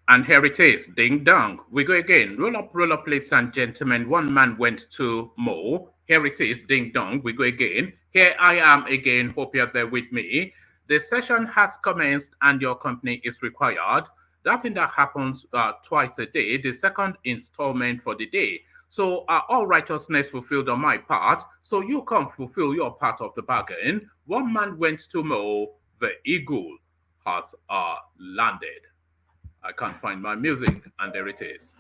And here it is, ding dong. We go again. Roll up, ladies and gentlemen. One man went to Mo. Here it is, ding dong. We go again. Here I am again. Hope you're there with me. The session has commenced and your company is required. That thing that happens twice a day, the second installment for the day. So all righteousness fulfilled on my part. So you come fulfill your part of the bargain. One man went to Mo. The eagle has landed. I can't find my music, and there it is.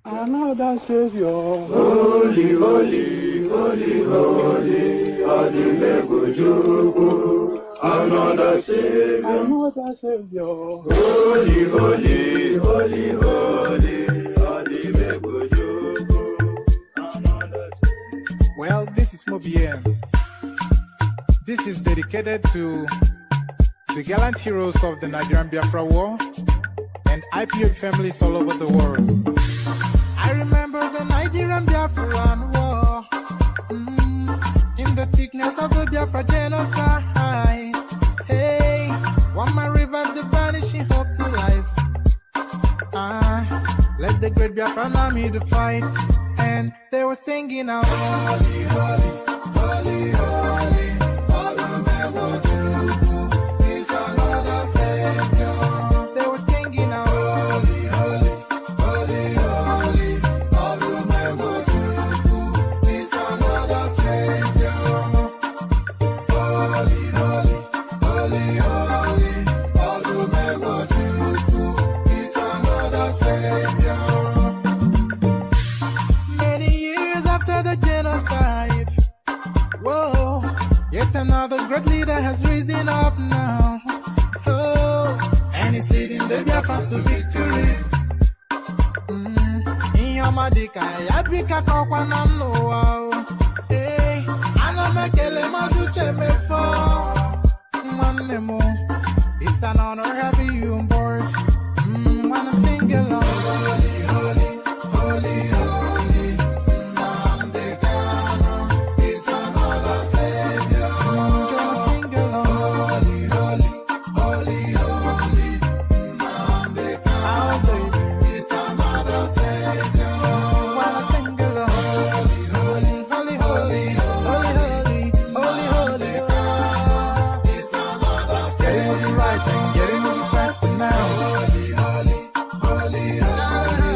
Another Savior, holy, holy, holy, holy, Adimebujuku. Another Savior, holy, holy, holy, holy, Adimebujuku. Well, this is Mobien. This is dedicated to the gallant heroes of the Nigerian Biafra War and IPO families all over the world. I remember the Nigerian Biafran War, in the thickness of the Biafra genocide. Hey, one man revived the vanishing hope to life. Let the great Biafran army to fight, and they were singing out, holy, holy, holy, holy, is another Savior. They were singing out, holy, holy, holy, holy, is another Savior. Holy, holy, holy, holy, is another Savior. Many years after the genocide, whoa, yet another great leader has risen up now. Oh, and he's leading the Biafrans to victory. In your madika, yabika kokwa namno wow. Hey, anamekele maduche mefo. Mwanemo, it's an honor having you on board. When I'm singing along, holy, holy, holy, holy, Namdekano is another Savior. Sing along, holy, holy, holy, Namdekano is another Savior. When I sing along, holy, holy, holy, holy, holy, holy, holy, is another Savior. Getting it right and getting it fast now. Holy, holy, holy, holy,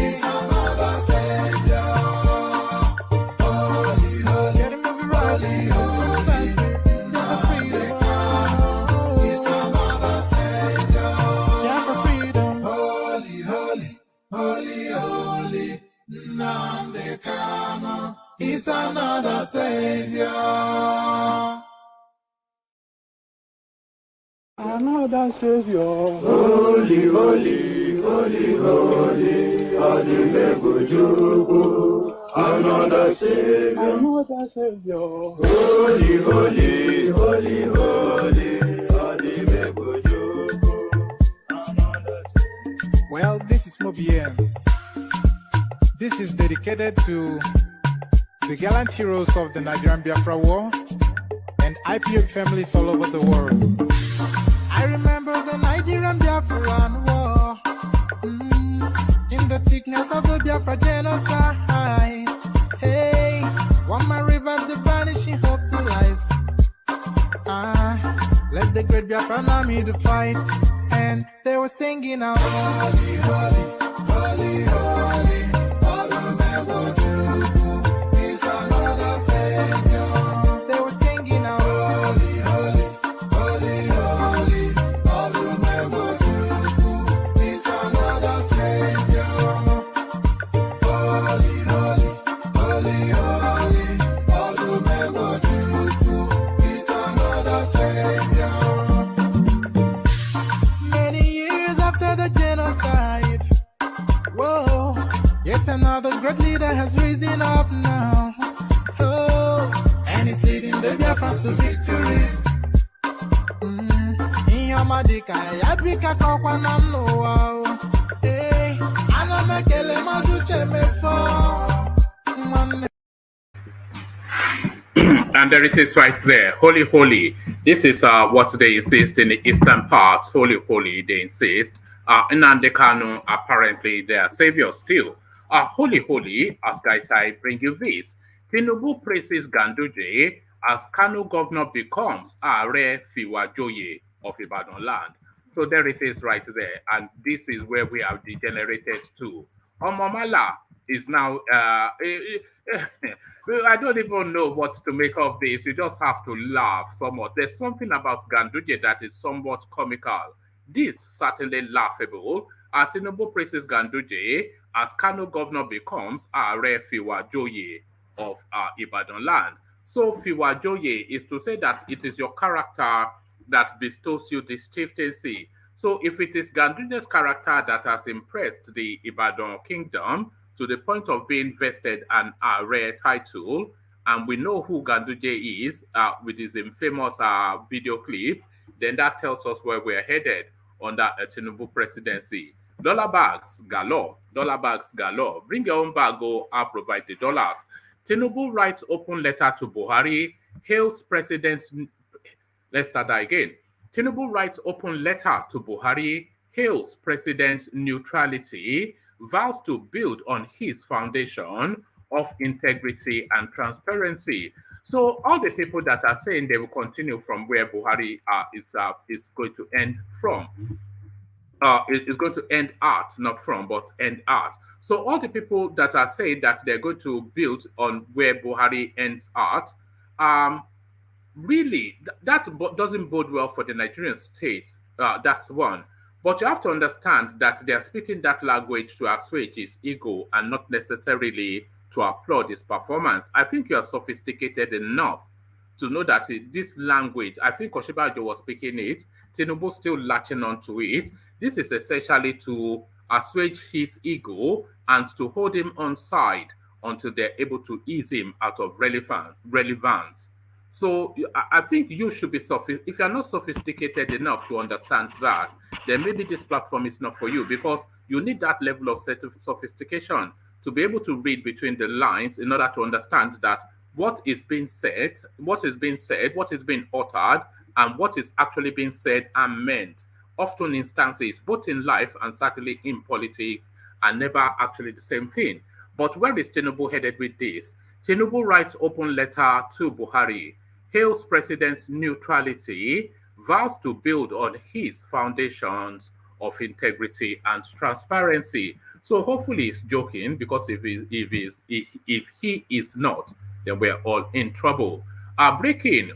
is another Savior. Holy, holy, getting it right, faster, never freedom. Is another Savior. Never freedom. Holy, holy, holy, holy, Namdekano is another Savior. Another Savior, holy, holy, holy, holy, Adimebujuku. Another Savior, holy, holy, holy, holy, Adimebujuku. Well, this is Mobien. This is dedicated to the gallant heroes of the Nigerian Biafra War and IPO families all over the world. I remember the Nigerian Biafran War, in the thickness of the Biafra genocide. Hey, one man revived the vanishing hope to life. Let the great Biafran army to fight, and they were singing out, holy, holy, holy, holy, is another Savior. They were singing out, holy, holy, holy, holy, is another Savior. Holy, holy, holy, holy, is another Savior. Many years after the genocide, whoa, yet another great leader has risen up now. Oh, and he's leading the Biafrans to victory. In your madika, yabika kokwa namno wow. Hey, anamekele maduche mefo. And there it is right there. Holy, holy. This is what they insist in the eastern parts. Holy, holy, they insist. In Andekano, apparently they are saviors still. Holy, holy, as guys, I bring you this. Tinubu praises Ganduje as Kano governor becomes Are Fiwajoye of Ibadan land. So there it is right there. And this is where we have degenerated to. Omomala is now well, I don't even know what to make of this. You just have to laugh somewhat. There's something about Ganduje that is somewhat comical. This certainly laughable. Tinubu praises Ganduje as Kano governor becomes Are Fiwajoye of Ibadan land. So Fiwajoye is to say that it is your character that bestows you this chieftaincy. So if it is Ganduje's character that has impressed the Ibadan kingdom to the point of being vested an rare title, and we know who Ganduje is with his infamous video clip, then that tells us where we're headed under a Tinubu presidency. Dollar bags galore, dollar bags galore. Bring your own bag, go, I'll provide the dollars. Tinubu writes open letter to Buhari, hails president's. Let's start that again. Tinubu writes open letter to Buhari, hails president's neutrality, vows to build on his foundation of integrity and transparency. So all the people that are saying they will continue from where Buhari is going to end from, is going to end at, not from, but end at. So all the people that are saying that they're going to build on where Buhari ends at, really, that doesn't bode well for the Nigerian state. That's one. But you have to understand that they are speaking that language to assuage his ego and not necessarily to applaud his performance. I think you are sophisticated enough to know that this language, I think Oshibajo was speaking it, Tinubu still latching on to it. This is essentially to assuage his ego and to hold him on side until they're able to ease him out of relevance. So I think you should be if you're not sophisticated enough to understand that, then maybe this platform is not for you because you need that level of sophistication to be able to read between the lines in order to understand that what is being said, what is being said, what is being uttered, and what is actually being said and meant. Often instances, both in life and certainly in politics, are never actually the same thing. But where is Tinubu headed with this? Tinubu writes open letter to Buhari, hails president's neutrality, vows to build on his foundations of integrity and transparency. So hopefully he's joking because if he is not, then we're all in trouble. Breaking,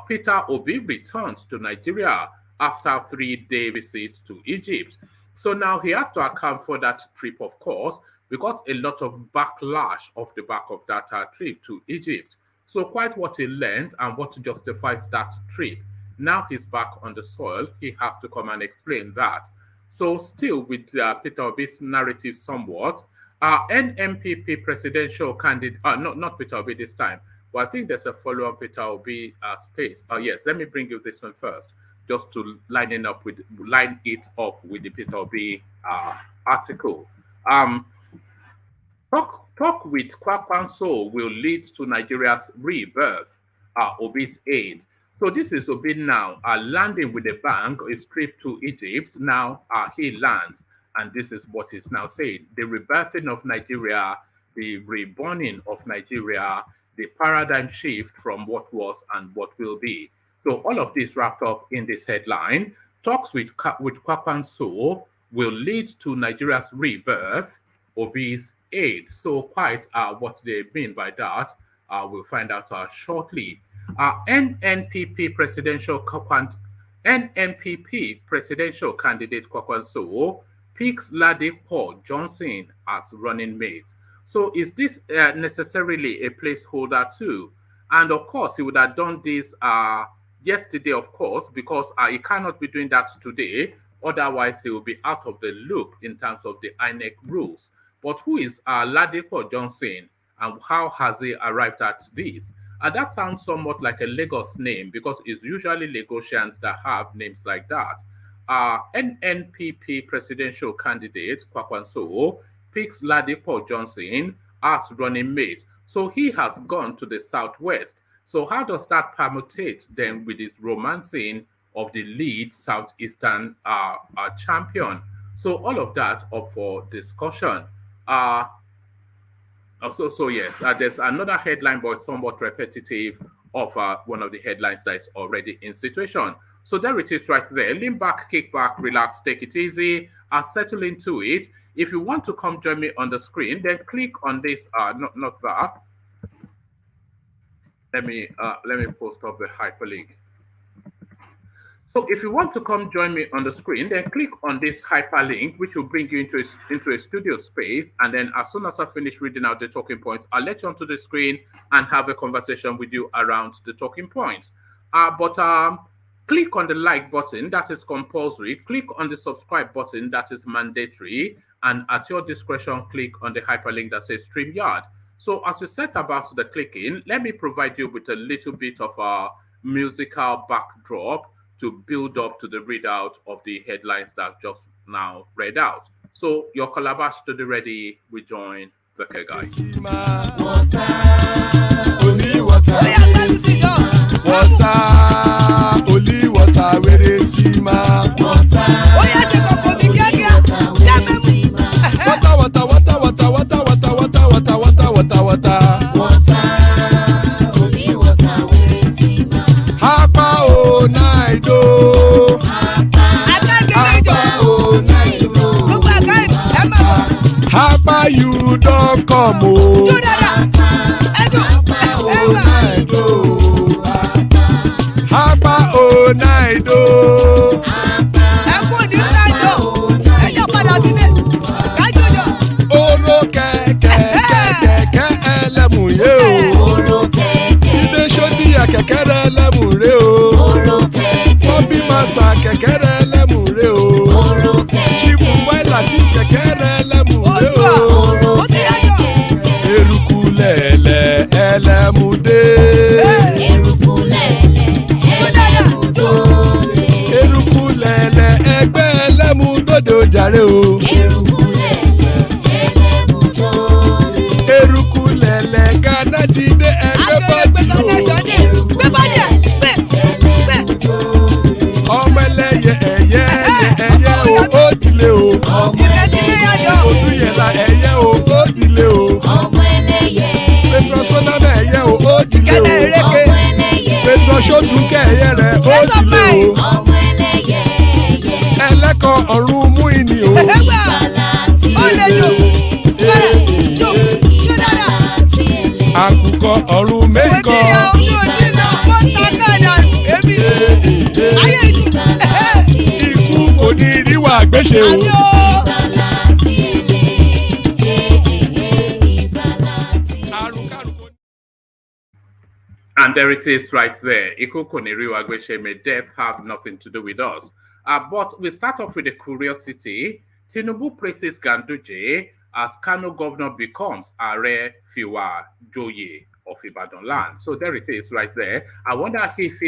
Peter Obi returns to Nigeria after a 3-day visit to Egypt. So now he has to account for that trip, of course, because a lot of backlash off the back of that trip to Egypt. So quite what he learned and what justifies that trip. Now he's back on the soil. He has to come and explain that. So still with Peter Obi's narrative somewhat, NMPP presidential candidate, not Peter Obi this time, but I think there's a follow-on Peter Obi space. Yes, let me bring you this one first, just to line it up with the Peter Obi article. Talk with Kwakwanso will lead to Nigeria's rebirth, Obi's aid. So this is Obi now landing with a bang, his trip to Egypt. Now he lands, and this is what he's now saying. The rebirthing of Nigeria, the reborning of Nigeria, the paradigm shift from what was and what will be. So all of this wrapped up in this headline. Talks with Kwakwanso will lead to Nigeria's rebirth, Obi's aid. So quite what they mean by that, we'll find out shortly. NNPP presidential candidate Kwakwanso picks Ladipo Johnson as running mate. So is this necessarily a placeholder too? And of course, he would have done this yesterday, of course, because he cannot be doing that today. Otherwise, he will be out of the loop in terms of the INEC rules. But who is Ladipo Johnson and how has he arrived at this? That sounds somewhat like a Lagos name because it's usually Lagosians that have names like that. NNPP presidential candidate Kwakwanso picks Ladipo Johnson as running mate. So he has gone to the southwest So how does that permutate then with this romancing of the lead southeastern champion? So all of that up for discussion. Uh, so yes, there's another headline, but somewhat repetitive of one of the headlines that is already in situation. So there it is right there. Lean back, kick back, relax, take it easy, settle into it. If you want to come join me on the screen, then click on this. Not that. Let me post up the hyperlink. So if you want to come join me on the screen, then click on this hyperlink, which will bring you into a studio space. And then as soon as I finish reading out the talking points, I'll let you onto the screen and have a conversation with you around the talking points. But click on the like button, that is compulsory. Click on the subscribe button, that is mandatory. And at your discretion, click on the hyperlink that says StreamYard. So as you set about the clicking, let me provide you with a little bit of a musical backdrop to build up to the readout of the headlines that just now read out. So your calabash to the ready, we join the care guys. Water, only water, only water, where they see ma. Water, only water, where they see ma. Hapa o naido, Hapa you don't come o. Hapa o naido. Oro kẹ̀kẹ́ ẹlẹ́mù yé o. Ilé sọ́dí kẹ̀kẹ́ rẹ̀ ẹlẹ́mù rẹ̀ o. Bobby master kẹ̀kẹ́ rẹ̀ ẹlẹ́mù rẹ̀ o. Chifu Faila ti kẹ̀kẹ́ rẹ̀ ẹlẹ́mù rẹ̀ o. Eruku lẹ̀lẹ̀ ẹlẹ́mù dé. Eruku lẹ̀lẹ̀ ẹgbẹ́ ẹlẹ́mù dòdò jàre o. Eruku lẹ̀lẹ̀ Ghana ti dé ẹgbẹ́ bọ́dì o. Ọmọ ẹlẹ́yẹ ẹyẹ o ó dilé o. Odúyẹ̀lá ẹyẹ o ó dilé o. Petrosonama ẹyẹ o ó dilé o. Petrosodúnkẹ́ ẹyẹ rẹ̀ ó dilé o. Ẹlẹ́kọ̀ ọ̀run mú ìní o. Àkùkọ ọ̀run mẹ́kọ̀. Ikú kò ní ríwà gbéṣe o. And there it is right there. Ikoko Neriwa Gweshe, may death have nothing to do with us. But we start off with a curiosity. Tinubu praises Ganduje as Kano governor becomes Are Fiwa Joye of Ibadan land. So there it is right there. I wonder if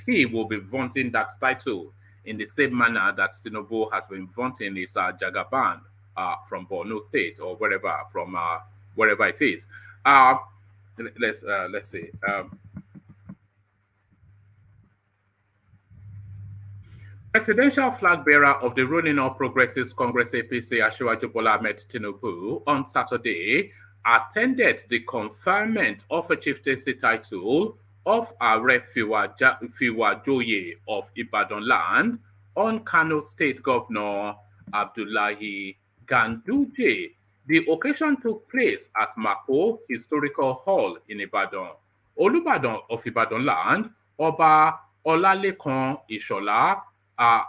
he will be vaunting that title in the same manner that Tinubu has been vaunting his Jagaban from Borno State or wherever, from wherever it is. Let's see. Presidential flag bearer of the ruling All Progressives Congress APC, Asiwaju Bola Ahmed Tinubu, on Saturday attended the conferment of a chieftaincy title of Are Fiwa Joye of Ibadan land on Kano State Governor Abdullahi Ganduje. The occasion took place at Mako Historical Hall in Ibadan. Olubadan of Ibadan land, Oba Olalekan Ishola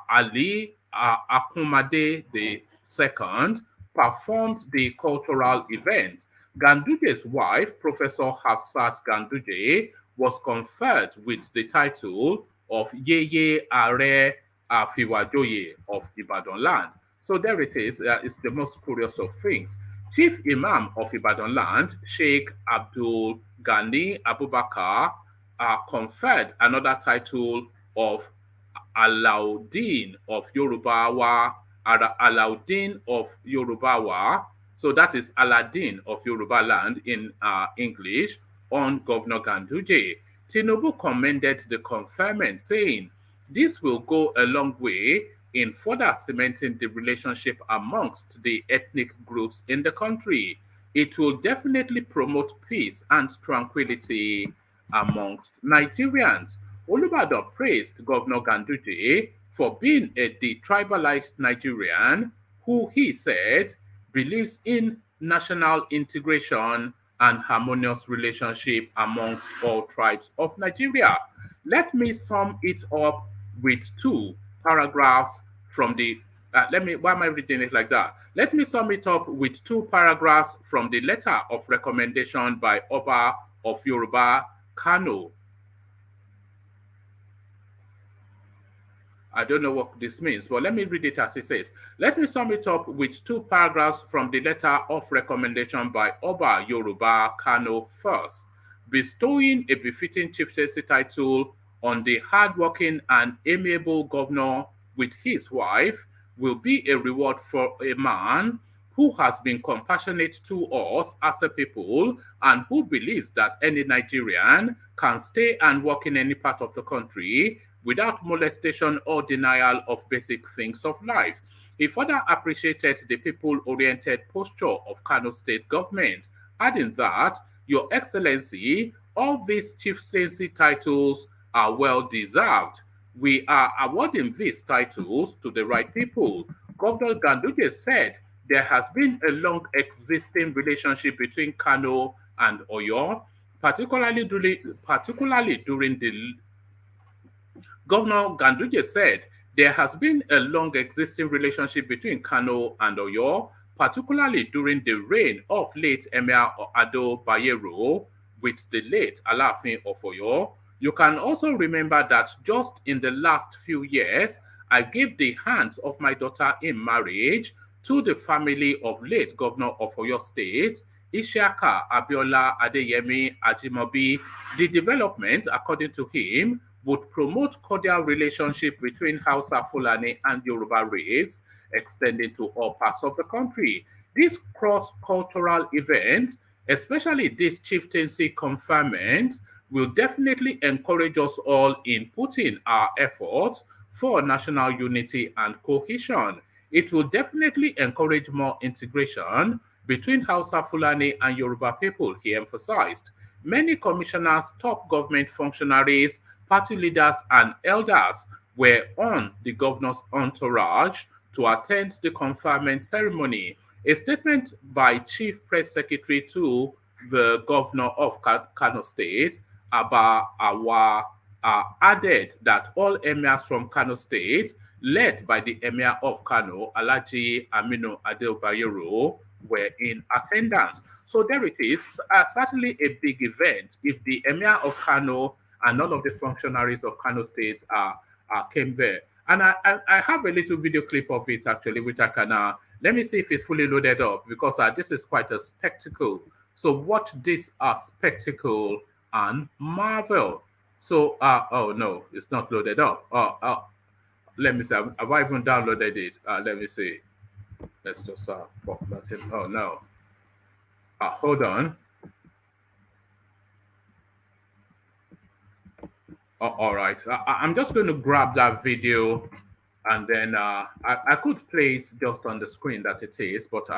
Ali Akumade II performed the cultural event. Ganduje's wife, Professor Hafsat Ganduje, was conferred with the title of Yeye Are Fiwajoye of Ibadan land. So there it is. It's the most curious of things. Chief Imam of Ibadan land, Sheikh Abdul Ghani Abubakar, conferred another title of Alauddin of Yorubawa, Alauddin of Yorubawa. So that is Aladdin of Yoruba land in English on Governor Ganduje. Tinubu commended the conferment, saying, "This will go a long way in further cementing the relationship amongst the ethnic groups in the country. It will definitely promote peace and tranquility amongst Nigerians." Olubadan praised Governor Ganduje for being a detribalized Nigerian who, he said, believes in national integration and harmonious relationship amongst all tribes of Nigeria. Let me sum it up with two paragraphs from the why am I reading it like that? Let me sum it up with two paragraphs from the letter of recommendation by Oba of Yoruba, Kano. I don't know what this means, but let me read it as it says. Let me sum it up with two paragraphs from the letter of recommendation by Oba Yoruba Kano first. Bestowing a befitting chieftaincy title on the hardworking and amiable governor with his wife will be a reward for a man who has been compassionate to us as a people and who believes that any Nigerian can stay and work in any part of the country without molestation or denial of basic things of life. He further appreciated the people-oriented posture of Kano State government, adding that, "Your Excellency, all these chieftaincy titles are well deserved. We are awarding these titles to the right people." Governor Ganduje said there has been a long existing relationship between Kano and Oyo, particularly during the Governor Ganduje said there has been a long existing relationship between Kano and Oyo, particularly during the reign of late Emir Ado Bayero with the late Alafin of Oyo. You can also remember that just in the last few years, I gave the hands of my daughter in marriage to the family of late Governor of Oyo State, Isiaka Abiola Adeyemi Ajimobi. The development, according to him, would promote cordial relationship between Hausa Fulani and Yoruba race, extending to all parts of the country. This cross-cultural event, especially this chieftaincy conferment, will definitely encourage us all in putting our efforts for national unity and cohesion. It will definitely encourage more integration between Hausa Fulani and Yoruba people, he emphasized. Many commissioners, top government functionaries, party leaders, and elders were on the governor's entourage to attend the conferment ceremony. A statement by Chief Press Secretary to the governor of Kano State, Abba Awa, added that all emirs from Kano State, led by the emir of Kano, Alhaji Aminu Adeobayero, were in attendance. So there it is. Certainly a big event. If the emir of Kano and all of the functionaries of Kano State came there. And I have a little video clip of it actually, which I can, let me see if it's fully loaded up because this is quite a spectacle. So watch this spectacle and marvel. So, oh no, it's not loaded up. Let me see, have I even downloaded it? Let me see. Let's just pop that in. Oh no. Hold on. All right. I'm just going to grab that video and then I could play it just on the screen that it is, but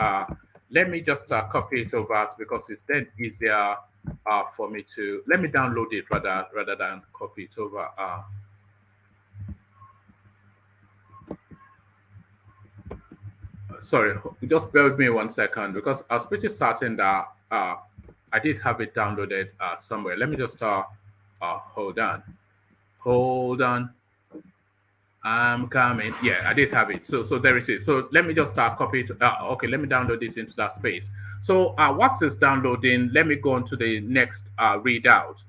let me just copy it over because it's then easier for me to, let me download it rather than copy it over. Sorry, just bear with me 1 second because I was pretty certain that I did have it downloaded somewhere. Let me just hold on. Hold on. I'm coming. Yeah, I did have it. So there it is. So let me just copy it. Okay, let me download this into that space. So whilst it's downloading, let me go on to the next readout.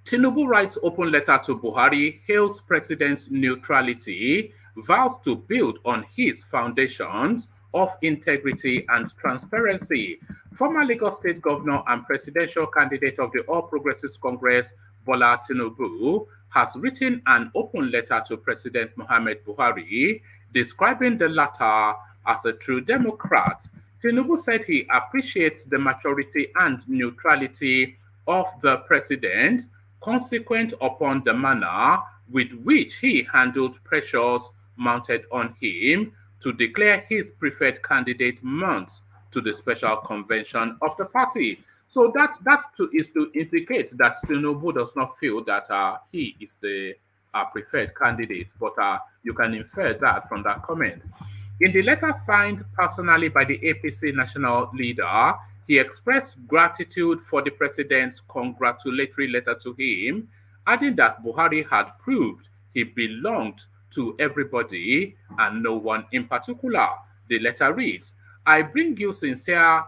Tinubu writes open letter to Buhari, hails president's neutrality, vows to build on his foundations of integrity and transparency. Former Lagos State Governor and presidential candidate of the All Progressives Congress, Bola Tinubu, has written an open letter to President Muhammad Buhari, describing the latter as a true Democrat. Tinubu said he appreciates the maturity and neutrality of the president, consequent upon the manner with which he handled pressures mounted on him to declare his preferred candidate months to the special convention of the party. So is to indicate that Tinubu does not feel that he is the preferred candidate, but you can infer that from that comment. In the letter signed personally by the APC national leader, he expressed gratitude for the president's congratulatory letter to him, adding that Buhari had proved he belonged to everybody and no one in particular. The letter reads, I bring you sincere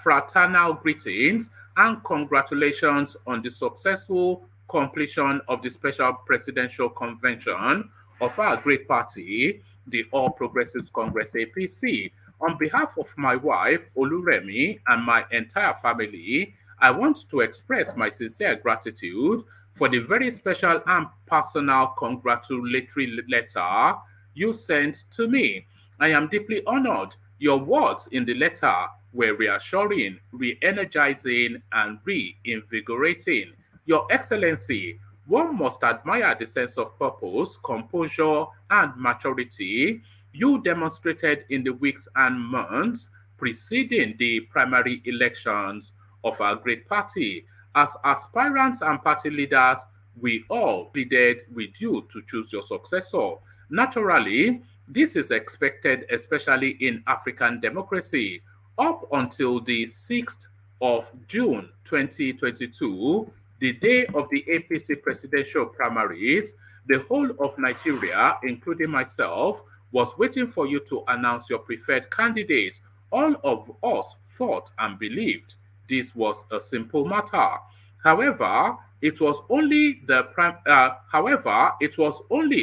fraternal greetings and congratulations on the successful completion of the special presidential convention of our great party, the All Progressives Congress APC. On behalf of my wife, Oluremi, and my entire family, I want to express my sincere gratitude for the very special and personal congratulatory letter you sent to me. I am deeply honored. Your words in the letter were reassuring, re energizing, and reinvigorating. Your Excellency, one must admire the sense of purpose, composure, and maturity you demonstrated in the weeks and months preceding the primary elections of our great party. As aspirants and party leaders, we all pleaded with you to choose your successor. Naturally, this is expected, especially in African democracy. Up until the 6th of June 2022, the day of the APC presidential primaries, the whole of Nigeria, including myself, was waiting for you to announce your preferred candidate. All of us thought and believed this was a simple matter. However, it was only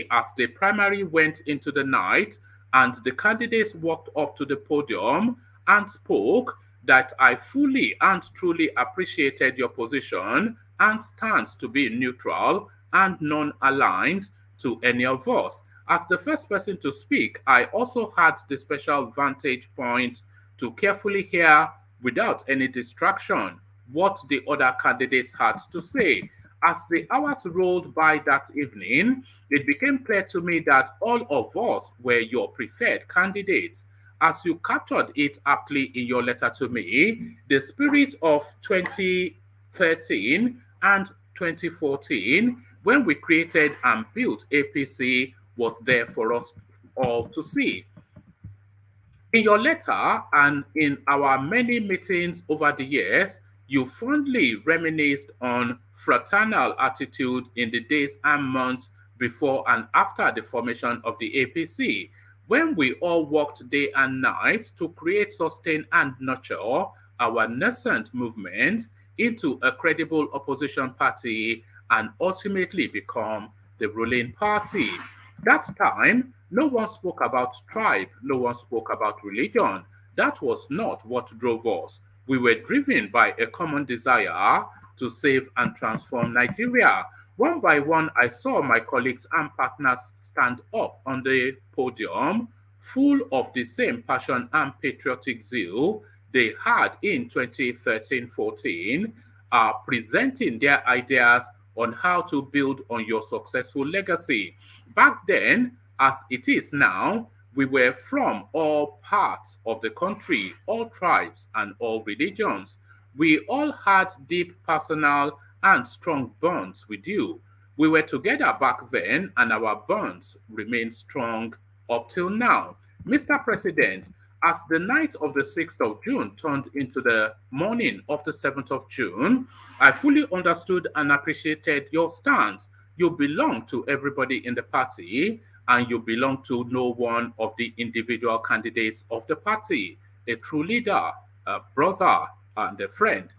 as the primary went into the night and the candidates walked up to the podium and spoke that I fully and truly appreciated your position and stance to be neutral and non-aligned to any of us. As the first person to speak, I also had the special vantage point to carefully hear, without any distraction, what the other candidates had to say. As the hours rolled by that evening, it became clear to me that all of us were your preferred candidates. As you captured it aptly in your letter to me, the spirit of 2013 and 2014, when we created and built APC, was there for us all to see. In your letter and in our many meetings over the years, you fondly reminisced on fraternal attitude in the days and months before and after the formation of the APC, when we all worked day and night to create, sustain, and nurture our nascent movements into a credible opposition party and ultimately become the ruling party. That time, no one spoke about tribe, no one spoke about religion. That was not what drove us. We were driven by a common desire to save and transform Nigeria. One by one, I saw my colleagues and partners stand up on the podium, full of the same passion and patriotic zeal they had in 2013-14, presenting their ideas on how to build on your successful legacy. Back then, as it is now, we were from all parts of the country, all tribes, and all religions. We all had deep personal and strong bonds with you. We were together back then, and our bonds remain strong up till now. Mr. President, as the night of the 6th of June turned into the morning of the 7th of June, I fully understood and appreciated your stance. You belong to everybody in the party, and you belong to no one of the individual candidates of the party. A true leader, a brother, and a friend.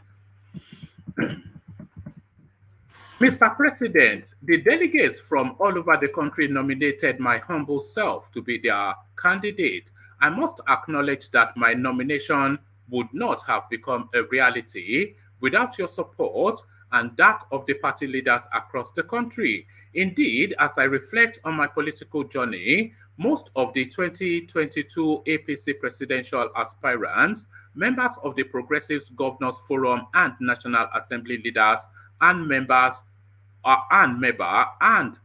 Mr. President, the delegates from all over the country nominated my humble self to be their candidate. I must acknowledge that my nomination would not have become a reality without your support and that of the party leaders across the country. Indeed, as I reflect on my political journey, most of the 2022 APC presidential aspirants, members of the Progressives Governors Forum and National Assembly leaders, and members and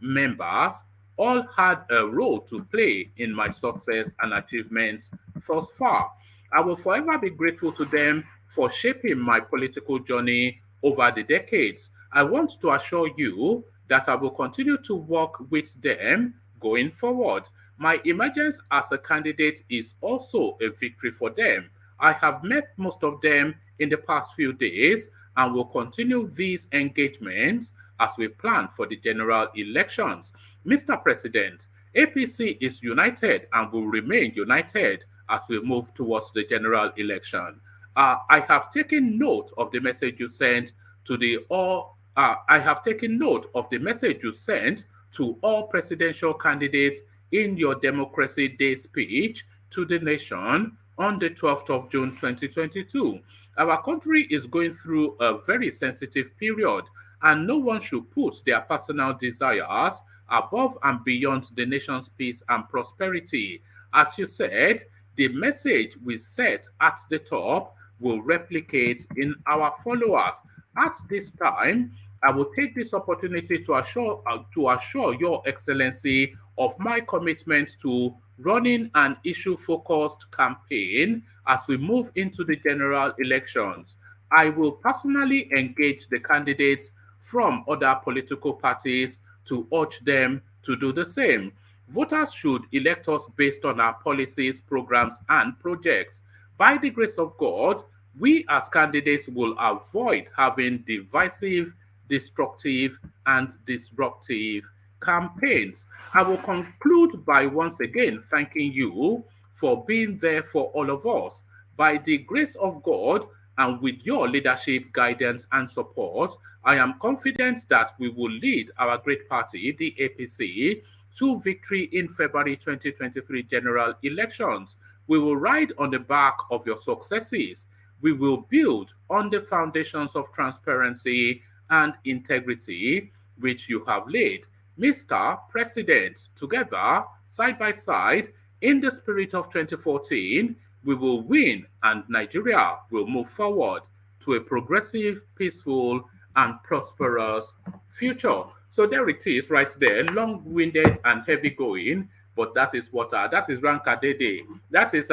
members all had a role to play in my success and achievements thus far. I will forever be grateful to them for shaping my political journey over the decades. I want to assure you that I will continue to work with them going forward. My emergence as a candidate is also a victory for them. I have met most of them in the past few days and will continue these engagements as we plan for the general elections. Mr. President, APC is united and will remain united as we move towards the general election. I have taken note of the message you sent to the all. I have taken note of the message you sent to all presidential candidates in your Democracy Day speech to the nation on the 12th of June 2022. Our country is going through a very sensitive period, and no one should put their personal desires above and beyond the nation's peace and prosperity. As you said, the message we set at the top will replicate in our followers. At this time, I will take this opportunity to assure Your Excellency of my commitment to running an issue-focused campaign as we move into the general elections. I will personally engage the candidates from other political parties to urge them to do the same. Voters should elect us based on our policies, programs, and projects. By the grace of God, we as candidates will avoid having divisive, destructive, and disruptive campaigns. I will conclude by once again thanking you for being there for all of us. By the grace of God and with your leadership, guidance, and support, I am confident that we will lead our great party, the APC, to victory in February 2023 general elections. We will ride on the back of your successes. We will build on the foundations of transparency and integrity which you have laid. Mr. President, together, side by side, in the spirit of 2014, we will win and Nigeria will move forward to a progressive, peaceful, and prosperous future. So there it is, right there, long-winded and heavy-going, but that is what that is Ranka Dede. That is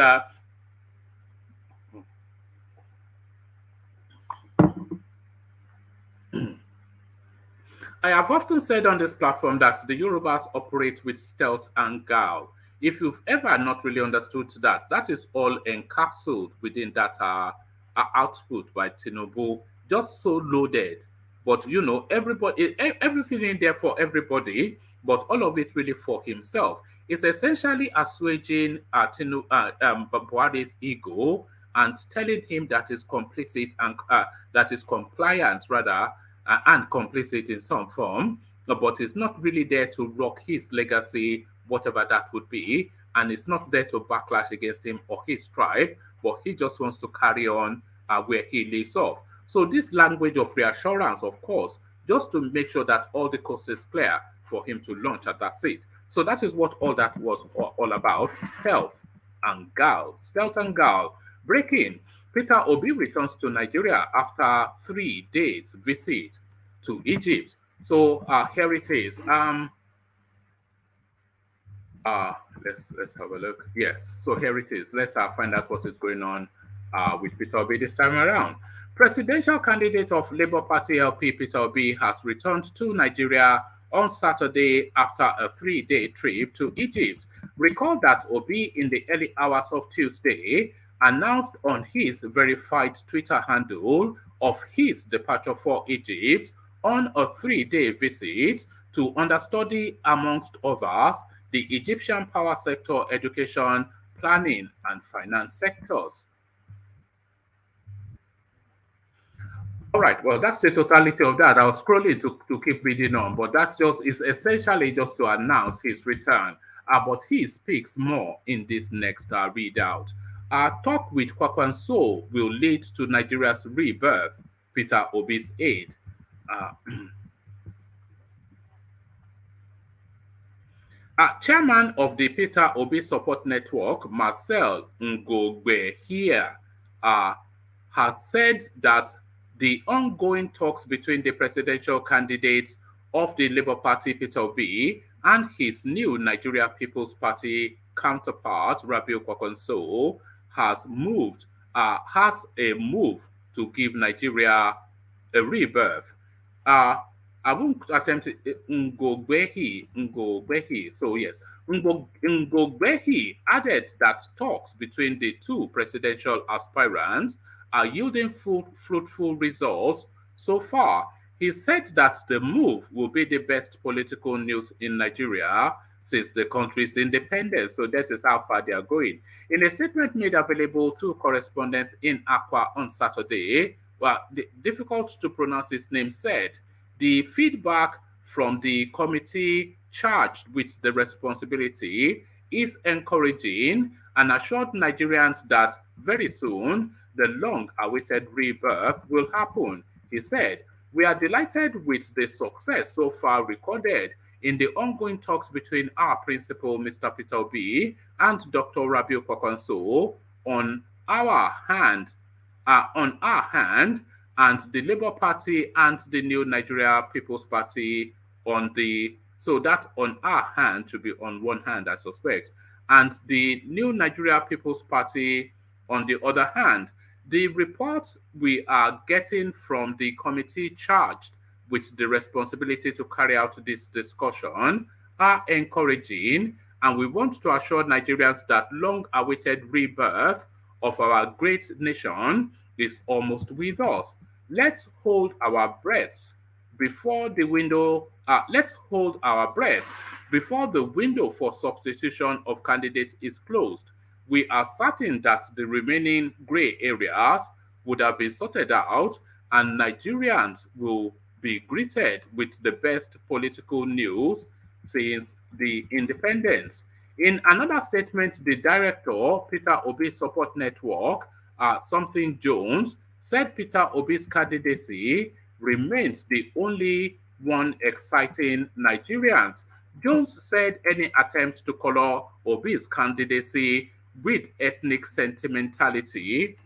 I have often said on this platform that the Yorubas operate with stealth and guile. If you've ever not really understood that, that is all encapsulated within that output by Tinubu, just so loaded. But you know, everything in there for everybody, but all of it really for himself. It's essentially assuaging Buhari's ego and telling him that is complicit and that is compliant rather and complicit in some form, but is not really there to rock his legacy, whatever that would be, and it's not there to backlash against him or his tribe, but he just wants to carry on where he leaves off. So this language of reassurance, of course, just to make sure that all the coast is clear for him to launch at that seat. So that is what all that was all about, stealth and guile. Stealth and guile. Breaking. Peter Obi returns to Nigeria after 3 days visit to Egypt. So here it is. Let's have a look. Yes, so here it is. Let's find out what is going on with Peter Obi this time around. Presidential candidate of Labour Party LP Peter Obi has returned to Nigeria on Saturday after a 3-day trip to Egypt. Recall that Obi, in the early hours of Tuesday, announced on his verified Twitter handle of his departure for Egypt on a 3-day visit to understudy, amongst others, the Egyptian power sector, education, planning, and finance sectors. All right, well, that's the totality of that. I was scrolling to keep reading on, but that's just is essentially just to announce his return. But he speaks more in this next readout. Our talk with Kwakwanso will lead to Nigeria's rebirth, Peter Obi's aide. Chairman of the Peter Obi Support Network, Marcel Ngogbe here, has said that the ongoing talks between the presidential candidates of the Labour Party, Peter Obi, and his new Nigeria People's Party counterpart, Rabiu Kwankwaso, has a move to give Nigeria a rebirth. Uh, I won't attempt it. Ngogbehi. So yes, Ngogbehi added that talks between the two presidential aspirants are yielding fruitful results so far. He said that the move will be the best political news in Nigeria since the country's independence. So this is how far they are going. In a statement made available to correspondents in Accra on Saturday, well, difficult to pronounce his name, said the feedback from the committee charged with the responsibility is encouraging and assured Nigerians that very soon the long awaited rebirth will happen. He said, "We are delighted with the success so far recorded in the ongoing talks between our principal, Mr. Peter Obi, and Dr. Rabiu Kwankwaso on our hand, and the Labour Party and the New Nigeria People's Party on the so that on our hand to be on one hand, I suspect, and the New Nigeria People's Party on the other hand. The reports we are getting from the committee charged with the responsibility to carry out this discussion are encouraging, and we want to assure Nigerians that long-awaited rebirth of our great nation is almost with us. Let's hold our breaths before the window. Let's hold our breaths before the window for substitution of candidates is closed. We are certain that the remaining grey areas would have been sorted out, and Nigerians will be greeted with the best political news since the independence." In another statement, the director, Peter Obi Support Network, Something Jones, said Peter Obi's candidacy remains the only one exciting Nigerians. Jones said any attempt to color Obi's candidacy with ethnic sentimentality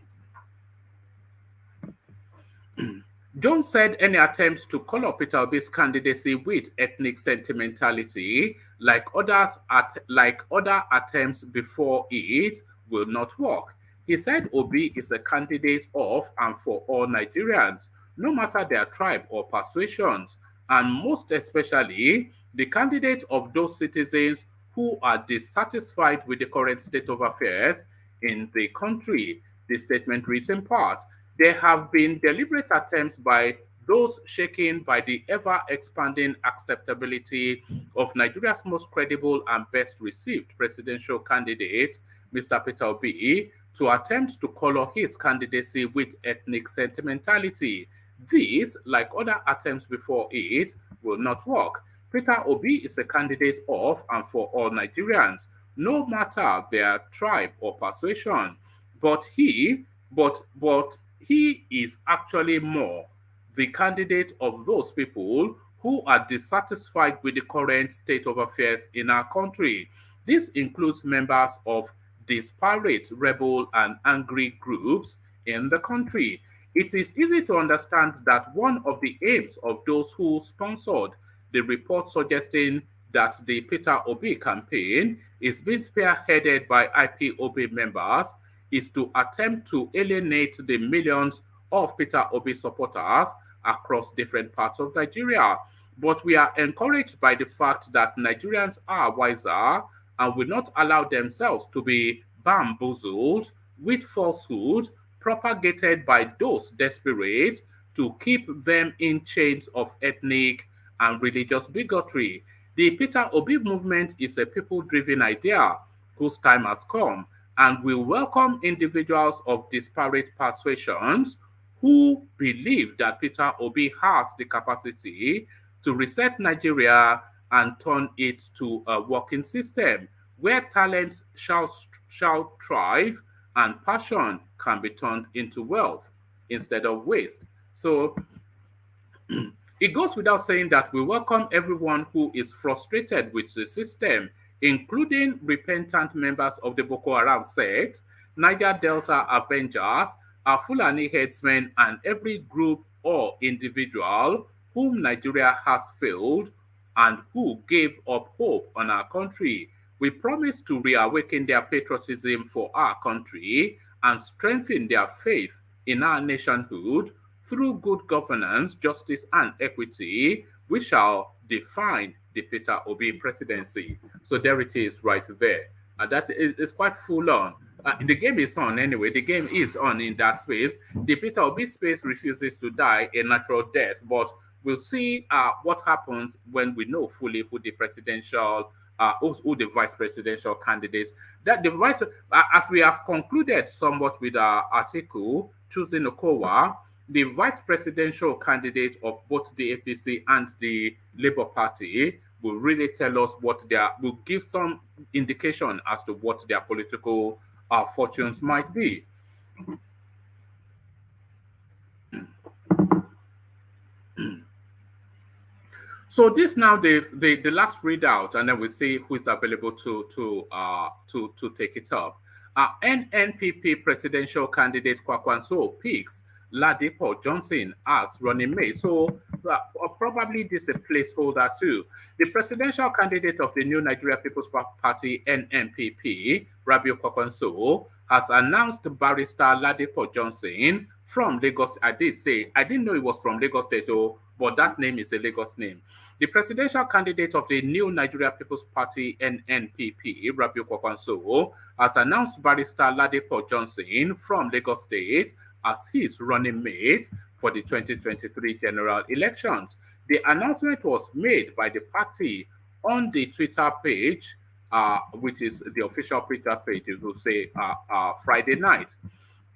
Jones said any attempts to color Peter Obi's candidacy with ethnic sentimentality, like other attempts before it, will not work. He said Obi is a candidate of and for all Nigerians, no matter their tribe or persuasions, and most especially the candidate of those citizens who are dissatisfied with the current state of affairs in the country. The statement reads in part, "There have been deliberate attempts by those shaken by the ever-expanding acceptability of Nigeria's most credible and best received presidential candidate, Mr. Peter Obi, to attempt to color his candidacy with ethnic sentimentality. This, like other attempts before it, will not work. Peter Obi is a candidate of and for all Nigerians, no matter their tribe or persuasion. But he is actually more the candidate of those people who are dissatisfied with the current state of affairs in our country. This includes members of disparate rebel and angry groups in the country. It is easy to understand that one of the aims of those who sponsored the report suggesting that the Peter Obi campaign is being spearheaded by IPOB members is to attempt to alienate the millions of Peter Obi supporters across different parts of Nigeria. But we are encouraged by the fact that Nigerians are wiser and will not allow themselves to be bamboozled with falsehood propagated by those desperate to keep them in chains of ethnic and religious bigotry. The Peter Obi movement is a people-driven idea whose time has come, and will welcome individuals of disparate persuasions who believe that Peter Obi has the capacity to reset Nigeria and turn it to a working system where talents shall thrive and passion can be turned into wealth instead of waste. So it goes without saying that we welcome everyone who is frustrated with the system, including repentant members of the Boko Haram sect, Niger Delta Avengers, our Fulani headsmen, and every group or individual whom Nigeria has failed and who gave up hope on our country. We promise to reawaken their patriotism for our country and strengthen their faith in our nationhood through good governance, justice, and equity. We shall define the Peter Obi presidency. So there it is, right there. And that is quite full on. The game is on anyway. The game is on in that space. The Peter Obi space refuses to die a natural death, but we'll see what happens when we know fully who the presidential, who the vice presidential candidates. That the vice, as we have concluded somewhat with our article choosing Okowa, the vice presidential candidate of both the APC and the Labour Party will really tell us what their will give some indication as to what their political fortunes might be. So this now the last readout, and then we see who is available to take it up. NNPP presidential candidate Kwakwanso picks Ladipo Johnson as running mate. So probably this is a placeholder too. The presidential candidate of the New Nigeria People's Party NNPP, Rabiu Kwakwanso, has announced barrister Ladipo Johnson from Lagos. I didn't know it was from Lagos State, though, but that name is a Lagos name. The presidential candidate of the New Nigeria People's Party NNPP, Rabiu Kwakwanso, has announced barrister Ladipo Johnson from Lagos State as his running mate for the 2023 general elections. The announcement was made by the party on the Twitter page, which is the official Twitter page, it will say Friday night.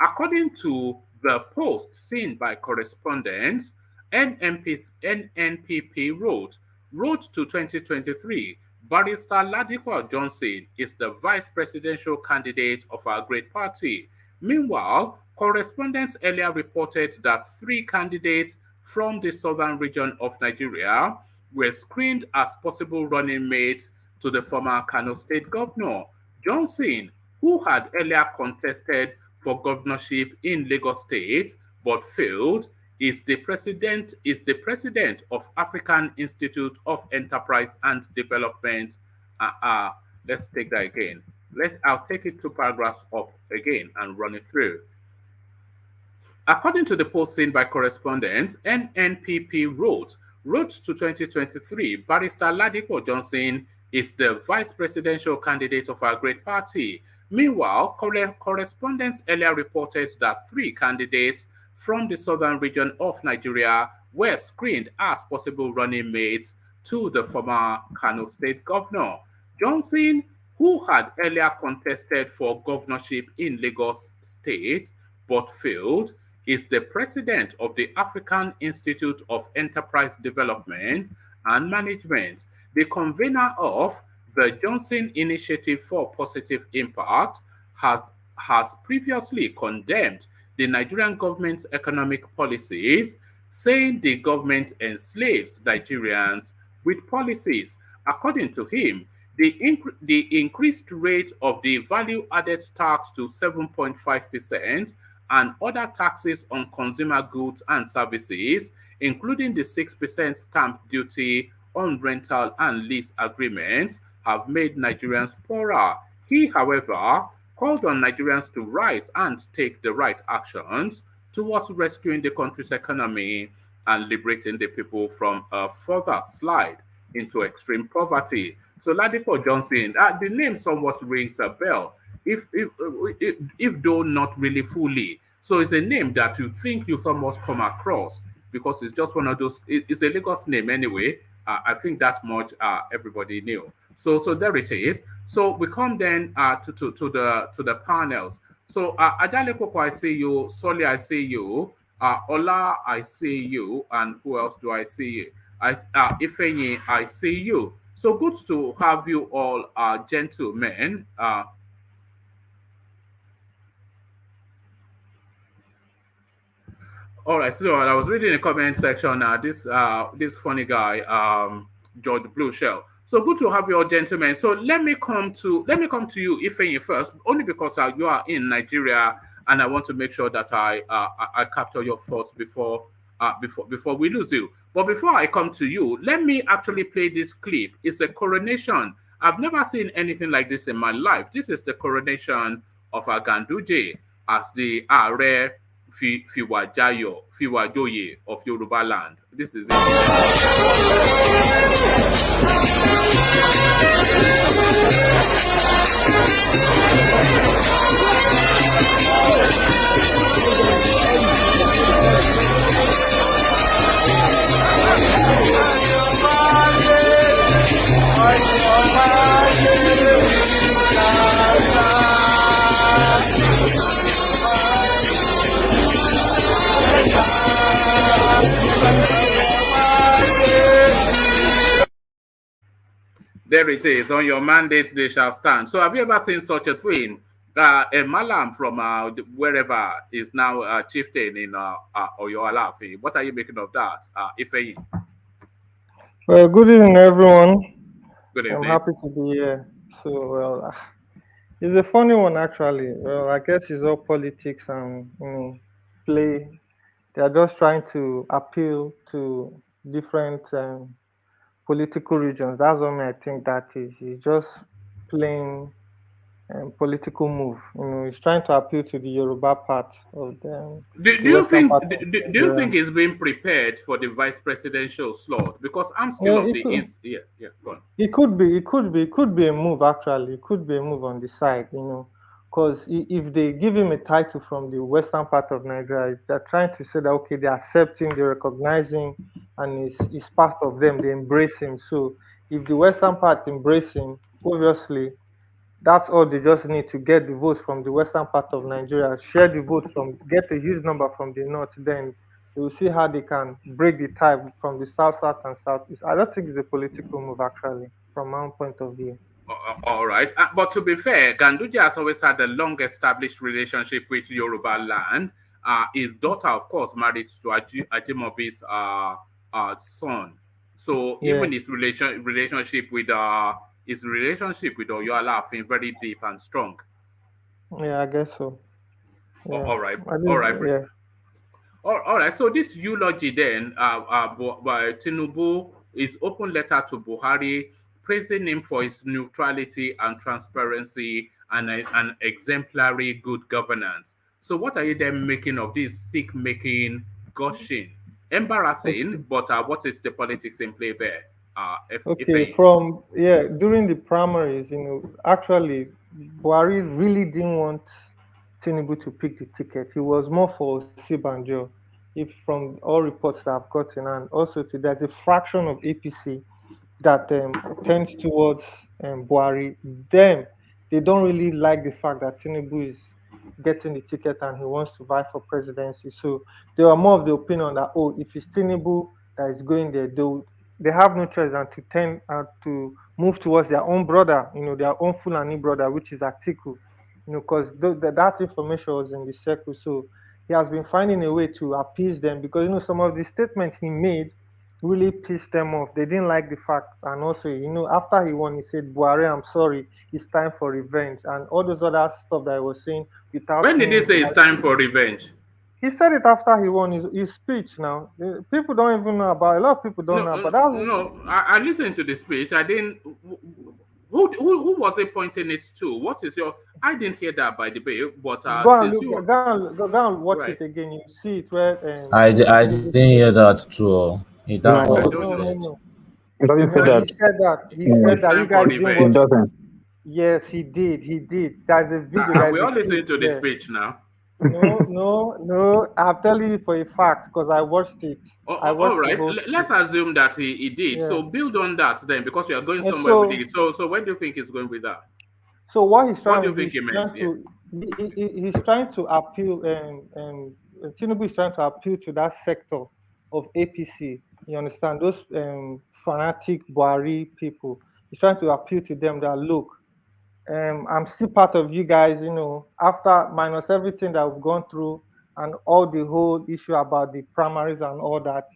According to the post seen by correspondents, NNPP wrote to 2023, Barrister Ladipo Johnson is the vice presidential candidate of our great party. Meanwhile, correspondents earlier reported that 3 candidates from the southern region of Nigeria were screened as possible running mates to the former Kano State governor. Johnson, who had earlier contested for governorship in Lagos State but failed, is the president of African Institute of Enterprise and Development. Let's take that again. I'll take it 2 paragraphs up again and run it through. According to the post seen by correspondents, NNPP wrote to 2023, Barrister Ladipo Johnson is the vice presidential candidate of our great party. Meanwhile, correspondents earlier reported that 3 candidates from the southern region of Nigeria were screened as possible running mates to the former Kano State governor. Johnson, who had earlier contested for governorship in Lagos State but failed, is the president of the African Institute of Enterprise Development and Management, the convener of the Johnson Initiative for Positive Impact, has previously condemned the Nigerian government's economic policies, saying the government enslaves Nigerians with policies. According to him, the increased rate of the value-added tax to 7.5% and other taxes on consumer goods and services, including the 6% stamp duty on rental and lease agreements, have made Nigerians poorer. He, however, called on Nigerians to rise and take the right actions towards rescuing the country's economy and liberating the people from a further slide into extreme poverty. So Ladipo Johnson, the name somewhat rings a bell, if though not really fully. So it's a name that you think you somewhat come across because it's just one of those. It's a Lagos name anyway. I think that much everybody knew. So there it is. So we come then to the panels. So Ajale Koko, I see you. Soli, I see you. Ola, I see you. And who else do I see? Ifeanyi, I see you. So good to have you all, gentlemen. All right, so I was reading the comment section. This funny guy, George Blue Shell. So good to have you all, gentlemen. So let me come to you, Ifeanyi, first, only because you are in Nigeria, and I want to make sure that I capture your thoughts before before we lose you. But before I come to you, let me actually play this clip. It's a coronation. I've never seen anything like this in my life. This is the coronation of Aganduje as the Are Fiwajoye of Yoruba land. This is There it is. On your mandate, they shall stand. So, have you ever seen such a thing? A Malam from wherever is now chieftain in Oyo Alafi. What are you making of that, Ifeyi? Well, good evening, everyone. Good I'm evening. happy to be here. So, it's a funny one, actually. Well, I guess it's all politics and play. They are just trying to appeal to different political regions. That's what I think that is. It's just playing political move. It's trying to appeal to the Yoruba part of Do the you western think part of do you think Nigeria. he's being prepared for the vice presidential slot? Because I'm still Yeah, of it the could. East. Yeah, yeah, go on. It could be, it could be a move actually. It could be a move on the side, because if they give him a title from the western part of Nigeria, they're trying to say that okay, they accept him, they recognize him, and he's part of them. They embrace him. So if the western part embrace him, obviously that's all they just need to get the votes from the western part of Nigeria, share the vote from, get a huge number from the north, then they will see how they can break the tie from the south, south, and southeast. I don't think it's a political move, actually, from my own point of view. All right. But to be fair, Ganduje has always had a long established relationship with Yoruba land. His daughter, of course, married to Ajimobi's son. So Yeah, even his relationship with Oyo Alaafin very deep and strong. yeah, I guess so. Yeah, All right, I all did, right. yeah. All right. So this eulogy then by Tinubu is open letter to Buhari praising him for his neutrality and transparency and an exemplary good governance. So what are you then making of this sick making gushing? Embarrassing, Okay. but what is the politics in play there? If Okay, any. from yeah, during the primaries, actually, Buhari really didn't want Tinubu to pick the ticket. He was more for Sibanjo, if from all reports that I've gotten, and also there's a fraction of APC that tends towards Buhari. Them, they don't really like the fact that Tinubu is getting the ticket and he wants to vie for presidency. So they were more of the opinion that oh, if it's Tinubu that is going there, they have no choice than to tend to move towards their own brother, their own Fulani brother, which is Atiku, because that information was in the circle. So he has been finding a way to appease them because some of the statements he made really pissed them off. They didn't like the fact, and also, after he won, he said, "Buhari, I'm sorry. It's time for revenge," and all those other stuff that I was saying without When did he him. say it's time for revenge? He said it after he won his speech. Now, people don't even know about. A lot of people don't No, know, but that was no. I listened to the speech. I didn't. Who was it pointing it to? What is your? I didn't hear that by the way. But go and since look, you were go and watch right, it again. You see it where I didn't hear that too. That's not I what he don't no, know. no, said. no, It doesn't say no. He that. said that. He Mm, said It's that you time for guys didn't it watch. revenge. doesn't. Yes, he did. He did. There's a video. Are There's we a all clip listening to the there. speech now? No, no, no. I'm telling you for a fact because I watched it. I All watched the right. whole Let's speech. assume that he did. Yeah. So build on that then, because we are going And somewhere with so, it. So where do you think he's going with that? what he's What do trying you to do think is he meant? trying Yeah. to he's trying to appeal Tinubu is trying to appeal to that sector of APC. You understand those fanatic Buhari people. He's trying to appeal to them that look, I'm still part of you guys, after minus everything that we've gone through and all the whole issue about the primaries and all that.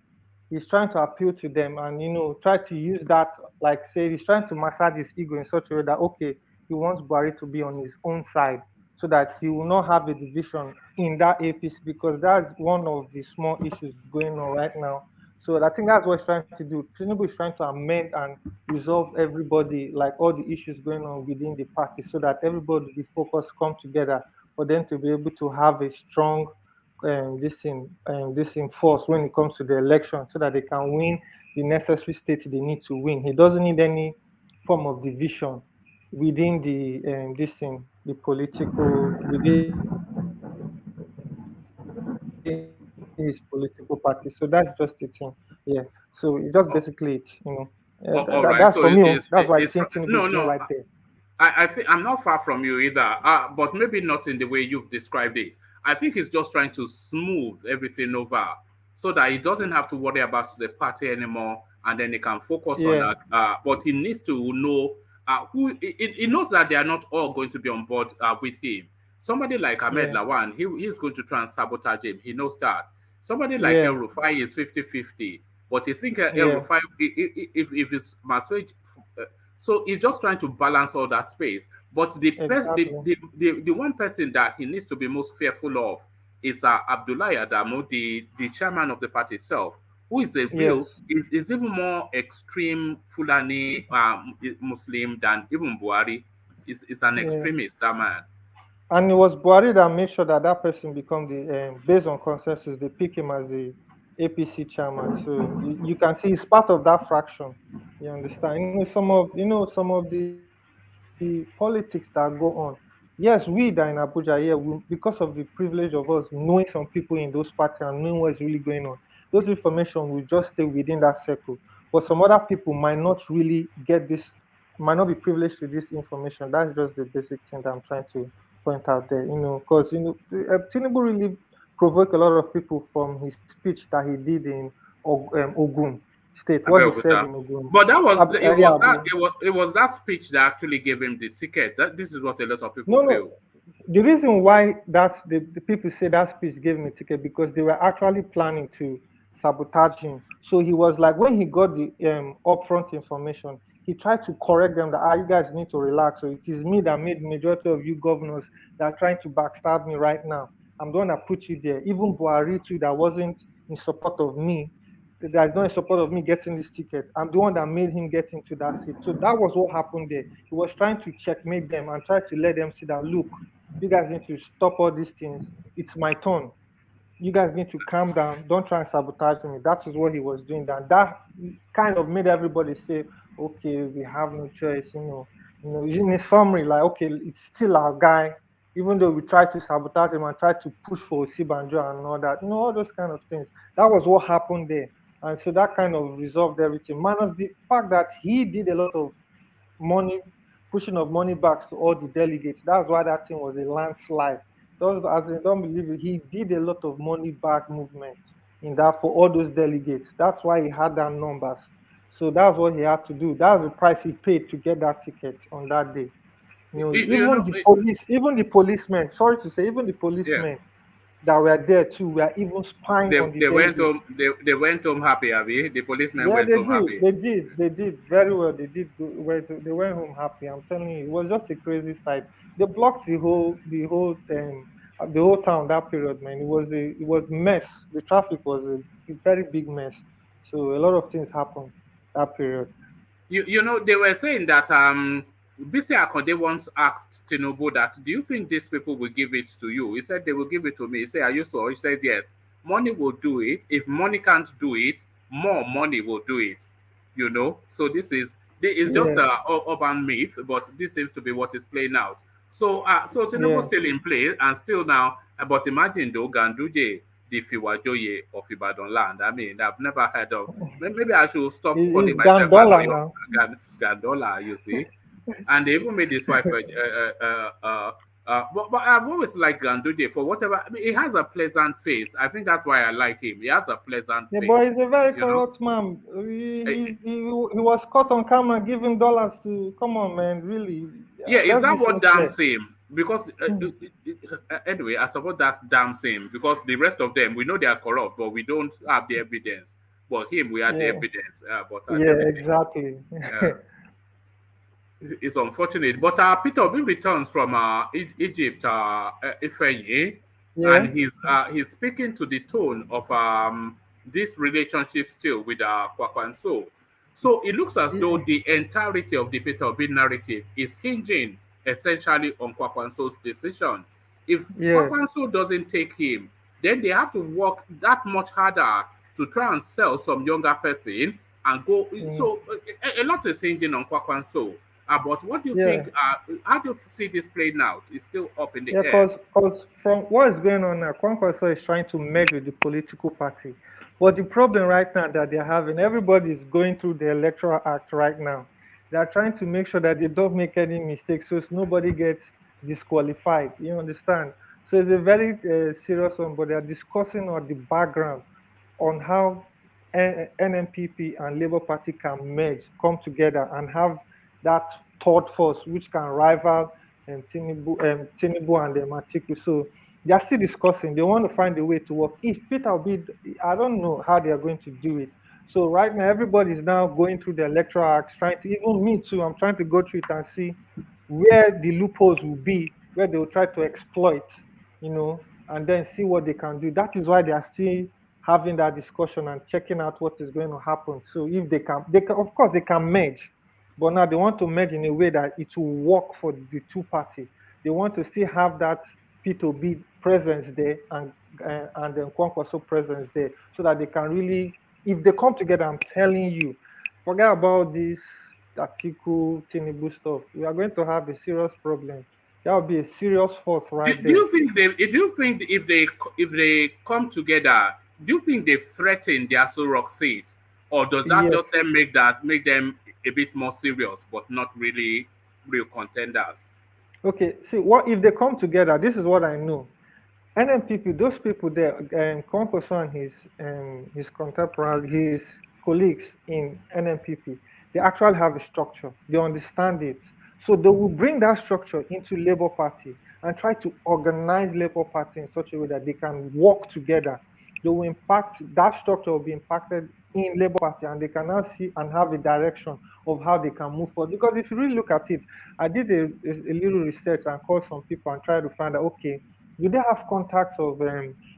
He's trying to appeal to them and, try to use that, like say, he's trying to massage his ego in such a way that, okay, he wants Buhari to be on his own side. so that he will not have a division in that APC, because that's one of the small issues going on right now. So I think that's what he's trying to do. Tinubu is trying to amend and resolve everybody, like all the issues going on within the party, so that everybody, the focus, come together for them to be able to have a strong this in force when it comes to the election, so that they can win the necessary states they need to win. He doesn't need any form of division within the the political, within his political party. So that's just the thing. Yeah. So it's just basically it. That's for me. Oh, That's why I think all Tinubu right. is So doing right there. no, no. I think I'm not far from you either, but maybe not in the way you've described it. I think he's just trying to smooth everything over so that he doesn't have to worry about the party anymore, and then he can focus on Yeah, that. But he needs to know who he knows that they are not all going to be on board with him. Somebody like Ahmed yeah, Lawan, he's going to try and sabotage him. He knows that. Somebody like El yeah, Rufai is 50-50. But you think El yeah, Rufai, if it's Masoj, so he's just trying to balance all that space. But exactly. the one person that he needs to be most fearful of is Abdullahi Adamu, the chairman of the party itself, who is a real Yes. is even more extreme Fulani Muslim than even Buhari. Is an Yeah. extremist, that man. And it was Buhari that made sure that that person become the, based on consensus, they pick him as the APC chairman. So you can see he's part of that fraction. You understand? Some of the politics that go on. Yes, we that in Abuja here, because of the privilege of us knowing some people in those parties and knowing what's really going on, those information will just stay within that circle. But some other people might not really get this, might not be privileged to this information. That's just the basic thing that I'm trying to point out there. Because Tinubu really provoked a lot of people from his speech that he did in Ogun State. What he said Abeokuta. in Ogun. But that was Yeah, it was that speech that actually gave him the ticket. That this is what a lot of people no, no. feel. The reason why the people say that speech gave him a ticket, because they were actually planning to sabotage him. So he was like, when he got the upfront information, he tried to correct them that you guys need to relax. So it is me that made majority of you governors that are trying to backstab me right now. I'm the one that put you there. Even Buhari too, that wasn't in support of me, that is not in support of me getting this ticket. I'm the one that made him get into that seat. So that was what happened there. He was trying to checkmate them and try to let them see that, look, you guys need to stop all these things. It's my turn. You guys need to calm down. Don't try and sabotage me. That is what he was doing. That kind of made everybody say, okay, we have no choice. In a summary, like, okay, it's still our guy, even though we tried to sabotage him and tried to push for Sibanjo and all that. All those kind of things. That was what happened there. And so that kind of resolved everything. Minus the fact that he did a lot of money, pushing of money back to all the delegates. That's why that thing was a landslide. Those, as I don't believe it, he did a lot of money back movement in that for all those delegates. That's why he had that numbers. So that's what he had to do. That's the price he paid to get that ticket on that day. You Even know, the police, even the policemen, sorry to say, even the yeah. policemen that were there too were even spying on the They went delegates. home. They went home happy, Abby. The policemen Yeah, went they home did. happy. They did very well. They did they went home happy. I'm telling you, it was just a crazy sight. They blocked the whole town that period, man. It was mess. The traffic was a very big mess. So a lot of things happened that period. You know, they were saying that BC Akande once asked Tinubu that, do you think these people will give it to you? He said they will give it to me. He said, are you sure? He said, yes. Money will do it. If money can't do it, more money will do it. So this is just Yeah, a urban myth, but this seems to be what is playing out. So Tinubu yeah. still in play and still now. But imagine though, Ganduje, the Fiwajoye of Ibadan land. I mean, I've never heard of. Maybe I should stop calling It's myself an Gandola Oyo now. Gandola, you see. And they even made his wife. But I've always liked Ganduje for whatever. I mean, he has a pleasant face. I think that's why I like him. He has a pleasant Yeah, but face. he's a very You know. corrupt man. Eh, He was caught on camera giving dollars to. Come on, man, really. Yeah, is Let's be that what damns sincere. him? Because anyway, I suppose that's damns him because the rest of them we know they are corrupt, but we don't have the evidence. But him, we have the Yeah, evidence. But yeah, everything. exactly. Uh, It's unfortunate, but Peter Obi returns from Egypt, Ifeanyi, Yeah, and he's speaking to the tone of this relationship still with Kwakwanso. So it looks as though yeah, the entirety of the Peter Obi narrative is hinging essentially on Kwakwanso's decision. If yeah. Kwakwanso doesn't take him, then they have to work that much harder to try and sell some younger person and go. Mm, So a lot is hinging on Kwakwanso. But what do you yeah. think? How do you see this playing out? It's still up in the Yeah, air. because from what is going on now, Kwankwaso is trying to merge with the political party. But the problem right now that they're having, everybody is going through the Electoral Act right now. They are trying to make sure that they don't make any mistakes so nobody gets disqualified. You understand? So it's a very serious one, but they are discussing on the background on how NMPP and Labour Party can merge, come together, and have that third force which can rival Tinubu and Atiku. So they are still discussing. They want to find a way to work. If Peter Obi, I don't know how they are going to do it. So right now, everybody is now going through the electoral acts, trying to, even me too, I'm trying to go through it and see where the loopholes will be, where they will try to exploit, and then see what they can do. That is why they are still having that discussion and checking out what is going to happen. So if they can, of course, they can merge, but now they want to merge in a way that it will work for the two party. They want to still have that P2B presence there and then Kwankwaso presence there, so that they can really, if they come together, I'm telling you, forget about this Atiku Tinubu stuff. We are going to have a serious problem. That will be a serious force right Do there. you think they? Do you think if they come together, do you think they threaten their Aso Rock seat, or does that Yes. just make them a bit more serious, but not really real contenders? Okay. See, what if they come together? This is what I know. NMPP, those people there, Kwankwaso and his contemporaries, his colleagues in NMPP, they actually have a structure. They understand it. So they will bring that structure into Labour Party and try to organize Labour Party in such a way that they can work together. They will impact, that structure will be impacted in Labour Party, and they can now see and have a direction of how they can move forward. Because if you really look at it, I did a little research and called some people and tried to find out, okay, do they have contacts of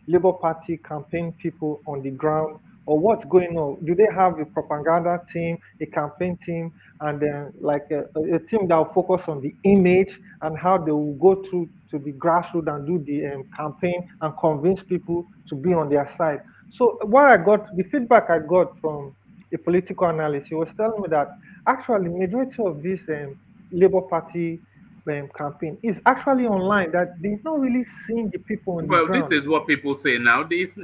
Labour Party campaign people on the ground, or what's going on? Do they have a propaganda team, a campaign team, and then like a team that will focus on the image and how they will go through to the grassroots and do the campaign and convince people to be on their side? So what I got, the feedback I got from a political analyst, he was telling me that actually majority of this Labour Party campaign is actually online, that they've not really seen the people on the Well, this ground. is what people say now. Just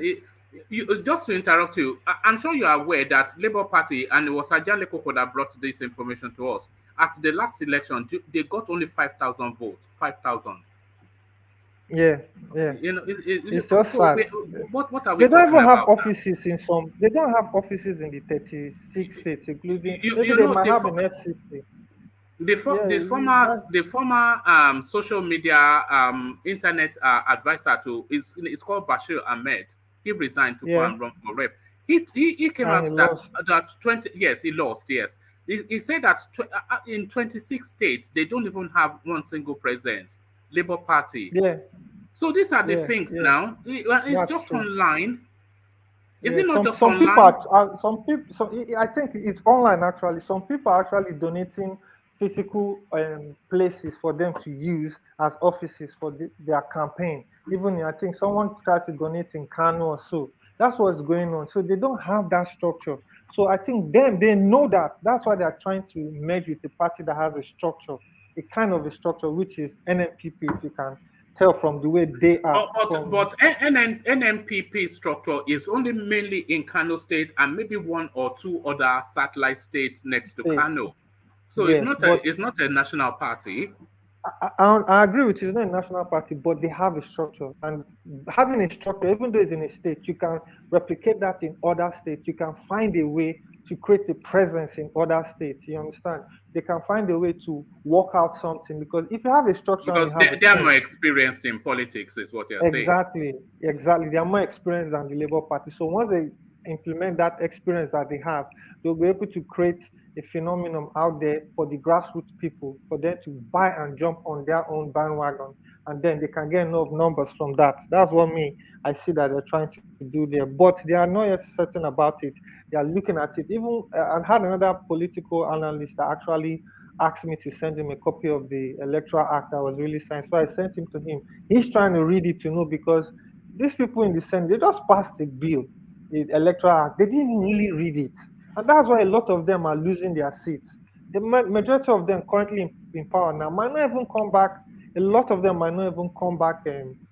to interrupt you, I'm sure you are aware that Labour Party, and it was Ajale Koko that brought this information to us. At the last election, they got only 5,000 votes. 5,000. Yeah, yeah. It's just So sad. what are we They don't talking even have about now? offices in some. They don't have offices in the 36 states, including maybe You they know might have in FCT. Yeah, that, the former social media internet advisor to is called Bashir Ahmed. He resigned to go yeah, and run for rep. He came and he out that lost. 20, yes, he lost, yes. He said that in 26 states they don't even have one single presence, Labour Party. Yeah, So these are the yeah, things yeah. now. It's That's just true. online. Is Yeah, it not just some people online? are some people. So I think it's online actually. Some people are actually donating physical places for them to use as offices for their campaign. Even I think someone tried to donate in Kano or so. That's what's going on. So they don't have that structure. So I think them they know that. That's why they are trying to merge with a party that has a structure, a kind of a structure, which is NNPP. If you can tell from the way they are from. But NNPP structure is only mainly in Kano State and maybe one or two other satellite states next to States. Kano. So Yes, but it's not a national party. I agree with you. It's not a national party, but they have a structure. And having a structure, even though it's in a state, you can replicate that in other states. You can find a way to create a presence in other states. You understand? They can find a way to work out something, because if you have a structure and Because you have a they are team, more experienced in politics, is what you're saying. exactly, exactly. They are more experienced than the Labour Party. So once they implement that experience that they have, they'll be able to create a phenomenon out there for the grassroots people for them to buy and jump on their own bandwagon, and then they can get enough numbers from that. That's what me I see that they're trying to do there, but they are not yet certain about it. They are looking at it. Even I had another political analyst that actually asked me to send him a copy of the Electoral Act that was really signed. So I sent him to him. He's trying to read it to know because these people in the Senate, they just passed the bill, the Electoral Act. They didn't really read it. And that's why a lot of them are losing their seats. The majority of them currently in power now might not even come back. A lot of them might not even come back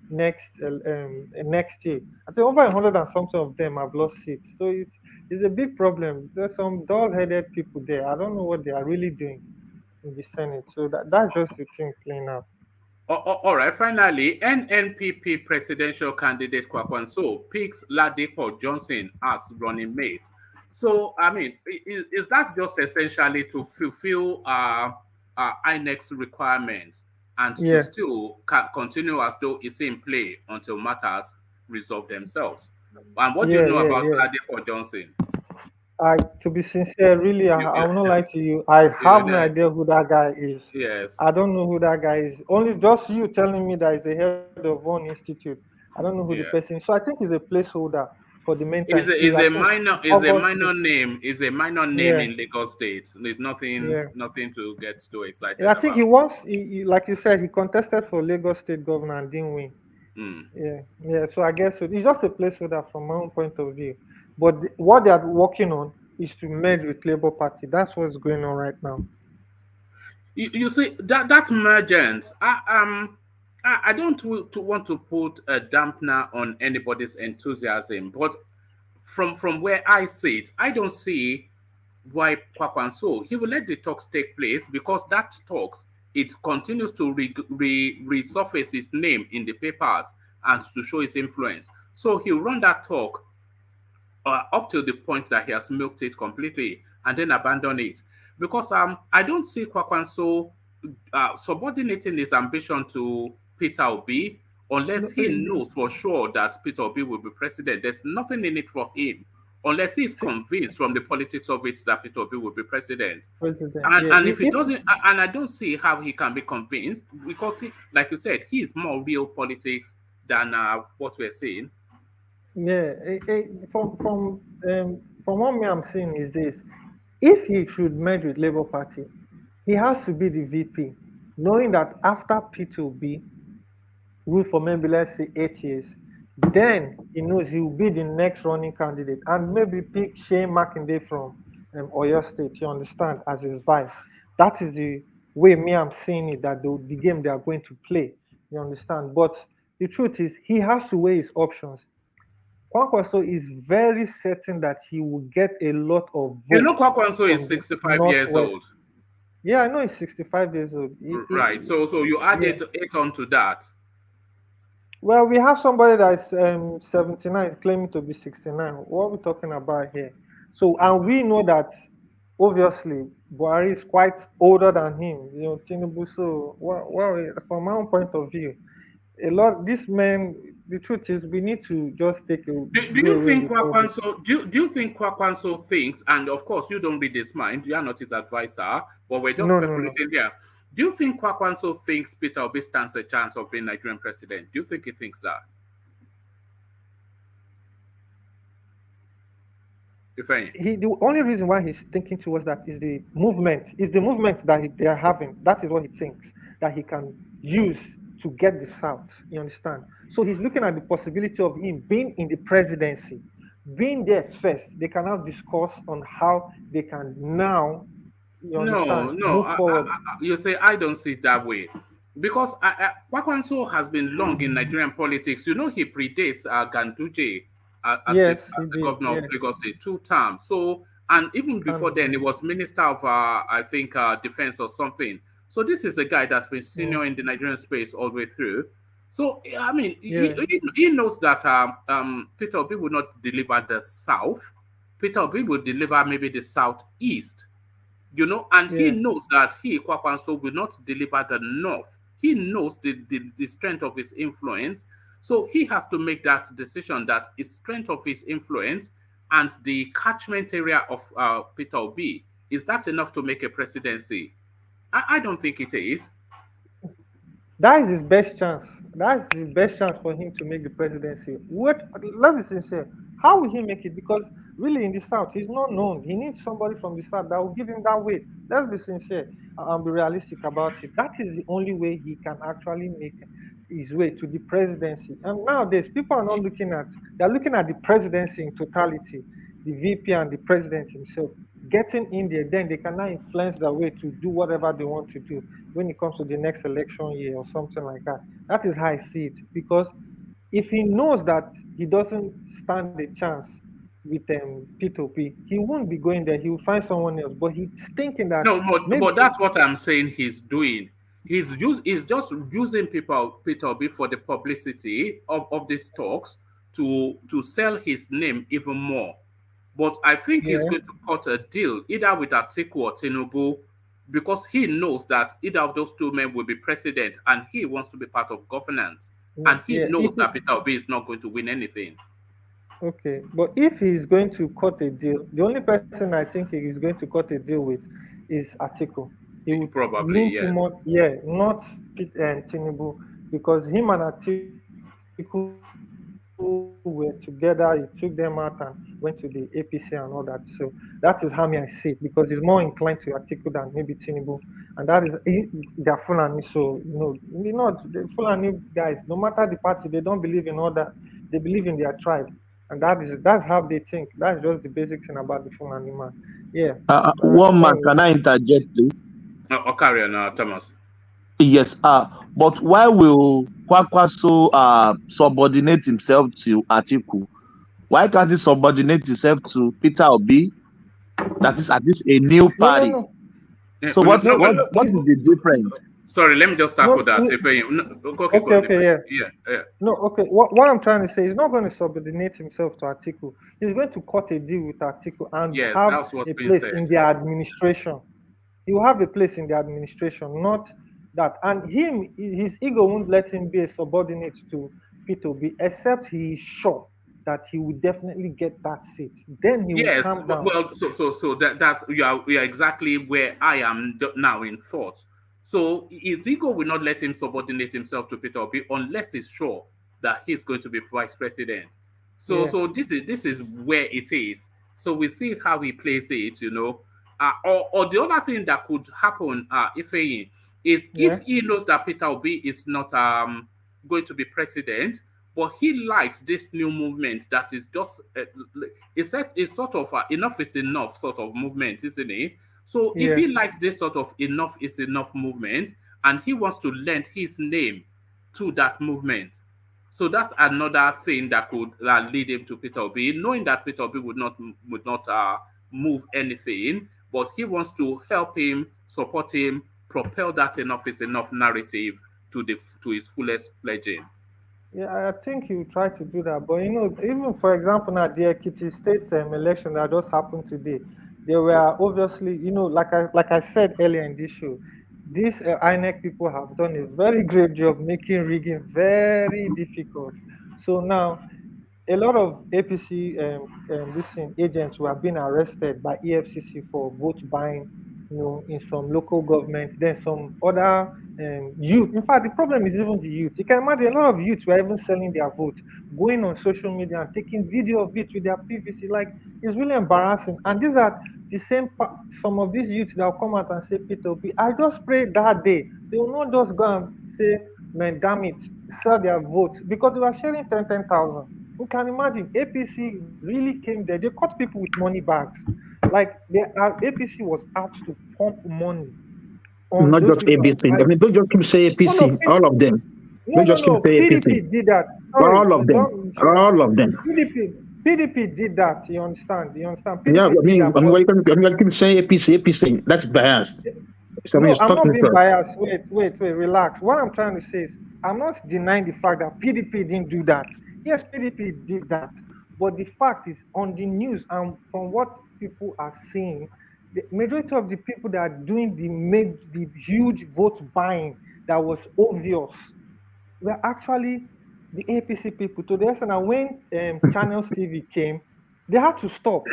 next year. I think over 100 and something of them have lost seats. So it's a big problem. There's some dull-headed people there. I don't know what they are really doing in the Senate. So that's just the thing playing out. All right, finally, NNPP presidential candidate Kwakwanso picks Ladipo Johnson as running mate. So, I mean, is that just essentially to fulfill INEC's requirements and to Yeah, still continue as though it's in play until matters resolve themselves? And what do you yeah, know yeah, about yeah. Ladipo Johnson? To be sincere, really, You, I you, will not lie to you. I you, have no idea who that guy is. yes, I don't know who that guy is. Only just you telling me that he's the head of one institute. I don't know who the yeah. person is. So I think he's a placeholder for the meantime Is till I think is a August minor 6th. name is a minor name Yeah, in Lagos State. There's yeah. nothing to get too Yeah, excited I think he about. wants, like you said, he contested for Lagos State governor and didn't win. Hmm. Yeah, yeah. So I guess it's just a placeholder from my own point of view. But what they are working on is to merge with Labour Party. That's what's going on right now. You see that emergence. I don't want to put a dampener on anybody's enthusiasm, but from where I sit, I don't see why Kwakwanso he will let the talks take place because that talks it continues to resurface his name in the papers and to show his influence. So he'll run that talk up to the point that he has milked it completely and then abandon it. Because I don't see Kwakwanso subordinating his ambition to Peter Obi unless No, he knows for sure that Peter Obi will be president. There's nothing in it for him unless he's convinced from the politics of it that Peter Obi will be president. president. And, Yeah, and if he doesn't, and I don't see how he can be convinced because he, like you said, he is more real politics than what we're seeing. yeah. From what me I'm seeing is this: if he should merge with Labour Party, he has to be the VP, knowing that after P2B rule for maybe let's say 8 years, then he knows he will be the next running candidate and maybe pick Shane Makinde from Oyo State, you understand, as his vice. That is the way me I'm seeing it, that the game they are going to play, you understand. But the truth is, he has to weigh his options. Kwankwaso is very certain that he will get a lot of You know, votes Kwakwanso is from the 65 years northwest. old. Yeah, I know he's 65 years old. Right. So you Yeah. added eight on to that. Well, we have somebody that's 79 claiming to be 69. What are we talking about here? So, and we know that obviously Buhari is quite older than him, Tinubu. So, from my own point of view, a lot, this man, the truth is, we need to just Do do you away think with all this. Do you think Kwakwanso thinks, and of course you don't read his mind, you are not his advisor, but we're just No, no, no. speculating here. Do you think Kwakwanso thinks Peter Obi stands a chance of being Nigerian president? Do you think he thinks that? If any. The only reason why he's thinking towards that is the movement. Is the movement that they are having. That is what he thinks that he can use to get the South. You understand? So he's looking at the possibility of him being in the presidency, being there first. They can now discuss on how they can now, you No, understand, no. move forward. You say I don't see it that way, because Kwakwanso has been long in Nigerian politics. You know, he predates Ganduje Yes, as he the did. governor of Yeah, Lagos State 2 terms. So, and even before Kano. then, he was minister of I think defense or something. So this is a guy that's been Yeah, senior in the Nigerian space all the way through. So I mean, yeah, he knows that Peter Obi will not deliver the South. Peter Obi will deliver maybe the Southeast, and he yeah, knows that Kwakwanso, will not deliver the North. He knows the strength of his influence. So he has to make that decision that his strength of his influence and the catchment area of Peter Obi is that enough to make a presidency? I don't think it is. That is his best chance. That's his best chance for him to make the presidency. What? Let's be sincere. How will he make it? Because really, in the South, he's not known. He needs somebody from the South that will give him that weight. Let's be sincere and be realistic about it. That is the only way he can actually make his way to the presidency. And nowadays, people are not looking at. They're looking at the presidency in totality, the VP and the president himself. Getting in there, then they can now influence their way to do whatever they want to do when it comes to the next election year or something like that. That is how I see it. Because if he knows that he doesn't stand a chance with P2P, he won't be going there. He will find someone else. But he's thinking that No, maybe, but that's what I'm saying he's doing. He's just using Peter B for the publicity of these talks to sell his name even more. But I think he's yeah, going to cut a deal either with Atiku or Tinubu because he knows that either of those two men will be president and he wants to be part of governance. And he yeah. knows that Peter Obi is not going to win anything. Okay, but if he's going to cut a deal, the only person I think he is going to cut a deal with is Atiku. He would Probably, lean too yes. much, yeah, not Tinubu, because him and Atiku were together. He took them out and went to the APC and all that. So that is how me I see it, because he's more inclined to Atiku than maybe Tinubu, and that is they're Fulani. So the Fulani guys, no matter the party, they don't believe in order. They believe in their tribe, and that's how they think. That's just the basic thing about the Fulani man. Yeah, One that man, was can I interject, please? Carry on, Thomas. Yes. But why will Kwakwaso subordinate himself to Atiku? Why can't he subordinate himself to Peter Obi? That is at least a new no, no, party. no, So No, what no, what what is the difference? sorry, let me just tackle no. that. If okay, go Okay, on. okay, yeah. Yeah. No, okay. What I'm trying to say, he's not going to subordinate himself to Atiku. He's going to cut a deal with Atiku and Yes, have that's what's a being place said. in their administration. He will have a place in the administration, not that. And his ego won't let him be a subordinate to P2B, except he is sure that he will definitely get that seat. Then he will Yes, calm down. well, so that's we are exactly where I am now in thought. So his ego will not let him subordinate himself to Peter Obi unless he's sure that he's going to be vice president. So Yeah, so this is where it is. So we see how he plays it. Or the other thing that could happen, if yeah, he knows that Peter Obi is not going to be president, but he likes this new movement that is just it's sort of enough is enough sort of movement, isn't it? So if yeah. he likes this sort of enough is enough movement and he wants to lend his name to that movement, so that's another thing that could lead him to Peter Obi, knowing that Peter Obi would not move anything, but he wants to help him, support him, propel that enough is enough narrative to his fullest pledging. Yeah, I think he will try to do that. But even for example, now the Ekiti state election that just happened today, there were obviously, like I said earlier in this show, these INEC people have done a very great job making rigging very difficult. So now a lot of APC agents were being arrested by EFCC for vote buying, in some local government, then some other youth. In fact, the problem is even the youth. You can imagine a lot of youth were even selling their vote, going on social media and taking video of it with their PVC. Like, it's really embarrassing. And these are the some of these youths that will come out and say, Peter B, I just pray that day. They will not just go and say, man, damn it, sell their vote, because they were sharing 10,000. You can imagine APC really came there. They caught people with money bags. Like APC was out to pump money on Not those just people. ABC. I mean, don't just keep saying No, no, APC. All of them. no, Don't no, just keep no. saying APC. PDP did that. Sorry, All of them. don't. All of them. PDP did that. You understand? Yeah, PDP did that. why you keep saying APC, APC? That's biased. So I mean, No, I'm stop not being yourself. biased. Wait, relax. What I'm trying to say is, I'm not denying the fact that PDP didn't do that. Yes, PDP did that. But the fact is, on the news and from what people are seeing, the majority of the people that are doing the huge vote buying that was obvious were actually the APC people. To the extent that when Channels TV came, they had to stop.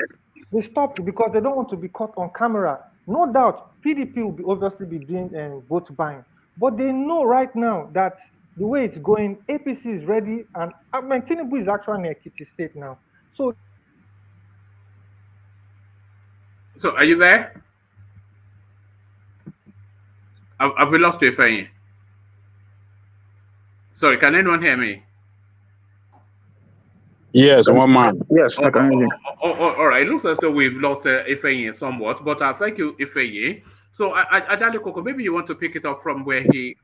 They stopped because they don't want to be caught on camera. No doubt, PDP will be obviously be doing vote buying, but they know right now that the way it's going, APC is ready, and I mean, Tinubu is actually in Ekiti State now. So are you there? Have we lost you, Ifeanyi? Sorry, can anyone hear me? Yes, one man. Yes, I can hear you. All right. It looks as though we've lost Ifeanyi somewhat, but thank you, Ifeanyi. So, Ajali Koko, maybe you want to pick it up from where he,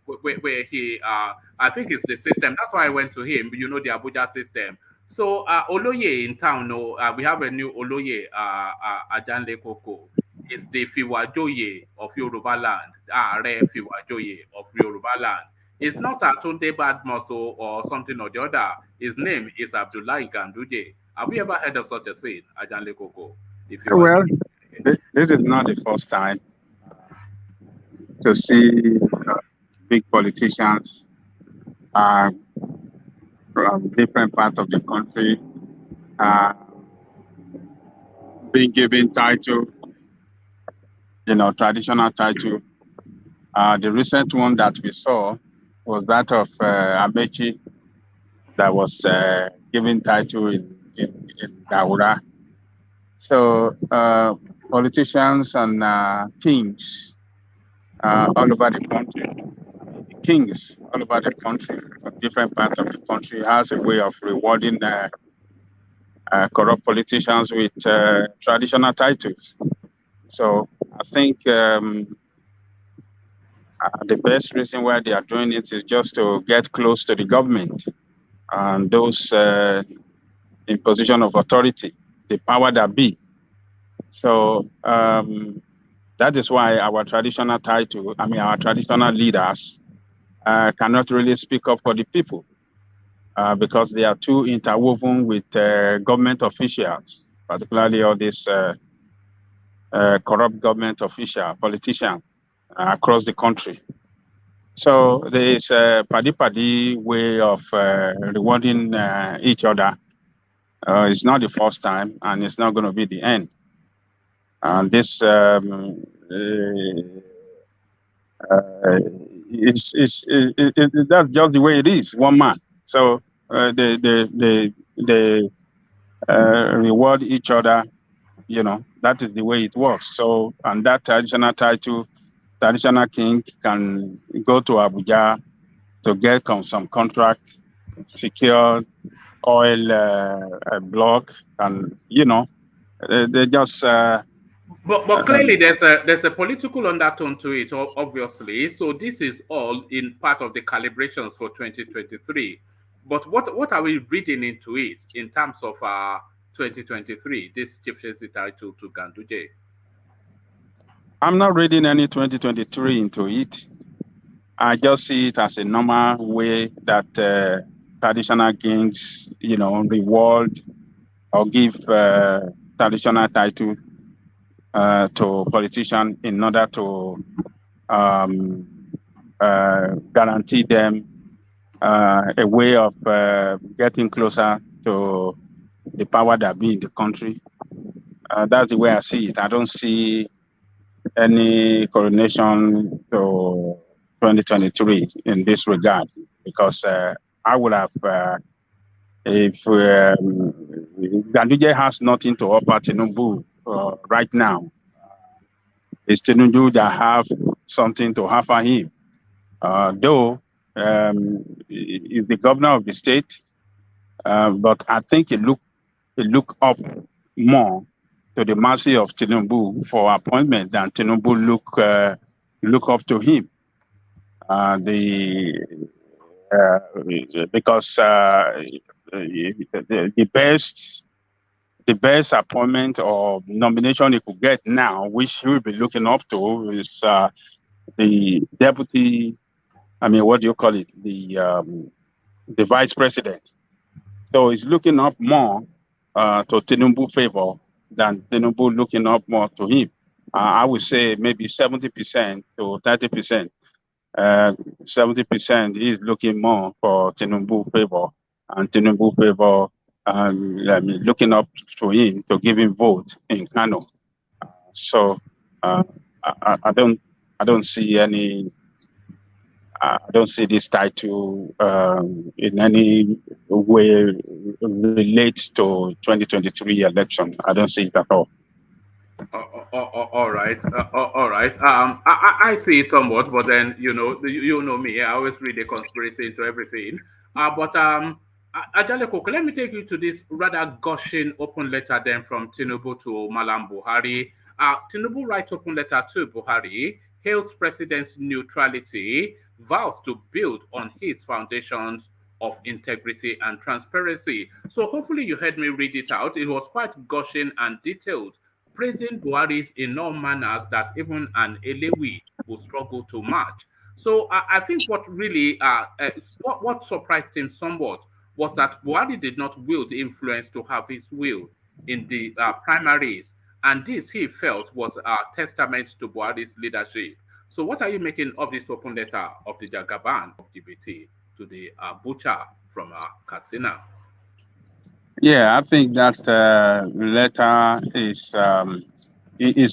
I think it's the system. That's why I went to him. You know, the Abuja system. So, Oloye in town, no, we have a new Oloye, Ajali Koko. It's the Fiwajoye of Yoruba land, Are Fiwajoye of Yoruba land. It's not Atunde Badmoso or something or the other. His name is Abdullahi Ganduje. Have we ever heard of such a thing, Ajanle Koko? Well, this is not the first time to see big politicians from different parts of the country being given title, traditional title. The recent one that we saw was that of Amechi that was given title in Daura. So politicians and kings all over the country, kings all over the country, from different parts of the country, has a way of rewarding corrupt politicians with traditional titles. So I think the best reason why they are doing it is just to get close to the government and those in position of authority, the power that be. So that is why our traditional leaders cannot really speak up for the people because they are too interwoven with government officials, particularly all these corrupt government politicians across the country. So there is a paddy way of rewarding each other. It's not the first time, and it's not going to be the end. And this that's just the way it is. One man. So they reward each other. That is the way it works. So, and that traditional king can go to Abuja to get some contract, secure oil block, and they just. But clearly there's a political undertone to it, obviously. So this is all in part of the calibrations for 2023. But what are we reading into it in terms of 2023? This chieftaincy title to Ganduje. I'm not reading any 2023 into it. I just see it as a normal way that traditional kings, reward or give traditional title to politicians in order to guarantee them a way of getting closer to the power that be in the country. That's the way I see it. I don't see any correlation to 2023 in this regard, because I would have, if Ganduje has nothing to offer Tinubu right now, it's Tinubu that have something to offer him. Though he's the governor of the state, but I think it look up more to the mercy of Tinubu for appointment than Tinubu look up to him. Because the best appointment or nomination he could get now, which he will be looking up to, is the deputy. What do you call it? The vice president. So he's looking up more to Tinubu favor than Tinubu looking up more to him. I would say maybe 70% to 30%. 70% is looking more for Tinubu favor, and Tinubu favor looking up to him to give him vote in Kano. So I don't see any. I don't see this title in any way relates to 2023 election. I don't see it at all. All right, all right. I see it somewhat, but then you know me. I always read a conspiracy into everything. Ajaleko, let me take you to this rather gushing open letter then from Tinubu to Malam Buhari. Tinubu writes open letter to Buhari, hails president's neutrality, vows to build on his foundations of integrity and transparency. So hopefully you heard me read it out. It was quite gushing and detailed, praising Buhari's in all manners that even an Elewi will struggle to match. So I think what really what surprised him somewhat was that Buhari did not wield influence to have his will in the primaries, and this he felt was a testament to Buhari's leadership. So what are you making of this open letter of the Jagaban of DBT to the butcher from Katsina? Yeah, I think that letter is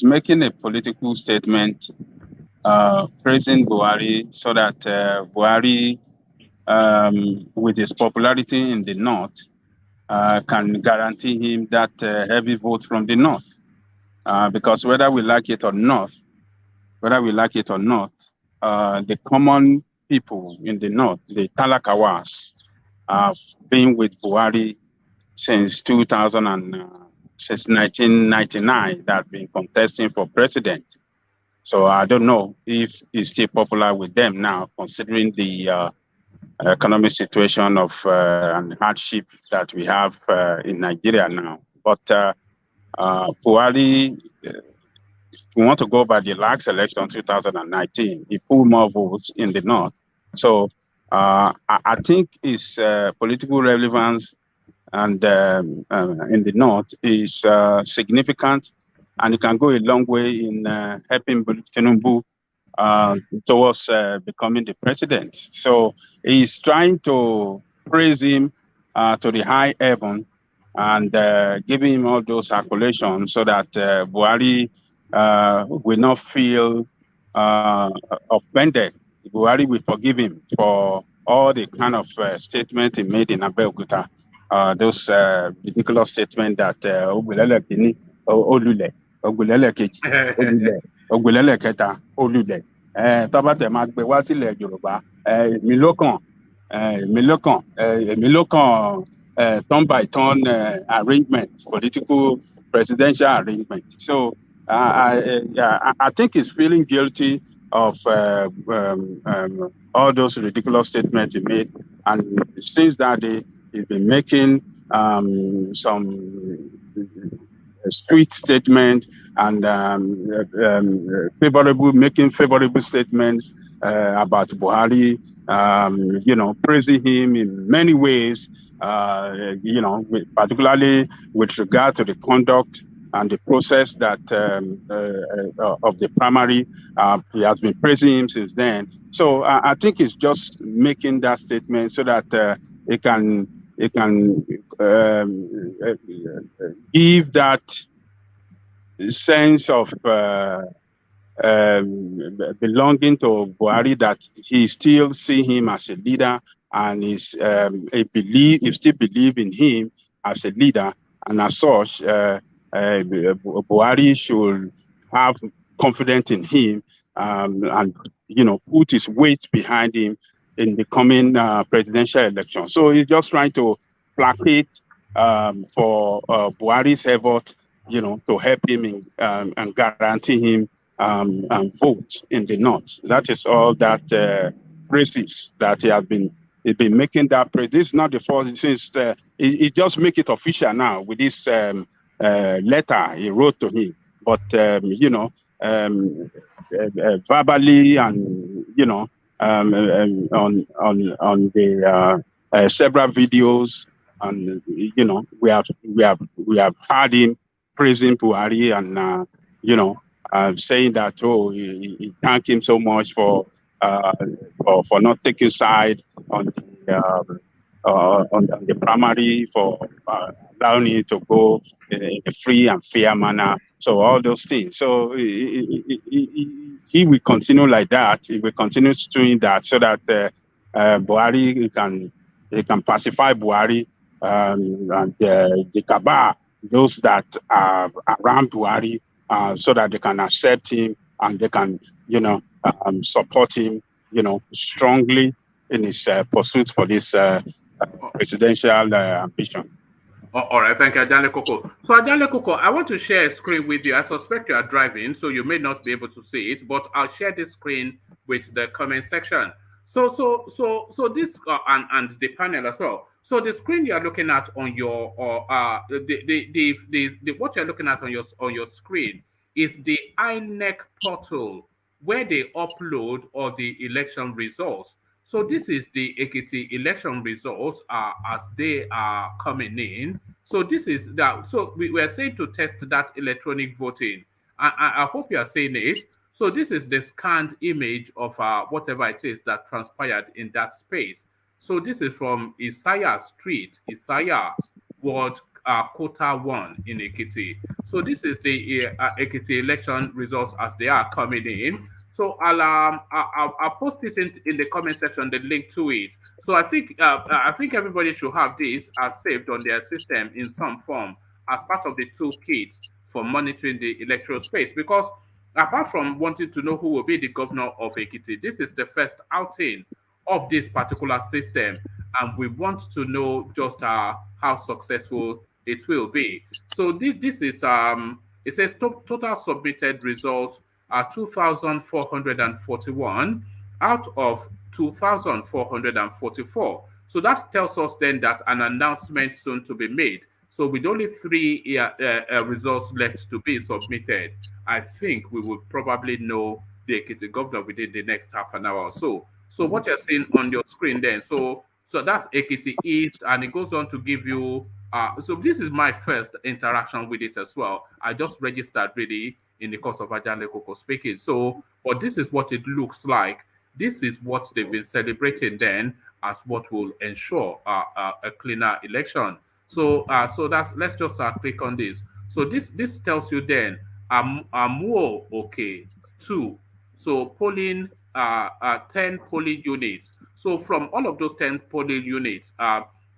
making a political statement praising Buhari so that Buhari, with his popularity in the north, can guarantee him that heavy vote from the north. Because whether we like it or not, the common people in the north, the Talakawas, have been with Buhari since 2000 and since 1999 that have been contesting for president. So I don't know if he's still popular with them now, considering the economic situation of and hardship that we have in Nigeria now. But Buhari, we want to go by the last election 2019. He pulled more votes in the north. So I think his political relevance and in the north is significant, and it can go a long way in helping Tinubu towards becoming the president. So he's trying to praise him to the high heaven and giving him all those accolades so that Buhari will not feel offended. Buhari will forgive him for all the kind of statement he made in Abeokuta. Those ridiculous statements that Ogulele Kini, Olule, Ogulele Keji, Olule, Ogulele Keta, Olule. Tọ́ba tẹ̀ máa gbé wá sílẹ̀ Yorùbá, èmi ló kàn turn by turn arrangement, political presidential arrangement. So I think he's feeling guilty of all those ridiculous statements he made, and since that day, he's been making some sweet statement and making favorable statements about Buhari, praising him in many ways, particularly with regard to the conduct and the process that of the primary. He has been praising him since then. So I think he's just making that statement so that it can give that sense of belonging to Buhari, that he still see him as a leader, and he still believe in him as a leader, and as such, Buhari should have confidence in him and put his weight behind him in the coming presidential election. So he's just trying to placate for Buhari's effort, to help him and guarantee him vote in the north. That is all that praises that he's been making that praise. This is not the first, since he just make it official now with this letter he wrote to him. But verbally and on the several videos, and we have heard him praising Buhari and saying that he thank him so much for not taking side on the primary, for allowing it to go in a free and fair manner. So all those things. So he will continue like that. He will continue doing that so that Buhari he can pacify Buhari and the cabal, those that are around Buhari, so that they can accept him and they can, support him, strongly in his pursuit for this presidential ambition. All right, thank you, Ajale Koko. So, Ajale Koko, I want to share a screen with you. I suspect you are driving, so you may not be able to see it, but I'll share this screen with the comment section. So this and the panel as well. So the screen you are looking at on your or the what you're looking at on your screen is the INEC portal where they upload all the election results. So this is the Ekiti election results as they are coming in. So this is that. So we were saying to test that electronic voting. I hope you are seeing it. So this is the scanned image of whatever it is that transpired in that space. So this is from Isaiah Street, Isaiah Ward, Quota 1 in Ekiti. So this is the Ekiti election results as they are coming in. So I'll post it in the comment section, the link to it. So I think everybody should have this saved on their system in some form as part of the toolkit for monitoring the electoral space. Because apart from wanting to know who will be the governor of Ekiti, this is the first outing of this particular system, and we want to know just how successful it will be. So this is it says total submitted results are 2,441 out of 2,444. So that tells us then that an announcement soon to be made. So with only three results left to be submitted, I think we will probably know the Ekiti governor within the next half an hour or so. So what you're seeing on your screen then, so that's Ekiti East, and it goes on to give you. So this is my first interaction with it as well. I just registered really in the course of Ajale Koko speaking. So, but this is what it looks like. This is what they've been celebrating then as what will ensure a cleaner election. So that's let's just click on this. So this tells you then Amuo okay 2. So polling 10 polling units. So from all of those 10 polling units,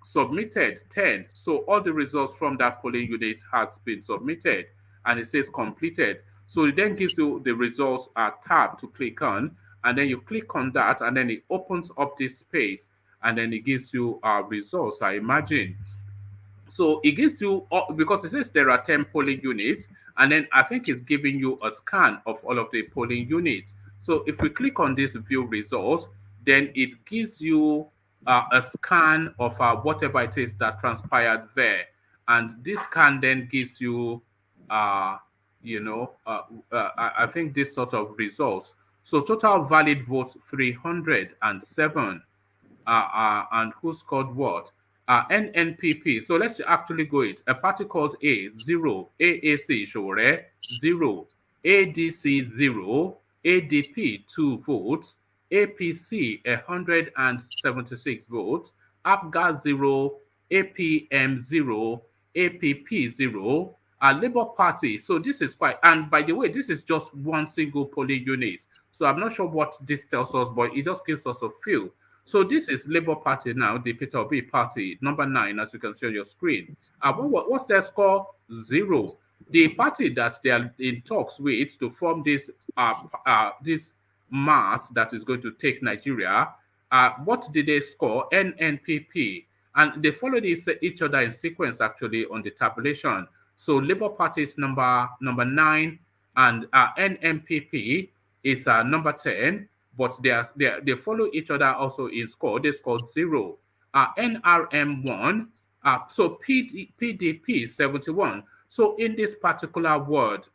submitted 10. So all the results from that polling unit has been submitted, and it says completed. So it then gives you the results tab to click on, and then you click on that, and then it opens up this space, and then it gives you results, I imagine. So it gives you, because it says there are 10 polling units, and then I think it's giving you a scan of all of the polling units. So if we click on this view result, then it gives you a scan of whatever it is that transpired there. And this scan then gives you, I think this sort of results. So total valid votes 307. And who scored what? NNPP. So let's actually go it. A party called A, 0, AAC, Shore, 0, ADC, 0, ADP, 2 votes, APC, 176 votes, APGA, 0, APM, 0, APP, 0, Labour Party. So this is quite, and by the way, this is just one single polling unit. So I'm not sure what this tells us, but it just gives us a feel. So this is Labour Party now, the Peter Obi Party, number 9, as you can see on your screen. What's their score? 0. The party that they are in talks with to form this mass that is going to take Nigeria, what did they score? NNPP. And they followed each other in sequence, actually, on the tabulation. So Labour Party is number 9, and NNPP is number 10. But they follow each other also in score. They scored 0. NRM 1. So PDP 71. So in this particular word,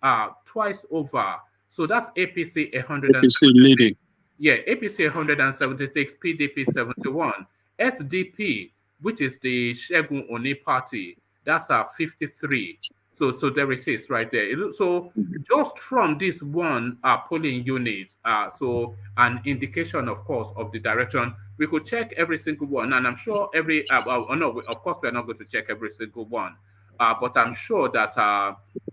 twice over. So that's APC 176. APC leading. Yeah, APC 176, PDP 71. SDP, which is the Shegun Oni party, that's 53. So there it is right there. So just from this one polling unit, so an indication, of course, of the direction. We could check every single one, and I'm sure no, of course we're not going to check every single one. But I'm sure that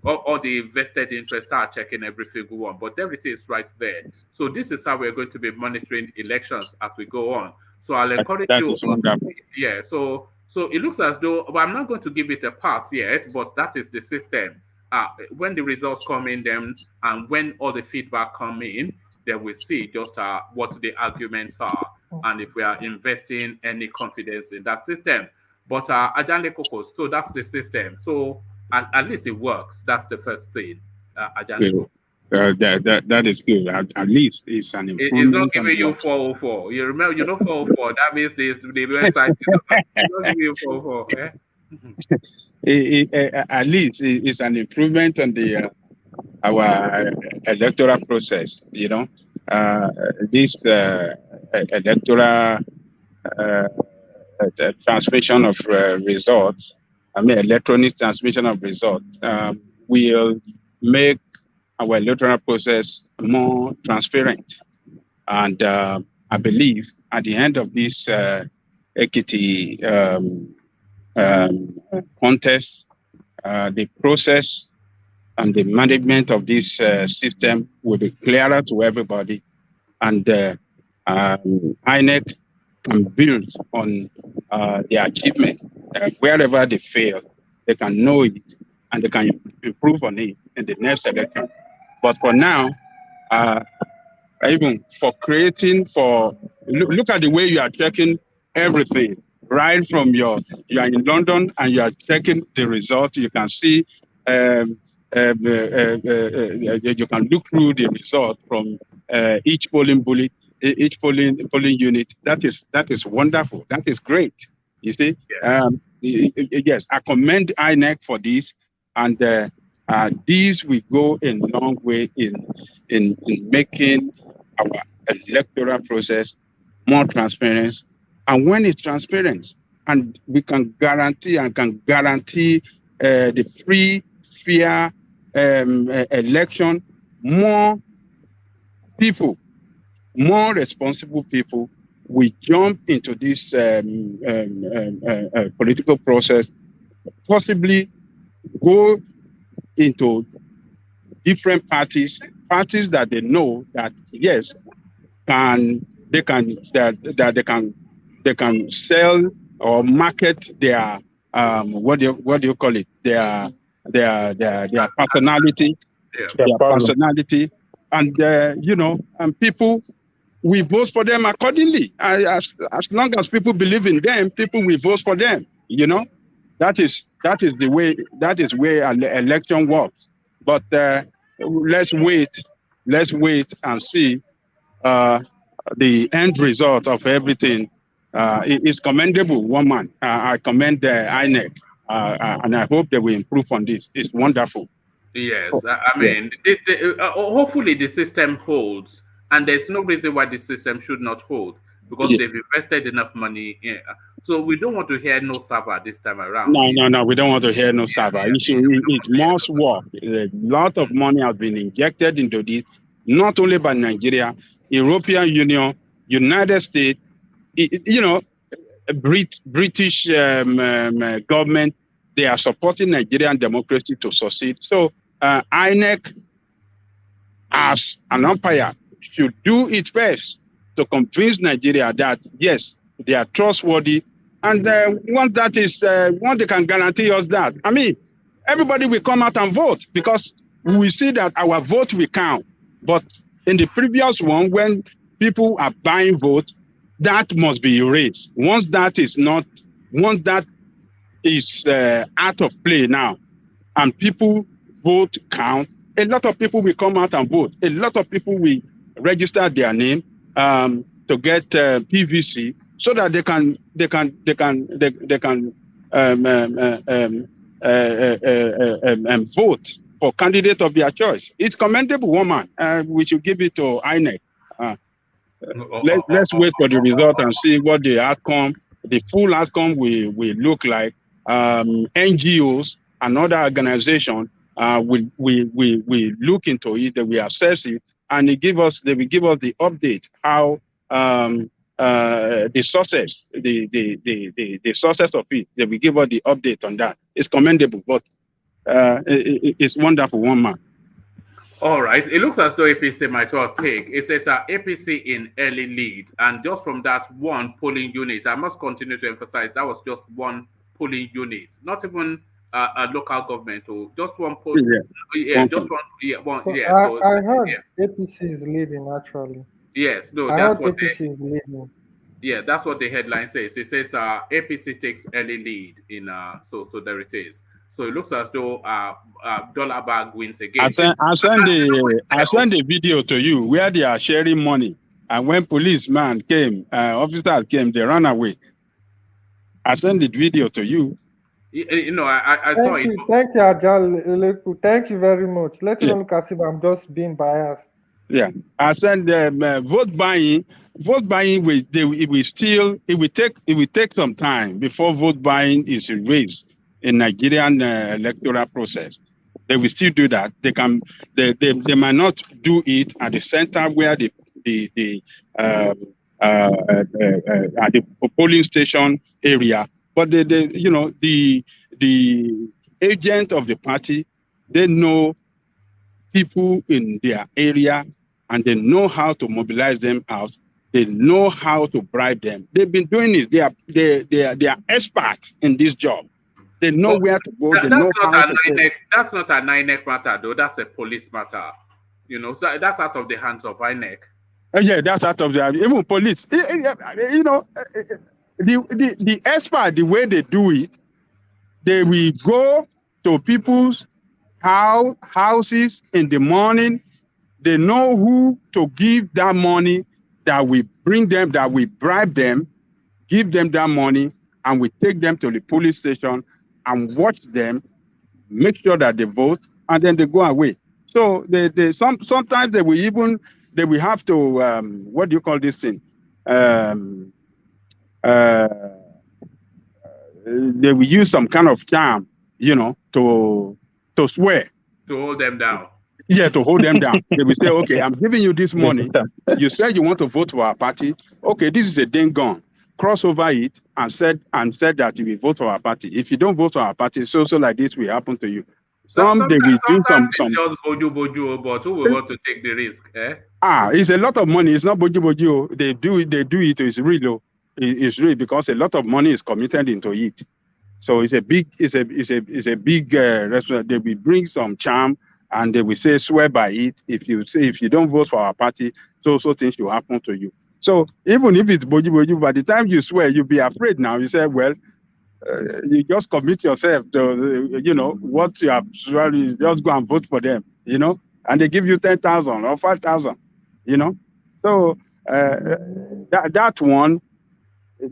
all the vested interests are checking every single one. But everything is right there. So this is how we're going to be monitoring elections as we go on. So I'll encourage That you. is wonderful. Yeah. So it looks as though, well, I'm not going to give it a pass yet, but that is the system. When the results come in, then and when all the feedback come in, then we see just what the arguments are and if we are investing any confidence in that system. But Ajande Kokos, so that's the system. So at least it works. That's the first thing. Ajande Good. Kokos. That is good. At least it's an It's not improvement on giving you what. 404. You remember, 404. That means the website is not giving you 404. Yeah? At least it's an improvement on the our electoral process. This electoral transmission of results. I mean, electronic transmission of results will make our electoral process more transparent. And I believe at the end of this equity contest, the process and the management of this system will be clearer to everybody. And INEC can build on their achievement. Wherever they fail, they can know it and they can improve on it in the next election. But for now, even for look at the way you are checking everything, right from you are in London and you are checking the result. You can see, you can look through the result from each polling unit. That is wonderful. That is great. You see, yes, I commend INEC for this, and these will go a long way in making our electoral process more transparent. And when it's transparent, and we can guarantee the free, fair election, more people, more responsible people will jump into this political process, possibly go into different parties that they know that yes, they can sell or market their what do you call it, their personality, personality, and and people we vote for them accordingly. As long as people believe in them, people will vote for them. That is the way. That is where election works. But let's wait and see the end result of everything. It is commendable, woman. I commend INEC, and I hope they will improve on this. It's wonderful. Yes, I mean, hopefully the system holds, and there's no reason why the system should not hold because they've invested enough money in. So we don't want to hear no server this time around. No, we don't want to hear no server. It must work. A lot of money has been injected into this, not only by Nigeria, European Union, United States, British government. They are supporting Nigerian democracy to succeed. So INEC, as an umpire, should do its best to convince Nigeria that yes, they are trustworthy. And once they can guarantee us that, I mean, everybody will come out and vote because we see that our vote will count. But in the previous one, when people are buying votes, that must be erased. Once that is out of play now, and people vote count, a lot of people will come out and vote. A lot of people will register their name to get PVC, so that they can vote for candidate of their choice. It's commendable, woman. We should give it to INEC. Let's wait for the result and see what the full outcome will look like. NGOs and other organizations will look into it, they will assess it, and they will give us the update how the sources, the sources of it. They will give us the update on that. It's commendable, but it's wonderful, one man. All right. It looks as though APC might well take. It says APC in early lead. And just from that one polling unit, I must continue to emphasize that was just one polling unit, not even a local government, or just one polling. Yeah, just one. Yeah, one. So Yeah. I heard APC is leading actually. Yes, no, I that's heard what APC is leading. Yeah, that's what the headline says. It says APC takes early lead in so there it is. So it looks as though Dollar Bag wins again. I send the video to you where they are sharing money, and when policeman came, officers came, they ran away. I send the video to you. You know, I saw it. Thank you, Ajal. Thank you very much. Let me look as if I'm just being biased. Yeah, I said vote buying. Vote buying it will take some time before vote buying is erased in Nigerian electoral process. They will still do that. They might not do it at the center where at the polling station area, but the agent of the party, they know people in their area and they know how to mobilize them out. They know how to bribe them. They've been doing it. They are experts in this job. They know where to go. They know how to go. That's not a INEC matter, though. That's a police matter. You know, so that's out of the hands of INEC. Yeah, that's out of the even police. You know, the expert, the way they do it, they will go to people's houses in the morning. They know who to give that money, that we bring them, that we bribe them, give them that money, and we take them to the police station and watch them, make sure that they vote, and then they go away. So sometimes they will have to what do you call this thing? They will use some kind of charm, you know, to swear. To hold them down. Yeah, to hold them down. They will say, okay, I'm giving you this money. You said you want to vote for our party. Okay, this is a ding gone. Cross over it and said that you will vote for our party. If you don't vote for our party, so like this will happen to you. Sometimes they will do some just boju, but who will want to take the risk? It's a lot of money. It's not boju. They do it. It's real. It's real because a lot of money is committed into it. So it's a big restaurant. They will bring some charm and they will say swear by it. If you don't vote for our party, so things will happen to you. So even if it's boju, by the time you swear, you'll be afraid now. You say, well, you just commit yourself to, you know, what you have sworn is just go and vote for them, you know, and they give you 10,000 or 5,000, you know. So that one,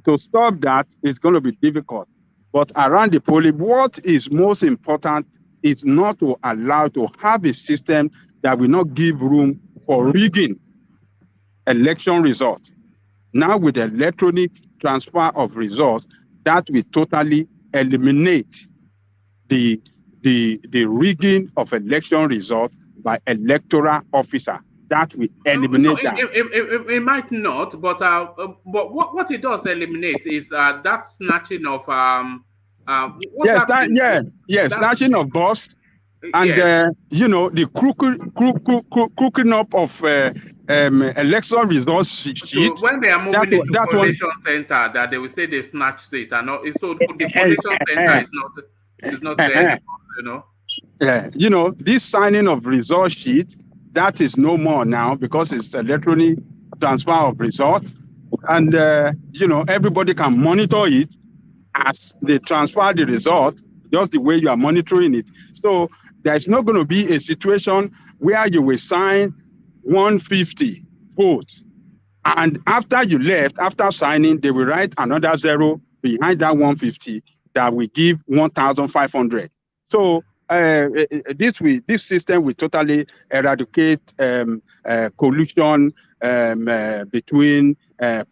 to stop that is going to be difficult. But around the polling, what is most important is not to allow to have a system that will not give room for rigging election results. Now with the electronic transfer of results, that will totally eliminate the rigging of election results by electoral officer. That will eliminate that. It might not, but what it does eliminate is that snatching of snatching of boss and you know, the crooking up of election results sheet. So when they are moving into the collation center, that they will say they've snatched it, and so the collation center is not there anymore, you know. Yeah, you know, this signing of result sheet, that is no more now because it's electronic transfer of result, and you know, everybody can monitor it as they transfer the result, just the way you are monitoring it. So there's not going to be a situation where you will sign 150 votes, and after you left, after signing, they will write another zero behind that 150 that will give 1,500. So this system will totally eradicate collusion between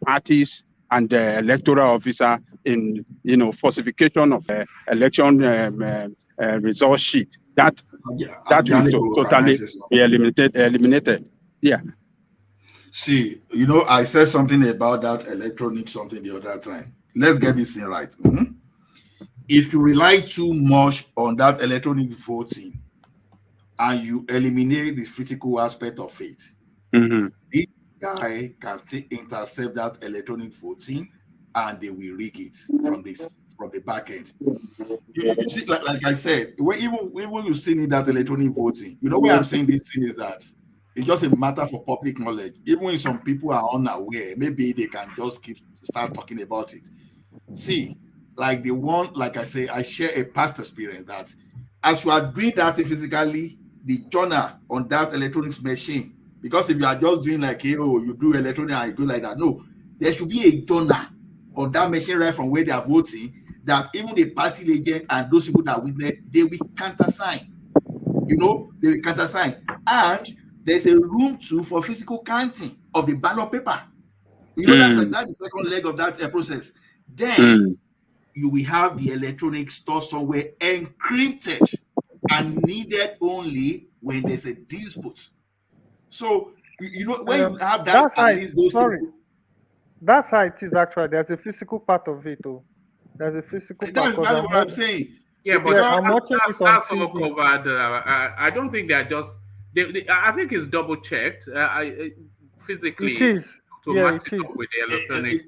parties and the electoral officer in, you know, falsification of election result sheet. That will totally be eliminated. Yeah. See, I said something about that electronic something the other time. Let's get this thing right. If you rely too much on that electronic voting and you eliminate the physical aspect of it, this guy can still intercept that electronic voting and they will rig it from the back end. You see, like I said, even you still need that electronic voting. Why I'm saying this thing is that it's just a matter for public knowledge. Even if some people are unaware, maybe they can just start talking about it. See, like I say, I share a past experience that as you are doing that physically, the journal on that electronics machine, because if you are just doing like, you do electronic and you go like that, no, there should be a journal on that machine right from where they are voting, that even the party agent and those people that witness, they will countersign. They will countersign. And there's a room too for physical counting of the ballot paper. That's the second leg of that process. Then you will have the electronic store somewhere encrypted and needed only when there's a dispute. So, when you have that, at least those people. That's how it is actually. There's a physical part of it, though. There's a physical part. That's exactly what I'm saying. Yeah, but I'm watching it on that's all TV. covered. I don't think they're just. I think it's double checked. Physically, it is. To match it up with the electronic.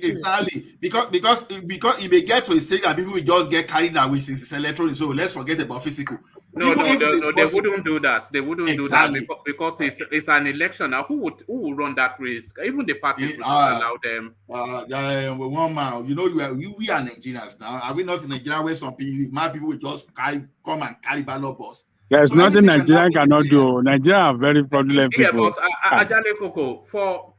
Exactly. Because it may get to a stage that people will just get carried away since it's electronic. So let's forget about physical. No, they wouldn't do that. They wouldn't do that because it's an election. Now, who would run that risk? Even the parties would not allow them. One man, we are Nigerians now. Are we not in Nigeria where some people will just come and carry ballot box? There's nothing Nigeria cannot do. Nigeria are very fraudulent people. Yeah, but Ajale Koko, for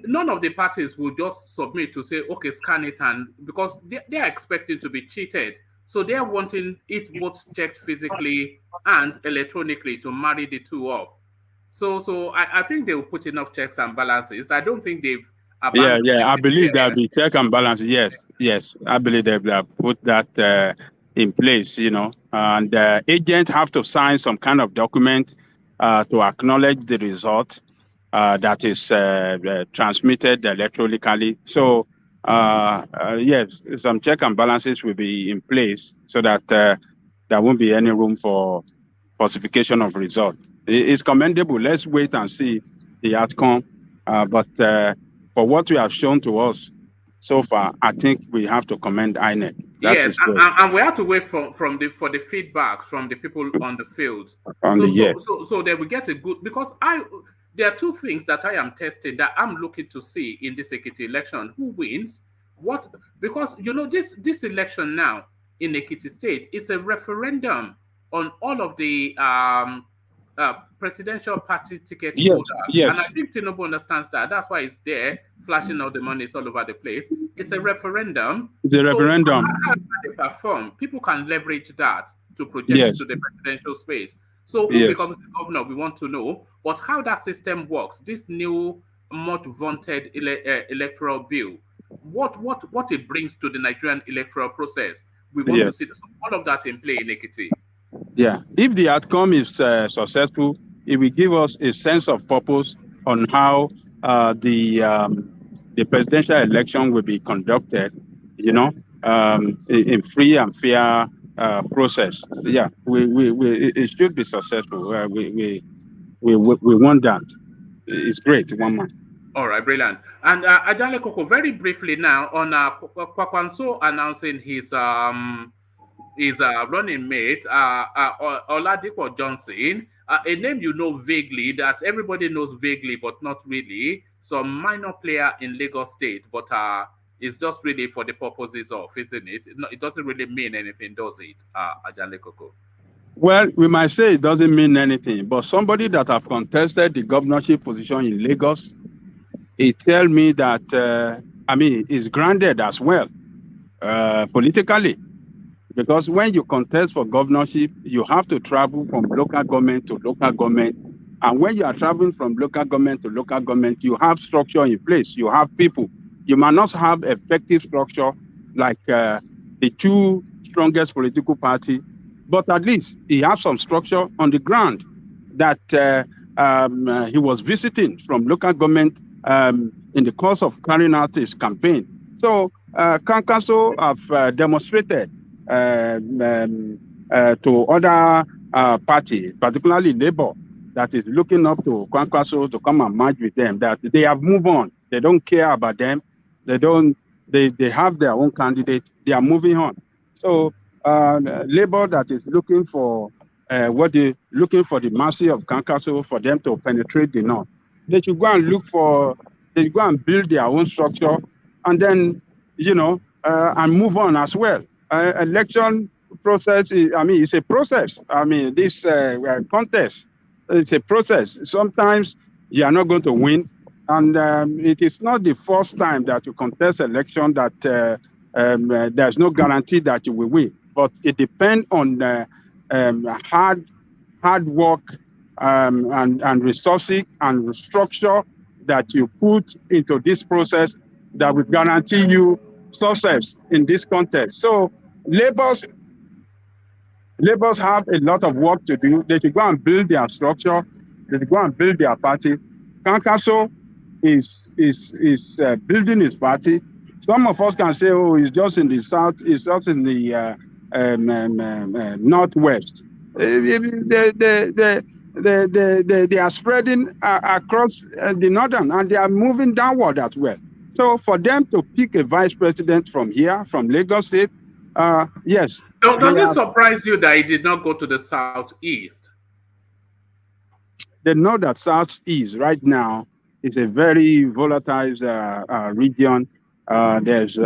none of the parties will just submit to say, okay, scan it, and because they are expecting to be cheated. So they are wanting it both checked physically and electronically to marry the two up. So I think they will put enough checks and balances. I don't think they've abandoned. Yeah. I believe there'll be check and balance. Yes. I believe they'll put that in place. And agents have to sign some kind of document to acknowledge the result that is transmitted electronically. So. Yes, some check and balances will be in place so that there won't be any room for falsification of result. It's commendable. Let's wait and see the outcome. But for what you have shown to us so far, I think we have to commend INEC. Yes, and we have to wait for the feedback from the people on the field. So that we get a good, because there are two things that I am testing that I'm looking to see in this Ekiti election. Who wins? What? Because, this election now in Ekiti State is a referendum on all of the presidential party ticket holders. Yes. And I think Tinubu understands that. That's why it's there, flashing all the monies all over the place. It's a referendum. It's a referendum. How they perform, people can leverage that to project to the presidential space. So who becomes the governor, we want to know. But how that system works, this new, much vaunted electoral bill, what it brings to the Nigerian electoral process, we want to see all of that in play in Ekiti. Yeah, if the outcome is successful, it will give us a sense of purpose on how the presidential election will be conducted, in free and fair process. Yeah, it should be successful. We want that. It's great. One man. All right, brilliant. And Ajale Koko, very briefly now on Kwakwanso announcing his running mate, Oladipo Johnson, a name vaguely, that everybody knows vaguely, but not really. Some minor player in Lagos State, but it's just really for the purposes of, isn't it? It doesn't really mean anything, does it, Ajale Koko? Well, we might say it doesn't mean anything, but somebody that have contested the governorship position in Lagos, it tells me that, it's grounded as well, politically. Because when you contest for governorship, you have to travel from local government to local government. And when you are traveling from local government to local government, you have structure in place. You have people. You might not have effective structure like the two strongest political parties, but at least you have some structure on the ground that he was visiting from local government in the course of carrying out his campaign. So Kankaso have demonstrated to other parties, particularly Labour, that is looking up to Kankaso to come and merge with them, that they have moved on. They don't care about them. They have their own candidate. They are moving on. So Labour that is looking for looking for the mercy of Kankaso for them to penetrate the north. They should go and they go and build their own structure, and then and move on as well. Election process it's a process. This contest, it's a process. Sometimes you are not going to win, and it is not the first time that you contest election that there's no guarantee that you will win. But it depends on hard work and resources and structure that you put into this process that will guarantee you success in this contest. So Labours have a lot of work to do. They should go and build their structure. They should go and build their party. Kankaso is building his party. Some of us can say, oh, he's just in the south, he's just in the northwest. They are spreading across the northern, and they are moving downward as well. So for them to pick a vice president from here, from Lagos State, yes. Does it surprise you that he did not go to the southeast? They know that southeast right now is a very volatile region. Politics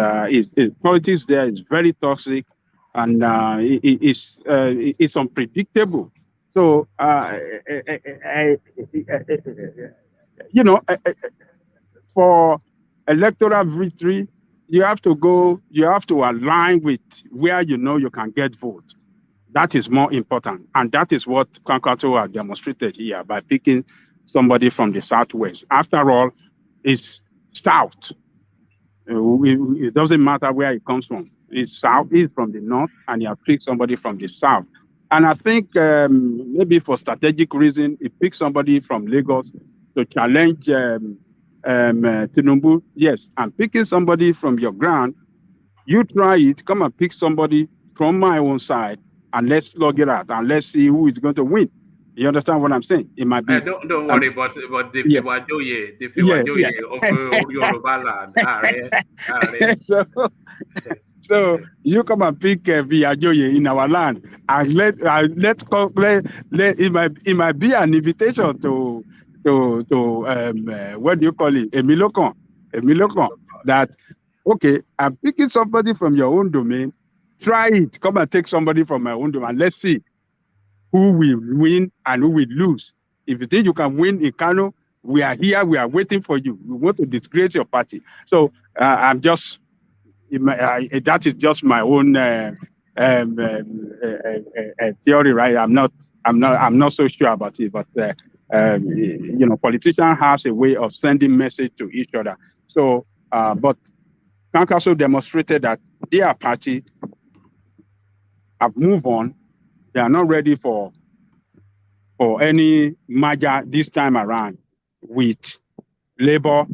there is very toxic, and it's unpredictable. So for electoral victory, you have to align with where you can get vote. That is more important, and that is what Kankaso has demonstrated here by picking somebody from the southwest. After all, it's south. It doesn't matter where it comes from. It's south. He's from the north, and he has picked somebody from the south. And I think maybe for strategic reason, he picked somebody from Lagos to challenge Tinubu. Yes, I'm picking somebody from your ground. You try it. Come and pick somebody from my own side, and let's slug it out, and let's see who is going to win. You understand what I'm saying? It might be. Don't worry about the Fiwajoye, the Fiwajoye of Yoruba land. So you come and pick Fiwajoye in our land, and let it might be an invitation to what do you call it? Emilokon. That okay, I'm picking somebody from your own domain. Try it. Come and take somebody from my own domain. Let's see who will win and who will lose. If you think you can win in Kano, we are here. We are waiting for you. We want to disgrace your party. So I'm just that is just my own theory, right? I'm not so sure about it, but politicians has a way of sending message to each other. So, but Kankaso demonstrated that their party have moved on. They are not ready for any merger this time around with Labour,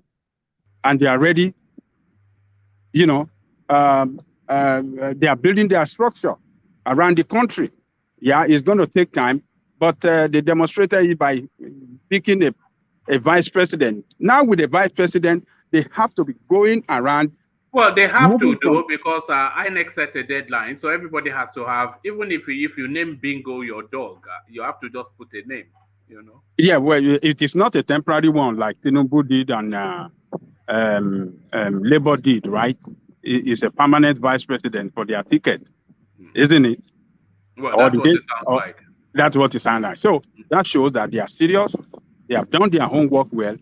and they are ready. They are building their structure around the country. Yeah, it's going to take time, but they demonstrated it by picking a vice president. Now with a vice president, they have to be going around. Well, they have to do because INEC set a deadline, so everybody has to have. Even if you name Bingo your dog, you have to just put a name. Yeah, well, it is not a temporary one like Tinubu did and Labour did, right? It's a permanent vice president for their ticket, isn't it? Well, that's what it sounds like. That's what it sounds like. So that shows that they are serious. They have done their homework well.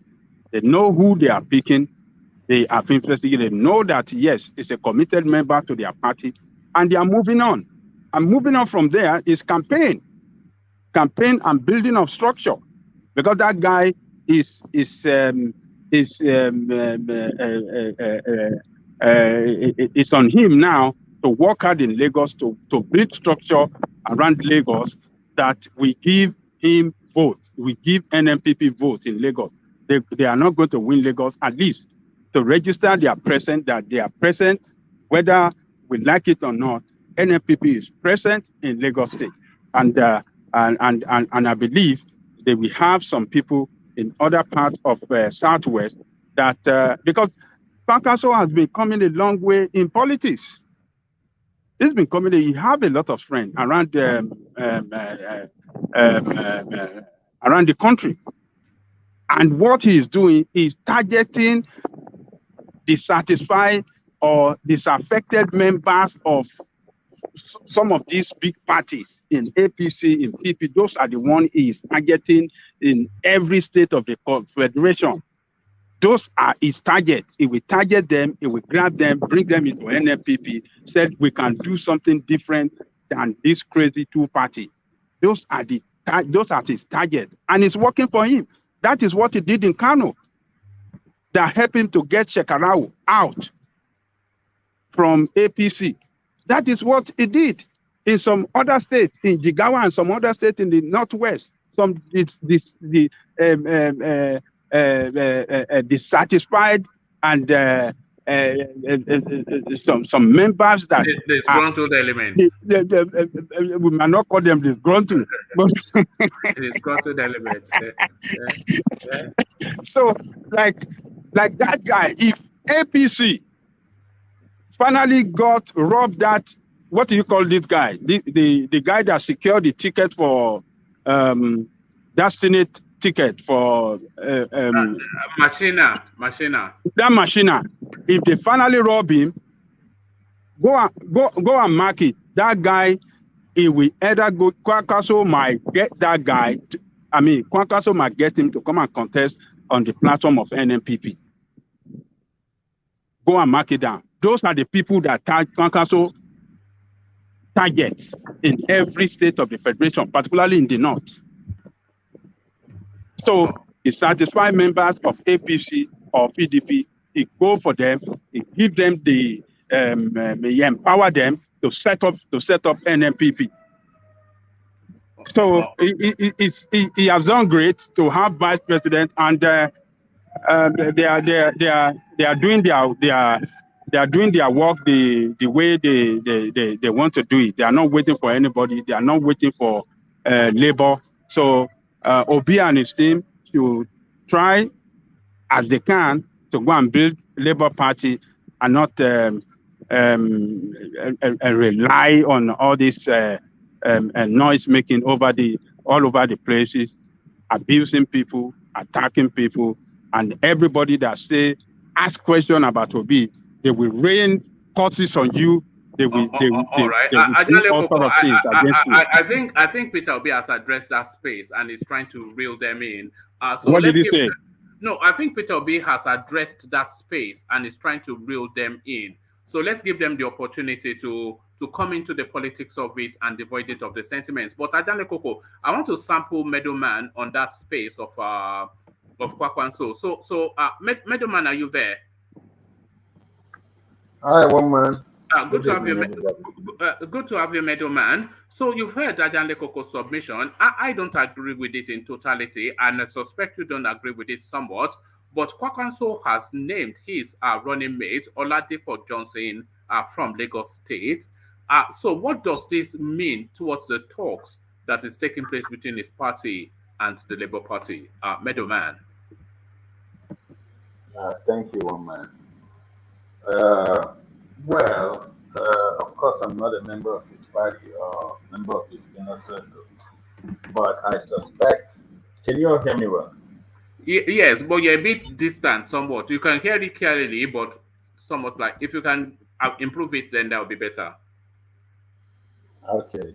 They know who they are picking. They have investigated. They know that, yes, it's a committed member to their party, and they are moving on. And moving on from there is campaign and building of structure, because that guy it's on him now to work hard in Lagos to build structure around Lagos that will give him vote, we give NNPP vote in Lagos, they are not going to win Lagos, at least to register their presence, that they are present, whether we like it or not. NNPP is present in Lagos State, and I believe that we have some people in other parts of Southwest that because Pakaso has been coming a long way in politics. He's been coming. He have a lot of friends around around the country, and what he is doing is targeting dissatisfied or disaffected members of some of these big parties in APC, in PP. Those are the ones he is targeting in every state of the Confederation. Those are his target. He will target them, he will grab them, bring them into NNPP, said we can do something different than this crazy two-party. Those are his target. And it's working for him. That is what he did in Kano. That helped him to get Shekarau out from APC. That is what he did in some other states, in Jigawa and some other states in the Northwest. Some dissatisfied and some members that disgruntled elements. We might not call them disgruntled, but disgruntled elements. Yeah. So, like that guy, if APC finally got robbed that, what do you call this guy? The guy that secured the ticket for that Senate ticket for Machina. That Machina. If they finally rob him, go and mark it. That guy, he will either go. Kwakaso might get that guy. Kwakaso might get him to come and contest on the platform of NNPP. Go and mark it down. Those are the people that Kwakaso targets in every state of the Federation, particularly in the North. So he satisfy members of APC or PDP, he go for them, he give them the he empower them to set up NNPP. So he has done great to have vice president, and they are doing their work the way they want to do it. They are not waiting for anybody. They are not waiting for labor. So Obi and his team should try as they can to go and build Labour Party and not rely on all this noise making all over the places, abusing people, attacking people, and everybody that ask question about Obi, they will rain curses on you. They will do all sort of things against you. I think Peter Obi has addressed that space and is trying to reel them in. So what did he say? No, I think Peter Obi has addressed that space and is trying to reel them in. So let's give them the opportunity to come into the politics of it and devoid it of the sentiments. But Ajane Koko, I want to sample Meadowman on that space of Kwakwanso. So Meadowman, are you there? Hi, one man. Good to have you, Meadowman. So you've heard Ajane Koko's submission. I don't agree with it in totality, and I suspect you don't agree with it somewhat. But Kwakwanso has named his running mate, Oladipo Johnson, from Lagos State. So what does this mean towards the talks that is taking place between his party and the Labour Party? Meadowman. Thank you, one man. Well, of course, I'm not a member of his party or member of his inner circle, but I suspect. Can you all hear me well? Yes, but you're a bit distant somewhat. You can hear it clearly, but somewhat like if you can improve it, then that would be better. Okay.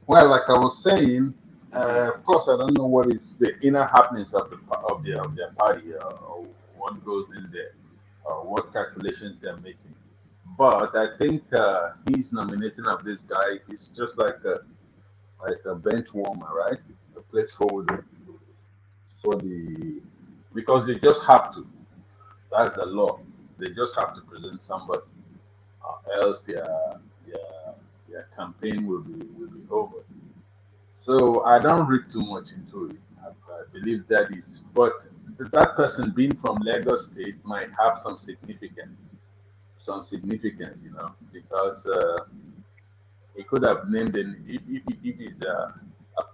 Well, like I was saying, of course, I don't know what is the inner happenings of their party or what goes in there. What calculations they're making, but I think his nominating of this guy is just like a bench warmer, right? A placeholder because they just have to. That's the law. They just have to present somebody, else their campaign will be over. So I don't read too much into it. I believe that is, but that person being from Lagos State might have some significance, because he could have named if it is a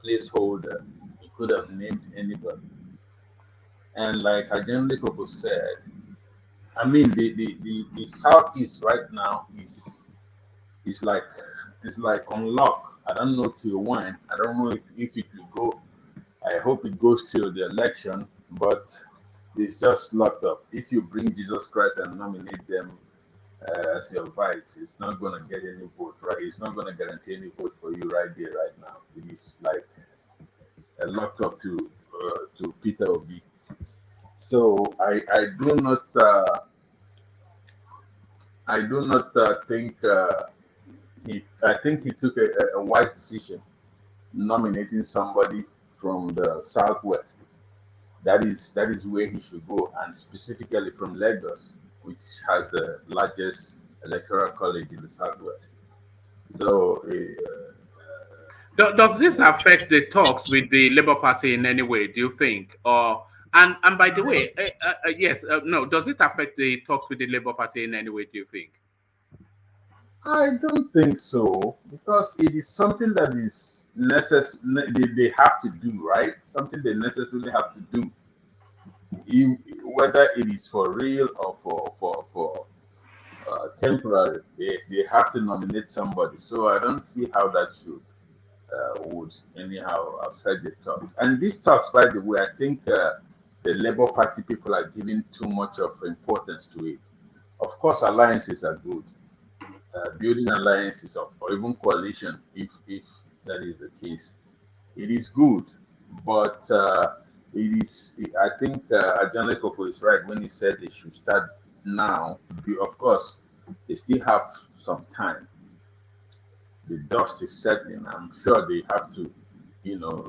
placeholder, he could have named anybody. And like Ajay Koko said, I mean the southeast right now is like on lock. I don't know till when. I don't know if it will go. I hope it goes till the election, but it's just locked up. If you bring Jesus Christ and nominate them as your vice, it's not gonna get any vote, right? It's not gonna guarantee any vote for you right there, right now. It is like locked up to Peter Obi. So I do not think I think he took a wise decision nominating somebody from the southwest. That is where he should go, and specifically from Lagos, which has the largest electoral college in the southwest. So Does this affect the talks with the Labour Party in any way, do you think? Or and by the way, yes, no, does it affect the talks with the Labour Party in any way, do you think? I don't think so, because it is something that is they have to do, right? Something they necessarily have to do. Whether it is for real or for temporary, they have to nominate somebody. So I don't see how that should would anyhow affect the talks. And these talks, by the way, I think the Labour Party people are giving too much of importance to it. Of course, alliances are good. Building alliances or even coalition, if that is the case, it is good. But it is, I think Ajane Koko is right when he said they should start now. Of course, they still have some time. The dust is settling. I'm sure they have to,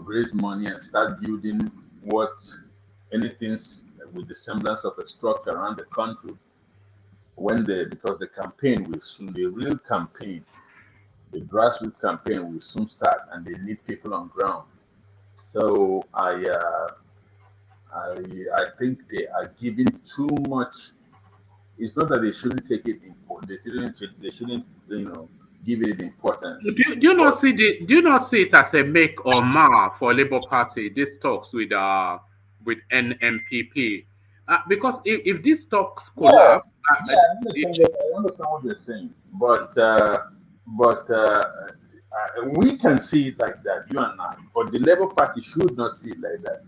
raise money and start building what anything with the semblance of a structure around the country. Because the campaign will soon, the real campaign, the grassroots campaign will soon start, and they need people on ground. So I think they are giving too much. It's not that they shouldn't take it important. They shouldn't give it importance. Do you not see it as a make or mar for Labour Party? These talks with NMPP, because if these talks collapse, I understand what you're saying, but we can see it like that, you and I. But the Labour Party should not see it like that.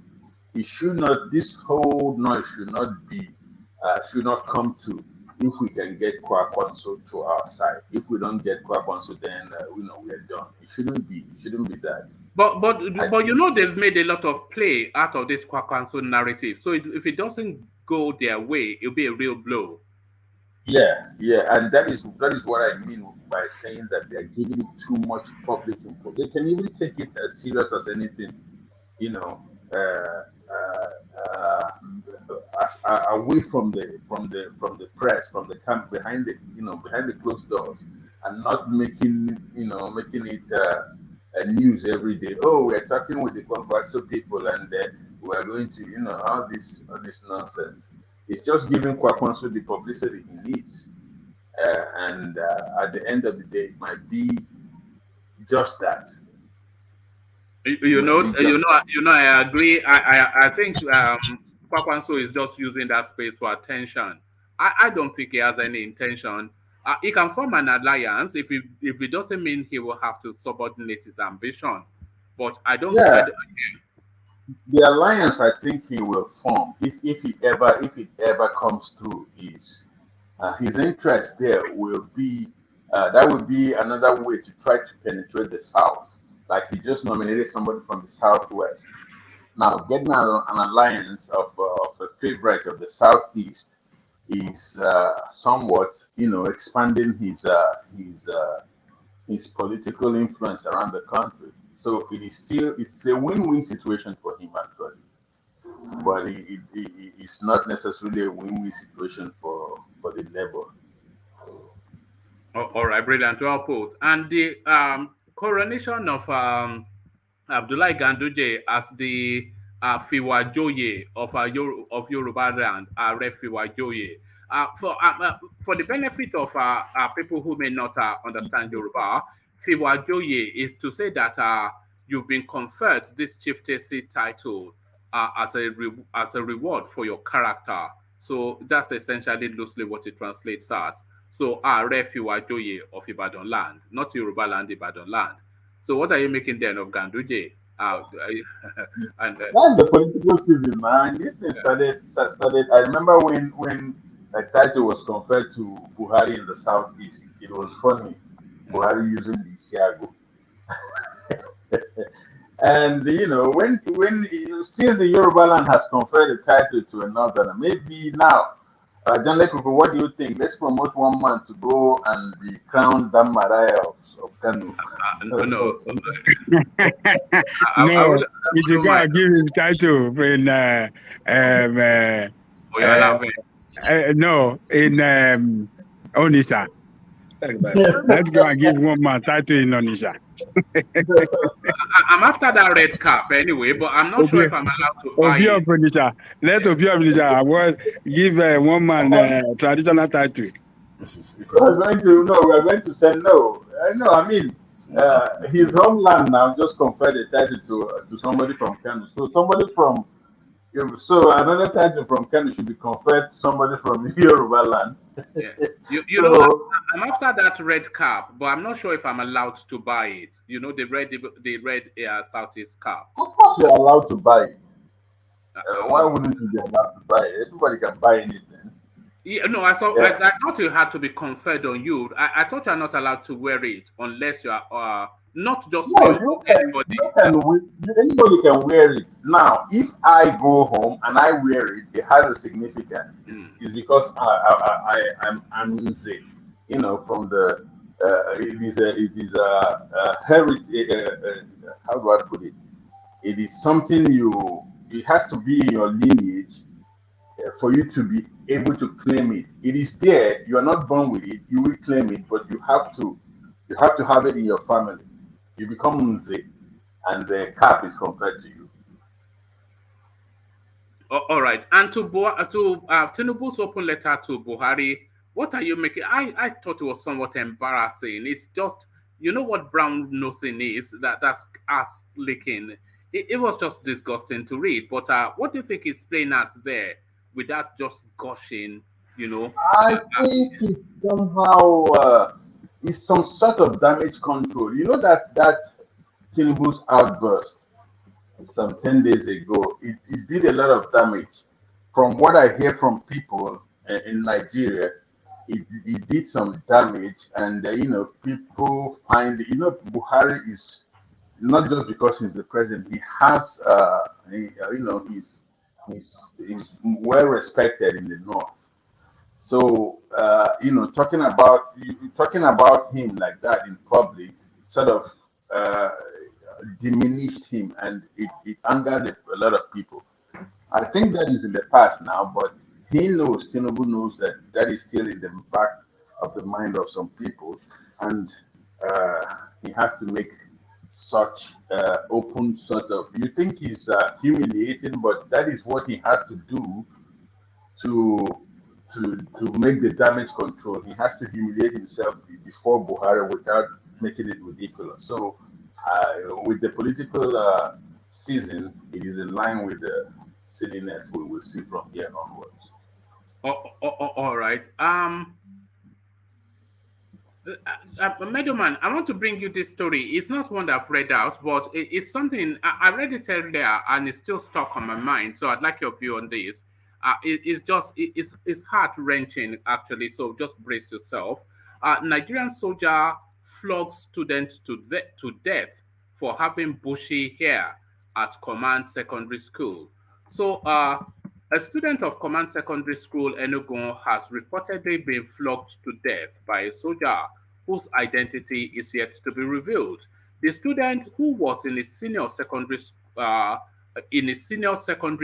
It should not. This whole noise should not come to. If we can get Kwakwanso to our side, if we don't get Kwakwanso, then we are done. It shouldn't be. It shouldn't be that. But they've made a lot of play out of this Kwakwanso narrative. So if it doesn't go their way, it'll be a real blow. Yeah, and that is what I mean by saying that they are giving too much public input. They can even take it as serious as anything, away from the press, from the camp, behind the closed doors, and not making it news every day. Oh, we're talking with the Kwakwanso people, and we're going to all this nonsense. It's just giving Kwakwanso the publicity he needs, and at the end of the day, it might be just that. I agree. I think Kwakwanso is just using that space for attention. I don't think he has any intention. He can form an alliance if it doesn't mean he will have to subordinate his ambition. But I don't. Yeah. The alliance I think he will form, if it ever comes through, is his interest there will be that would be another way to try to penetrate the South. Like he just nominated somebody from the Southwest. Now getting an alliance of a favorite of the Southeast is somewhat expanding his political influence around the country. So it's a win-win situation for him actually, but it's not necessarily a win-win situation for the Labour. All right, brilliant. Well put. And the coronation of Abdullah Ganduje as the Fiwa Joye of Yoruba land, Ref Fiwa Joye. For the benefit of people who may not understand Yoruba, Fiwa Joye is to say that you've been conferred this chieftaincy title as a reward for your character. So that's essentially loosely what it translates as. So Ref Fiwa Joye of Ibadan land, not Yoruba land, Ibadan land. So what are you making then of Ganduje? And That's the political season, man. This thing started. I remember when a title was conferred to Buhari in the southeast. It was funny. Buhari using the Isiago. And since the Yoruba land has conferred a title to another, maybe now, John Lekuko, what do you think? Let's promote one man to go and be crowned Damaraya of Kanu. no, No, we should go and give him title in for your laughing. no, in Onitsha. Let's go and give one man title in Onitsha. I'm after that red cap anyway, but I'm not sure if I'm allowed to buy it. Onitsha. Let's Onitsha. I will give one man traditional title. We're going to say no. No, I mean, his homeland now just conferred a title to somebody from Kano. So another title from Kano should be conferred to somebody from Yoruba land. Yeah. You know, I'm after that red cap, but I'm not sure if I'm allowed to buy it. You know, the red Southeast cap. Of course, you're allowed to buy it. Why wouldn't you be allowed to buy it? Everybody can buy anything. Yeah, no, I thought it had to be conferred on you. I thought you're not allowed to wear it unless you are not just anybody. Anybody can wear it. Now, if I go home and I wear it, it has a significance. It's because I'm Nze, from the it is a heritage. How do I put it? It is something it has to be in your lineage for you to be able to claim it. It is there. You are not born with it. You will claim it, but you have to have it in your family. You become Nze, and the cap is compared to you. All right. And to Tinubu's open letter to Buhari, what are you making? I thought it was somewhat embarrassing. It's just, you know what brown nosing is? That's ass licking. It was just disgusting to read. But what do you think is playing out there without just gushing? I think it's somehow it's some sort of damage control. You know that Tinubu's outburst some 10 days ago, it did a lot of damage. From what I hear from people in Nigeria, it did some damage, and people find Buhari is not just because he's the president. He has he's well respected in the north. So talking about him like that in public sort of diminished him, and it angered a lot of people. I think that is in the past now, but Tinubu knows that is still in the back of the mind of some people, and he has to make such open sort of. You think he's humiliating, but that is what he has to do to make the damage control. He has to humiliate himself before Buhari without making it ridiculous. So with the political season, it is in line with the silliness we will see from here onwards. All right. Meadowman, I want to bring you this story. It's not one that I've read out, but it's something I read it earlier and it's still stuck on my mind. So I'd like your view on this. It's heart wrenching actually. So just brace yourself. Nigerian soldier flogs student to death for having bushy hair at Command Secondary School. So a student of Command Secondary School Enugu has reportedly been flogged to death by a soldier whose identity is yet to be revealed. The student, who was in his senior secondary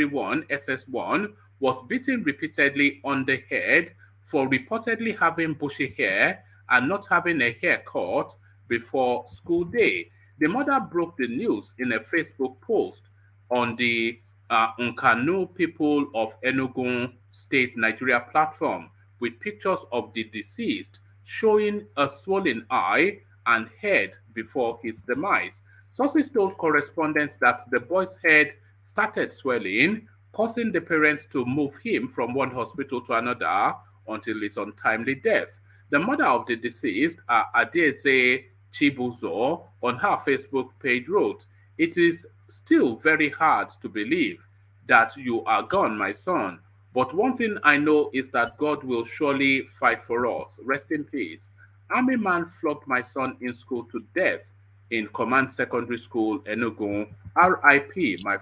one SS1, was beaten repeatedly on the head for reportedly having bushy hair and not having a haircut before school day. The mother broke the news in a Facebook post on the Nkanu People of Enugu State Nigeria platform with pictures of the deceased showing a swollen eye and head before his demise. Sources told correspondents that the boy's head started swelling, causing the parents to move him from one hospital to another until his untimely death. The mother of the deceased, Adese Chibuzo, on her Facebook page wrote, "It is still very hard to believe that you are gone, my son. But one thing I know is that God will surely fight for us. Rest in peace. Army man flogged my son in school to death in Command Secondary School, Enugu. RIP, my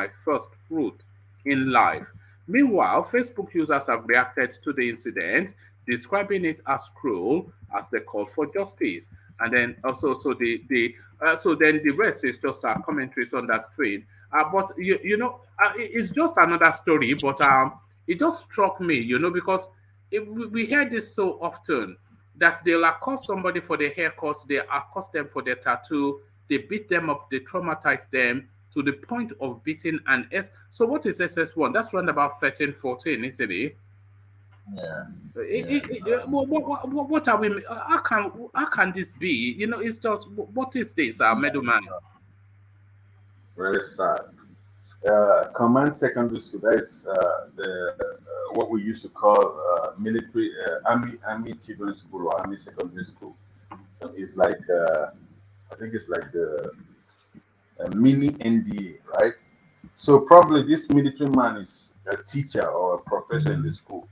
first fruit in life." Meanwhile, Facebook users have reacted to the incident, describing it as cruel as they call for justice. And then also, so then the rest is just commentaries on that stream. But it's just another story. But it just struck me, because we hear this so often that they'll accost somebody for their haircuts, they accost them for their tattoo, they beat them up, they traumatize them to the point of beating an S. So what is SS1? That's around about 13, 14, isn't it? Yeah. What are we? How can this be? It's just what is this, middleman? Very sad. Command Secondary School. That's what we used to call military army children's school or army secondary school. So it's like I think it's like the mini NDA, right? So probably this military man is a teacher or a professor in the school,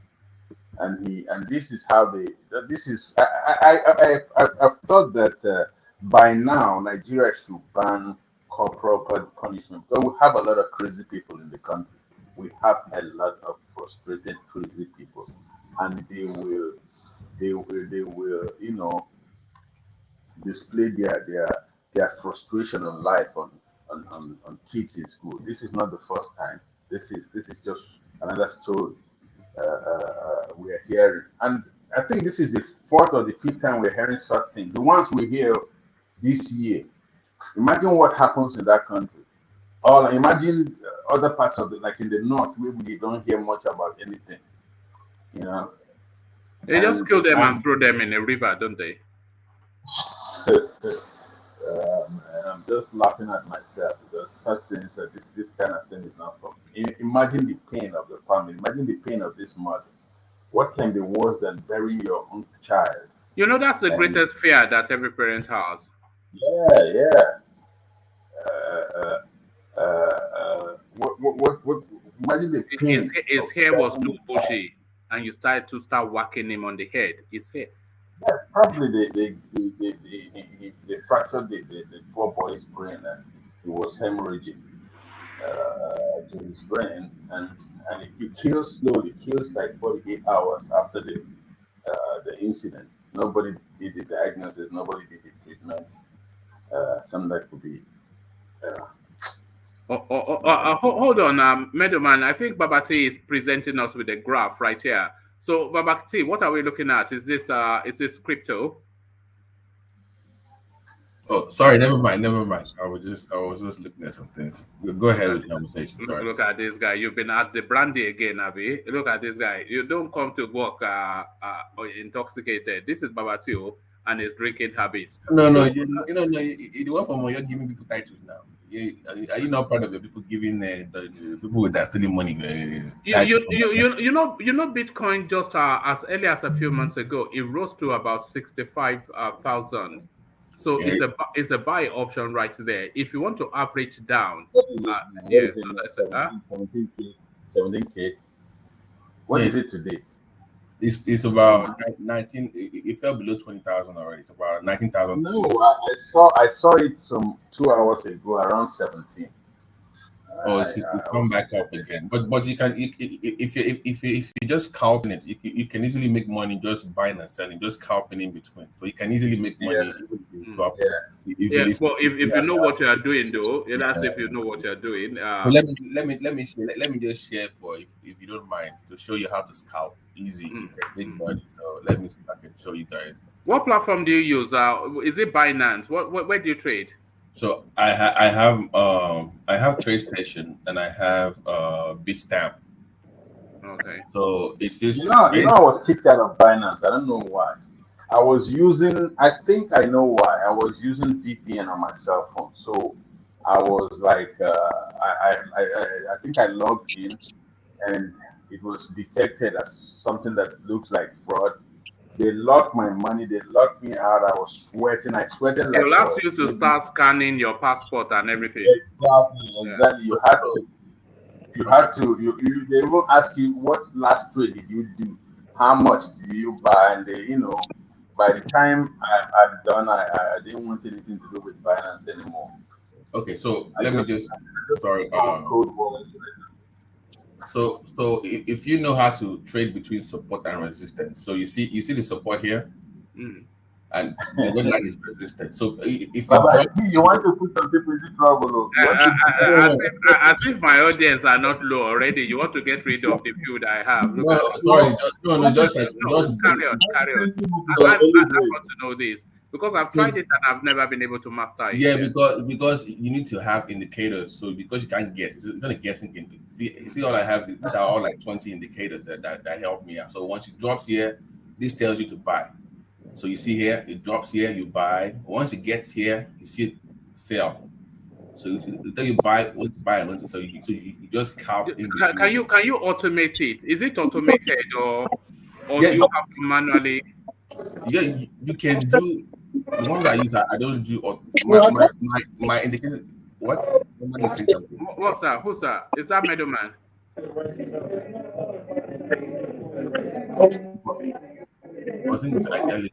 and this is how this is. I thought that by now Nigeria should ban corporal punishment because we have a lot of crazy people in the country. We have a lot of frustrated, crazy people, and they will, display their frustration on life on kids in school. This is not the first time. This is just another story we are hearing, and I think this is the fourth or the fifth time we're hearing such things. The ones we hear this year. Imagine what happens in that country. Or imagine other parts of like in the north where we don't hear much about anything. They just kill them and throw them in a river, don't they? I'm just laughing at myself because such things, this kind of thing is not for me. Imagine the pain of the family. Imagine the pain of this mother. What can be worse than burying your own child? That's the greatest fear that every parent has. Yeah. What? Imagine the pain. His hair was too bushy, and you start whacking him on the head. His hair. Yeah, probably they fractured the poor boy's brain, and he was hemorrhaging to his brain, and it kills slowly. Kills like 48 hours after the incident. Nobody did the diagnosis. Nobody did the treatment. Some that could be. Hold on, Meadowman. I think Babati is presenting us with a graph right here. So, Babati, what are we looking at? Is this crypto? Oh, sorry, never mind. I was just looking at some things. Go ahead with the conversation. Sorry. Look at this guy. You've been at the brandy again, Abby. Look at this guy. You don't come to work intoxicated. This is Babati and his drinking habits. No, you're the one from you're giving people titles now. Are you not part of the people giving the people with that stealing money? You know, Bitcoin just as early as a few months ago, it rose to about 65,000. So it's a buy option right there. If you want to average down, yes, 17K. What is it today? It's about 19. It fell below 20,000 already. It's about 19,000. No, I saw it some 2 hours ago, around 17. It's come back up again. But you can if you just scalping it, you can easily make money just buying and selling, just scalping in between. So you can easily make money. If you know what you are doing, though, that's if you know what you are doing. So let me just share for if you don't mind to show you how to scalp easy, make money. So let me see if I can show you guys. What platform do you use? Is it Binance? Where do you trade? So I have TradeStation and I have Bitstamp. Okay. So it's just I was kicked out of Binance. I don't know why. I was using. I think I know why. I was using VPN on my cell phone. So I was like, I think I logged in, and it was detected as something that looks like fraud. They locked my money. They locked me out. I was sweating. I sweated like. They'll ask you to start scanning your passport and everything. Exactly. You had to. They will ask you what last trade did you do, how much did you buy, and they, by the time I'm done, I didn't want anything to do with finance anymore. Okay, so let me just sorry. So if you know how to trade between support and resistance, so you see the support here, and the red line is resistance. So if you want to put some people into trouble, as if my audience are not low already, you want to get rid of the few that I have. Just carry on. I want to know this because I've tried it and I've never been able to master it. Yeah, because you need to have indicators. So because you can't guess, it's not a guessing game. See, all I have, these are all like 20 indicators that help me out. So once it drops here, this tells you to buy. So you see here, it drops here, you buy. Once it gets here, you see it sell. So you tell you buy, when to buy, and when to sell. You just count. Can you automate it? Is it automated or do you have to manually? Yeah, you can do. The one that I use, I don't do my indicator. What? Somebody say something. What's that? Who's that? Is that middleman? I think it's ideally.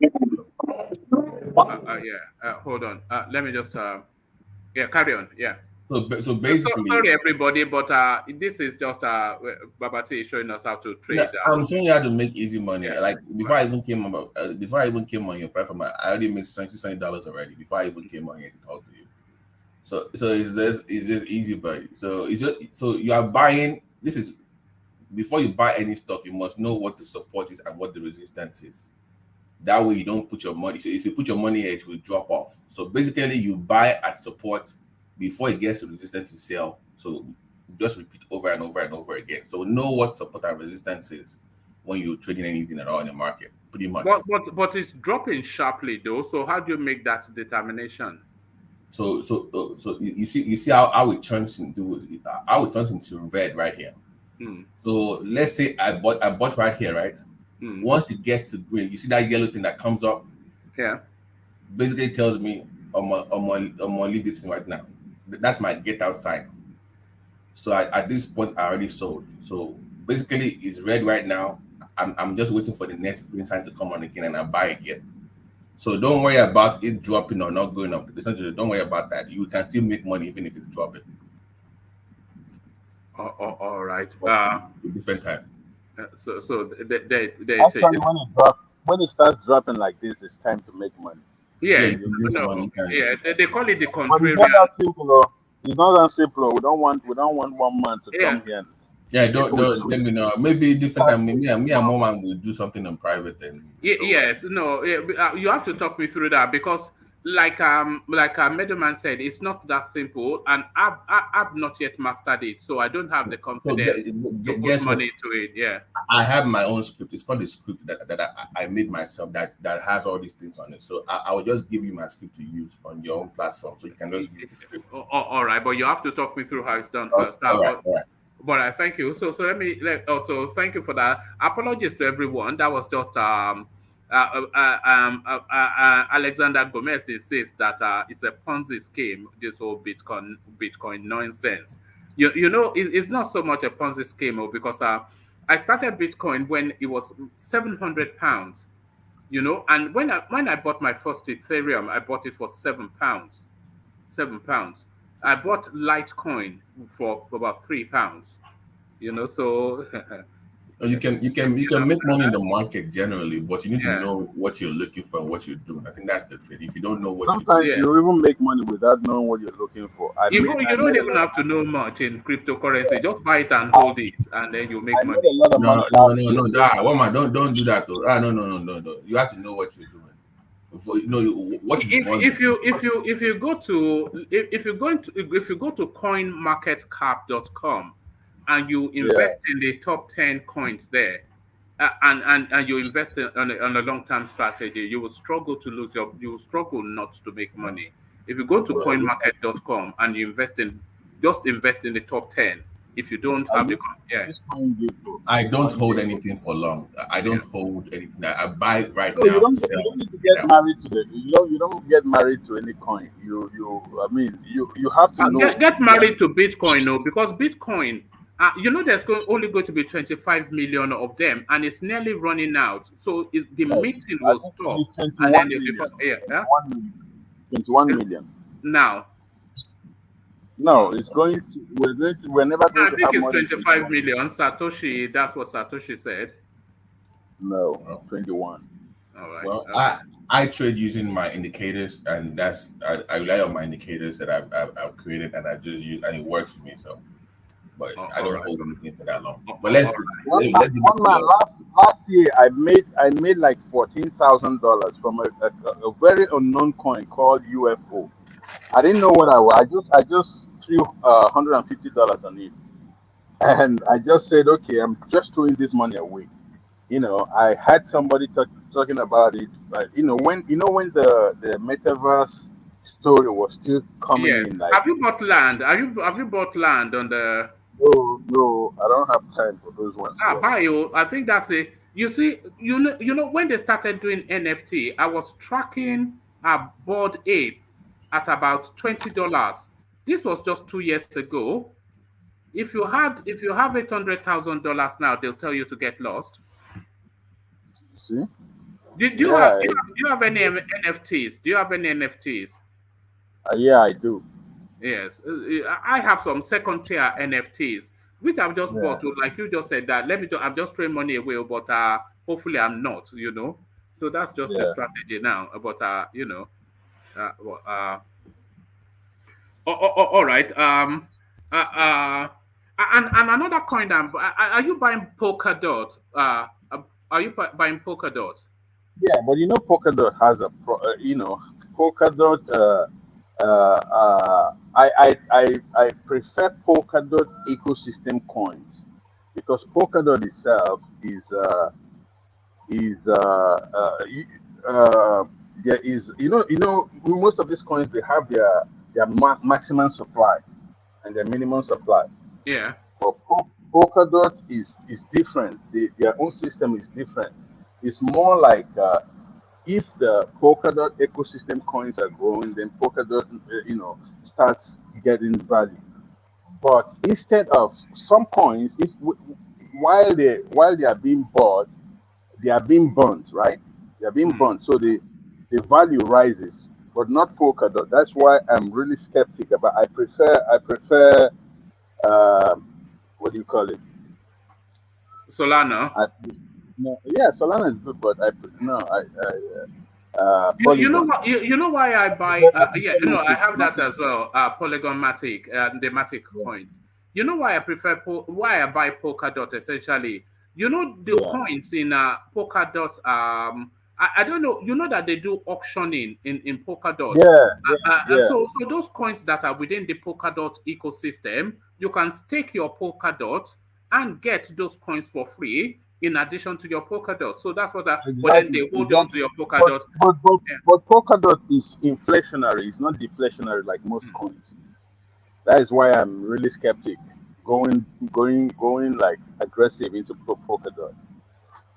Hold on. Let me just. Carry on. Yeah. So basically, sorry everybody, but this is just Babati showing us how to trade. I'm showing you how to make easy money. Like before I even came on your platform, I already made $60 already before I even came on here to talk to you. So it's just easy, buddy. So you are buying. This is before you buy any stock, you must know what the support is and what the resistance is. That way you don't put your money. So if you put your money here, it will drop off. So basically you buy at support before it gets to resistance to sell. So just repeat over and over and over again. So know what support and resistance is when you're trading anything at all in the market, pretty much. But it's dropping sharply though. So how do you make that determination? So you see how it turns into red right here. So let's say I bought right here, right? Once it gets to green, you see that yellow thing that comes up? Yeah. Basically it tells me I'm gonna leave this thing right now. That's my get out sign. So at this point I already sold. So basically it's red right now. I'm just waiting for the next green sign to come on again and I buy again. So don't worry about it dropping or not going up. Don't worry about that. You can still make money even if it's dropping. All right. Different time. So they actually when it starts dropping like this, it's time to make money. Yeah, they call it the contrarian. It's not that simple. We don't want 1 month to come here. Yeah, don't let me know. Maybe different time. Me and Mom will do something in private then. Yes, no, you have to talk me through that because like Middleman said, it's not that simple, and I've not yet mastered it, so I don't have the confidence to put money into it. Yeah, I have my own script. It's called a script that I made myself that has all these things on it. So I will just give you my script to use on your own platform, so you can just use it. All right, but you have to talk me through how it's done first. All right. But I thank you. So also thank you for that. Apologies to everyone. That was just Alexander Gomez insists that it's a Ponzi scheme. This whole Bitcoin nonsense. You know, it's not so much a Ponzi scheme, because I started Bitcoin when it was £700. You know, and when I bought my first Ethereum, I bought it for £7. £7. I bought Litecoin for about £3. You know, so You can make money in the market generally, but you need to Yeah. know what you're looking for and what you're doing. I think that's the thing. If you don't know what Sometimes Yeah. you even make money without knowing what you're looking for. I You made don't I made a even lot have of to know much in cryptocurrency. Just buy it and I, hold it, and then you make I made money. a lot of no money no last no year. no that woman don't do that though. No. You have to know what you're doing. Before you know what is volume. If you go to coinmarketcap.com and you Yeah. invest in the top 10 coins there, and you invest on a long-term strategy, you will struggle not to make money. If you go to Well, coinmarket.com and you invest in the top 10, if you don't I have the use yeah. this coin gecko. I don't Coin hold gecko. anything for long. I Yeah. don't hold anything. I buy right No, now, you sell. don't need to get Yeah. married to the you don't get married to any coin. I mean you have to know Get what married to Bitcoin, no, because Bitcoin, only going to be 25 million of them, and it's nearly running out. So the yes. meeting I will think stop, it's and then 21 they'll million. become yeah. 21 million. 21 million. Now, No, it's going to we're never going I to think have it's more than 25 21 million. million. Satoshi, that's what Satoshi said. No, Well, 21. All right. well, Okay. I trade using my indicators, and I rely on my indicators that I've created, and I just use, and it works for me. So, but I All don't right. hold anything for that long. But All right. let's get back One to man last year I made like $14,000 from a very unknown coin called UFO. I didn't know what I was. I just threw $150 on it, and I just said, okay, I'm just throwing this money away. I had somebody talking about it, but when the metaverse story was still coming Yes. in, like, Have you bought land? Have you bought land on the no, I don't have time for those ones yet. bio? I think that's it. You see, when they started doing NFT, I was tracking a Bored Ape at about $20. This was just 2 years ago. If you have $800,000 now, they'll tell you to get lost. See, Do you have yeah, do you have any NFTs? Do you have any NFTs? yeah, I do. Yes, I have some second tier NFTs which I've just Yeah, bought. Like you just said that. I'm just throwing money away, but hopefully I'm not. So that's just the yeah. strategy now. But well, all right. Uh, uh, and another coin. Are you buying Polkadot? Are you buying Polkadot? Yeah, but Polkadot has Polkadot. I prefer Polkadot ecosystem coins because Polkadot itself is there is most of these coins, they have their maximum supply and their minimum supply. Yeah. But Polkadot is different. Their own system is different. It's more like if the Polkadot ecosystem coins are growing, then Polkadot starts getting value. But instead of some coins, while they are being bought, they are being burnt, right? They are being burnt, so the value rises, but not Polkadot. That's why I'm really skeptic about. I prefer what do you call it? Solana. I, no, yeah, Solana is good, but no, You know Polygon. what? You know why I buy? I Yeah, prefer I Matic. have that Matic. as well. Polygon Matic, the Matic Yeah, coins. You know why I prefer why I buy Polkadot essentially. The yeah, coins in Polkadot. I don't know. You know that they do auctioning in Polkadot. yeah, yeah, yeah. So those coins that are within the Polkadot ecosystem, you can stake your Polkadot and get those coins for free in addition to your Polkadot. So that's what but then Exactly, they hold on to exactly. your But Polkadot. but but Yeah. but Polkadot is inflationary. It's not deflationary like most Hmm. coins. That is why I'm really skeptic going like aggressive into Polkadot.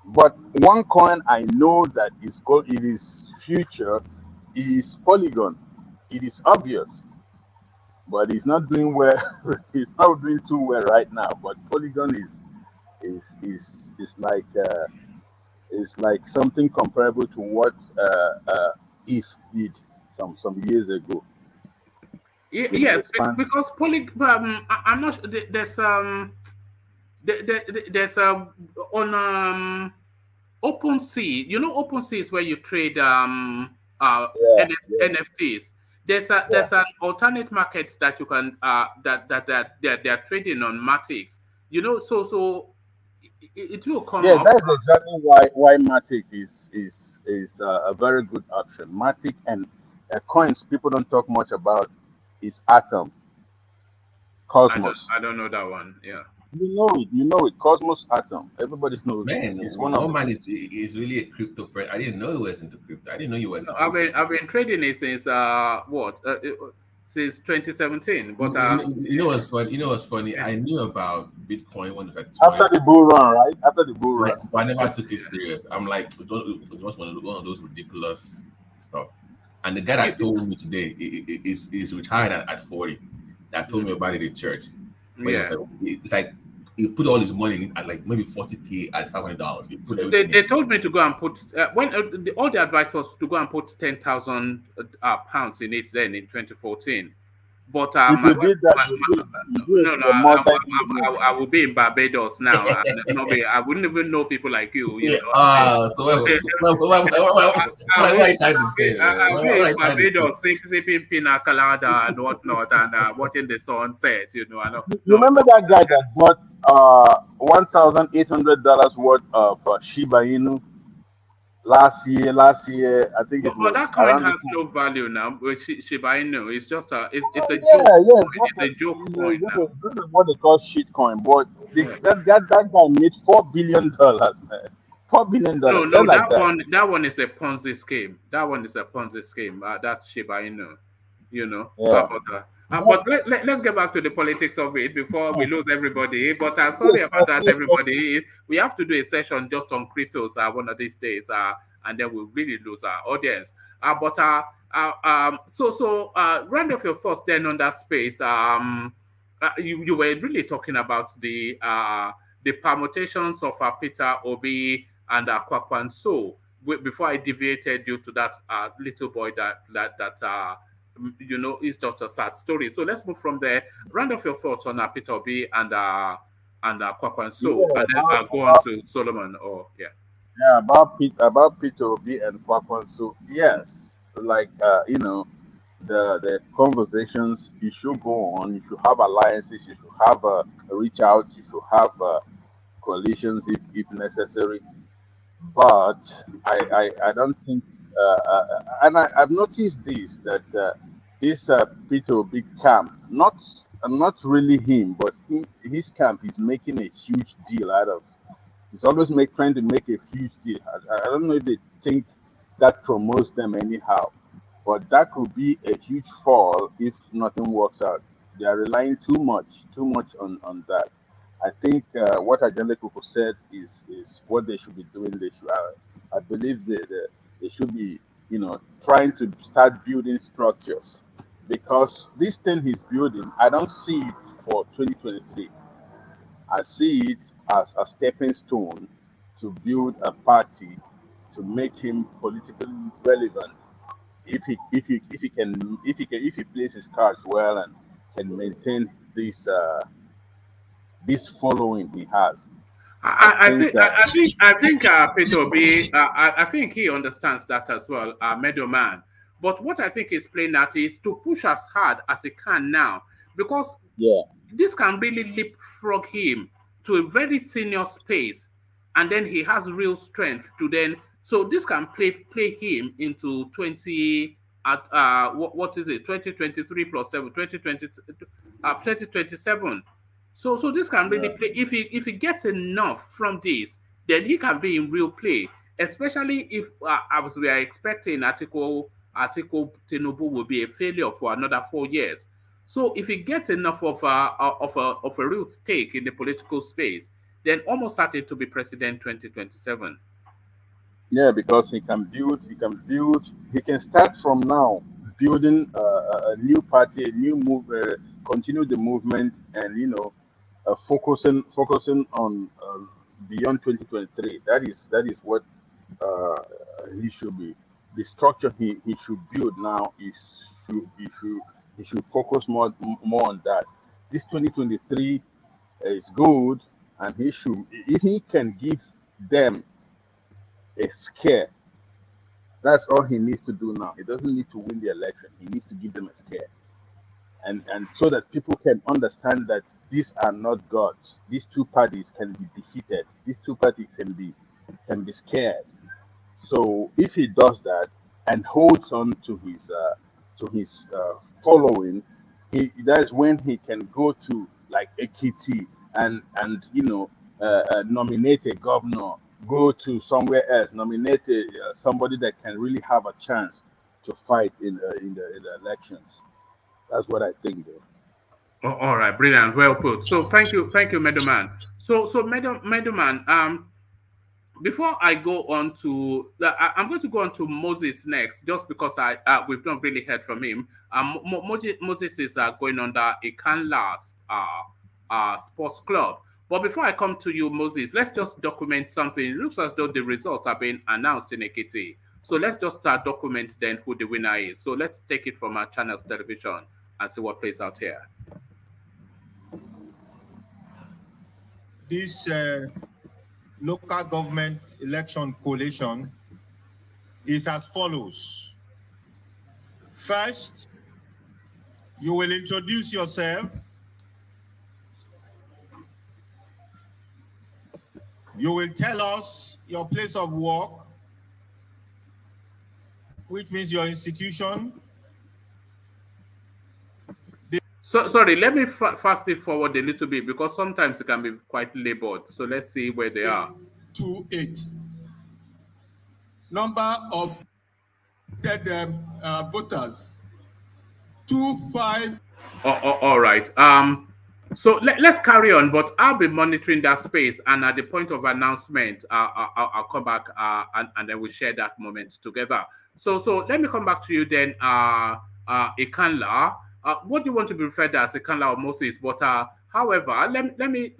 But one coin I know that it is future is Polygon. It is obvious, but it's not doing well. It's not doing too well right now. But Polygon is like something comparable to what ETH did some years ago. With the Yes, expand. because I'm not. There's. There's a on open sea. You know, open sea is where you trade Yeah, yeah, NFTs. There's an alternate market that you can that they're trading on Matics. You know, it will come yeah. up. That's exactly why Matic is a very good option. Matic and coins people don't talk much about is Atom, Cosmos. I don't know that one. Yeah. You know it. You know it. Cosmos Atom. Everybody knows it. Man, It's one of one the man is really a crypto friend. I didn't know he was into crypto. I didn't know you were No, into crypto. I've been trading it since since 2017. But You know what's funny? You know what's funny? I knew about Bitcoin when it was like after 20, the bull run, right? After the bull but, run. but I never took it serious. I'm like, it was one of those ridiculous stuff. And the guy that told me today is retired at 40. That told me about it in church. When it was yeah. like, it's like he put all his money in it at like maybe 40K at $500. He put They, everything they in. told me to go and put all the advice was to go and put 10,000 pounds in it then in 2014. But If my you wife, did that, you do no, no, a I will be in Barbados now, and not be, I wouldn't even know people like you. You Yeah. know, So what are you trying to say, man? I'll What be are in you trying to say? Barbados sipping pina colada and whatnot, and watching the sunset. You know, I know. You No, remember that guy that bought $1,800 worth of Shiba Inu last year? Last year, I think it but was that coin around the has time. no value now. Shiba Inu, it's just it's Oh a joke yeah, yeah. coin. It's a joke coin now. This is what they call shit coin. But Yeah. that guy made $4 billion, man. $4 billion, just like that. That one is a Ponzi scheme. That one is a Ponzi scheme. That's Shiba Inu, you know. Yeah. But let's get back to the politics of it before we lose everybody. But sorry Yes, about that, everybody. We have to do a session just on cryptos one of these days, and then we'll really lose our audience. Round off your thoughts then on that space. You were really talking about the permutations of Peter Obi and Kwakwanso before I deviated due to that little boy that you know is just a sad story. So let's move from there. Round off your thoughts on Peter Obi and Kwakwanso, yeah. and then go on to Solomon. Or yeah. Yeah, about Peter Obi and Kwakwanso. Yes, like the conversations you should go on. You should have alliances. You should have reach out. You should have coalitions if necessary. But I don't think, and I've noticed this that this Peter Obi camp, not really him, but his camp is making a huge deal out of. He's always trying to make a huge deal. I don't know if they think that promotes them anyhow, but that could be a huge fall if nothing works out. They are relying too much on that. I think what Ajale Koko said is what they should be doing. I believe they should be, trying to start building structures because this thing he's building, I don't see it for 2023. I see it as a stepping stone to build a party to make him politically relevant. If he plays his cards well and can maintain this following he has, I think I think Peter Obi, I think he understands that as well, middleman. But what I think is playing out is to push as hard as he can now, because yeah. this can really leapfrog him to a very senior space, and then he has real strength to then. So this can play him into 20 at what is it 2023 plus 7 2027. So this can really Yeah. play if he gets enough from this, then he can be in real play. Especially if, as we are expecting, article Tinubu will be a failure for another 4 years. So if he gets enough of a real stake in the political space, then almost certain to be president 2027. Yeah, because he can start from now building a new party, a new move, continue the movement, and focusing on beyond 2023. That is what uh, he should be. The structure he should build now he should focus more on that. This 2023 is good, and if he can give them a scare, that's all he needs to do now. He doesn't need to win the election. He needs to give them a scare, and so that people can understand that these are not gods. These two parties can be defeated. These two parties can be scared. So if he does that and holds on to his following, that's when he can go to like Ekiti and nominate a governor, go to somewhere else, nominate somebody that can really have a chance to fight in the elections. That's what I think. Though. All right, brilliant, well put. So thank you, Meadowman. So Meadowman, before I go on to, I'm going to go on to Moses next, just because we've not really heard from him. Moses is going under a Canlas sports club. But before I come to you, Moses, let's just document something. It looks as though the results are being announced in Ekiti. So let's just document then who the winner is. So let's take it from our channel's television and see what plays out here. This local government election coalition is as follows. First, you will introduce yourself. You will tell us your place of work, which means your institution. So sorry, let me fast it forward a little bit because sometimes it can be quite labored. So let's see where they are. 28. Number of voters. 25. All right. So let's carry on, but I'll be monitoring that space, and at the point of announcement, I'll come back and then we'll share that moment together. So let me come back to you then, Ikanla. What do you want to be referred to as Ikanla or Moses? But however, let me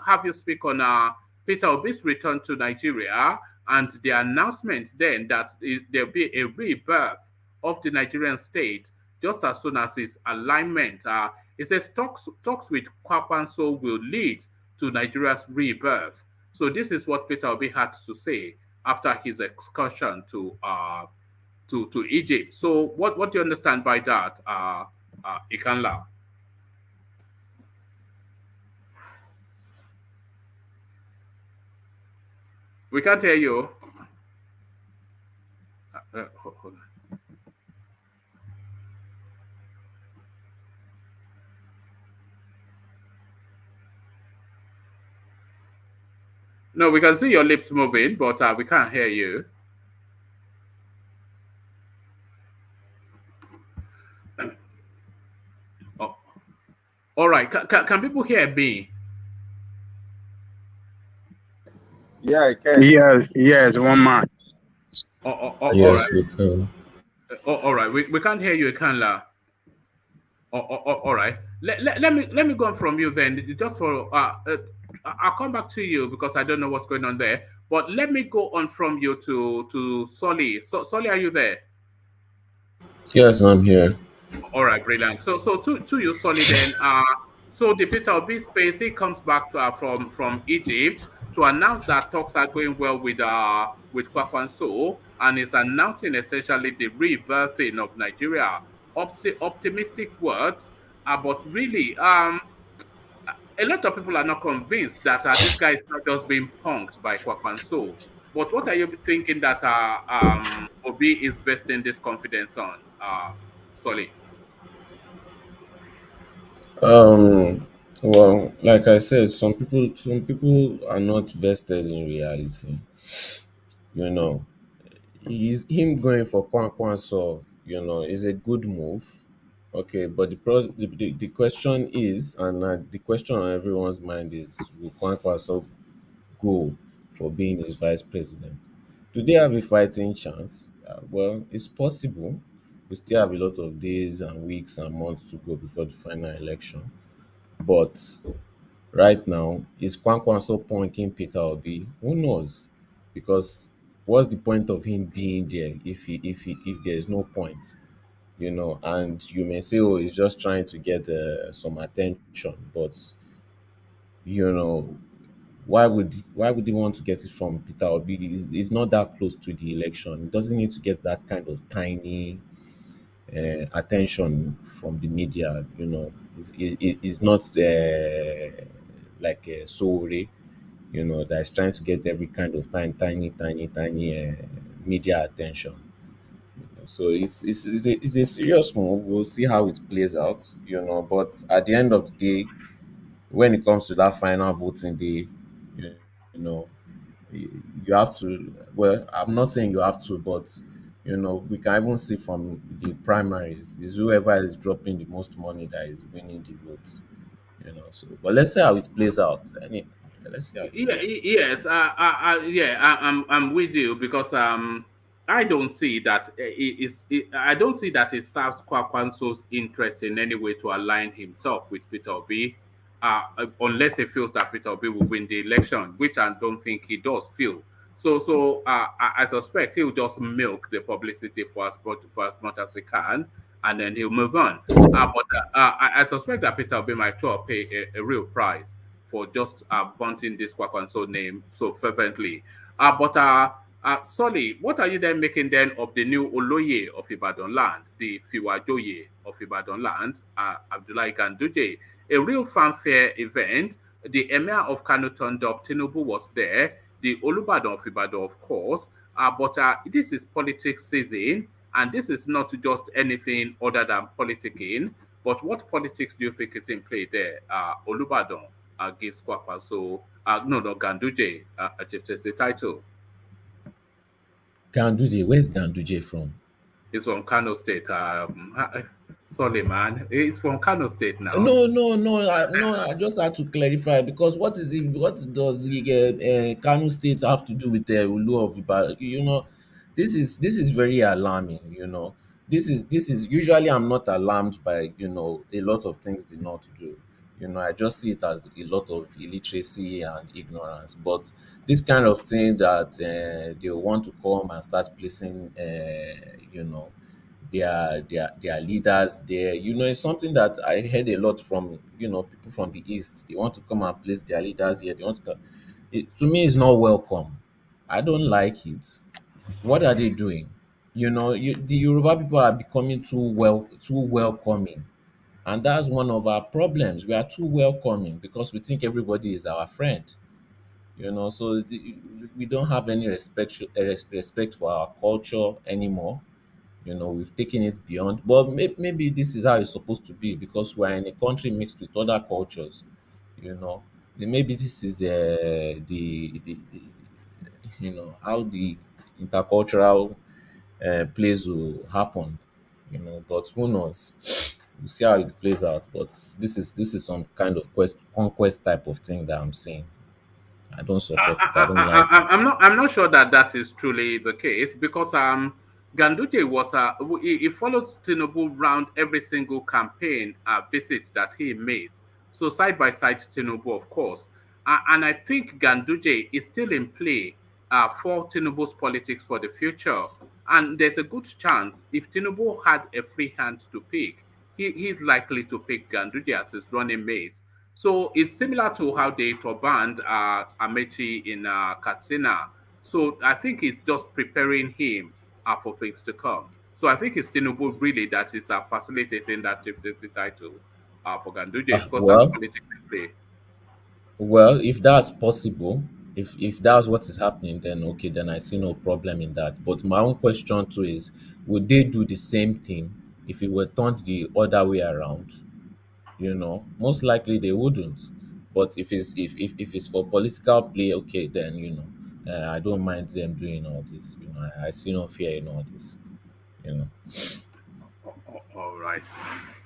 have you speak on Peter Obi's return to Nigeria and the announcement then that there'll be a rebirth of the Nigerian state just as soon as his alignment. It says talks with Kwakwanso will lead to Nigeria's rebirth. So this is what Peter Obi had to say after his excursion to Egypt. So what do you understand by that, Ikanla? We can't hear you. Hold on. No, we can see your lips moving, but we can't hear you. Oh. All right. Can people hear me? Yeah, I can. Yes, one man. Yes, all right. we can. All right. We can't hear you, Kanla. All right. Let me go on from you then. Just for I'll come back to you because I don't know what's going on there. But let me go on from you to Solly. So Solly, are you there? Yes, I'm here. All right, brilliant. So to you, Solly, then. So the Peter Obi space, he comes back to from Egypt to announce that talks are going well with Kwakwanso, and is announcing essentially the rebirthing of Nigeria. Optimistic words, but really, a lot of people are not convinced that this guy is not just being punked by Kwakwanso. But what are you thinking that Obi is vesting this confidence on, Solly? Well, like I said, some people are not vested in reality. You know, he's him going for Kwankwanso, is a good move. Okay, but the question is, and the question on everyone's mind is, will Kwankwanso go for being his vice president? Do they have a fighting chance? Well, it's possible. We still have a lot of days and weeks and months to go before the final election. But right now, is Kwankwanso punking Peter Obi? Who knows? Because what's the point of him being there if there is no point? And you may say, oh, he's just trying to get some attention, but You know, why would he want to get it from Peter Obi? He's not that close to the election. He doesn't need to get that kind of tiny attention from the media. It's not like Sowore, that's trying to get every kind of tiny media attention. So it's a serious move. We'll see how it plays out. But at the end of the day, when it comes to that final voting day, you know, you have to. Well, I'm not saying you have to, but we can even see from the primaries is whoever is dropping the most money that is winning the votes. So but let's see how it plays out. Let's see how it Yeah, plays out. yes, I'm with you because I don't see that I don't see that it serves Kwakwanso's interest in any way to align himself with Peter Obi, unless he feels that Peter Obi will win the election, which I don't think he does feel. So I suspect he'll just milk the publicity for as much as he can, and then he'll move on. But I suspect that Peter Obi might try to pay a real price for just vaunting this Kwakwanso name so fervently. Solly, what are you then making then of the new Oloye of Ibadan land, the Fiwajoye of Ibadan land, Abdullahi Ganduje? A real fanfare event. The Emir of Kano turned up, Tinubu was there, the Olubadan of Ibadan, of course. But this is politics season, and this is not just anything other than politicking. But what politics do you think is in play there? Olubadan gives Kwakwa, so no, Ganduje a chieftaincy title. Ganduje, where's Ganduje from? He's from Kano State. Sorry, man. He's from Kano State now. No, no, no, no. I just had to clarify because what is it? What does the Kano State have to do with the Ulu of Ibadan? This is very alarming. This is usually I'm not alarmed by a lot of things the North do. I just see it as a lot of illiteracy and ignorance. But this kind of thing that they want to come and start placing, their leaders there. It's something that I heard a lot from people from the east. They want to come and place their leaders here. They want to come. To me, it's not welcome. I don't like it. What are they doing? The Yoruba people are becoming too welcoming, and that's one of our problems. We are too welcoming because we think everybody is our friend. So we don't have any respect for our culture anymore. We've taken it beyond, but maybe this is how it's supposed to be because we're in a country mixed with other cultures. you know Maybe this is the how the intercultural plays will happen. But who knows. We'll see how it plays out. But this is some kind of conquest type of thing that I'm saying. I don't support it. I don't like it. I'm not sure that that is truly the case because Ganduje was he followed Tinubu round every single campaign visit that he made. So side by side Tinubu, of course, and I think Ganduje is still in play for Tinubu's politics for the future. And there's a good chance if Tinubu had a free hand to pick, he's likely to pick Ganduje as his running mate. So it's similar to how they banned Amechi in Katsina. So I think it's just preparing him for things to come. So I think it's Tinubu really that is facilitating that chieftaincy title for Ganduje because that's Well, politics in play. if that's possible, if that's what is happening, then okay, then I see no problem in that. But my own question too is, would they do the same thing if it were turned the other way around? Most likely they wouldn't. But if it's for political play, okay, then I don't mind them doing all this. I see no fear in all this. You know. All right.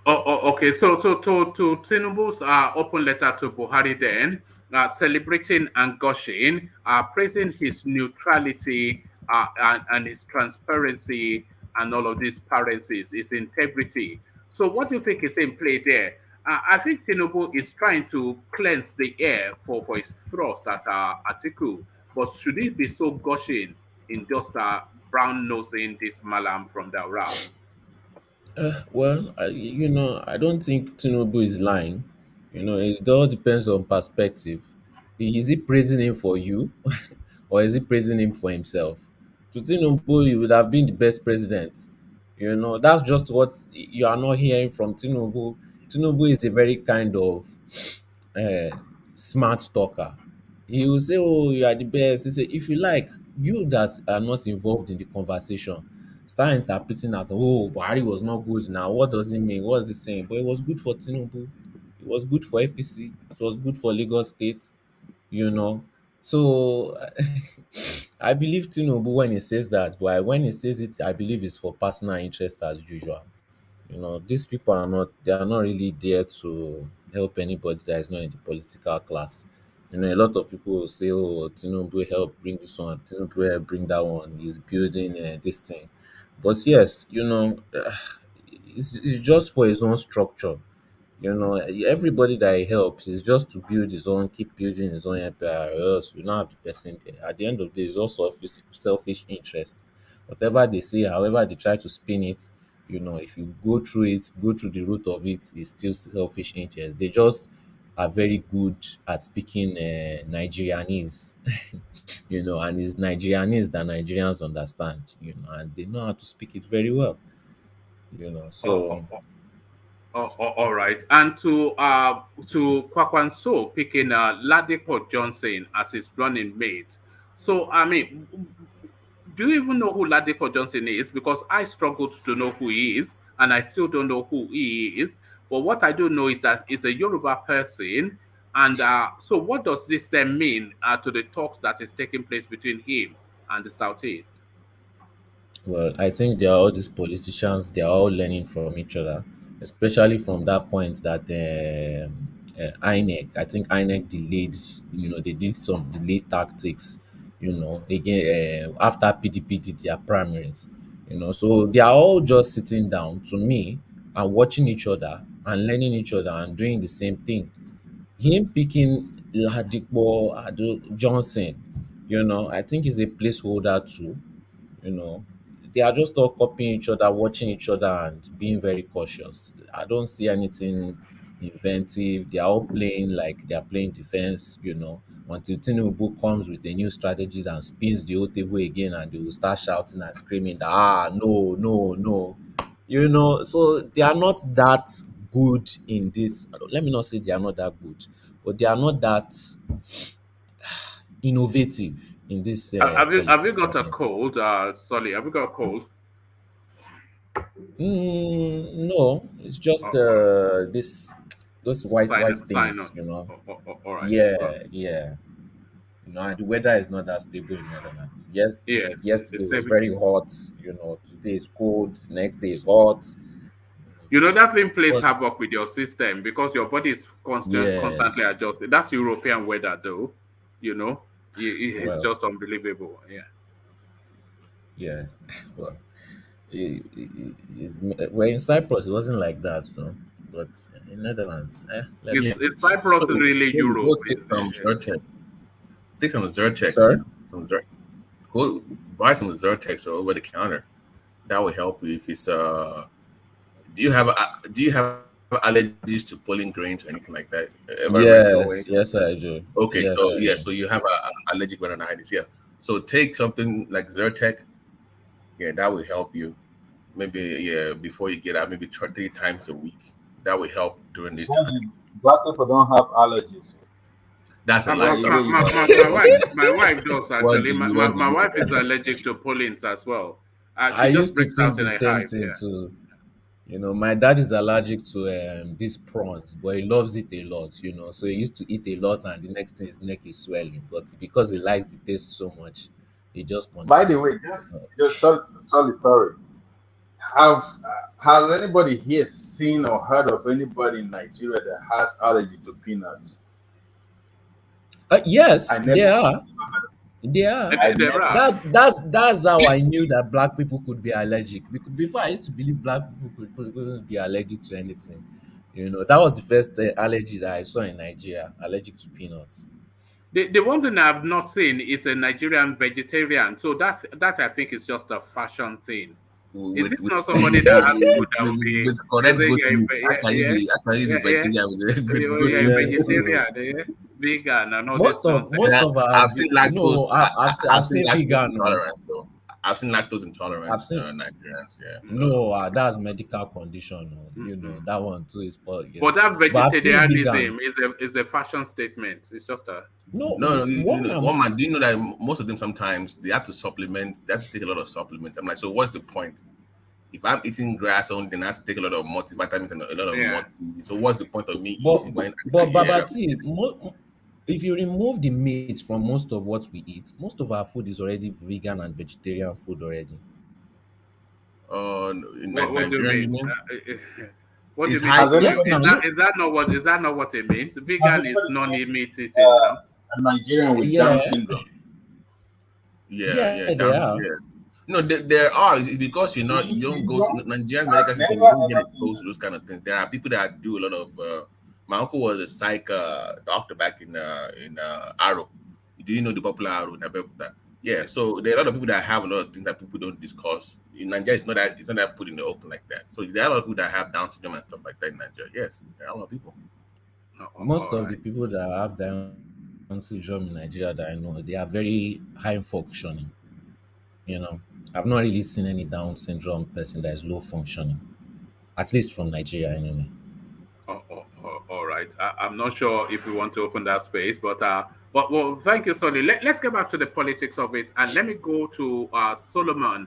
Okay. So to Tinubu's open letter to Buhari, then celebrating and gushing, praising his neutrality and his transparency and all of these parencies, his integrity. So, what do you think is in play there? I think Tinubu is trying to cleanse the air for his thrust at Atiku, but should it be so gushing in just brown nosing this malam from Daura? Well, I don't think Tinubu is lying. It all depends on perspective. Is he praising him for you, or is he praising him for himself? To Tinubu, he would have been the best president. That's just what you are not hearing from Tinubu. Tinubu is a very kind of uh, smart talker. He will say, "Oh, you are the best." He say, "If you like, you that are not involved in the conversation, start interpreting that. Oh, Buhari was not good. Now, what does it mean? What is it saying?" But it was good for Tinubu. It was good for APC. It was good for Lagos State. You know, so I believe Tinubu when he says that, but when he says it, I believe it's for personal interest as usual. These people they are not really there to help anybody that is not in the political class. A lot of people will say, "Oh, Tinubu help bring this one, Tinubu help bring that one, he's building this thing." But yes, it's just for his own structure. Everybody that he helps is just to build his own, keep building his own empire, or else you don't have the person there. At the end of the day, it's also selfish interest. Whatever they say, however they try to spin it, if you go through it, go through the root of it, it's still selfish interest. They just are very good at speaking Nigerianese, and it's Nigerianese that Nigerians understand, and they know how to speak it very well, Oh, so. oh, all right. And to Kwakwanso picking Ladipo Johnson as his running mate. So I mean, do you even know who Ladipo Johnson is? Because I struggled to know who he is, and I still don't know who he is. But what I do know is that he's a Yoruba person. And so, what does this then mean to the talks that is taking place between him and the Southeast? Well, I think they are all these politicians. They are all learning from each other, especially from that point that INEC. I think INEC delayed. They did some delayed tactics. Again after PDP did their primaries. So they are all just sitting down to me and watching each other and learning each other and doing the same thing. Him picking Ladipo Johnson, I think is a placeholder too. you know they are just all copying each other, watching each other, and being very cautious. I don't see anything inventive. They are all playing like they are playing defense, until Tinubu comes with a new strategies and spins the whole table again, and they will start shouting and screaming that, no, no, no. So they are not that good in this. Let me not say they are not that good, but they are not that innovative in this Have you political got a game. cold? Sorry, have you got a cold? No, it's just All right. this those white Sign things, up. All right. Well, Yeah, yeah. And the weather is not that stable in Netherlands. Yes, yes, yesterday it's was saving. very hot. Today is cold. Next day is hot. That thing plays But havoc with your system because your body is constantly yes, adjusting. That's European weather, though. You know, it's well, just unbelievable. Yeah. yeah. Well, well, in Cyprus, it wasn't like that, so. But in Netherlands, let's Yeah. Is see. is So Cyprus really go Europe? take some Zyrtec. Take some Zyrtex, Sorry. man. Some Zer. Go buy some Zyrtex over the counter. That will help you if it's do you have allergies to pollen grains or anything like that? Ever rainfall or anything Yes, like that? yes, I do. Okay, Yes, so I yeah, do. so you have a allergic rhinitis, yeah. So take something like Zyrtec, yeah, that will help you. Maybe yeah, before you get out, maybe try 3 times a week. That will help during this time. Imagine black people don't have allergies. That's a Why My, the lifestyle. way my, you my, are my, my talking. wife my wife does What actually. do My, you my, what do my you wife is allergic to pollens as well. She I just used to breaks think out in the a same hive. thing Yeah. too. My dad is allergic to these prawns, but he loves it a lot. So he used to eat a lot, and the next thing his neck is swelling. But because he likes the taste so much, he just By the way, continues. just sorry. Have has anybody here seen or heard of anybody in Nigeria that has allergy to peanuts? Yes, I they never, are. They are. I There never. are. That's how I knew that black people could be allergic. Because before I used to believe black people couldn't be allergic to anything. That was the first allergy that I saw in Nigeria, allergic to peanuts. The one thing I've not seen is a Nigerian vegetarian. So that I think is just a fashion thing. Is with it with not somebody that has food that will be? with They correct say goat meat. yeah, How can you be yeah, yeah. vegetarian with goat You're a meat? Yes. vegetarian, vegan, and all this Most nonsense. of our I've seen lactose. no, I've I've seen seen lactose vegan. No, intolerance though. I've seen lactose I've intolerance seen Nigerians. Yeah. So no. That's medical condition. No. Mm-mm. That one too is But that But I've seen vegan. vegetarianism is a fashion statement. It's just a No, no, one one man. man. Do you know that most of them sometimes they have to supplement? They have to take a lot of supplements. I'm like, so what's the point? If I'm eating grass only, then I have to take a lot of multivitamins and a lot of yeah. multi. So what's the point of me But eating when but yeah? Babati, if you remove the meat from most of what we eat, most of our food is already vegan and vegetarian food already. In What do you Nigerian, you mean? mean? What do It's you mean? high. Has Yes, anybody now. Is that not what it means? has Vegan is anybody non-meat eating now. a Nigerian with Down Yeah, syndrome? Yeah, yeah, yeah, they down. are. Yeah. No, there are. It's because you're not. You don't go to Nigerian medical system. You Never don't get ever seen exposed to those kind of things. There are people that do a lot of. My uncle was a psych doctor back in Aro. Do you know the popular Aro in Abeokuta? Yeah. So there are a lot of people that have a lot of things that people don't discuss. In Nigeria, it's not that put in the open like that. So there are a lot of people that have Down syndrome and stuff like that in Nigeria. Yes, there are a lot of people. Most All of the right. people that have Down syndrome in Nigeria that I know, they are very high functioning. You know, I've not really seen any Down syndrome person that is low functioning, at least from Nigeria anyway. All right. I'm not sure if we want to open that space, but well, thank you, Solly. Let's get back to the politics of it, and let me go to Solomon.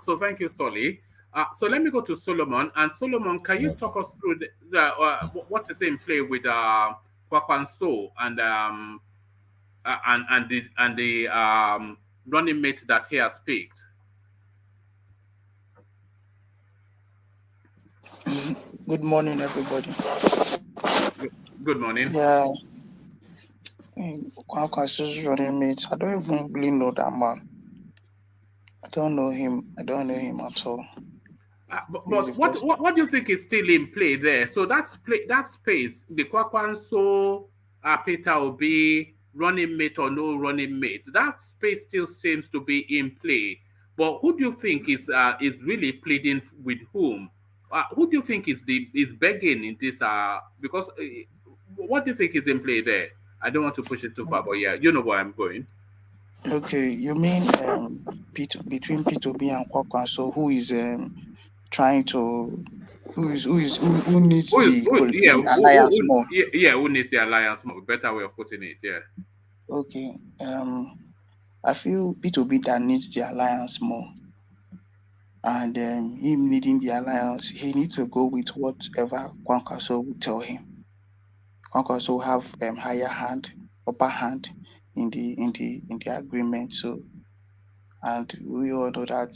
So thank you, Solly. So let me go to Solomon, and Solomon, can you Okay. talk us through what is in play with Kwakwanso and the running mate that he has picked? Good morning, everybody. Good morning. Yeah, Kwankwaso's running mates. I don't even really know that man. I don't know him. I don't know him at all. This is But the first time. what do you think is still in play there? So that space, the Kwakwanso, Peter Obi, running mate or no running mate, that space still seems to be in play. But who do you think is really pleading with whom? Who do you think is begging in this? Because what do you think is in play there? I don't want to push it too far, but yeah, you know where I'm going. Okay, you mean between P2B and Kwankwaso, who is trying to who needs the alliance more? Who needs the alliance more? Better way of putting it, yeah. Okay, I feel P2B that needs the alliance more, and him needing the alliance, he needs to go with whatever Kwankwaso will tell him. Kwankwaso have upper hand in the agreement. So, and we all know that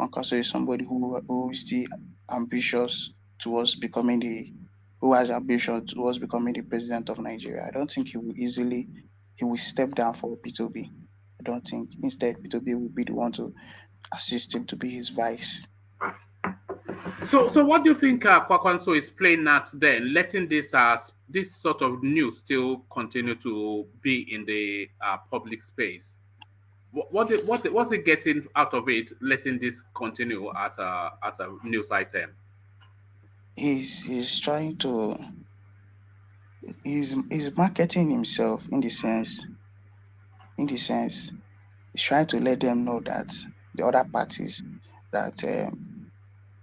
Kwankwaso is somebody who is the ambitious towards becoming who has ambition towards becoming the president of Nigeria. I don't think he will step down for P2B. I don't think. Instead, P2B will be the one to assist him to be his vice. So what do you think Kwakwanso is playing at then, letting this sort of news still continue to be in the public space? What's it getting out of it, letting this continue as a news item? He's trying to he's marketing himself in the sense he's trying to let them know that the other parties that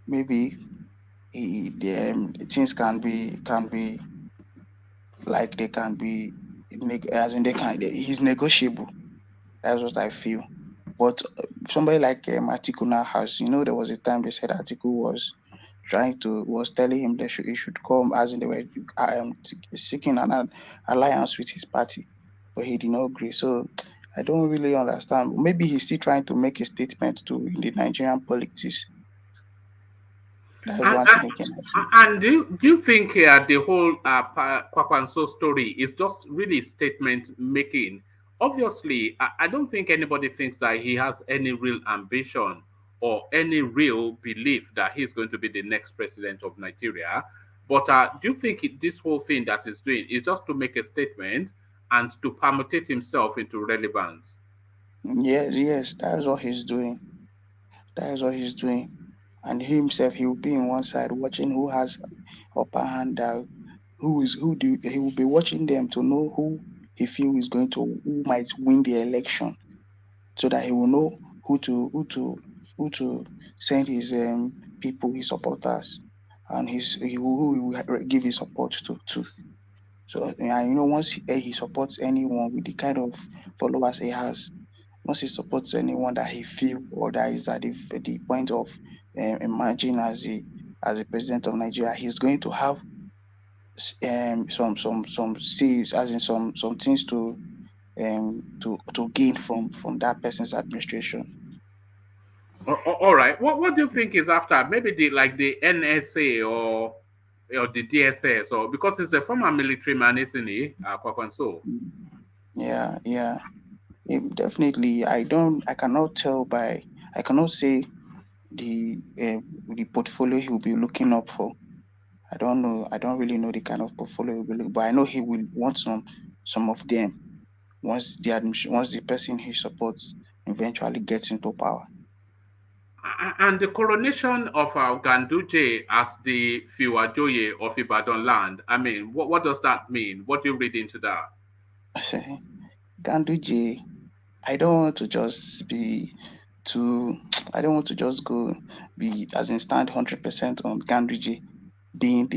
maybe things can be like they can be as in he's negotiable. That's what I feel. But somebody like Atiku now has, there was a time they said Atiku was telling him that he should come, as in they were seeking an alliance with his party, but he did not agree. So I don't really understand. Maybe he's still trying to make a statement in the Nigerian politics. That's And, one thing again. and do you think the whole Kwakwanso story is just really statement making? Obviously, I don't think anybody thinks that he has any real ambition or any real belief that he's going to be the next president of Nigeria. But do you think this whole thing that he's doing is just to make a statement and to permutate himself into relevance? Yes, that's what he's doing. That is what he's doing. and he himself, he will be in one side watching who has upper hand. He will be watching them to know who he feel is going to who might win the election, so that he will know who to send his people, his supporters, and who he will give his support to. So once he supports anyone with the kind of followers he has, once he supports anyone that he feel or that is at the point of emerging as a president of Nigeria, he's going to have some seeds, as in some things to gain from that person's administration. All right. What do you think is after? Maybe the NSA or the DSS, or because he's a former military man, isn't he? Kwakwanso. Yeah. Definitely. I cannot tell I cannot say the portfolio he will be looking up for. I don't know. I don't really know the kind of portfolio he will be looking, but I know he will want some of them once the person he supports eventually gets into power. And the coronation of Ganduje as the Fiwajoye of Ibadan land, I mean, what does that mean? What do you read into that? Ganduje, I don't want to just be I don't want to just go be as in stand 100% on Ganduje being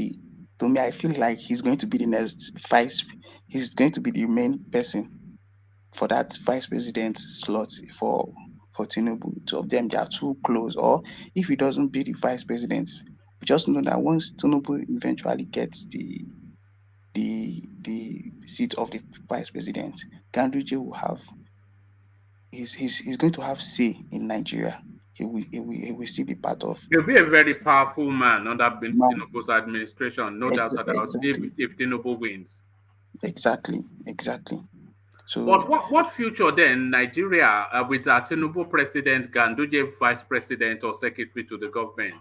to me, I feel like he's going to be the next he's going to be the main person for that vice president slot for Tinubu. Two of them, they are too close. Or if he doesn't be the vice president, we just know that once Tinubu eventually gets the seat of the vice president, Ganduje will have he's going to have say in Nigeria. He will still be part of. He'll be a very powerful man under Tinubu's administration, no doubt about exactly. if Tinubu wins. Exactly. So, but what future then Nigeria with Tinubu president, Ganduje vice president or secretary to the government?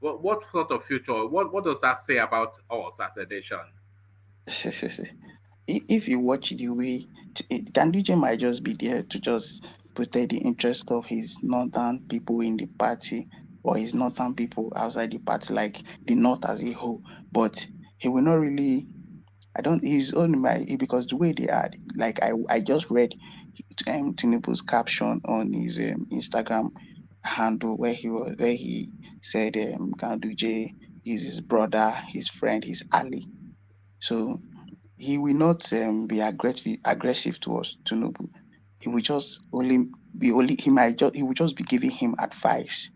What sort of future? What does that say about us as a nation? If you watch the way Ganduje might just be there to just protect the interest of his northern people in the party or his northern people outside the party, like the north as a whole, but he will not really. He's only because the way they are, like I just read Tinubu's caption on his Instagram handle where he said Ganduje is his brother, his friend, his ally. So he will not be aggressive towards Tinubu. He will just he will just be giving him advice.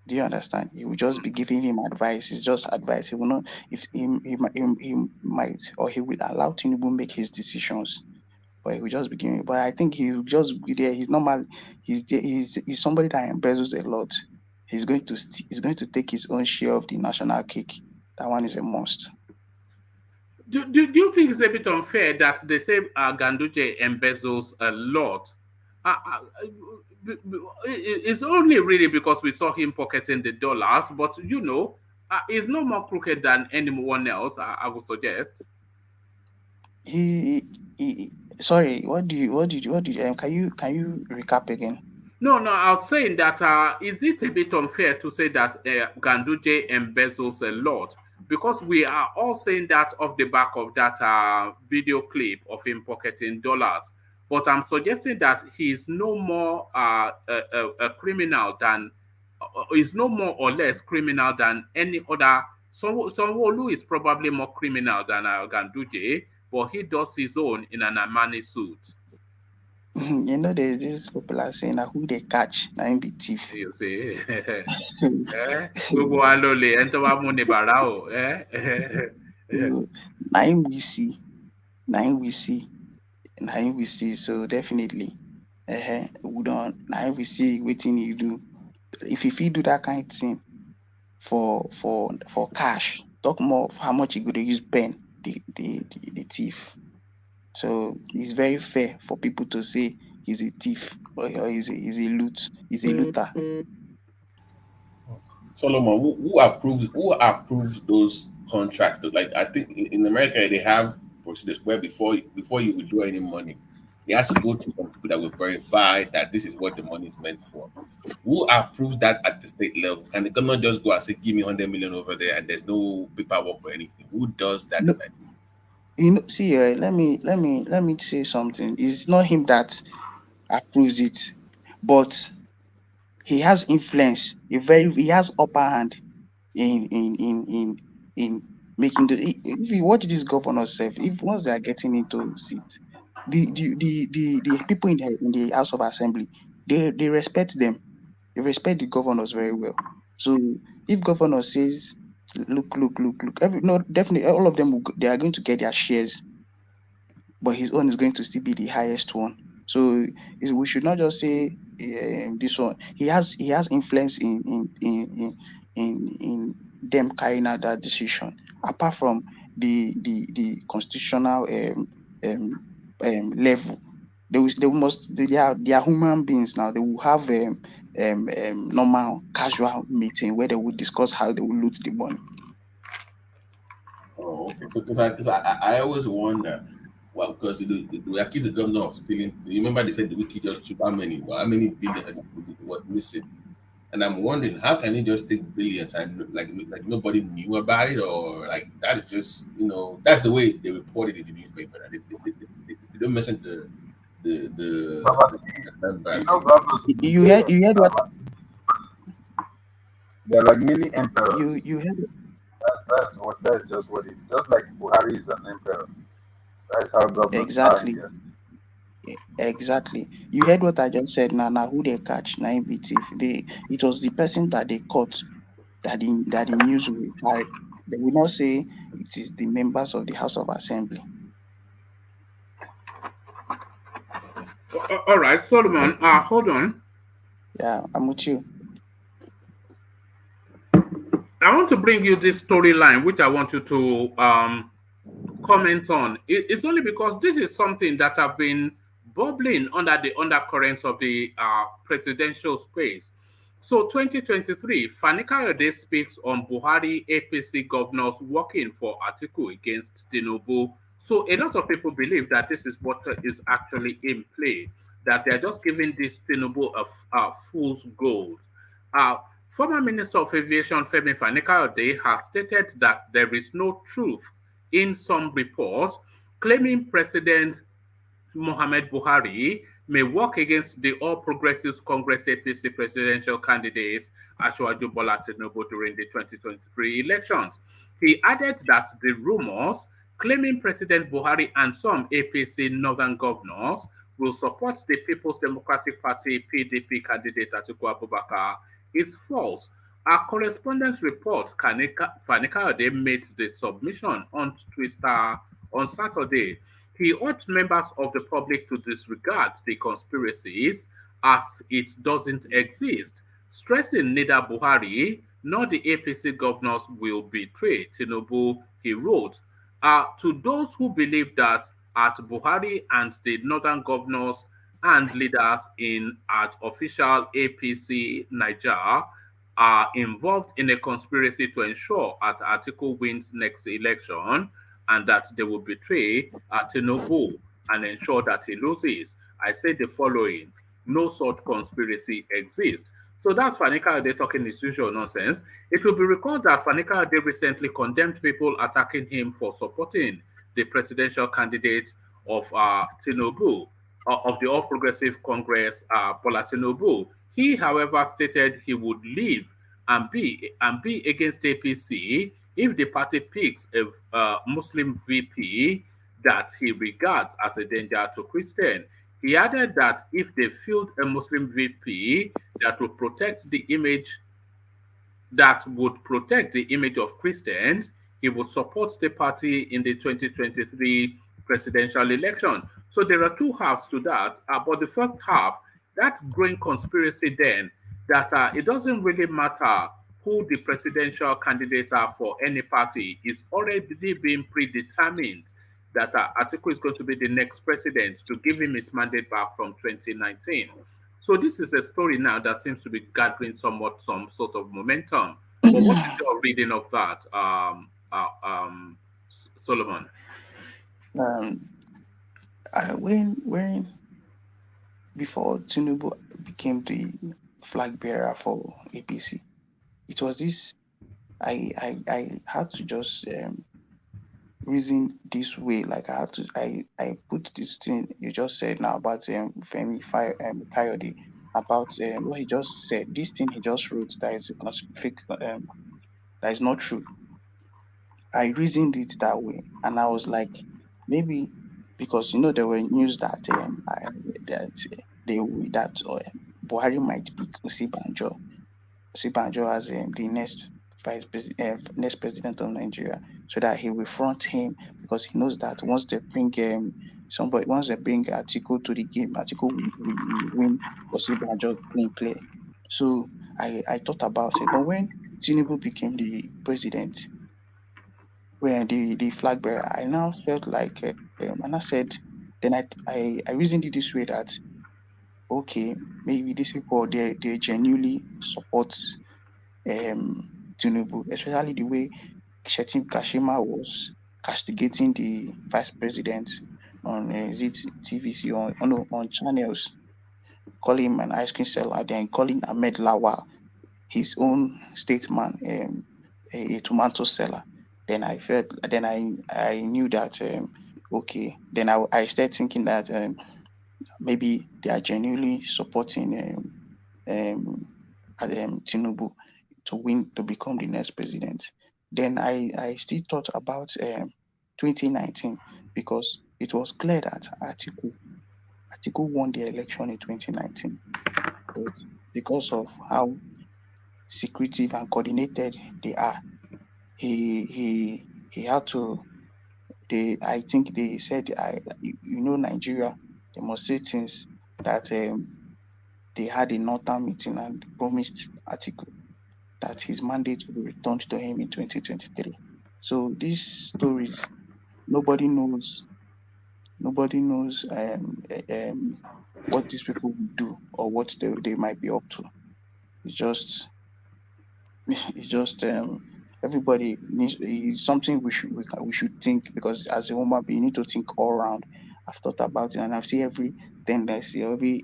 Do you understand? He will just be giving him advice. It's just advice. He will not, if he might, or he will allow Tinubu make his decisions, but he will just be giving. But I think he will just be there. He's normal. He's there. He's somebody that embezzles a lot. He's going to take his own share of the national cake. That one is a must. Do you think it's a bit unfair that they say Ganduje embezzles a lot? It's only really because we saw him pocketing the dollars, but he's no more crooked than anyone else, I would suggest. Sorry, what did you can you recap again? No, I was saying that is it a bit unfair to say that Ganduje embezzles a lot? Because we are all saying that off the back of that video clip of him pocketing dollars. But I'm suggesting that he's no more a criminal than, is no more or less criminal than any other. Sanwo-Olu is probably more criminal than Ganduje, but he does his own in an Armani suit. There's this popular saying that who they catch, now him be thief. You see, now him we see. So definitely, we don't. Now we see waiting you do. If you do that kind of thing for cash, talk more of how much you go to use pen the thief. So it's very fair for people to say he's a thief or he's a looter. Solomon, who approves those contracts? Like I think in America they have procedures where before you withdraw any money, it has to go to some people that will verify that this is what the money is meant for. Who approves that at the state level? Can the government just go and say, give me 100 million over there and there's no paperwork or anything? Who does that? No, see, let me say something. It's not him that approves it, but he has influence. He has upper hand in making if you watch this governor self, if once they are getting into seat, the people in the House of Assembly, they respect them. They respect the governors very well. So if governor says, look, no, definitely all of them they are going to get their shares, but his own is going to still be the highest one. So we should not just say this one. He has influence in them carrying out that decision. Apart from the constitutional level, they are human beings now. They will have normal casual meeting where they will discuss how they will loot the money. Oh, okay. Because I always wonder, well, because we accuse the governor of stealing. You remember they said the wiki just took how many? Well, how many billions were missing? And I'm wondering, how can he just take billions and like nobody knew about it, or like that is just that's the way they reported it in the newspaper. They don't mention the members. You heard what They're like mini emperors. you heard. That's just what it. Just like Buhari is an emperor. That's how governments Exactly. are. Exactly. You heard what I just said. Now who they catch? Now it was the person that they caught that the news will carry. They will not say it is the members of the House of Assembly. All right, Solomon. Hold on. Yeah, I'm with you. I want to bring you this storyline, which I want you to comment on. It's only because this is something that have been bubbling under the undercurrents of the presidential space. So 2023, Fani Kayode speaks on Buhari APC governors working for Atiku against Tinubu. So a lot of people believe that this is what is actually in play, that they're just giving this Tinubu a fool's gold. Uh, Former Minister of Aviation Femi Fani Kayode has stated that there is no truth in some reports claiming President Mohamed Buhari may work against the All Progressives Congress APC presidential candidate Asiwaju Bola Tinubu during the 2023 elections. He added that the rumors claiming President Buhari and some APC northern governors will support the People's Democratic Party PDP candidate Atiku Abubakar is false. Our correspondence report, Fani Kayode made the submission on Twitter on Saturday. He urged members of the public to disregard the conspiracies as it doesn't exist, stressing neither Buhari nor the APC governors will betray Tinubu. He wrote, to those who believe that at Buhari and the northern governors and leaders at official APC Niger are involved in a conspiracy to ensure that Atiku wins next election and that they will betray Tinubu and ensure that he loses. I say the following: no such conspiracy exists. So that's Fani Kayode talking his usual nonsense. It will be recalled that Fani Kayode recently condemned people attacking him for supporting the presidential candidate of Tinubu, of the All Progressive Congress, Bola Tinubu. He, however, stated he would leave and be against APC if the party picks a Muslim VP that he regards as a danger to Christian. He added that if they field a Muslim VP that would protect the image of Christians, he would support the party in the 2023 presidential election. So there are two halves to that. But the first half, that growing conspiracy then, that it doesn't really matter who the presidential candidates are for any party, is already being predetermined that Atiku is going to be the next president to give him his mandate back from 2019. So this is a story now that seems to be gathering some sort of momentum. But what is your reading of that, Solomon? When before Tinubu became the flag bearer for APC, it was this. I had to just reason this way. Like I had to I put this thing you just said now about Femi Kayode about what he just said. This thing he just wrote that is a fake that is not true. I reasoned it that way, and I was like, maybe because there were news that that they that Buhari might pick Osibanjo as the next president of Nigeria, so that he will front him because he knows that once they bring Atiku to the game, Atiku will win Osibanjo clean clear. So I thought about it, but when Tinubu became the president, when the flag bearer, I now felt like, and I said, then I reasoned it this way that okay, maybe these people they genuinely support Tinubu, especially the way Shetim Kashima was castigating the vice president on TVC on channels, calling him an ice cream seller, then calling Ahmed Lawal, his own statesman, a tomato seller. Then I felt, then I knew that okay. Then I started thinking that maybe they are genuinely supporting Tinubu to win to become the next president. Then I still thought about 2019 because it was clear that Atiku won the election in 2019, but because of how secretive and coordinated they are, he had to. I think they said Nigeria, they must say things that they had a northern meeting and promised Atiku that his mandate will be returned to him in 2023. So these stories, nobody knows. Nobody knows what these people will do or what they might be up to. It's just everybody needs. It's something we should think, because as a human being, you need to think all around. I've thought about it and I've seen every tendency, every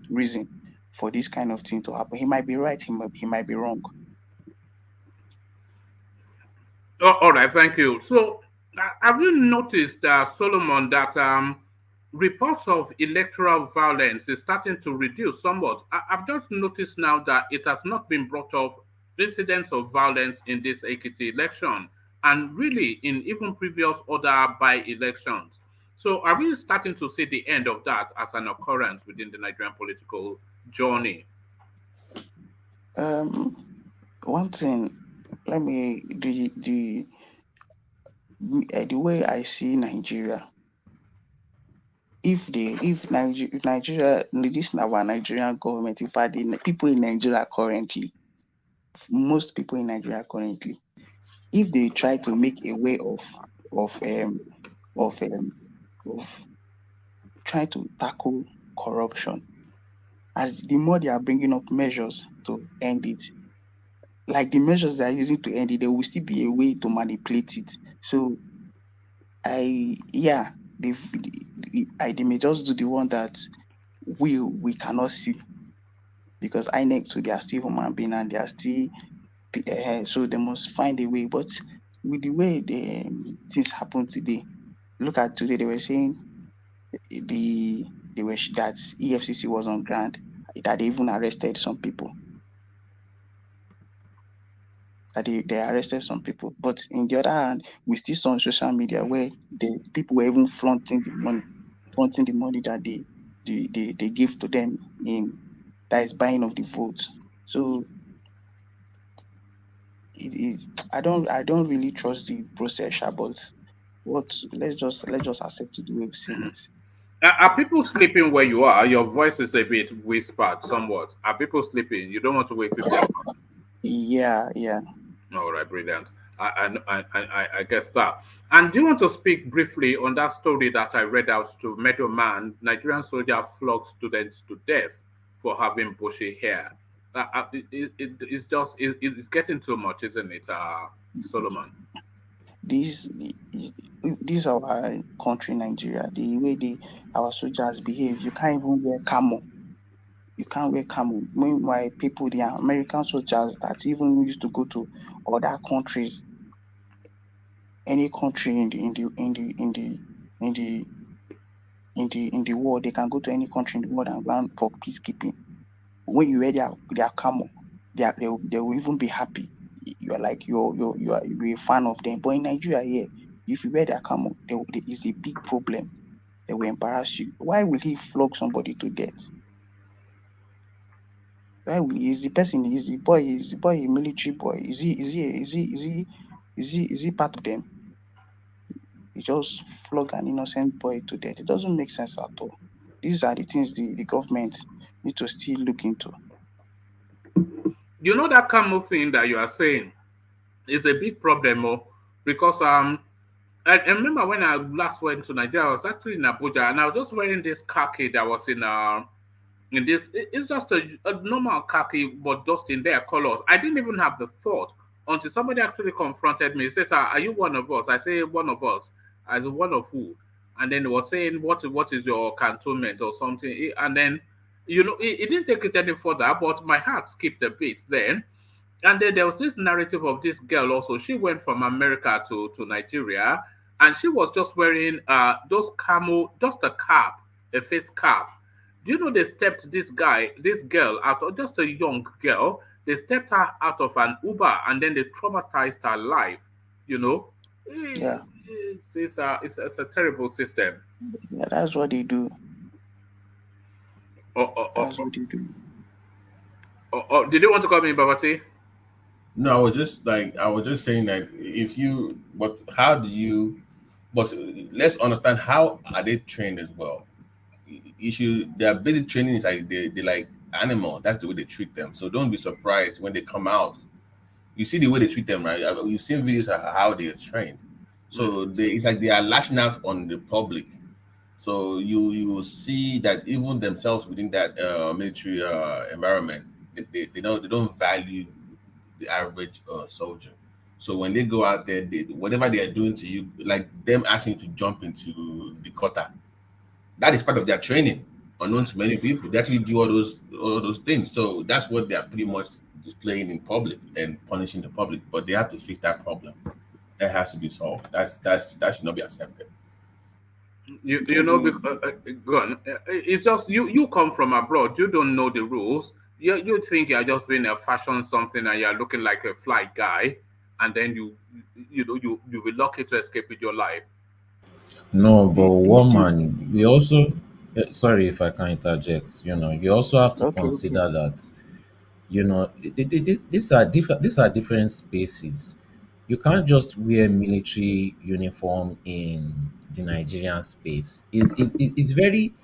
reason for this kind of thing to happen. He might be right. He might be wrong. Oh, all right, thank you. So, have you noticed, Solomon, that reports of electoral violence is starting to reduce somewhat? I've just noticed now that it has not been brought up incidents of violence in this Ekiti election, and really in even previous other by-elections. So, are we starting to see the end of that as an occurrence within the Nigerian political journey? One thing, let me the way I see Nigeria. If Nigeria, this our Nigerian government, in fact, the people in Nigeria currently, most people in Nigeria currently, if they try to make a way of um of um of trying to tackle corruption, as the more they are bringing up measures to end it, like the measures they are using to end it, there will still be a way to manipulate it. So they may just do the one that we cannot see, because INEC too, they are still human being and they are still so they must find a way. But with the way the things happen today, look at today, they were saying that EFCC was on ground, that they even arrested some people, that they arrested some people. But in the other hand, we still saw on social media where the people were even flaunting the money that they give to them in that is buying of the votes. So it is I don't really trust the process, but let's just accept it the way we've seen it. Are people sleeping where you are? Your voice is a bit whispered somewhat. Are people sleeping? You don't want to wake people up. Yeah. All right, brilliant. I guess that. And do you want to speak briefly on that story that I read out to Meadow Man? Nigerian soldier flogged students to death for having bushy hair. It's getting too much, isn't it, Solomon? This this our country, Nigeria, the way our soldiers behave, you can't even wear camo. You can't wear camo. Meanwhile, people, the American soldiers that even used to go to other countries, any country in the world, they can go to any country in the world and run for peacekeeping. When you wear their camo, they will even be happy. You're like you're a fan of them. But in Nigeria here, if you wear their camo, there is a big problem. They will embarrass you. Why will he flog somebody to death? Why will is the person is the boy a military boy? Is he part of them? He just flog an innocent boy to death. It doesn't make sense at all. These are the things the government need to still look into. You know that camo thing that you are saying is a big problem, because I remember when I last went to Nigeria, I was actually in Abuja, and I was just wearing this khaki that was in this. It's just a normal khaki, but just in their colors. I didn't even have the thought until somebody actually confronted me. He says, "Are you one of us?" I say, "One of us." I said, "One of who?" And then he was saying, "What is your cantonment or something?" And then, he didn't take it any further, but my heart skipped a bit then. And then there was this narrative of this girl also. She went from America to Nigeria, and she was just wearing those camo, just a cap, a face cap. Do you know they stepped this girl out, of just a young girl, they stepped her out of an Uber, and then they traumatized her life. You know, Yeah. It's a terrible system. Yeah, that's what they do. That's what they do. Did you want to come in, Babati? No, I was just saying that but how do you, but let's understand how are they trained as well. Their basic training is like they like animal. That's the way they treat them. So don't be surprised when they come out. You see the way they treat them, right? You've seen videos of how they are trained. So it's like they are lashing out on the public. So you will see that even themselves within that military environment, they don't value the average soldier. So when they go out there, whatever they are doing to you, like them asking you to jump into the cutter, that is part of their training. Unknown to many people, they actually do all those things. So that's what they are pretty much displaying in public and punishing the public. But they have to fix that problem. That has to be solved. That should not be accepted. You know, go on. It's just you come from abroad. You don't know the rules. You think you're just being a fashion something, and you're looking like a fly guy, and then you will lucky to escape with your life. No, but These one things. man, we also, sorry if I can interject, you also have to Okay. consider that, these are different spaces. You can't just wear military uniform in the Nigerian space. It's very,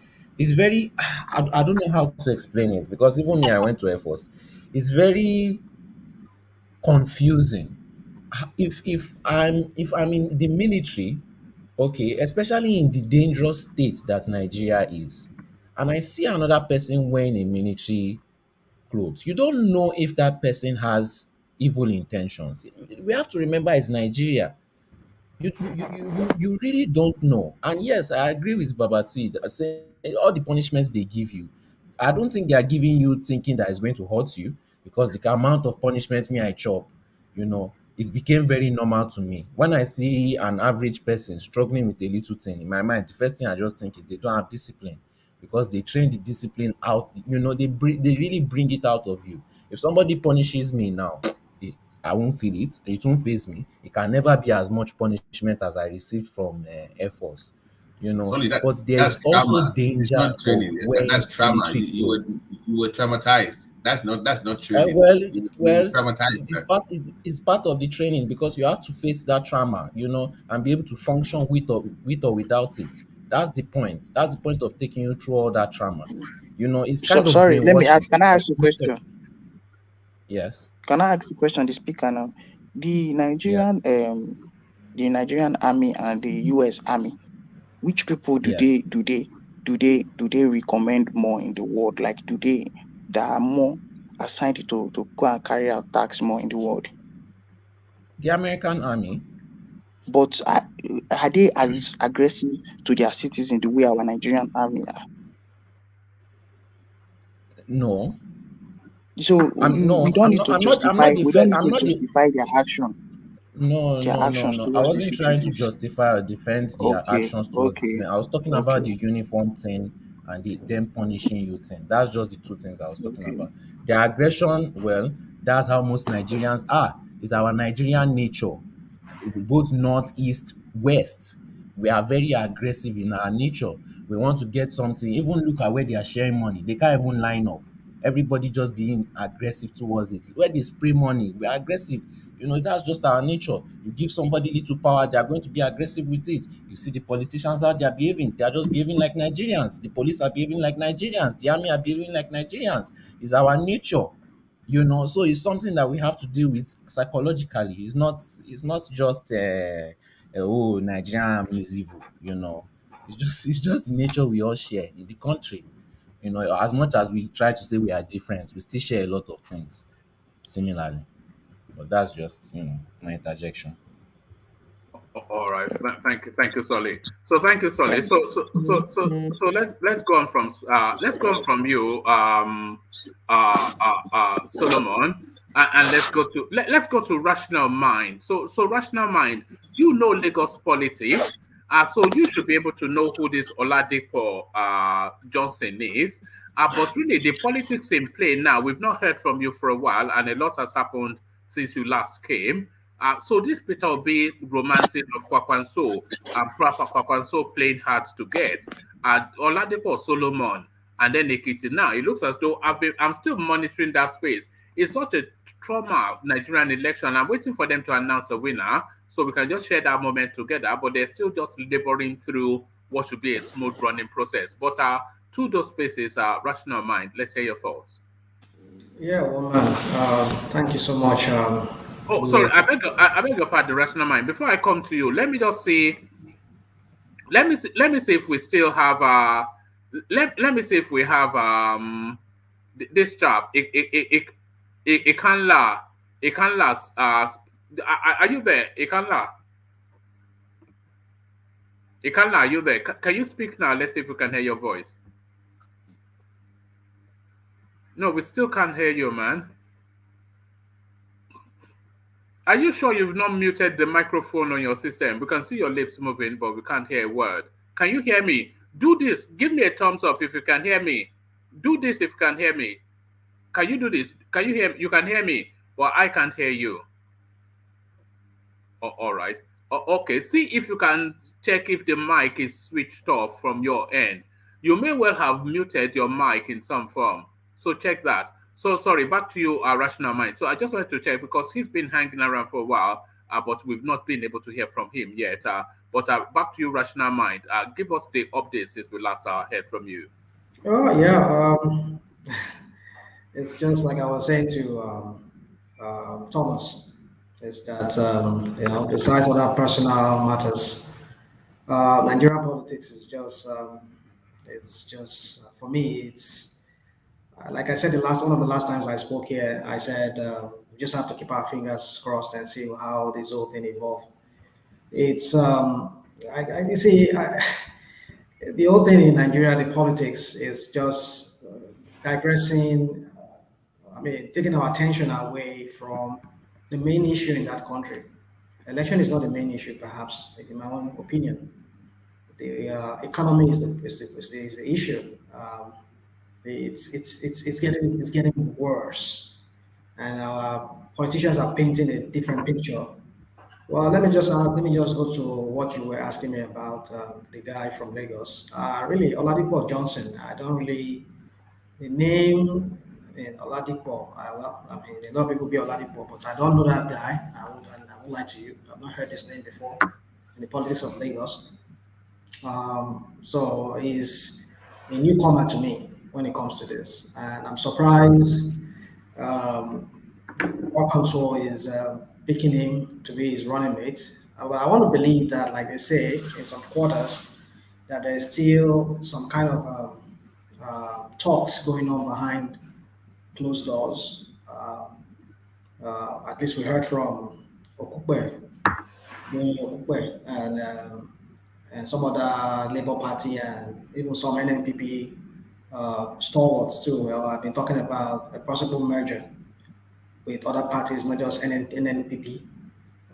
I don't know how to explain it because even me, I went to Air Force. It's very confusing. If I'm in the military, okay, especially in the dangerous state that Nigeria is, and I see another person wearing a military clothes, you don't know if that person has evil intentions. We have to remember it's Nigeria. You really don't know. And yes, I agree with Babati that saying all the punishments they give you, I don't think they are giving you thinking that it's going to hurt you, because the amount of punishment me I chop, it became very normal to me. When I see an average person struggling with a little thing, in my mind, the first thing I just think is they don't have discipline, because they train the discipline out. They really bring it out of you. If somebody punishes me now, I won't feel it. It won't phase me. It can never be as much punishment as I received from Air Force. Sorry, But there's that's also trauma. It's danger not of training. That's wearing trauma. military You were clothes. traumatized. That's not Uh, training. well, You were well, traumatized. it's part of the training, because you have to face that trauma, and be able to function with or without it. That's the point. That's the point of taking you through all that trauma. It's So kind of sorry. Let me brainwashing, ask. Can I ask because you a question? yes, Can I ask a question? The speaker now. The yes, Nigerian the Nigerian army and the U.S. army. Which people yes. do they recommend more in the world? Like, do they that are more assigned to go and carry out tasks more in the world? The American army. But are they as aggressive to their citizens the way our Nigerian army are? No, So I'm we no, don't I'm need not. to I'm not. I'm justify. not We don't defend. need I'm to not. justify No, their no, no, actions no. I towards the wasn't trying to citizens. justify or defend their Okay, actions towards okay, citizens. I was talking about okay, the uniform thing and them punishing you thing. That's just the two things I was talking okay. about. Their aggression, well, that's how most Nigerians are. It's our Nigerian nature, both north, east, west. We are very aggressive in our nature. We want to get something. Even look at where they are sharing money. They can't even line up. Everybody just being aggressive towards it. Where they spray money, we are aggressive. That's just our nature. You give somebody little power, they are going to be aggressive with it. You see the politicians how they are behaving. They are just behaving like Nigerians. The police are behaving like Nigerians. The army are behaving like Nigerians. It's our nature. So it's something that we have to deal with psychologically. It's not just oh, Nigerian army is evil. It's just the nature we all share in the country. As much as we try to say we are different, we still share a lot of things similarly. But that's just my interjection. All right. Thank you, Solly. So thank you, Solly. So let's go on from you, Solomon, and let's go to rational mind. So rational mind. Lagos politics. So you should be able to know who this Oladipo Johnson is. But really, the politics in play now. We've not heard from you for a while, and a lot has happened since you last came. So this Peter Obi romancing of Kwakwanso and proper Kwakwanso playing hard to get. Oladipo Solomon and then Ekiti now. It looks as though I'm still monitoring that space. It's such a trauma Nigerian election. I'm waiting for them to announce a winner so we can just share that moment together. But they're still just laboring through what should be a smooth running process. But to those spaces, rational mind. Let's hear your thoughts. Yeah, woman. Thank you so much. Oh, sorry. I beg your pardon, rational mind. Before I come to you, let me just say, let me see if we still have let me see if we have this chap. It can last. Are you there? It can last. Ikanla, are you there? Can you speak now? Let's see if we can hear your voice. No, we still can't hear you, man. Are you sure you've not muted the microphone on your system? We can see your lips moving, but we can't hear a word. Can you hear me? Do this. Give me a thumbs up if you can hear me. Do this if you can hear me. Can you do this? Can you hear? You can hear me, but I can't hear you. Oh, all right. Okay. See if you can check if the mic is switched off from your end. You may well have muted your mic in some form. So check that. So sorry, back to you, rational mind. So I just wanted to check because he's been hanging around for a while, but we've not been able to hear from him yet. But back to you, rational mind. Give us the updates since we last heard from you. Oh yeah. It's just like I was saying to Thomas. Is that besides other personal matters, Nigerian politics is just it's just for me. It's like I said the last one of the last times I spoke here. I said we just have to keep our fingers crossed and see how this whole thing evolves. It's you see. The whole thing in Nigeria, the politics is just digressing. I mean, taking our attention away from the main issue in that country. Election is not the main issue, perhaps, in my own opinion. The economy is the issue. It's getting worse, and our politicians are painting a different picture. Well, let me just go to what you were asking me about the guy from Lagos. Really, Oladipo Johnson. I don't really the name. I mean, Oladipo. Well, I mean, a lot of people be Oladipo, but I don't know that guy. I won't lie to you. I've not heard this name before in the politics of Lagos. So he's a newcomer to me when it comes to this, and I'm surprised. Um, our council is picking him to be his running mate. I want to believe that, like they say in some quarters, that there is still some kind of talks going on behind closed doors. At least we heard from Okupe and some other Labour Party and even some NNPP stalwarts too. Well, I've been talking about a possible merger with other parties, not just NNPP,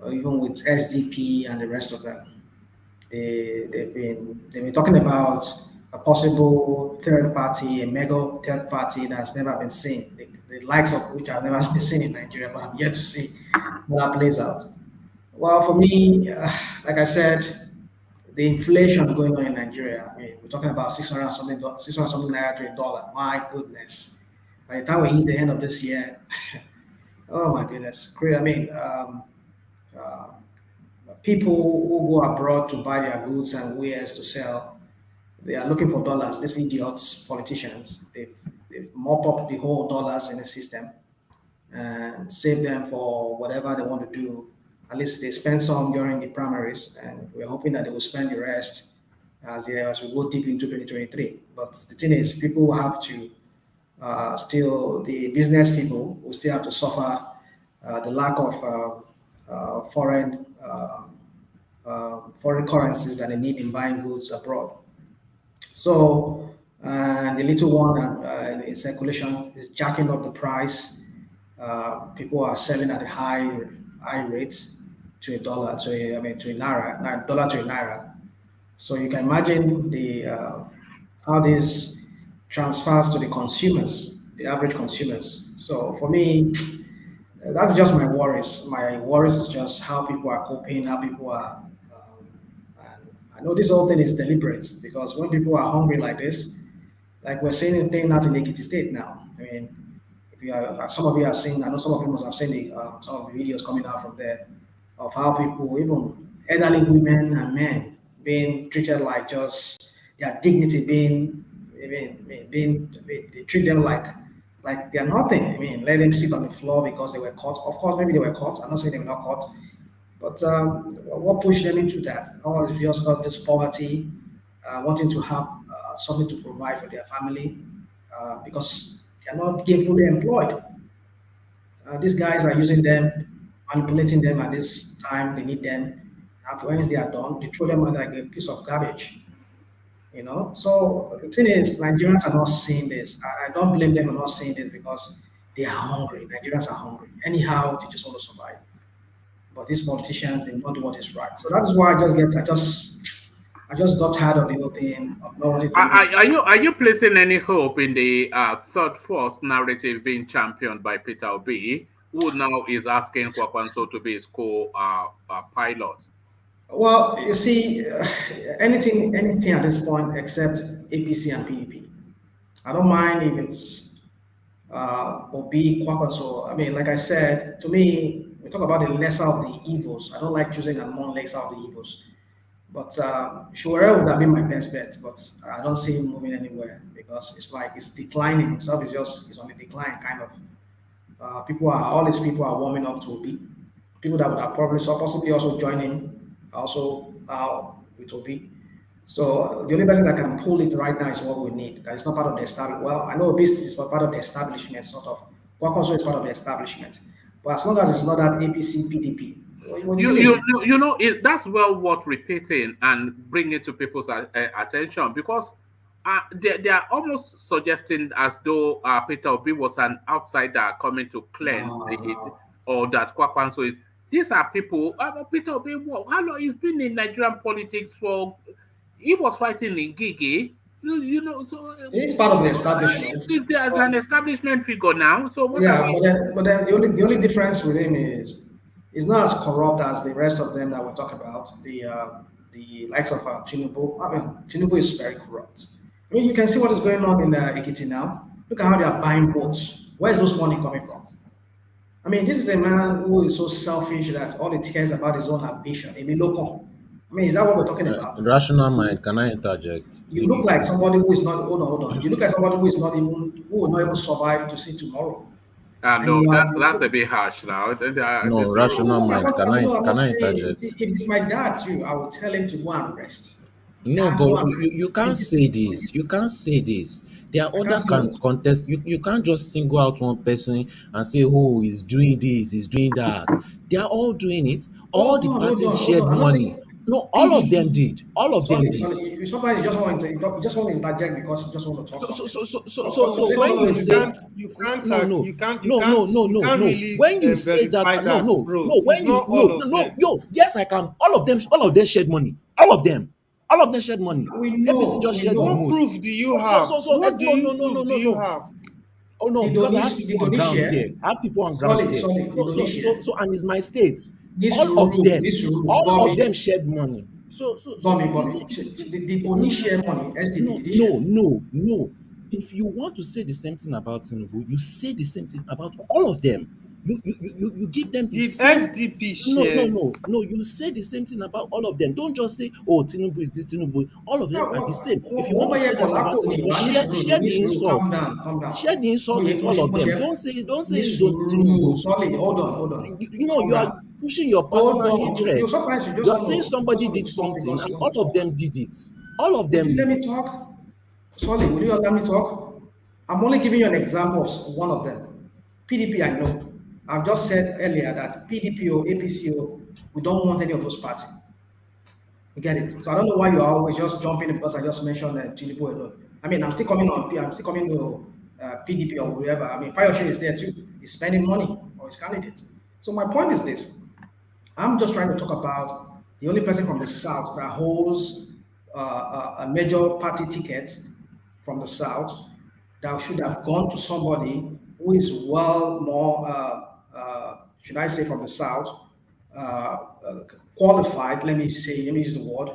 or even with SDP and the rest of them. They've been talking about a possible third party, a mega third party that's never been seen, the likes of which have never been seen in Nigeria, but I'm yet to see how that plays out. Well, for me, like I said, the inflation going on in Nigeria. I mean, we're talking about 600 something naira to a dollar. My goodness! By the time we hit the end of this year, oh my goodness, great. I mean, uh, people who go abroad to buy their goods and wares to sell, they are looking for dollars. These idiots, politicians, they've mop up the whole dollars in the system and save them for whatever they want to do. At least they spend some during the primaries, and we're hoping that they will spend the rest as we go deep into 2023. But the thing is, people have to still, the business people will still have to suffer the lack of foreign currencies that they need in buying goods abroad. So, the little one in circulation is jacking up the price. People are selling at a high rates to a dollar to a, I mean to a naira, dollar to a naira. So you can imagine the how this transfers to the consumers, the average consumers. So for me, that's just my worries. My worries is just how people are coping, how people are. I know this whole thing is deliberate because when people are hungry like this, like we're seeing it playing out in Ekiti State now. I mean, if you are, some of you have seen, I know some of you must have seen some of the videos coming out from there of how people, even elderly women and men, being treated like just their dignity they treat them like they're nothing. I mean, let them sit on the floor because they were caught. Of course, maybe they were caught. I'm not saying they were not caught, but what pushed them into that? All is because of this poverty, wanting to have something to provide for their family, because they're not gainfully employed. These guys are using them, manipulating them at this time. They need them. After once they are done, they throw them out like a piece of garbage. You know. So the thing is, Nigerians are not seeing this. I don't blame them for not seeing this because they are hungry. Nigerians are hungry. Anyhow, they just want to survive. But these politicians, they don't do what is right. So that's why I just got tired of the whole thing of not wanting to Are you placing any hope in the third force narrative being championed by Peter Obi, who now is asking Kwakwanso to be his co-pilot? Well, you see, anything at this point except APC and PDP. I don't mind if it's Obi, Kwakwanso. I mean, like I said, to me, we talk about the lesser of the evils. I don't like choosing among lesser of the evils. But Shurel would have been my best bet, but I don't see him moving anywhere because it's like it's declining. Himself is just it's on the decline, kind of. All these people are warming up to Obi. People that would have probably so possibly also join him, also with Obi. So the only person that can pull it right now is what we need. That is not part of the establishment. Well, I know this is part of the establishment, sort of. Kwakwanso is part of the establishment. But as long as it's not that APC, PDP, that's well worth repeating and bringing to people's attention because they are almost suggesting as though Peter Obi was an outsider coming to cleanse or that Kwakwanso is. These are people. Peter Obi, how long he's been in Nigerian politics for? He was fighting in Gigi. So he's part of the establishment. There's an establishment figure now. So but then the only difference with him is he's not as corrupt as the rest of them that we talk about. The likes of Tinubu. I mean, Tinubu is very corrupt. I mean, you can see what is going on in Ekiti now. Look at how they are buying votes. Where is those money coming from? I mean, this is a man who is so selfish that all he cares about his own ambition. I mean, is that what we're talking about? Rational mind. Can I interject? You look like somebody who is not. Hold on. You look like somebody who will not even survive to see tomorrow. No, that's a bit harsh now. No, rational mind. Can I interject? If it's my dad too, I will tell him to go and rest. No, but you can't say this. You can't say this. There are I can't other say what. contests. You can't just single out one person and say, oh, he's doing this, he's doing that. They are all doing it. All the parties Hold shared on. I'm not money. saying No, all of them PDP. did. All of them did. Sorry. You sometimes you just want to interject because you just want to talk So so something. so so so But so, so conversation when doesn't you need to say be. You can't really when you say verify that no that, no bro. no It's when you not all of no them. yo yes I can all of them shared money all of them shared money. APC just shared the What proof most. do you have? What do No you no no no proof do no you no. have? Oh no, because I have The people on ground there. share. I have people on ground there. And it's my state. All of them shared money. So if you say The Boni share money, SDP, no, did they share? no. If you want to say the same thing about Tinubu, you say the same thing about all of them. You give them the Did same. SDP share? No. You say the same thing about all of them. Don't just say, "Oh, Tinubu is this, Tinubu." All of them are the same. If you want to say that about Tinubu, share the Calm insult. down. Share the insult with all of them. Don't say it's only Tinubu. Solid, hold on. You are pushing your Hold personal on. hatred. Sometimes you You just are saying somebody want did to talk something because and you want all to of talk. them did it. All of Would them you let did me it. talk? Solid, will you allow me talk? I'm only giving you an example of one of them. PDP, I know. I've just said earlier that PDP or APC, we don't want any of those parties. You get it? So I don't know why you are always just jumping because I just mentioned Tinubu alone. I mean, I'm still coming to PDP or whoever. I mean, Fayoshe is there too. He's spending money or his candidate. So my point is this. I'm just trying to talk about the only person from the South that holds a major party ticket from the South that should have gone to somebody who is well more, should I say, from the South, uh, uh, qualified, let me use the word,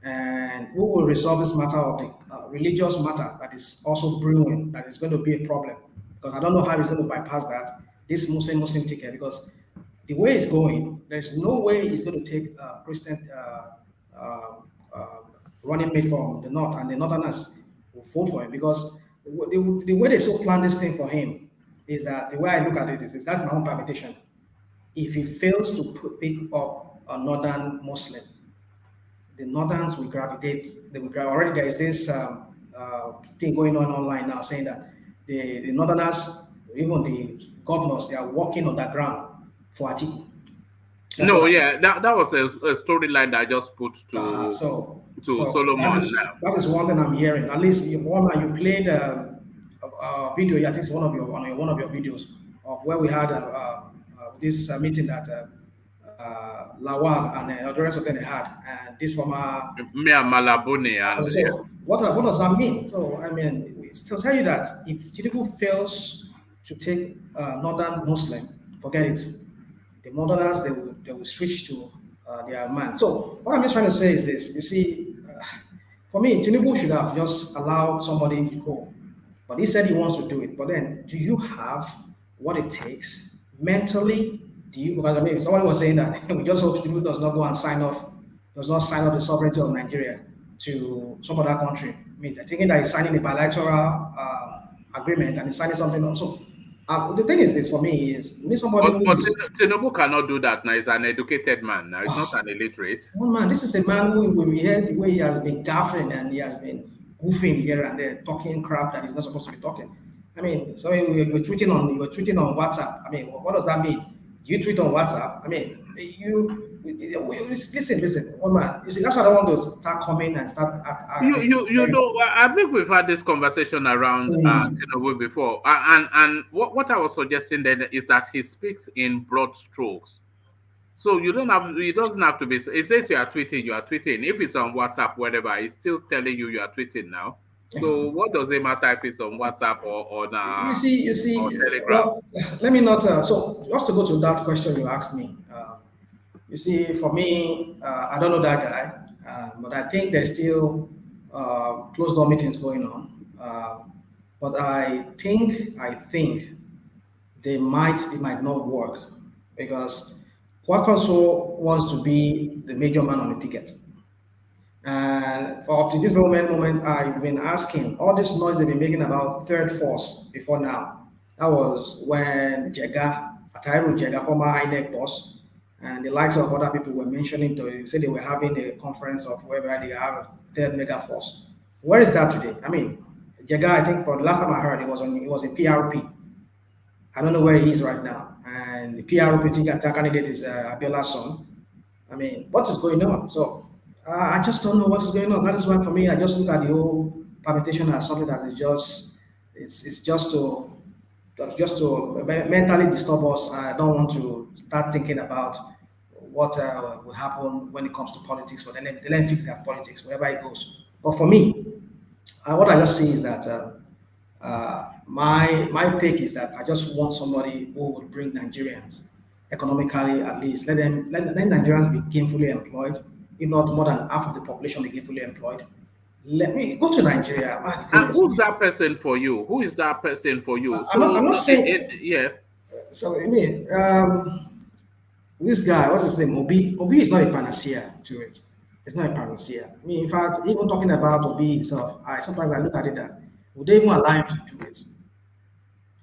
and who will resolve this matter of the religious matter that is also brewing, that is going to be a problem. Because I don't know how he's going to bypass that, this Muslim ticket, because the way it's going, there's no way he's going to take Christian uh, uh, running mate from the North, and the Northerners will vote for him because the way they so plan this thing for him is that the way I look at it is that's my own permutation. If he fails to pick up a northern Muslim, the northerns will gravitate. They will already there is this thing going on online now saying that the northerners, even the governors, they are working on the ground for Atiku. That's No, what yeah, that was a storyline that I just put so to Solomon now. that is one thing I'm hearing. At least one man you played a video. I think it's one of your videos of where we had this meeting that Lawal and the rest of them had, and this former. Me and Malabuni and So what does that mean? So I mean, it's to tell you that if Tinubu fails to take northern Muslim, forget it. The moderners they will switch to their man. So what I'm just trying to say is this: you see, for me, Tinubu should have just allowed somebody to go, but he said he wants to do it. But then, do you have what it takes mentally? Do you? Because I mean, someone was saying that we just hope Tinubu does not go and does not sign off the sovereignty of Nigeria to some other country. I mean, thinking that he's signing a bilateral agreement and he's signing something else. So the thing is this for me is me somebody who but is Tinubu cannot do that now. He's an educated man now. He's not an illiterate. one man. This is a man who we heard the way he has been gaffing and he has been goofing here and there, talking crap that he's not supposed to be talking. I mean, so you're tweeting on WhatsApp. I mean, what does that mean? Do you tweet on WhatsApp? I mean, listen, one man. You see, that's why I don't want to start coming and start. You know, I think we've had this conversation around Tinubu before, and what I was suggesting then is that he speaks in broad strokes. So you don't have it doesn't have to be. It says you are tweeting. If it's on WhatsApp, whatever, it's still telling you are tweeting now. So what does it matter if it's on WhatsApp or on you see. or Telegram? Well, let me not. So just to go to that question you asked me. You see, for me, I don't know that guy, but I think there's still closed door meetings going on. But I think it might not work because Kwakwaso wants to be the major man on the ticket. And for up to this moment, I've been asking all this noise they've been making about third force before now. That was when Atairu Jega, former INEC boss, And the likes of other people were mentioning to you, say they were having a conference of whereby they have a third mega force. Where is that today? I mean, Jega, I think for the last time I heard, it was in PRP. I don't know where he is right now. And the PRP candidate is Abiola's son. I mean, what is going on? So I just don't know what is going on. That is why for me, I just look at the whole permutation as something that is just, it's just to mentally disturb us. I don't want to start thinking about what will happen when it comes to politics, but then let them fix their politics wherever it goes. But for me, what I just see is that my take is that I just want somebody who would bring Nigerians economically at least let Nigerians be gainfully employed, if not more than half of the population be gainfully employed. Let me go to Nigeria. My And goodness. who's that person for you? Who is that person for you? I'm not saying. Yeah. So I mean, this guy, what's his name? Obi is not a panacea to it. It's not a panacea. I mean, in fact, even talking about Obi himself, I sometimes I look at it that would they even allow him to do it?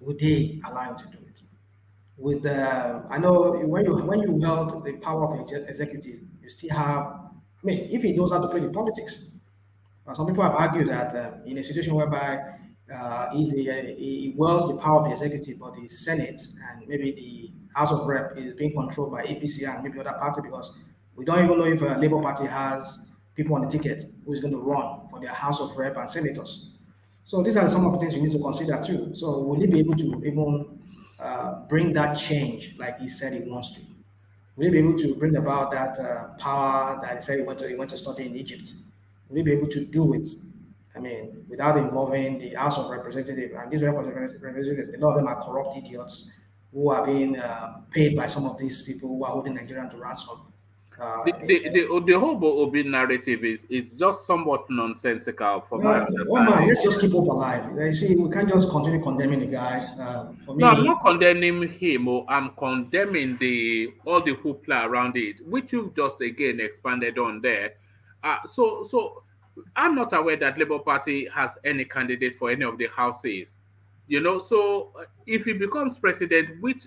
Would they allow him to do it? With I know when you held the power of executive, you still have. I mean, if he knows how to play the politics, some people have argued that in a situation whereby he wields the power of the executive, but the Senate and maybe the House of Rep is being controlled by APC and maybe other party because we don't even know if Labour Party has people on the ticket who is going to run for their House of Rep and senators. So these are some of the things you need to consider too. So will he be able to even bring that change like he said he wants to? Will he be able to bring about that power that he said he went to study in Egypt? Will he be able to do it? I mean, without involving the House of Representatives, and these representatives, a lot of them are corrupt idiots who are being paid by some of these people who are holding Nigeria to ransom. The whole Obi narrative is just somewhat nonsensical for my understanding. Let's just keep hope alive. You see, we can't just continue condemning the guy. For me, no, I'm not condemning him. I'm condemning all the hoopla around it, which you've just again expanded on there. So I'm not aware that Labour Party has any candidate for any of the houses. So if he becomes president, which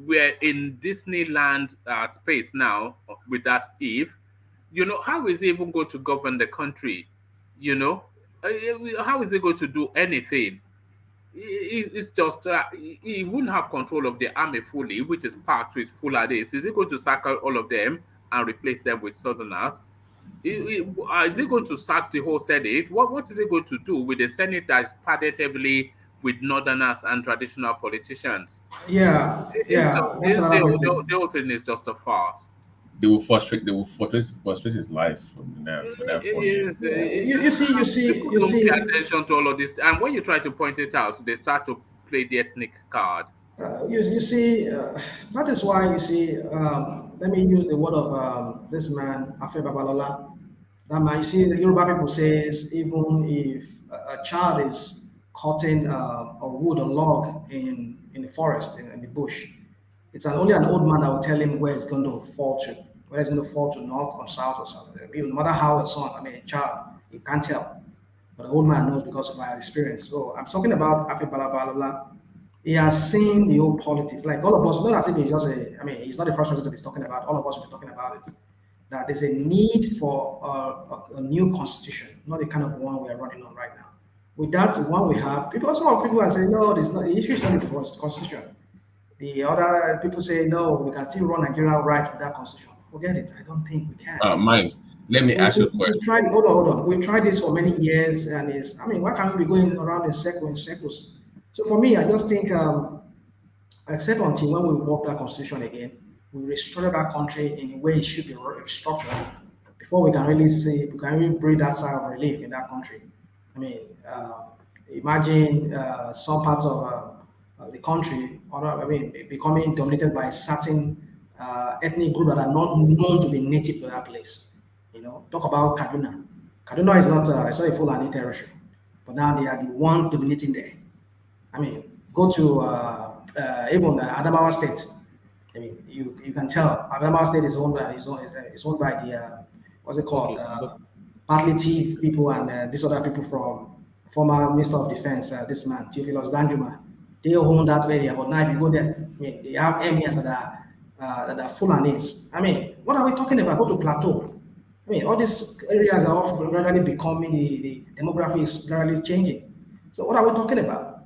we're in Disneyland space now with that if, how is he even going to govern the country? How is he going to do anything? It's just he wouldn't have control of the army fully, which is packed with Fulanis. Is he going to sack out all of them and replace them with Southerners? Is he going to sack the whole Senate? What is he going to do with the Senate that is padded heavily with Northerners and traditional politicians? The whole thing is just a farce. They will frustrate his life from that You see. Don't pay attention to all of this, and when you try to point it out, they start to play the ethnic card. You see, that is why you see. Let me use the word of this man, Afe Babalola. That man, you see, the Yoruba people says even if a child is cutting a wood, a log in the forest, in the bush, it's only an old man that will tell him where it's going to fall to, whether it's going to fall to north or south or something. No matter how a child, you can't tell. But the old man knows because of my experience. So I'm talking about Afe Babalola. He has seen the old politics. Like all of us, not as if he's just he's not the first person to be talking about. All of us will be talking about it. That there's a need for a new constitution, not the kind of one we are running on right now. With that one we have, some people are saying, no, this not the issue is not the constitution. The other people say, no, we can still run Nigeria right with that constitution. Forget it. I don't think we can. Mind. Let me ask you a question. Hold on. We've tried this for many years, and why can't we be going around in circles? So for me, I just think, except until when we work that constitution again, we restructure that country in a way it should be restructured before we can really breathe that sigh of relief in that country. Imagine some parts of the country, becoming dominated by certain ethnic group that are not known to be native to that place. Talk about Kaduna. Kaduna is not it's not a Fulani territory, but now they are the one dominating there. Go to even Adamawa State. You can tell Adamawa State is owned by the what's it called? Partly Tiv people and these other people from former Minister of Defense, this man Theophilus Danjuma. They own that area, but now if you go there, they have areas that the Fulanis. I mean, what are we talking about? Go to plateau. I mean, all these areas are all gradually becoming the demography is gradually changing. So what are we talking about?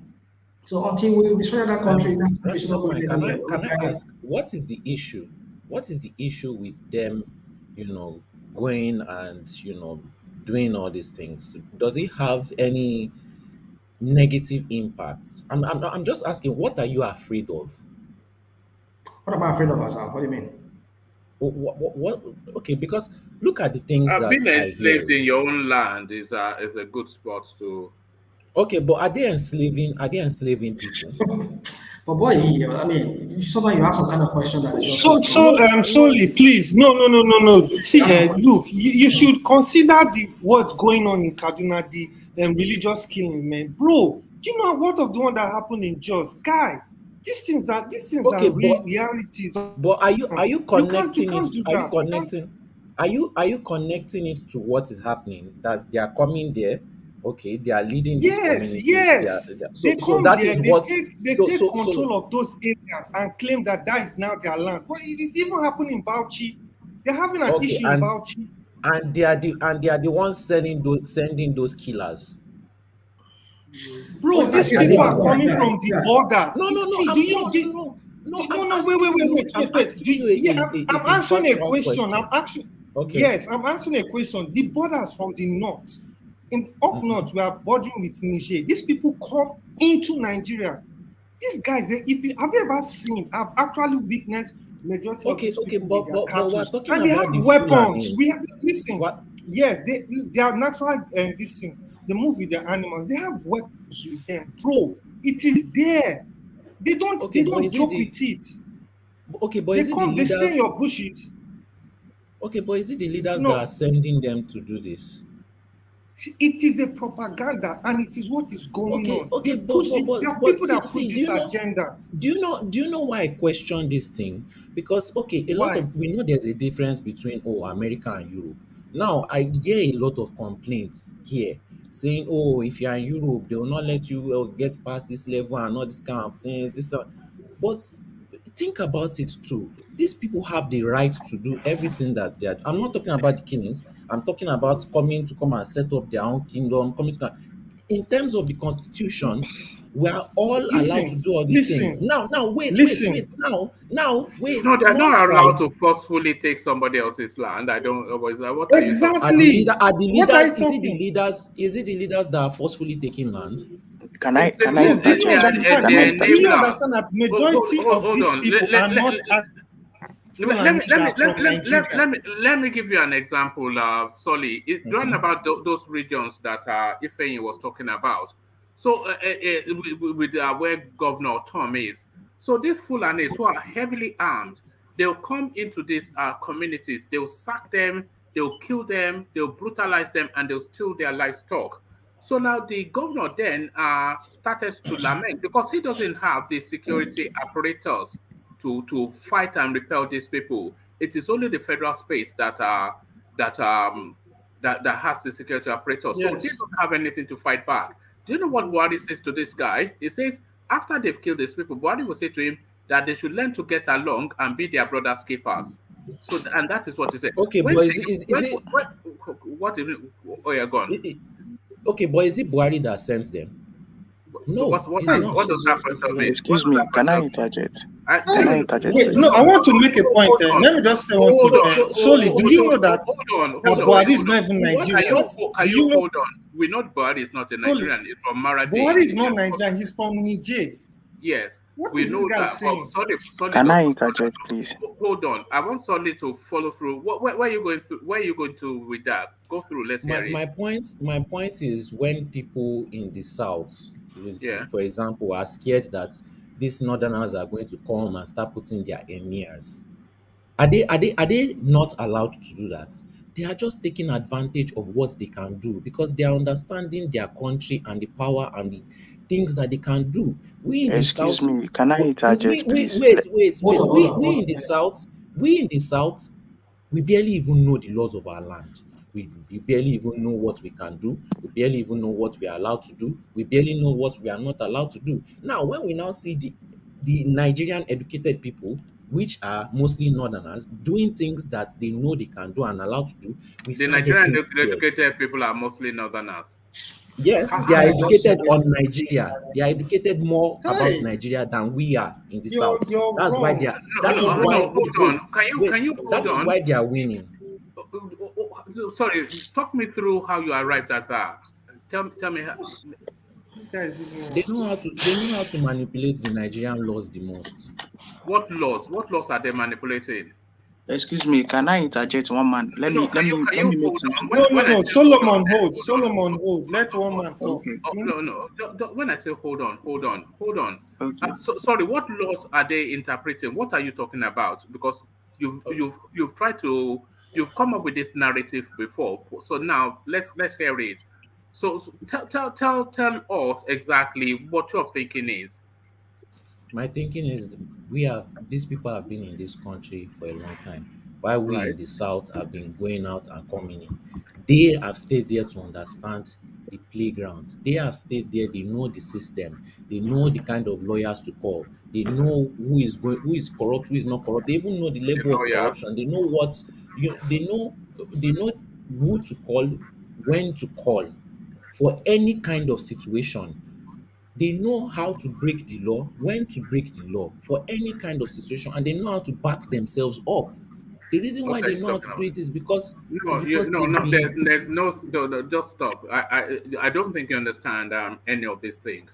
So until we destroy that country is not going Rashomai, anywhere. can I ask what is the issue? What is the issue with them, going and doing all these things? Does it have any negative impacts? I'm just asking, what are you afraid of? What am I afraid of myself? What do you mean? What okay, because look at the things that Being I enslaved hear. in your own land is a good spot to. Okay, but are they enslaving people? But boy, I mean, sometimes you ask some kind of question that is just So, so No, strange. no. Solely, please, no. See, You ask some question. look, you should consider the what's going on in Kaduna, the religious killing, man, bro. Do you know what of the one that happened in Jos, guy? These things are Okay, real realities. but are you You connecting it? can't do Are you that. You can't. connecting? Are you connecting it to what is happening? That they are coming there. Okay, they are leading these Yes, communities. yes. So They so come that there, is what. they So take so so control of those areas and claim that that is now their land. But it is even happening in Bauchi. They're having an okay, issue in and Bauchi. they are the ones sending those killers. But Bro, these Nigeria, people are yeah, coming yeah, from the yeah. border. No, no, no. See, do I'm you no, do, no, no, no. no, no, wait, wait, wait, wait, I'm wait, wait. asking you Yeah, a I'm answering a factual question. I'm question. actually Okay. yes, I'm answering a question. The borders from the north, in up north, we are bordering with Niger. These people come into Nigeria. These guys, if you have you ever seen, I've actually witnessed majority of Okay, these okay, people with their but we're cattle, talking and they about have the weapons. We Fulanis. have listen. What? Yes, they are natural. This thing, they move with their animals. They have weapons with them, bro. It is there. They don't Okay, they but don't is it joke the with it. okay, but They is it the come, they stay in leaders? your bushes. Okay, but is it the leaders that are No, sending them to do this? see, it is a propaganda and it is what is going Okay, on. okay, They push this. There are but people see, that push see, this agenda. do you know why I question this thing? Because okay, a lot Why? of we know there's a difference between America and Europe. Now I hear a lot of complaints here saying, oh, if you are in Europe, they will not let you get past this level and all this kind of things. But think about it too. These people have the right to do everything that they are. I'm not talking about the killings. I'm talking about coming to come and set up their own kingdom. In terms of the constitution, we are all allowed to Listen, do all these things. listen, Now, wait. listen. Wait. No, they are Not not by allowed to forcefully take somebody else's land. I don't. What are you talking are the about? leader Exactly. are the What are leaders. you talking? Is it the leaders that are forcefully taking land? Can I No, do you interject, understand? can I Do you interject? enabler. understand that Hold, majority hold, of hold these on. people are not Let me Fulani let me that let me are let, from let, let, Nigeria? let me let me give you an example, Solly. Drawing Okay. about those regions that Ifeanyi was talking about. So with where Governor Tom is. So these Fulanis who are heavily armed, they'll come into these communities. They'll sack them. They'll kill them. They'll brutalize them, and they'll steal their livestock. So now the governor then started to lament because he doesn't have the security apparatus to fight and repel these people. It is only the federal space that that has the security apparatus. So they Yes. don't have anything to fight back. Do you know what Buhari says to this guy? He says after they've killed these people, Buhari will say to him that they should learn to get along and be their brother's keepers. So and that is what he said. Okay, When but she is it when what is oh yeah gone. i- i- okay, but is it Buhari that sent them? So No, it's what not. does that question mean? What Excuse does me, that can I question mean? interject? Do Can I you interject, Wait, please? no, I want to make a point. Let me just say one hold thing. on, Solely, do you know that hold on, Buhari is hold not on. even What Nigerian? Can Do you you know hold on? We know Buhari is not a Solely? Nigerian. He's from Maradi Buhari in is not Niger. Nigerian. He's from Niger. Yes, What we is this know guy that. But saying? Solly Can does I not know interject, please? that. Hold on. I want Solly to follow through. Where are you going to? Where are you going to with that? Go through. Let's my hear it. my point my point is when people in the south, Yeah. for example, are scared that these northerners are going to come and start putting their emirs. Are they not allowed to do that? They are just taking advantage of what they can do because they are understanding their country and the power and the things that they can do. We in the Excuse south, me, can I interject, we please? Hold wait. on, hold We on, we hold in the on. south, we in the south, we barely even know the laws of our land. We barely even know what we can do. We barely even know what we are allowed to do. We barely know what we are not allowed to do. Now, when we now see the Nigerian educated people which are mostly northerners, doing things that they know they can do and allowed to do, we The start Nigerian getting scared. educated people are mostly northerners. Yes, they How are is that? educated on Nigeria. They are educated more about Hey, Nigeria than we are in the you're south. you're That's why wrong. they are. No, That You're is no, why. no. wrong. Hold Wait, on. Can wait. you hold That is on? why they are winning. Sorry, talk me through how you arrived at that. Tell me. This guy is even They know worse. how to. They know how to manipulate the Nigerian laws the most. What laws? What laws are they manipulating? Excuse me, can I interject one man? Let No, me let me can let you me make hold on? something. No, no, When I no. say hold on, Solomon hold. hold on. Solomon hold. Let one man talk. Okay, Oh, no, no. When I say hold on. okay. Sorry, what laws are they interpreting? What are you talking about? Because you've tried to you've come up with this narrative before. So now let's hear it. So tell us exactly what your thinking is. My thinking is these people have been in this country for a long time, while we Right. in the south have been going out and coming in. They have stayed there to understand the playground. They have stayed there, they know the system, they know the kind of lawyers to call, they know who is corrupt, who is not corrupt, they even know the The level of lawyers. corruption, they know they know who to call, when to call for any kind of situation. They know how to break the law, when to break the law for any kind of situation, and they know how to back themselves up. The reason What why are they you know how talking to do about? it is because No, they've no. been. There's no. Just stop. I don't think you understand any of these things.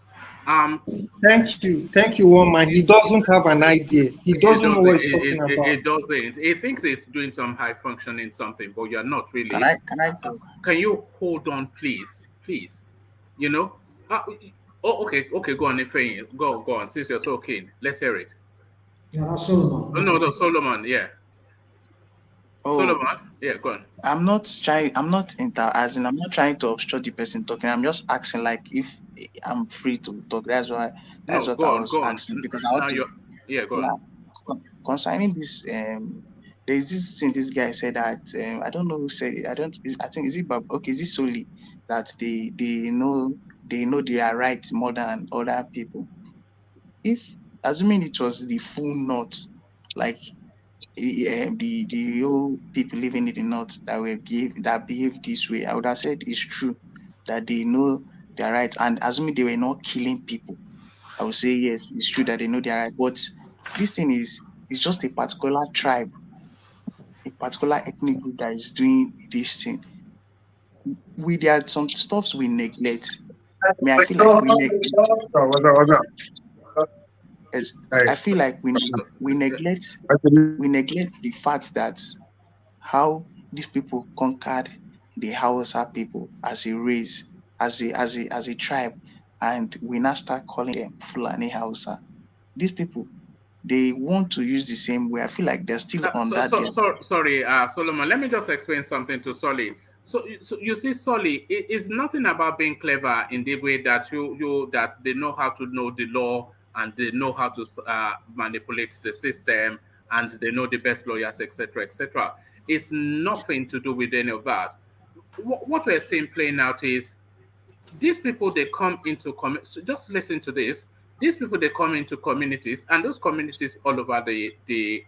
Um, Thank you, one man. He doesn't have an idea. He it doesn't know doesn't. what he's talking about. It doesn't. It thinks it's doing some high functioning something, but you're not Can really. I talk? Can you hold on, please, please? You know. Uh, oh, okay. Go on, Ifeanyi. Go on. Since you're so keen, let's hear it. Yeah, that's Solomon. Oh, no, no, Solomon. Yeah, Oh, Solomon. Yeah, go on. I'm not inter as in I'm not trying to obstruct the person talking. I'm just asking like if I'm free to talk. That's No, what I was go on. asking because I want Now to, you're. Yeah, go yeah. on. Concerning this there's this thing this guy said that I don't know who said it. I think is it okay, is it solely that they know they are right more than other people. If assuming it was the full north, like the whole people living in the north that behave this way, I would have said it's true that they know their rights, and assuming they were not killing people, I would say yes, it's true that they know their rights. But this thing is just a particular tribe, a particular ethnic group that is doing this thing. We there are some stuffs we neglect. I feel like What's up? Hey, I feel like So, we neglect the fact that how these people conquered the Hausa people as a race, as a tribe, and we now start calling them Fulani Hausa. These people they want to use the same way. I feel like they're still on that their sorry, Solomon. Let me just explain something to Solly. So you see, Solly, it is nothing about being clever in the way that you that they know how to know the law and they know how to manipulate the system and they know the best lawyers, etc., etc. It's nothing to do with any of that. What we're seeing playing out is these people they come into so just listen to this. These people they come into communities, and those communities all over the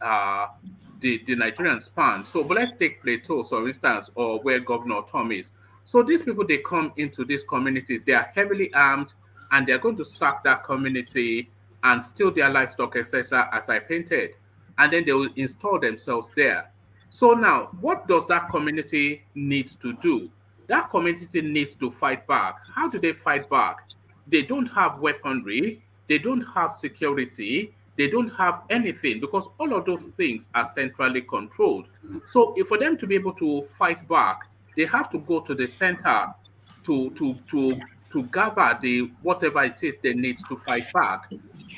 Nigerian span. So, but let's take Plateau, for instance, or where Governor Tom is. So these people they come into these communities, they are heavily armed, and they're going to sack that community and steal their livestock, etc. As I painted, and then they will install themselves there. So now, what does that community need to do? That community needs to fight back. How do they fight back? They don't have weaponry, they don't have security, they don't have anything because all of those things are centrally controlled. So, if for them to be able to fight back, they have to go to the center to gather the whatever it is they need to fight back.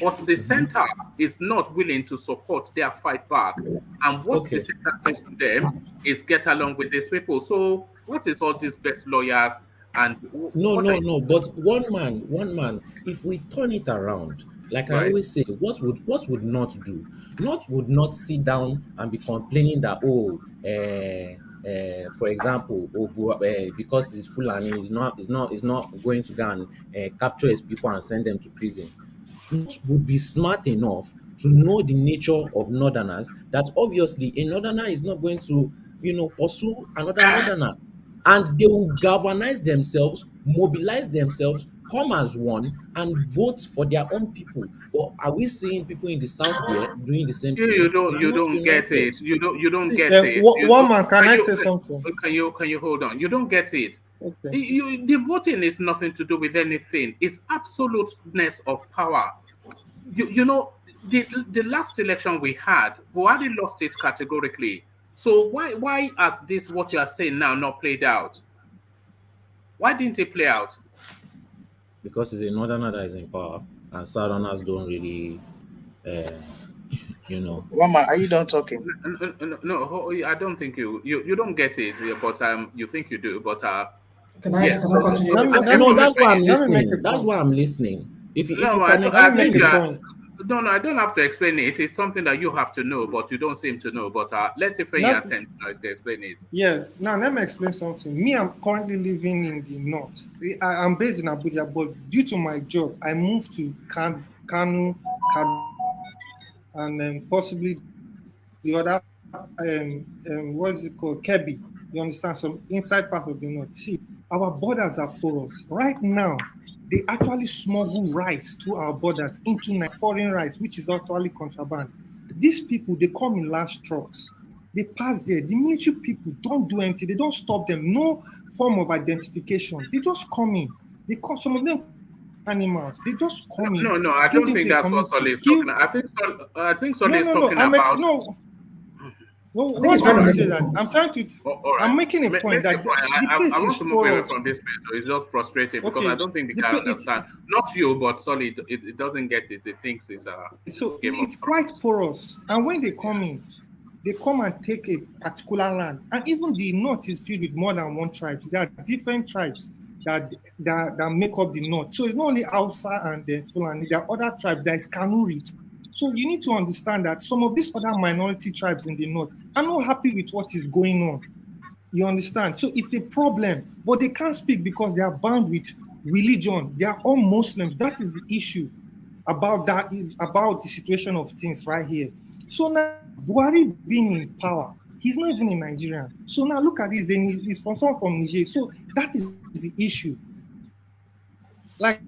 But the center is not willing to support their fight back. And what the Okay. center says to them is get along with these people. So what is all these best lawyers and No, what are no, you no. But one man. If we turn it around, like I right? always say, what would not do? Not would not sit down and be complaining that for example, because he's Fulani, he's not going to go and capture his people and send them to prison. Not would be smart enough to know the nature of northerners, that obviously a northerner is not going to, pursue another northerner. And they will galvanize themselves, mobilize themselves, come as one, and vote for their own people. But are we seeing people in the south there doing the same You thing? don't They are you not don't get united. it. You don't See, get it. one man, can I say something? Can you hold on? You don't get it. Okay. The voting is nothing to do with anything. It's absoluteness of power. You know, the last election we had, Buhari lost it categorically. So why has this what you are saying now not played out? Why didn't it play out? Because it's a northerner that is in power, and southerners don't really, uh, you know. Mama, are you done talking? No, I don't think you don't get it, yeah, but you think you do, but Can I yes. can I continue? Let No, me that's why I'm explain listening. That's why I'm listening. If you No, can I explain think you it. are. No, I don't have to explain it. It's something that you have to know, but you don't seem to know. But let's say for your Let, attempt to explain it. yeah, now let me explain something. Me, I'm currently living in the north. I'm based in Abuja, but due to my job, I moved to Kanu, and possibly the other, what is it called? Kebi. You understand? Some inside part of the north. See, our borders are porous. Right now, they actually smuggle rice through our borders into foreign rice, which is actually contraband. These people, they come in large trucks. They pass there. The military people don't do anything. They don't stop them. No form of identification. They just come in. They come. Some of them animals. They just come in, No, I get don't think into a that's what community, Solly is kill. talking. I think Solly No, is no, no. talking about. No. Well, I what think I'm he's trying trying to to make say a that point. I'm trying to, All right, I'm making a point make that your point. the I place want is to move away porous. from this place. So he's just frustrated because I Okay, don't think the guy it's understands. Not you, but Solly. It doesn't get it. It thinks it's a so Game of it's quite Thrones. porous. And when they come in, they come and take a particular land. And even the north is filled with more than one tribe. There are different tribes that make up the north. So it's not only Hausa and then Fulani. There are other tribes. There is Kanuri. So you need to understand that some of these other minority tribes in the north are not happy with what is going on. You understand? So it's a problem, but they can't speak because they are bound with religion. They are all Muslims. That is the issue about the situation of things right here. So now Buhari being in power, he's not even in Nigeria. So now look at this, and he's from someone from Niger. So that is the issue. Like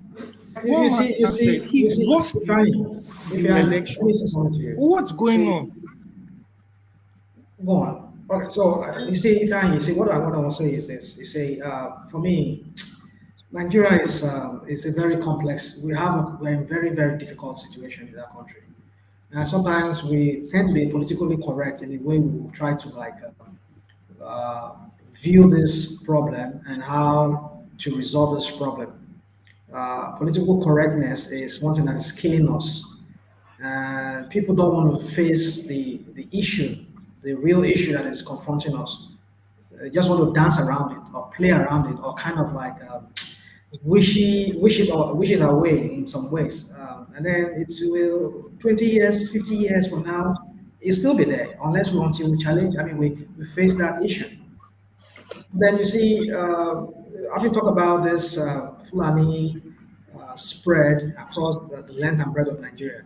one man said, he You see, lost if I, if the I, let me election. say something to you. What's You going see, on? go on. Okay, so you see, you see, what I want to say is this. You say, for me, Nigeria is a very complex. We're in a very very difficult situation in that country. And sometimes we tend to be politically correct in the way we try to uh, view this problem and how to resolve this problem. Political correctness is one thing that is killing us, and people don't want to face the issue, the real issue that is confronting us. They just want to dance around it or play around it or kind of wish it away in some ways, and then it will 20 years, 50 years from now, it'll still be there unless we until we challenge. I mean, we face that issue. Then you see, I've been talking about this Fulani spread across the length and breadth of Nigeria.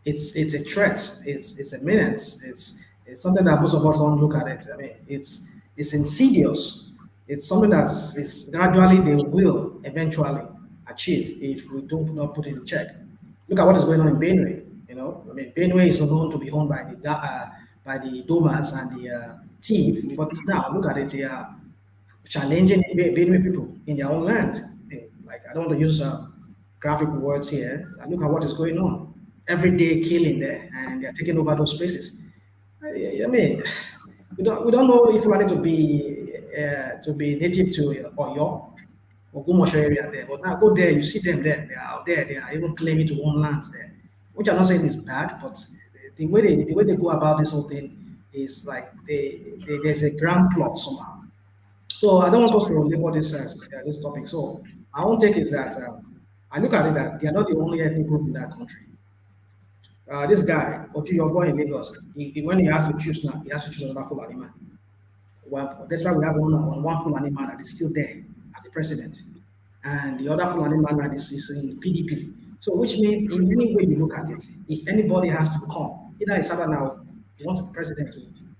It's a threat. It's a menace. It's something that most of us don't look at it. I mean, it's insidious. It's something that is gradually they will eventually achieve if we do not put it in check. Look at what is going on in Benue. You know, I mean, Benue is known to be owned by the Domas and the thief, but now look at it. They are challenging Benue people in their own lands. Like, I don't want to use graphic words here. Look at what is going on. Every day killing there, and they're taking over those spaces. I mean, we don't know if we wanted to be native to Oyo or Gumosho area there, but now go there, you see them there. They are out there. They are even claiming to own lands there, which I'm not saying is bad, but the way they go about this whole thing is like there's a grand plot somehow. So I don't want us to label this topic. So my own take is that I look at it that they are not the only ethnic group in that country. This guy, Ochu, your boy in Lagos, when he has to choose now, he has to choose another Fulani man. Well, that's why we have one Fulani man that is still there as the president, and the other Fulani man that is in PDP. So, which means in any way you look at it, if anybody has to come, either it's either now, you want a president,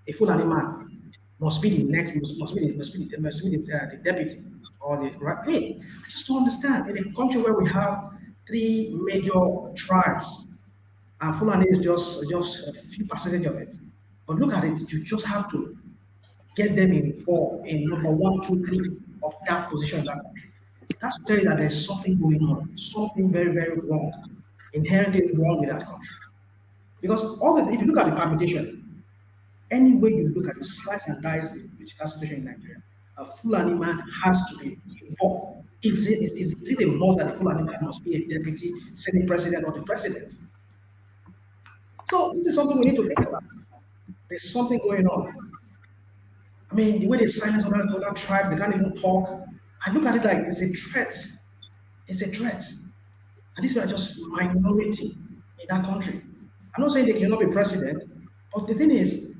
a Fulani man must be the next, must be the deputy or the right. Hey, I just don't understand. In a country where we have three major tribes, and Fulani is just a few percentage of it. But look at it, you just have to get them involved in number one, two, three of that position in that country. That's to tell you that there's something going on, something very, very wrong, inherently wrong with that country. Because if you look at the permutation, any way you look at it, slice and dice the political situation in Nigeria, a Fulani man has to be involved. Is it a must that the Fulani man must be a deputy, senate president, or the president? So this is something we need to think about. There's something going on. I mean, the way they silence other tribes, they can't even talk. I look at it like it's a threat. It's a threat. And these are just minority in that country. I'm not saying they cannot be president, but the thing is,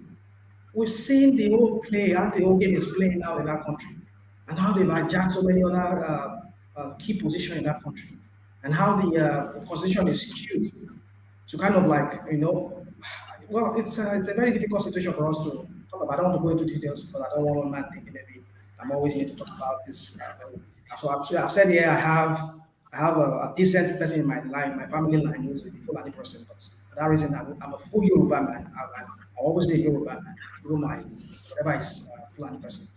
we've seen the whole play, how the whole game is playing out in that country, and how they've hijacked so many other key positions in that country, and how the constitution is skewed to kind of like, well, it's a very difficult situation for us to talk about. I don't want to go into details because I don't want one man thinking maybe I'm always here to talk about this. So I've said here I have a decent person in my line, my family line, who's a Fulani person, but for that reason I'm a full Yoruba man. I always be a Yoruba man, through my whatever is Fulani person.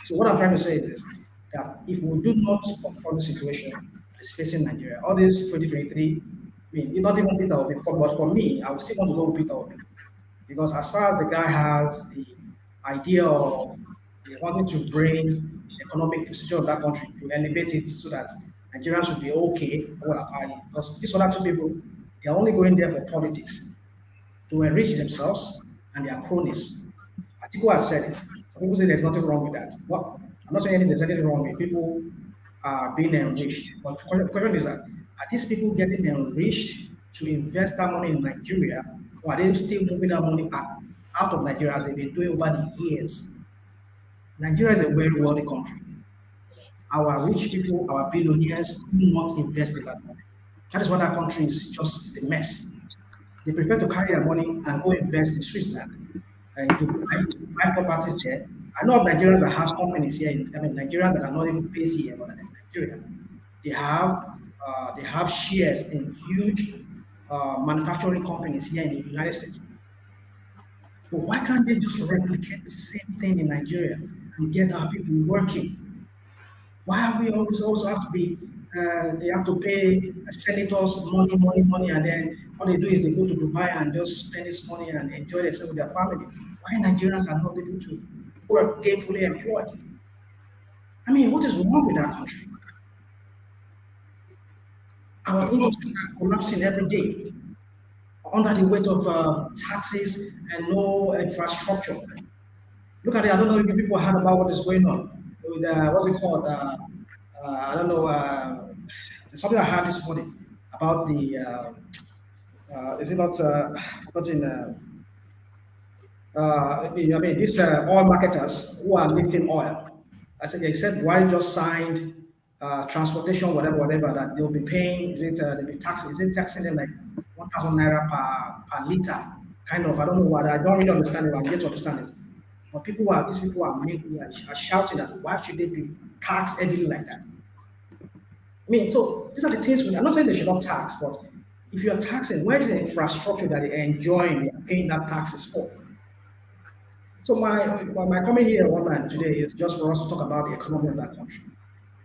So what I'm trying to say is this, that if we do not confront the situation that is facing Nigeria, all this 2023, I mean, not even Peter Obi, but for me, I would still want to go with Peter Obi. Because as far as the guy has the idea of wanting to bring the economic position of that country to elevate it so that Nigerians should be okay, because these other two people, they are only going there for politics, to enrich themselves and their cronies. Atiku has said it. Some people say there's nothing wrong with that. Well, I'm not saying there's anything wrong with people being enriched. But the question is that, are these people getting enriched to invest that money in Nigeria, or are they still moving that money out of Nigeria as they've been doing over the years? Nigeria is a very wealthy country. Our rich people, our billionaires do not invest in that country. That is why that country is just a mess. They prefer to carry their money and go invest in Switzerland and to buy properties there. I know of Nigerians that have companies here. Nigerians that are not even based here, but in Nigeria. They have shares in huge manufacturing companies here in the United States. But why can't they just replicate the same thing in Nigeria and get our people working? Why have we always have to be, they have to pay senators money, and then all they do is they go to Dubai and just spend this money and enjoy themselves with their family? Why Nigerians are not able to work gainfully employed? I mean, what is wrong with that country? Our industries are collapsing every day under the weight of taxes and no infrastructure. Look at it. I don't know if people heard about what is going on with what's it called? I don't know. Something I heard this morning about the. Is it not? Forgotten. I mean, these oil marketers who are lifting oil. I said they said why just signed transportation, whatever, that they'll be paying. Is it they'll be taxing? Is it taxing them like 1,000 naira per liter? Kind of. I don't know what. I don't really understand it. I'm yet to understand it. But these people are shouting that why should they be taxed heavily like that? I mean, so these are the things. I'm not saying they should not tax, but if you are taxing, where is the infrastructure that they're enjoying, they are paying that taxes for? So my comment here, one man today, is just for us to talk about the economy of that country.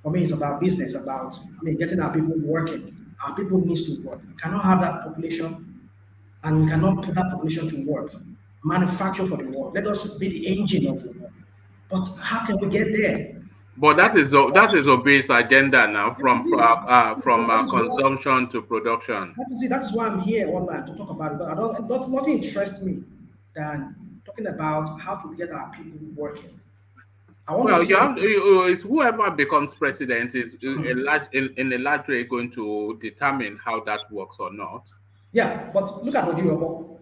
For me, it's about business, about getting our people working. Our people needs to work. We cannot have that population, and we cannot put that population to work. Manufacture for the world. Let us be the engine of the world. But how can we get there? But that is Obi's agenda now, from consumption to production. That is why I'm here, one man, to talk about it. Nothing interests me than talking about how to get our people working. It's whoever becomes president is in a large way going to determine how that works or not. Yeah, but look at Ojirobo.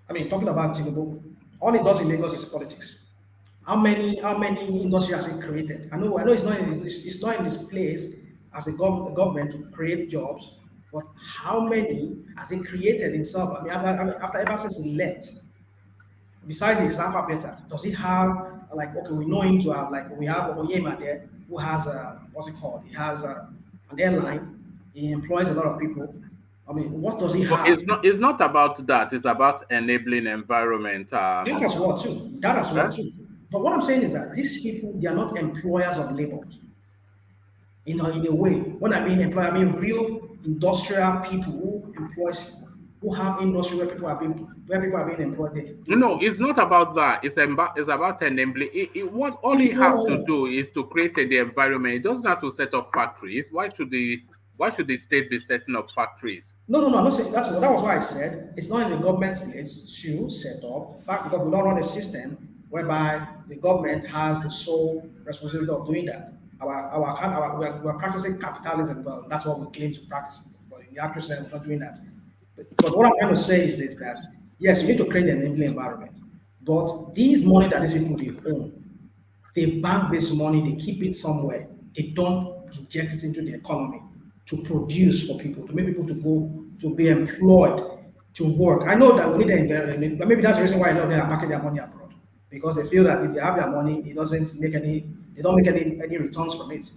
I mean, talking about Tinubu, all he does in Lagos is politics. How many industries has he created? I know it's not in his place as a government to create jobs, But how many has he created himself? I mean, after ever since he left, besides his alpha beta, does he have like, okay, we know him to have, like, we have Oyema there who has a, what's it called? He has an airline. He employs a lot of people. I mean, what does he But have? it's not about that. It's about enabling environment. That as well too. That as well too. But what I'm saying is that these people, they are not employers of labor. You know, in a way, when I mean employer, I mean real industrial people who employs people, who have industry where people are being employed. No, it's not about that. It's about enabling. What all he has to do is to create the environment. He doesn't have to set up factories. Why should the state be setting up factories? No. I'm not saying that was why I said it's not in the government's place to set up. In fact, because we don't run a system whereby the government has the sole responsibility of doing that. We're practicing capitalism. Well, that's what we claim to practice. But in the actual sense, we're not doing that. But what I'm trying to say is this: that yes, you need to create an enabling environment. But these money that these people they own, they bank this money, they keep it somewhere. They don't inject it into the economy to produce for people, to make people to go to be employed, to work. I know that we need an environment, but maybe that's the reason why a lot of them are parking their money abroad. Because they feel that if they have their money, they don't make any returns from it.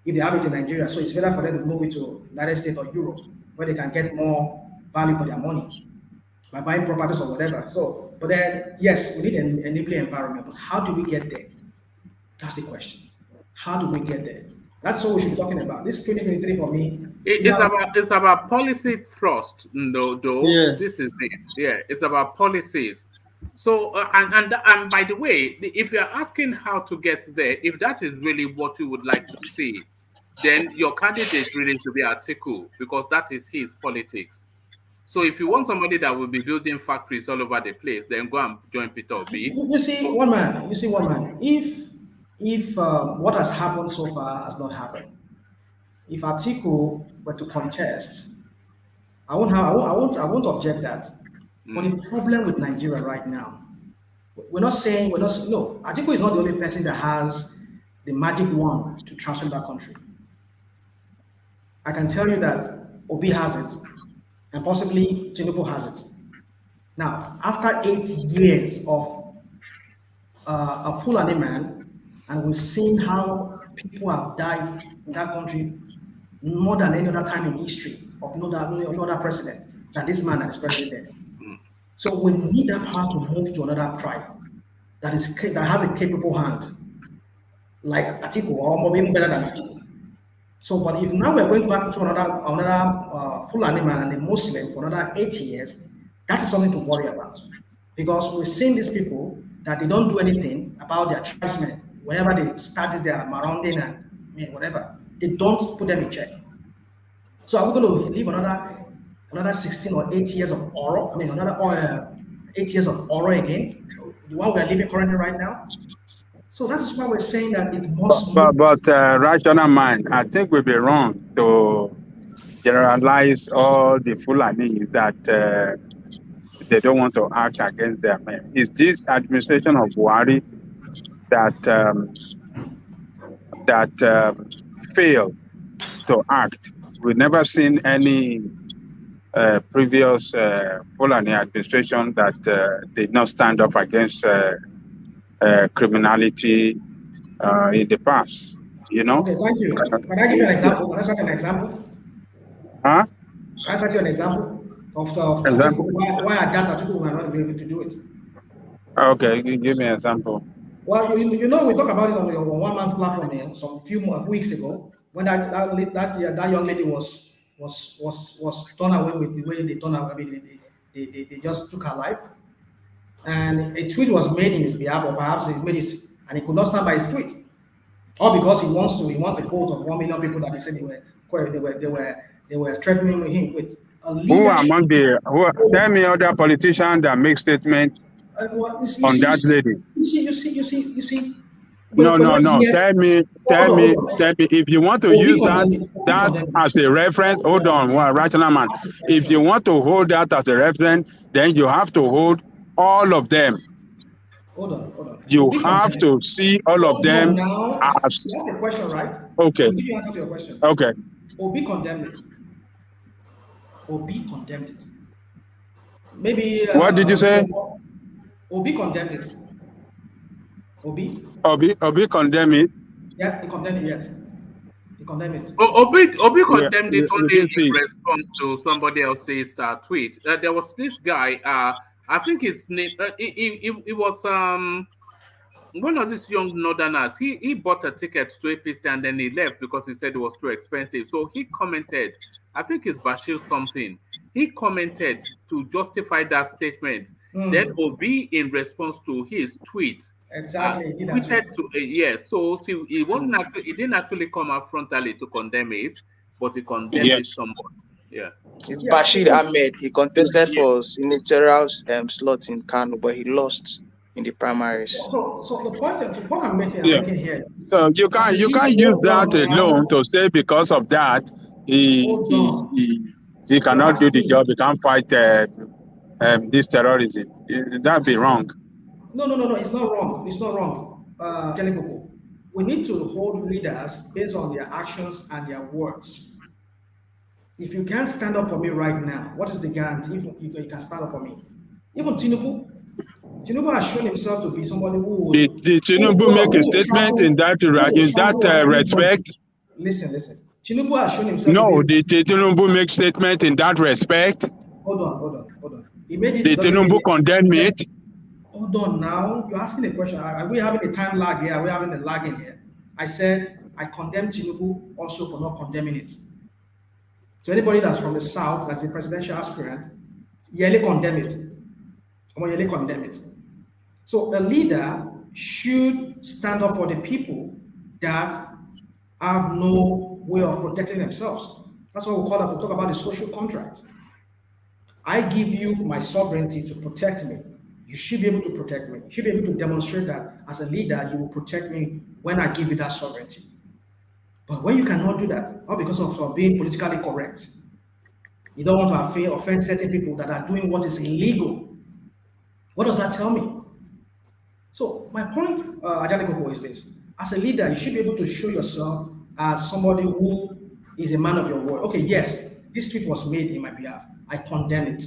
If they have it in Nigeria, so it's better for them to move it to United States or Europe, where they can get more value for their money by buying properties or whatever. So, but then yes, we need an enabling environment. But how do we get there? That's the question. How do we get there? That's what we should be talking about. This 2023 for me. It's about policy thrust, though. Yeah. This is it. Yeah, it's about policies. So and by the way, if you're asking how to get there, if that is really what you would like to see, then your candidate really needs to be Atiku, because that is his politics. So if you want somebody that will be building factories all over the place, then go and join Peter Obi. You see, one man. If what has happened so far has not happened, if Atiku were to contest, I won't object that. But the problem with Nigeria right now, no, Atiku is not the only person that has the magic wand to transform that country. I can tell you that Obi has it, and possibly Tinubu has it. Now, after 8 years of a Fulani man, and we've seen how people have died in that country more than any other time in history of no other president than this man that is president. So we need that power to move to another tribe that has a capable hand, like Atiku, or even better than Atiku. So, but if now we're going back to another Fulani man and a Muslim for another 8 years, that is something to worry about. Because we've seen these people that they don't do anything about their tribesmen. Whenever they start this, their marauding and whatever, they don't put them in check. So are we going to live another 16 or 8 years of horror? I mean, another 8 years of horror again? The one we are living currently right now? So that's why we're saying that it must. But rational mind, I think we'd be wrong to generalize all the Fulani that they don't want to act against their men. Is this administration of Buhari that failed to act? We've never seen any previous Fulani administration that did not stand up against criminality in the past. You know. Okay, thank you. Can I give you an example? Can I cite an example? Huh? Can I cite you an example of why Atiku were not able to do it? Okay, give me an example. Well, we talked about it on one man's platform here some few weeks ago when that young lady was done away with the way they done away. I mean, they just took her life, and a tweet was made in his behalf, or perhaps he made it, and he could not stand by his tweet, all because he wants the vote of 1 million people that they said they were threatening him with. Who among tell me other politicians that make statements on that lady? You see. No. Tell me. If you want to use that as a reference, hold on, rational man. If you want to hold that as a reference, then you have to hold all of them. Hold on. You have to see all of them as. That's the question, right? Okay. Did you answer your question? Okay. Obi condemned it. Obi condemned it. Maybe. What did you say? Obi condemned it. Obi condemned it. Yeah, he condemned it. Yes, he condemned it. Obi condemned it only didn't see in it. response to somebody else's tweet. There was this guy. I think his name. It was one of these young northerners. He bought a ticket to APC and then he left because he said it was too expensive. So he commented. I think it's Bashir something. He commented to justify that statement. Then Obi, in response to his tweet, exactly, tweeted to yes. So he wasn't actually, he didn't actually come out frontally to condemn it, but he condemned it somewhat. Yeah. It's Bashir Ahmed. He contested for senatorial slot in Kano, but he lost in the primaries. So the point I'm making here is, so you can't use that alone to say because of that he cannot do the job. He can't fight this terrorism. That'd be wrong. No, it's not wrong. It's not wrong. We need to hold leaders based on their actions and their words. If you can't stand up for me right now, what is the guarantee you can stand up for me? Even Tinubu has shown himself to be somebody who... Did Tinubu make a statement in that respect? Listen. Tinubu has shown himself... No, did Tinubu make statement in that respect? Hold on. He made it... Did Tinubu condemn it? Hold on now. You're asking a question. Are we having a time lag here? Are we having a lag in here? I said I condemn Tinubu also for not condemning it. So anybody that's from the South, that's a presidential aspirant, Yele condemn it. Yele condemn it. So a leader should stand up for the people that have no way of protecting themselves. That's what we talk about the social contract. I give you my sovereignty to protect me. You should be able to protect me. You should be able to demonstrate that as a leader, you will protect me when I give you that sovereignty. But when you cannot do that, not because of being politically correct, you don't want to offend certain people that are doing what is illegal. What does that tell me? So my point, Adele, is this. As a leader, you should be able to show yourself as somebody who is a man of your word. Okay, yes, this tweet was made in my behalf. I condemn it.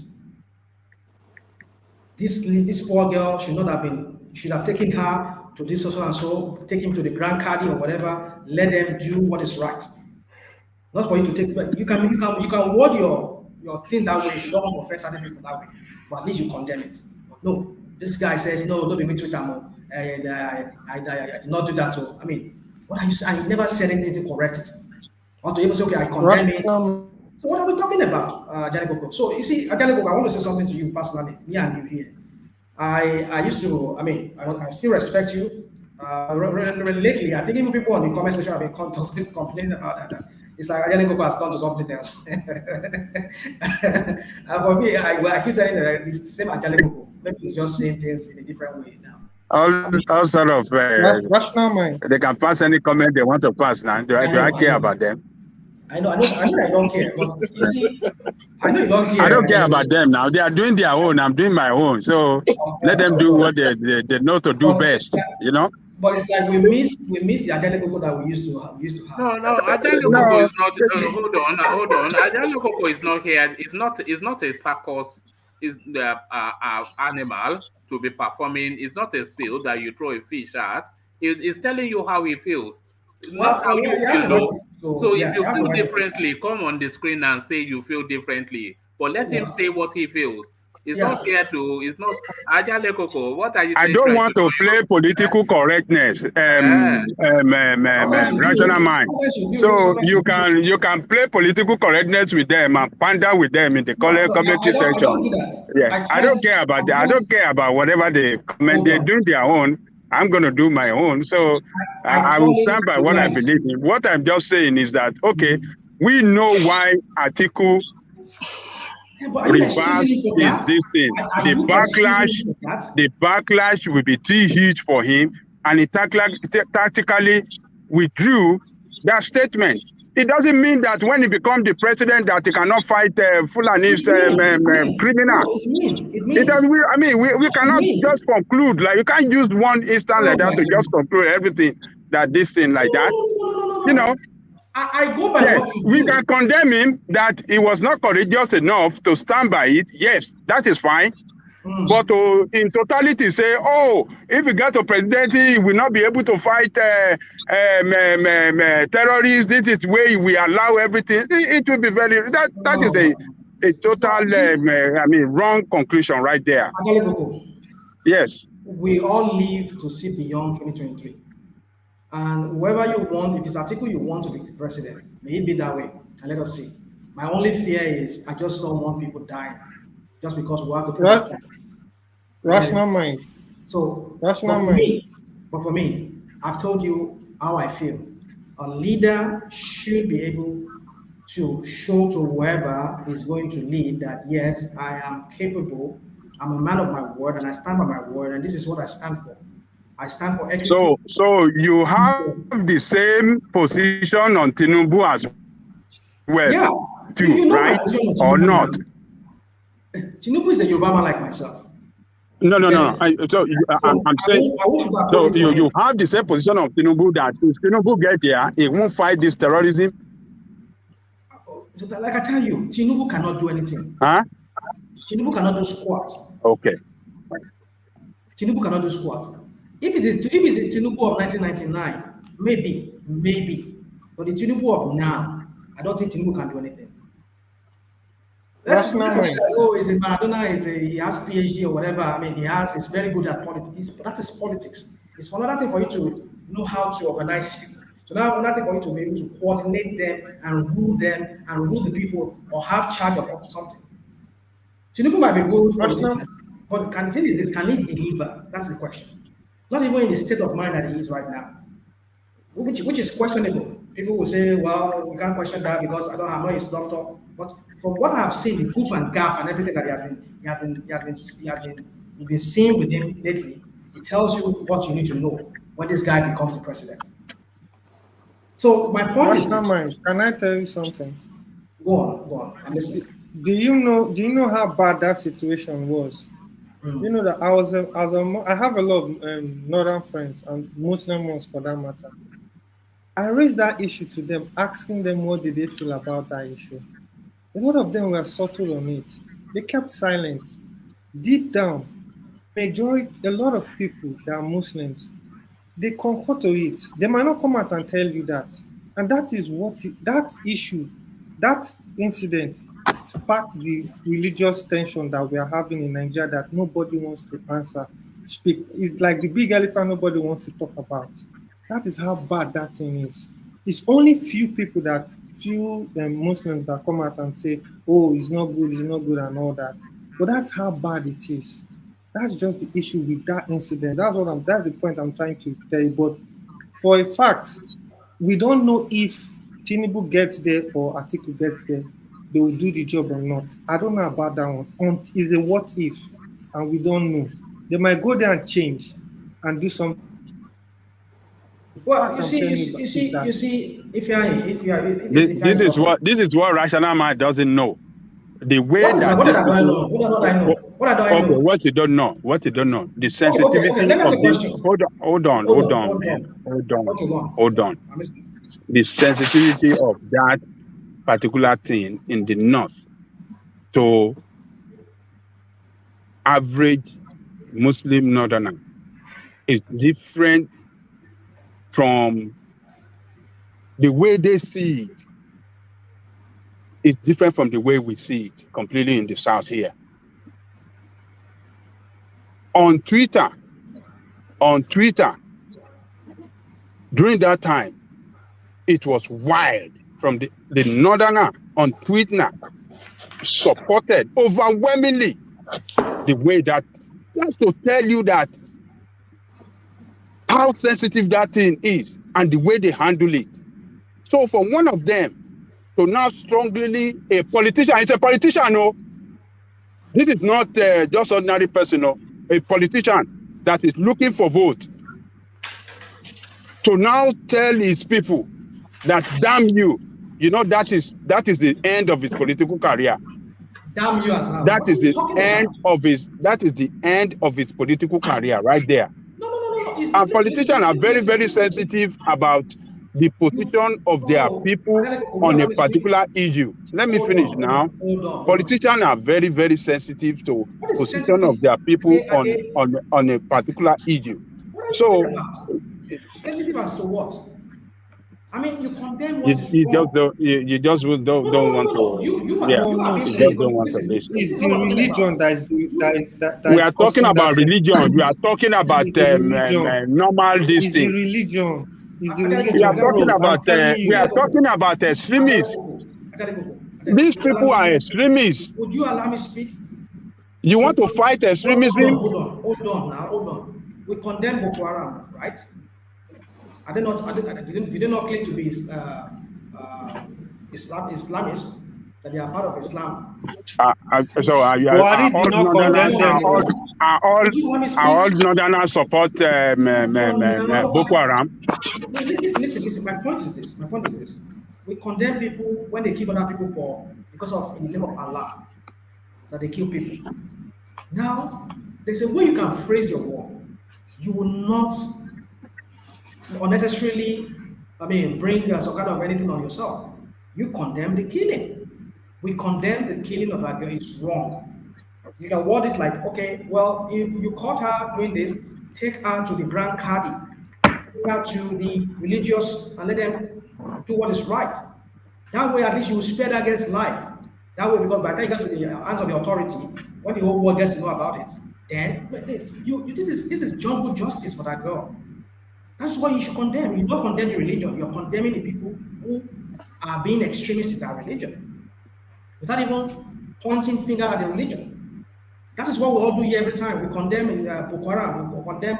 This poor girl should have taken her to this so and so, take him to the Grand Cardi or whatever, let them do what is right. Not for you to take, but you can word your thing that way. You don't want to offend certain people that way, but at least you condemn it. But no, this guy says, no, don't be me Twitter more. I did not do that. I mean, what are you saying? I never said anything to correct it. I want to even say, okay, I condemn it. So what are we talking about, Janiko? So you see, Janiko, I want to say something to you personally, me and you here. I still respect you. Lately, I think even people on the comment section have been complaining about that. It's like Janiko has gone to something else. For me, I keep saying that it's the same as Janiko. Maybe it's just saying things in a different way now. All sort of rational mind. They can pass any comment they want to pass now. Do I care about them? I know I don't care, but you see, I know you don't care. I don't care about them now. They are doing their own. I'm doing my own. So let them do what they know to do best. You know. But it's like we miss the identical that we used to have. No, Ajalo is not. Hold on. Ajalo is not here. It's not a circus. It's the animal to be performing. It's not a seal that you throw a fish at. It's telling you how he feels. Not how you feel. So if you feel differently, come on the screen and say you feel differently. But let him say what he feels. It's not here to. It's not. Ajale Koko, what are you? I don't want to play political correctness. Rational mind. So you can play political correctness with them and pander with them in the commentary section. Yeah, I don't care about that. I don't care about whatever they comment. They're doing their own. I'm going to do my own. So I will stand by what I believe in. What I'm just saying is that, okay, we know why Atiku reverse is this thing. The backlash will be too huge for him, and he tactically withdrew that statement. It doesn't mean that when he becomes the president that he cannot fight Fulani's criminal. It doesn't. I mean, we cannot just conclude. Like, you can't use one instant like that to just conclude everything that this thing like that. You know. I go by Yes, what you we do. can condemn him that he was not courageous enough to stand by it. Yes, that is fine. But to, in totality, say, oh, if we get to presidency, he will not be able to fight terrorists. This is where we allow everything. It will be very, that is a total, wrong conclusion right there. Yes. We all live to see beyond 2023. And whoever you want, if it's Atiku you want to be president, may it be that way. And let us see. My only fear is I just don't want people dying just because we have to put Right. a point. Rational mind. So, Rational mind. but for me, I've told you how I feel. A leader should be able to show to whoever is going to lead that yes, I am capable, I'm a man of my word, and I stand by my word, and this is what I stand for. I stand for equity. So you have the same position on Tinubu as well, Yeah, too, you know right? my position on Or Tinubu not? now. Tinubu is a Yoruba man like myself. No. I'm saying, so you have the same position of Tinubu that if Tinubu get there, he won't fight this terrorism. Like I tell you, Tinubu cannot do anything. Huh? Tinubu cannot do squat. Okay. Tinubu cannot do squat. If it is the Tinubu of 1999, maybe. But the Tinubu of now, I don't think Tinubu can do anything. Let's he's a Maradona, he has PhD or whatever. I mean, he's very good at politics. That is politics. It's another thing for you to know how to organize people. So now another thing for you to be able to coordinate them and rule the people or have charge of something. Tinubu might be good, but can he deliver? That's the question. Not even in the state of mind that he is right now, which is questionable. People will say, well, we can't question that because I'm not his doctor. But from what I have seen, the goof and gaff and everything that he has been seeing with him lately, it tells you what you need to know when this guy becomes the president. So my point is, can I tell you something? Go on. I'm listening. Do you know how bad that situation was? You know that I have a lot of northern friends and Muslim ones for that matter. I raised that issue to them, asking them what did they feel about that issue. A lot of them were subtle on it. They kept silent. Deep down, a lot of people that are Muslims, they concur to it. They might not come out and tell you that. And that is that incident sparked the religious tension that we are having in Nigeria that nobody wants to speak. It's like the big elephant nobody wants to talk about. That is how bad that thing is. It's only few Muslims that come out and say, oh, it's not good, and all that. But that's how bad it is. That's just the issue with that incident. That's the point I'm trying to tell you. But for a fact, we don't know if Tinubu gets there or Atiku gets there, they will do the job or not. I don't know about that one. It's a what if, and we don't know. They might go there and change and do something. Well, you see, this is what rational mind doesn't know. The way what I know. What you don't know. The sensitivity of this. Hold on. The sensitivity of that particular thing in the north to average Muslim northerner is different from the way they see it. It's different from the way we see it completely in the south here. On Twitter, during that time, it was wild from the northerner on Twitter supported overwhelmingly the way that's to tell you that how sensitive that thing is and the way they handle it. So for one of them to now strongly a politician, it's a politician, no. This is not just ordinary person, no. A politician that is looking for vote. To now tell his people that damn you, that is the end of his political career. Damn you as well. That is the end of his political career right there. No. And politicians are very, very sensitive about the position of their people on a particular issue. Let me finish now. Hold on. Politicians are very, very sensitive to What is position sensitive? of their people Are they- on a particular issue. What are you So talking about? Sensitive as to what? I mean, you condemn what you, is you wrong. just don't want to. You Yeah, are being you silly. just don't want to Listen, listen. this It's is the what I'm talking religion about. that We is are talking causing that about religion. sensitivity. We are talking about It's the religion. normal this It's the thing. religion. It's the I gotta go. We are religion, talking bro. I'm about telling we are you. talking about extremists. I gotta go. These Would you allow people me are speak? extremists. Would you allow me speak? You want to fight extremism? Hold on. We condemn Boko Haram, right? Are they not? Did they not claim to be Islamists? That they are part of Islam? So are Buhari did all not condemn northerners them. Would you allow me speak? are all northerners support Boko Haram? No, listen. My point is this. We condemn people when they kill other people because of in the name of Allah that they kill people. Now, there's a way you can phrase your word. You will not unnecessarily, bring some kind of anything on yourself. You condemn the killing. We condemn the killing of that girl. It's wrong. You can word it like, okay, well, if you caught her doing this, take her to the Grand Cadi, take her to the religious, and let them do what is right. That way, at least you will spare that girl's life. That way, because by the time it gets to the hands of the authority, when the whole world gets to know about it, then this is jungle justice for that girl. That's why you should condemn. You don't condemn the religion. You're condemning the people who are being extremists in that religion, without even pointing finger at the religion. That is what we all do here every time. We condemn Boko Haram. We condemn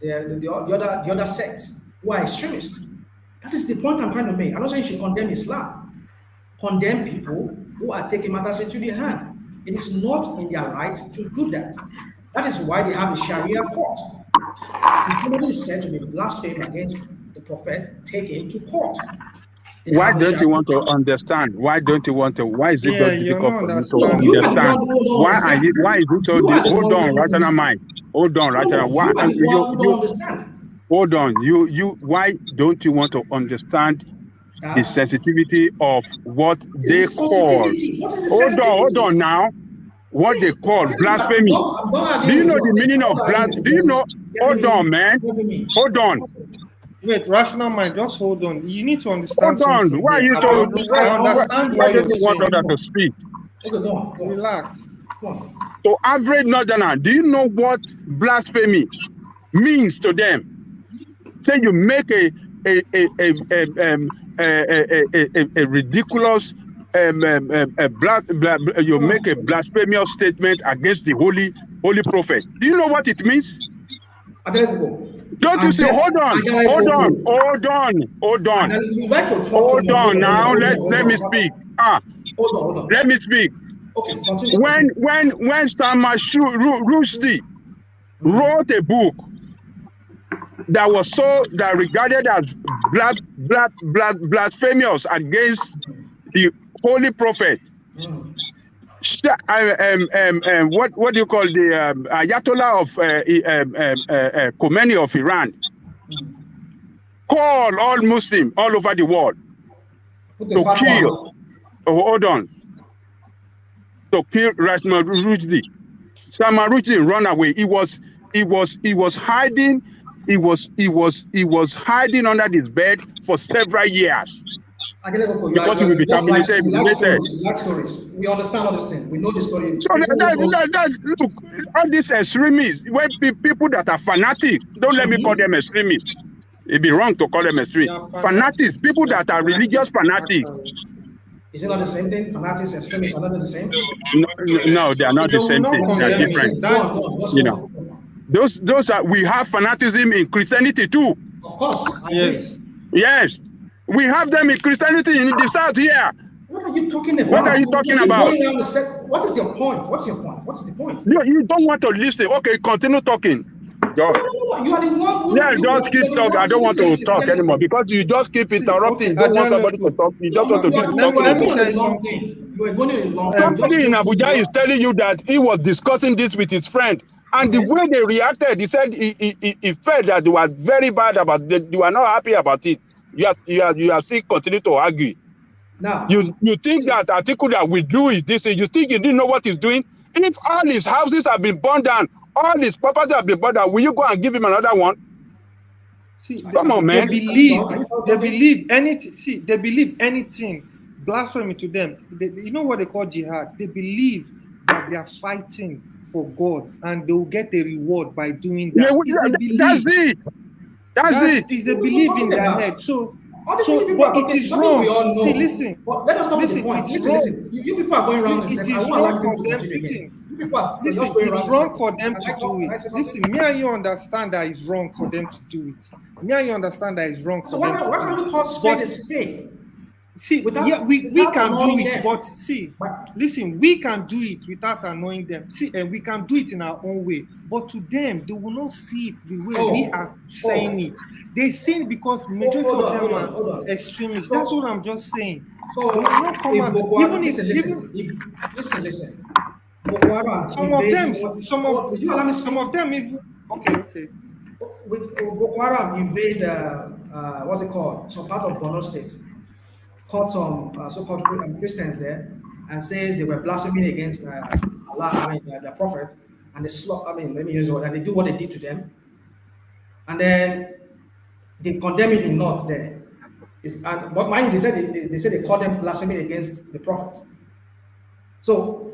the other sects who are extremists. That is the point I'm trying to make. I'm not saying you should condemn Islam. Condemn people who are taking matters into their hand. It is not in their right to do that. That is why they have a Sharia court. If somebody is said to be blaspheme against the prophet, take him to court. Why don't you want to understand? Why don't you want to? Why is it very difficult for you to understand? Why is it so difficult? Hold on, rational mind. Hold on, rational. Why? Hold on. Why don't you want to understand the sensitivity of what they call? Hold on now. What they call blasphemy. Do you know the meaning of blasphemy? Do you know? Hold on, man. Hold on. Wait, rational mind, just hold on. You need to understand something. Hold on. Why are you so? I understand what you're saying. Want others to speak? Relax. To average northerner, do you know what blasphemy means to them? Say you make a ridiculous you make a blasphemous statement against the holy prophet. Do you know what it means? Don't you say, hold on now, let me speak. Hold on. Let me speak. Okay, continue. When Salman Rushdie wrote a book that regarded as blasphemous against the holy prophet, what do you call the Ayatollah of Khomeini of Iran, call all Muslims all over the world to kill. Hold on. To kill Salman Rushdie. Salman Rushdie run away. He was hiding. He was hiding under this bed for several years. Because he will become militant. We understand all this thing. We know the story. So look, all these extremists, when people that are fanatics, don't let me call them extremists. It'd be wrong to call them extremists. Fanatics, people that are religious fanatics. Is it not the same thing? Fanatics and extremists are not the same? No, they are not the same thing. They are different. You know, those are, we have fanaticism in Christianity too. Of course. Yes. We have them in Christianity in the South here. What are you talking about? What are you talking about? What is your point? What's your point? What's the point? No, you don't want to listen. Okay, continue talking. No, you are the one. Yeah, just keep talking. I don't want to talk anymore because you just keep interrupting. You don't want somebody to talk. You just want to keep talking. Let me tell you something. You are going in long. Somebody in Abuja is telling you that he was discussing this with his friend And the way they reacted, he said he felt that they were very bad about it. They were not happy about it. You have still continued to argue. Now, you think that Atiku that withdrew it, this you think he didn't know what he's doing? If all his houses have been burned down, all his property have been burned down, will you go and give him another one? See, come on, man. They believe anything. See, they believe anything. Blasphemy to them. You know what they call jihad? They believe that they are fighting for God and they will get a reward by doing that. That's it. That's it. It's a belief in their head. But it is wrong. See, listen. Let us stop with the point. Listen. You people are going around it is wrong for them. Listen, it's wrong for them to do it. Listen, me and you understand that it's wrong for them to do it. Me and you understand that it's wrong for them to do it. Why can't we call spade a spade? See, we can do it, but see, listen, we can do it without annoying them. See, and we can do it in our own way. But to them, they will not see it the way we are saying it. They see it because majority of them are extremists. That's what I'm just saying. So they will not come out. Listen. Some of them even okay. With Boko Haram invade what's it called? Some part of Borno State. Caught some so-called Christians there and says they were blaspheming against Allah, the Prophet, and let me use the word, and they do what they did to them, and then they condemn it in North there. But mind you, they said they called them blaspheming against the Prophet. So,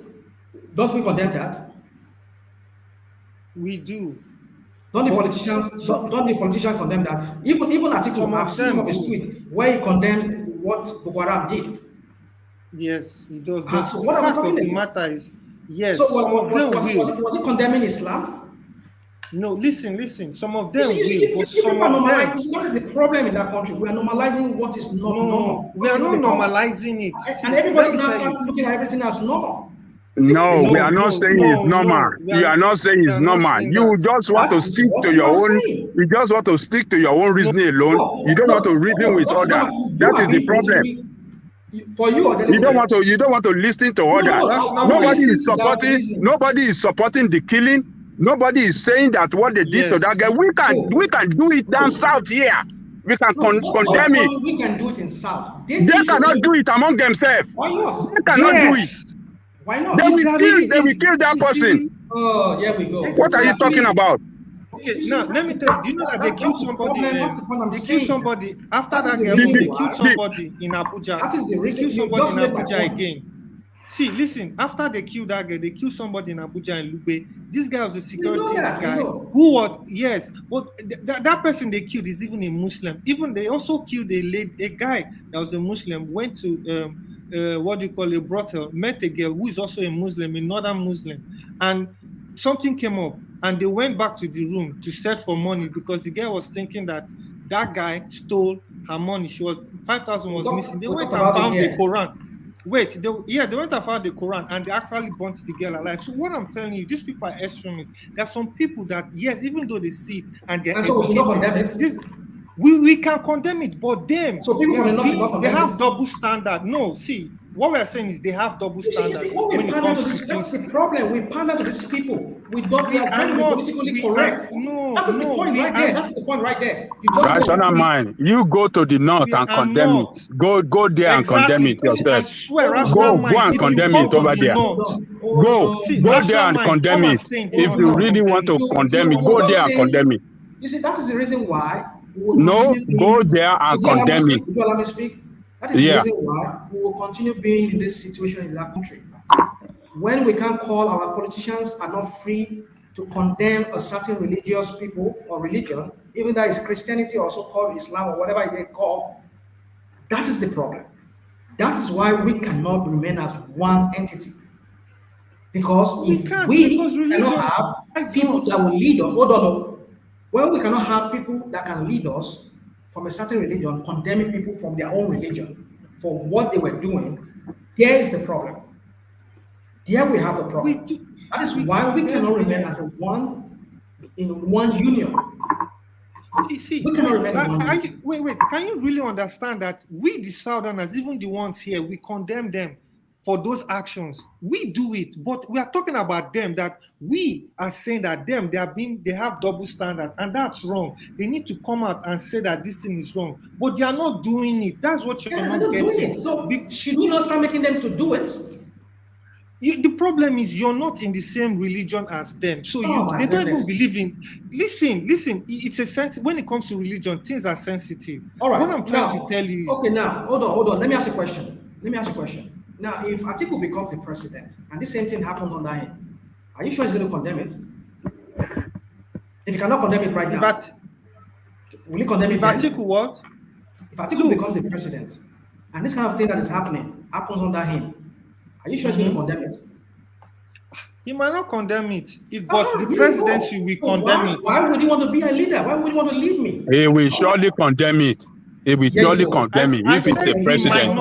don't we condemn that? We do. Don't the politicians condemn that? Even Atiku, I've seen some of his tweets where he condemns what Boko Haram did. Yes, he does. But so the what fact are we of the talking matter is, yes, so some of them was it condemning Islam? No, listen. Some of them will, but some of them. What is the problem in that country? We are normalizing what is not normal. We are not normalizing it. And everybody now starts looking at everything as normal. No, we are not saying it's normal. You are not saying it's normal. You just want to stick to your own. You just want to stick to your own reasoning alone. You don't want to reason with others. That is the problem. For you, you don't want to listen to others. Nobody is supporting the killing. Nobody is saying that what they did to that guy. We can do it down south here. We can condemn it. We can do it in south. They cannot do it among themselves. Why not? They cannot do it. Why not? They will kill that person. Oh, here we go. What are you talking about? Okay, now let me tell you. Do you know that they killed somebody? They killed somebody after that girl. They killed somebody in Abuja. That is the reason. They killed somebody in Abuja again. See, listen. After they killed that girl, they killed somebody in Abuja and Lube. This guy was a security guy who was but that person they killed is even a Muslim. Even they also killed a guy that was a Muslim. Went to a brothel, met a girl who is also a Muslim, a northern Muslim, and something came up, and they went back to the room to search for money because the girl was thinking that guy stole her money. She was 5,000 was missing. They went and found the Quran. They went and found the Quran and they actually burnt the girl alive. So what I'm telling you, these people are extremists. There are some people that, yes, even though they see it and they're so we should not condemn it. We can condemn it, but them, so people they have double standard. No, see, what we are saying is they have double standard when it comes to things. That's the problem. We pander to these people. We are not politically correct. That is the point right there. That's the point right there. Rational mind. You go to the north and condemn it. Go there and condemn it yourself. I swear, go and condemn it over there. Go there and condemn it. If you really want to condemn it, go there and condemn it. You see, that is the reason why. No, go there and condemn it. Would you allow me to speak? That is the reason why we will continue being in this situation in that country. When we can't call our politicians are not free to condemn a certain religious people or religion, even that is Christianity or so-called Islam or whatever they call, that is the problem. That is why we cannot remain as one entity. Because we cannot have people that will lead us. When we cannot have people that can lead us from a certain religion, condemning people from their own religion for what they were doing, there is the problem. There we have the problem. That is why we cannot remain as in one union. Wait, can you really understand that we, the Southerners, even the ones here, we condemn them for those actions. We do it, but we are talking about them, that we are saying that they have double standard, and that's wrong. They need to come out and say that this thing is wrong, but they are not doing it. That's what you're not getting. So should we not start making them to do it? The problem is you're not in the same religion as them, so they don't even believe in. Listen. It's a sense when it comes to religion, things are sensitive. All right. What I'm trying to tell you is. Okay, now hold on. Let me ask you a question. Now, if Atiku becomes the president and the same thing happens on that end, are you sure he's going to condemn it? If he cannot condemn it right now, will he condemn it? If Atiku what? If Atiku becomes the president and this kind of thing that is happening happens under him, are you sure he's going to condemn it? He might not condemn it, but the presidency will condemn it. Why would he want to be a leader? Why would he want to lead me? He will surely condemn it. He will surely condemn it. If it's the president,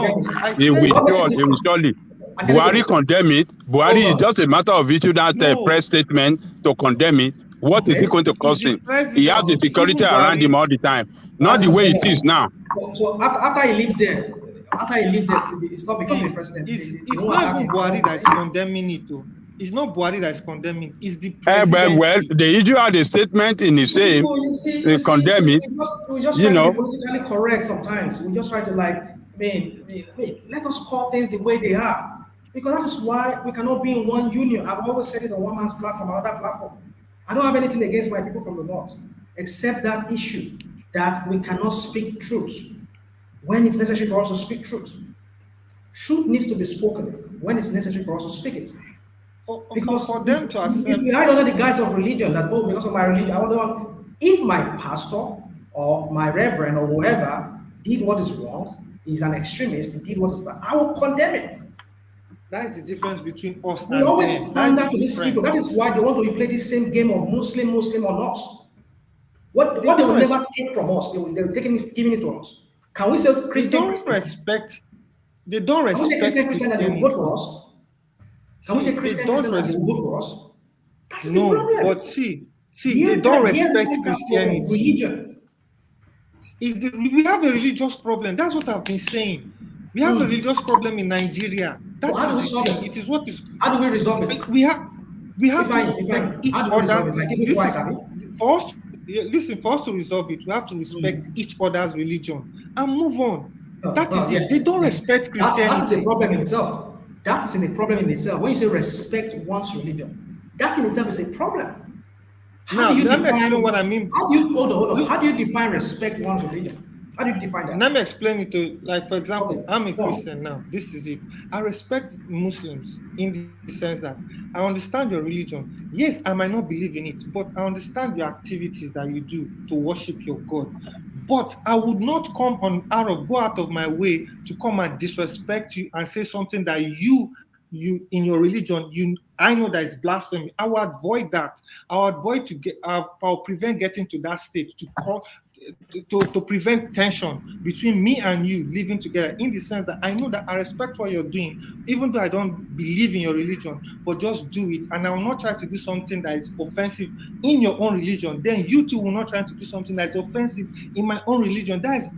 he will surely. Buhari condemn it. Buhari is just a matter of issue that press statement to condemn it. What is it going to cost him? He has the security around him all the time. Not the way it is now. So after he leaves there, it's not becoming the president. It's not even Buhari that is condemning it, though. It's not Buhari that is condemning. It's the presidency. Well, the issue had a statement in the same. They condemn it. We just try to be politically correct sometimes. We just try to let us call things the way they are. Because that is why we cannot be in one union. I've always said it on one man's platform, another platform. I don't have anything against my people from the north, except that issue that we cannot speak truth when it's necessary for us to speak truth. Truth needs to be spoken when it's necessary for us to speak it. Because for them to accept, if you hide under the guise of religion, that because of my religion, if my pastor or my reverend or whoever did what is wrong, is an extremist, he did what is bad, I will condemn it. That is the difference between us and we always them. stand up to these people. That is why they want to play this same game of Muslim or not. What they will never take from us, they're giving it to us. Can we say Christian? They don't respect Christian that will vote for us. Can we say Christian that will vote for us? That's the problem. But see, they don't respect Christianity. We have a religious problem. That's what I've been saying. We have a religious problem in Nigeria. That is the thing. It is what is. How do we resolve it? We have to respect each other. For us to resolve it, we have to respect each other's religion and move on. That is it. They don't respect Christianity. That's the problem in itself. That is a problem in itself. When you say respect one's religion, that in itself is a problem. Let me explain what I mean. Hold on. How do you define respect one's religion? How do you define that? Let me explain it to, for example, I'm a Christian now. This is it. I respect Muslims in the sense that I understand your religion. Yes, I might not believe in it, but I understand your activities that you do to worship your God. But I would not go out of my way to come and disrespect you and say something that you in your religion, I know that is blasphemy. I will avoid that. I'll prevent getting to that state to prevent tension between me and you living together, in the sense that I know that I respect what you're doing, even though I don't believe in your religion, but just do it. And I will not try to do something that is offensive in your own religion. Then you too will not try to do something that is offensive in my own religion. That is,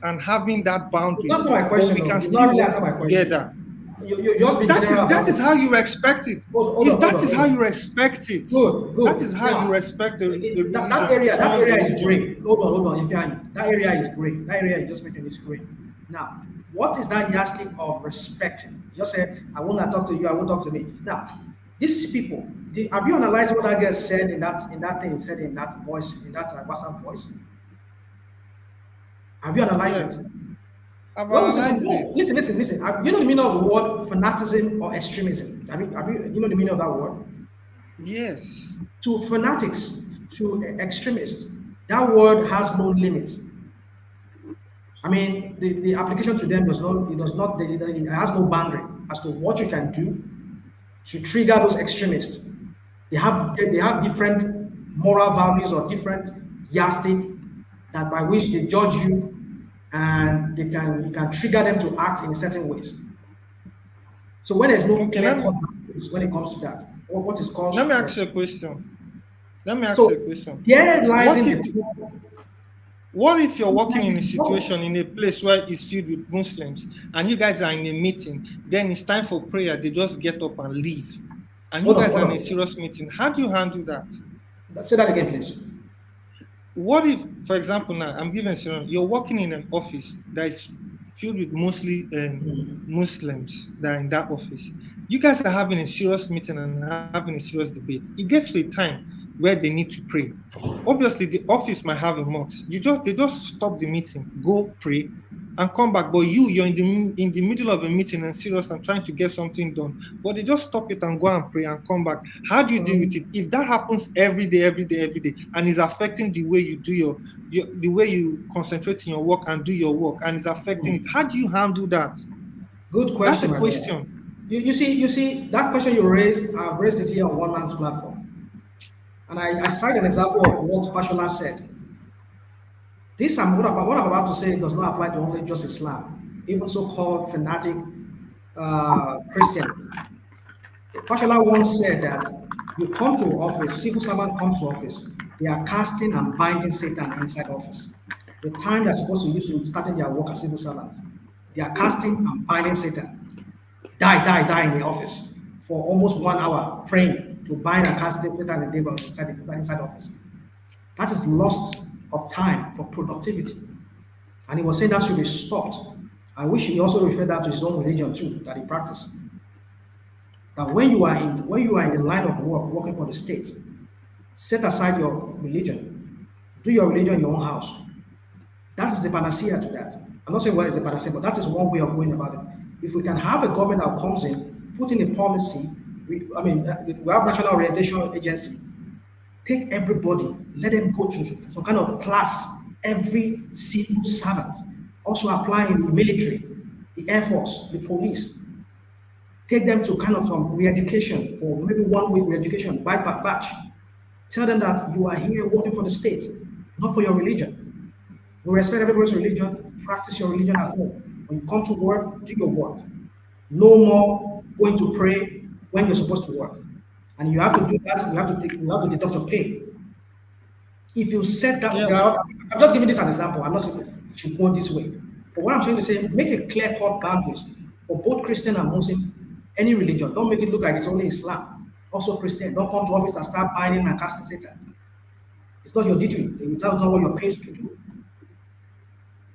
and having that boundary. That's my question. We can still work together. That is how you respect it. That is how you respect it. That is how you respect the religion. That area is great. Hold on. That area is great. That area is just making this great. Now, what is that yardstick of respecting? You just said, I will not talk to you, I won't talk to me. Now, these people, have you analyzed what that girl said in that thing he said in that voice, in that WhatsApp voice? Have you analyzed it? Listen. You know the meaning of the word fanaticism or extremism? You know the meaning of that word? Yes. To fanatics, to extremists, that word has no limit. I mean, the application to them it has no boundary as to what you can do to trigger those extremists. They have different moral values or different yardstick that by which they judge you, and you can trigger them to act in certain ways. So when there's no clear cut when it comes to that, what is called. Let me ask you a question. There lies What if you're working in a situation in a place where it's filled with Muslims and you guys are in a meeting, then it's time for prayer, they just get up and leave. And you guys are in a serious meeting. How do you handle that? Say that again, please. What if, for example, now I'm giving a scenario, you're working in an office that is filled with mostly Muslims that are in that office. You guys are having a serious meeting and having a serious debate. It gets to a time where they need to pray. Obviously, the office might have a mosque. They just stop the meeting, go pray, and come back. But you're in the middle of a meeting and serious and trying to get something done. But they just stop it and go and pray and come back. How do you deal with it? If that happens every day, and is affecting the way you do the way you concentrate in your work and do your work, and is affecting it, how do you handle that? Good question. That's a question. You see that question you raised. I've raised it here on One Man's platform. And I cite an example of what Fashola said. What I'm about to say does not apply to only just Islam, even so-called fanatic Christians. Fashola once said that you come to office, civil servant comes to office, they are casting and binding Satan inside office. The time they're supposed to use to starting their work as civil servants, they are casting and binding Satan. Die in the office for almost 1 hour praying to bind and cast Satan and the devil inside office. That is loss of time for productivity. And he was saying that should be stopped. I wish he also referred that to his own religion too, that he practiced. That when you are in the line of work, working for the state, set aside your religion, do your religion in your own house. That is the panacea to that. I'm not saying what is the panacea, but that is one way of going about it. If we can have a government that comes in, put in a policy, we have National Orientation Agency, take everybody, let them go to some kind of class, every civil servant, also apply in the military, the Air Force, the police, take them to kind of some re-education, or maybe 1 week re-education, batch. Tell them that you are here working for the state, not for your religion. We respect everybody's religion, practice your religion at home. When you come to work, do your work. No more going to pray when you're supposed to work. And you have to do that, you have to deduct your pay. If you set that, I'm just giving this as an example, I'm not saying it should go this way. But what I'm trying to say, make a clear-cut boundaries for both Christian and Muslim, any religion. Don't make it look like it's only Islam. Also Christian, don't come to office and start binding and casting Satan. It's not your duty. That's not what you're paid to do.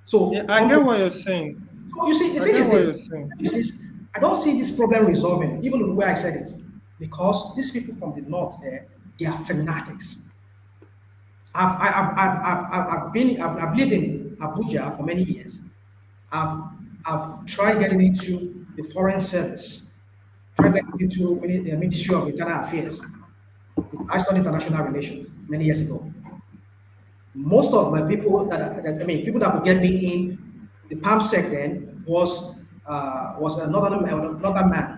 So I get what you're saying. So you see, the thing is this, I don't see this problem resolving, even the way I said it, because these people from the north there, they are fanatics. I've lived in Abuja for many years. I've tried getting into the foreign service, tried getting into the Ministry of Internal Affairs. I studied international relations many years ago. Most of my people people that would get me in the PAMSEC then was another man.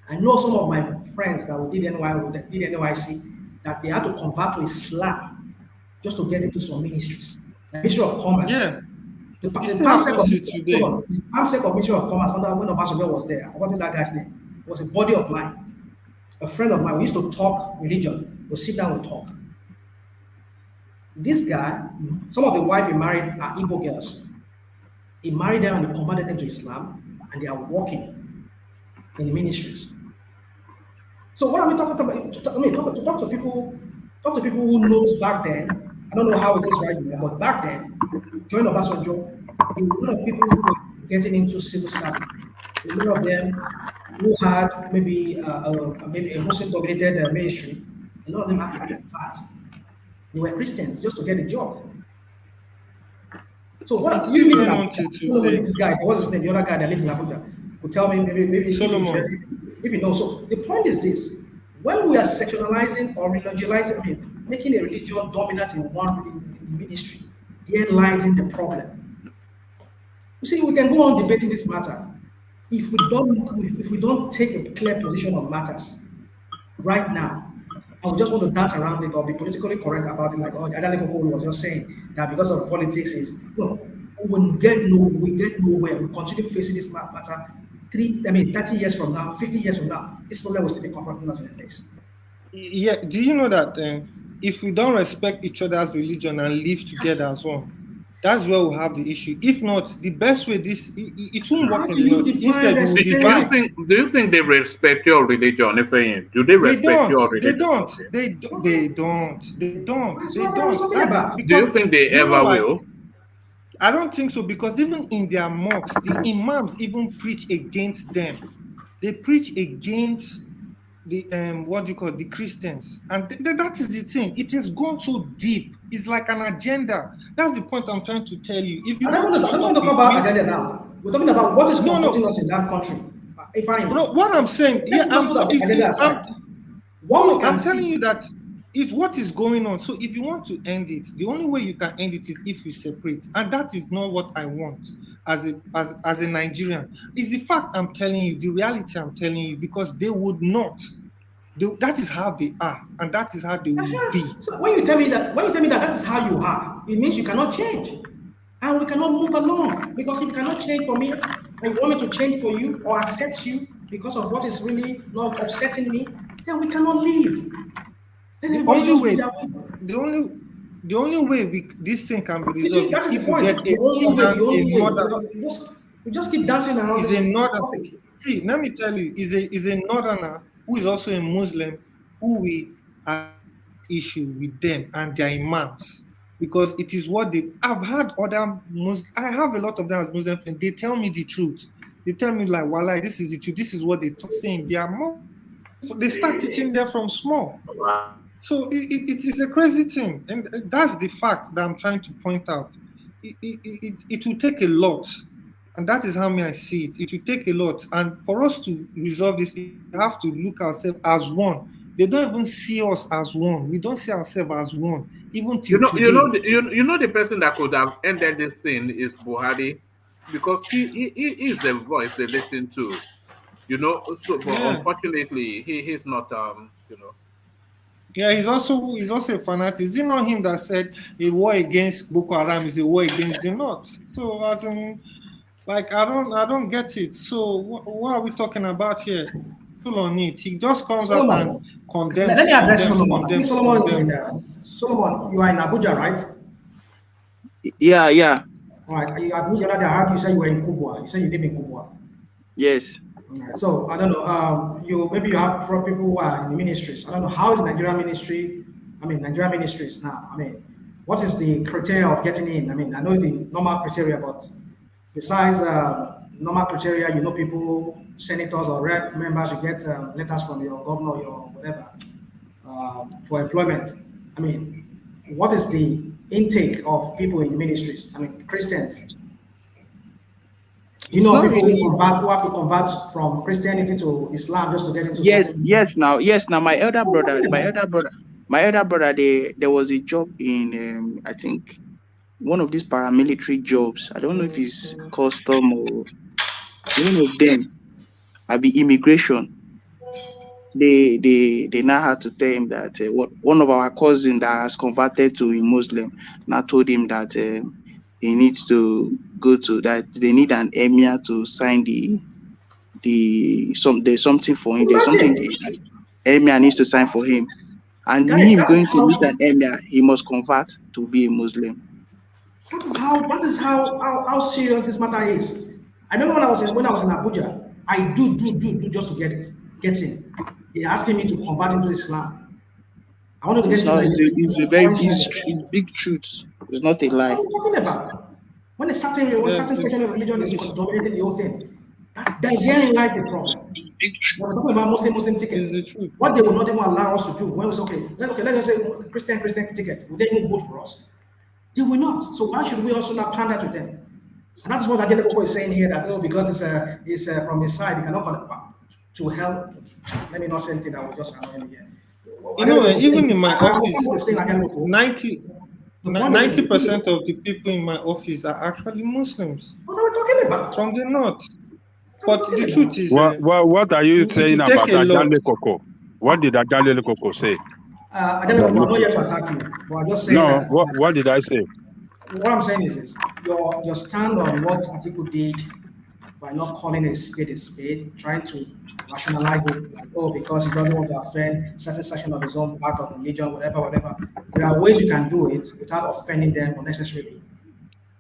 I know some of my friends that did NYC that they had to convert to Islam just to get into some ministries. The Ministry of Commerce. Yeah. The PAMSEC of Ministry of Commerce when Obasanjo was there. I forgot that guy's name. It was a buddy of mine, a friend of mine. We used to talk religion. We'll sit down and talk. This guy, some of the wives he married are Igbo girls. He married them and he converted them to Islam, and they are working in the ministries. So what are we talking about? Talk to people who knows back then. I don't know how it is right now, but back then, during Obasanjo, a lot of people who were getting into civil service. A lot of them who had maybe a Muslim-dominated ministry. A lot of them had to get fat. They were Christians just to get a job. So what do you mean that this guy, what's his name, the other guy that lives in Abuja, could tell me maybe Solomon. If you know. So the point is this: when we are sectionalizing or religializing, making a religion dominant in one ministry, there lies in the problem. You see, we can go on debating this matter. If we don't take a clear position on matters right now, I just want to dance around it or be politically correct about it, like Adaleko was just saying that because of politics we get nowhere. We continue facing this matter 30 years from now, 50 years from now, this problem will still be confronting us in the face. Yeah, do you know that if we don't respect each other's religion and live together as one, That's where we have the issue. If not, the best way it won't How work in do the you north. define Instead, we will respect? divide. Do you think they respect your religion? If do they They respect don't. your They religion? don't. Okay. They don't. They don't. That's They what I was don't. talking That's about. Do you because, think they do you know, ever like, will? I don't think so, because even in their mosques, the imams even preach against them. They preach against the what do you call it, the Christians, and that is the thing. It has gone so deep. It's like an agenda. That's the point I'm trying to tell you. If you want to I don't stop want to talk it, about agenda now. We're talking about what is no. comforting us in that country. If I No, what I'm saying, let's yeah, just put the agenda aside. What we no, can I'm telling see. you that it's what is going on. So if you want to end it, the only way you can end it is if you separate, and that is not what I want as a Nigerian. It's the fact I'm telling you, the reality I'm telling you, because they would not. That is how they are, and that is how they will be. So when you tell me that that is how you are, it means you cannot change. And we cannot move along. Because if you cannot change for me, and you want me to change for you or accept you because of what is really not upsetting me, then we cannot leave. Then The everybody only just go way, their way. the only way this thing can be You see, resolved is that is the if you point. get The only way, a northern. we just keep dancing around Is a this northern. topic. See, let me tell you, is a northerner who is also a Muslim, who we have issue with them and their imams, because it is what they. I've had other Muslims. I have a lot of them as Muslims, and they tell me the truth. They tell me like, "Wallah, this is the truth. This is what they saying." They are more. So they start teaching them from small. So it is a crazy thing, and that's the fact that I'm trying to point out. It will take a lot, and that is how me I see it. It will take a lot, and for us to resolve this, we have to look ourselves as one. They don't even see us as one. We don't see ourselves as one, even till today. You know the person that could have ended this thing is Buhari, because he is the voice they listen to. You know, so but Yeah, unfortunately he's not yeah. He's also a fanatic. Is it not him that said a war against Boko Haram is a war against the North? So as in, like I don't get it. So what are we talking about here? Full on it. He just comes out and Solomon, let condemns, me address condemns, Solomon. I think condemns, Solomon is in condemns. there. Solomon, you are in Abuja, right? Yeah. All right. Abuja, I heard you say you were in Kubwa. You say you live in Kubwa. Yes. Right. So I don't know. You have people who are in ministries. I don't know how is Nigerian ministry. I mean Nigerian ministries now. I mean, what is the criteria of getting in? I mean, I know the normal criteria, but besides normal criteria, you know, people, senators or rep members, you get letters from your governor, your whatever, for employment. I mean, what is the intake of people in ministries? I mean, Christians. You It's know, not people really. who have to convert from Christianity to Islam just to get into Yes. certain. Yes. Now, my elder What are brother, you talking my about? elder brother, my elder brother. There was a job in I think one of these paramilitary jobs. I don't know if it's custom or one of them. I be immigration. They now had to tell him that one of our cousins that has converted to a Muslim now told him that he needs to go to that they need an emir to sign there's something for him. There's something Exactly. the emir needs to sign for him. And Guys, him going to meet an emir, he must convert to be a Muslim. that is how serious this matter is. I remember when I was in Abuja, I do just to get in. They asking me to convert into Islam. I wanted to get It's into not. It's a very foreign it's, service. it's big truth. It's not a What lie. are we talking about? When a Yeah, certain section of religion is it's, dominating the whole thing, therein lies the problem. We're talking about Muslim it's tickets. the truth. What they will not even allow us to do when we say, okay, let's just say Christian ticket. Will they even vote for us? They will not. So why should we also not pander to them? And that's what Agenda Boko is saying here that because it's from his side, he cannot to help. Let me not say anything that will just annoy me here. Even in my I understand office, what you're saying, Agenda Boko. 90 The point is, 90% of the people in my office are actually Muslims what are we talking about? from the north. What are But we the talking truth about? is, What are you it saying will take about a lot. Ajale Koko? What did Ajale Koko say? Agenda About Boko, I'm not here Muslims? to attack you, but I'm just saying No, that what did I say? what I'm saying is this: your stand on what Atiku did by not calling a spade, trying to rationalize it like, oh, because he doesn't want to offend certain section of his own part of religion, whatever. There are ways you can do it without offending them unnecessarily.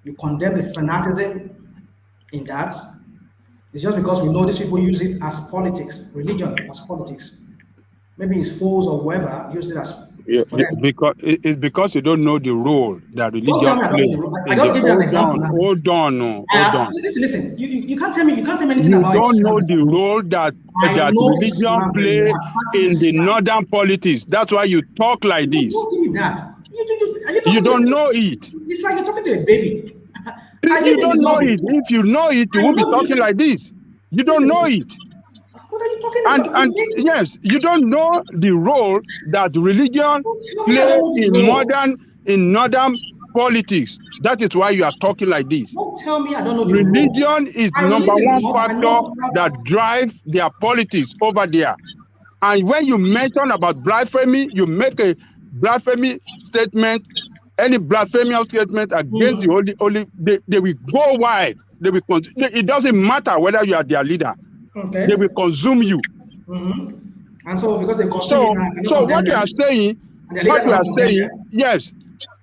You condemn the fanaticism in that. It's just because we know these people use it as politics, religion as politics. Maybe his foes or whoever use it as. Yeah, But then, because it's because you don't know the role that don't tell religion me I don't know plays the rule. I in the just give you an example now. hold on. Listen. You can't tell me anything You about don't know Islam. the role that I know religion Islam very play well. I practice in the Islam. northern politics. That's why you talk like No, this. don't give me that. Are you You talking don't to? know it. It's like you're talking to a baby. I You live in the don't know north. it. If you know it, you I won't be know talking this. like this. You don't know Listen. it. What are you talking And about? yes, you don't know the role that religion Don't tell me I play don't know the role. in northern politics. That is why you are talking like this. Don't tell me I don't know the role. Religion is I number live in the one north. I factor know how. that drive their politics over there. And when you mention about blasphemy, you make a blasphemy statement, any blasphemous statement against the holy, they will go wide. They will it doesn't matter whether you are their leader. Okay. They will consume you. And so because they consume me now, I So cannot what you condemn are them. saying, And the leader cannot condemn them. yes,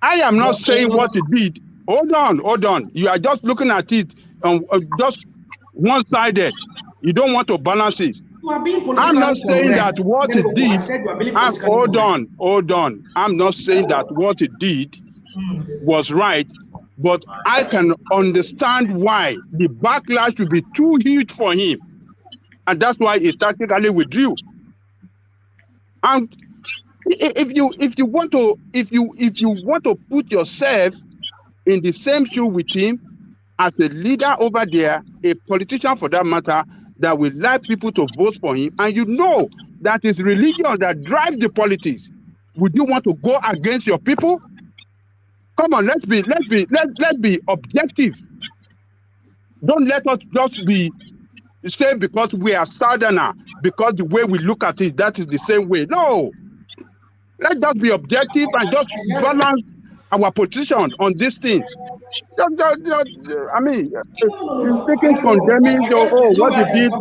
I am not saying what he Because did. Hold on. You are just looking at it just one-sided. You don't want to balance it. you are being I'm politically not saying correct. that what he I did. said you are being politically correct. Hold on. I'm not saying that what he did was right, but I can understand why the backlash will be too huge for him, and that's why he tactically withdrew. And if you want to put yourself in the same shoe with him as a leader over there, a politician for that matter, that will like people to vote for him, and you know that it's religion that drives the politics, would you want to go against your people? Come on, let's be objective. Don't let us just be say because we are southerner, because the way we look at it, that is the same way. No. Let's just be objective and just balance our position on this thing. I mean, taking condemning what he did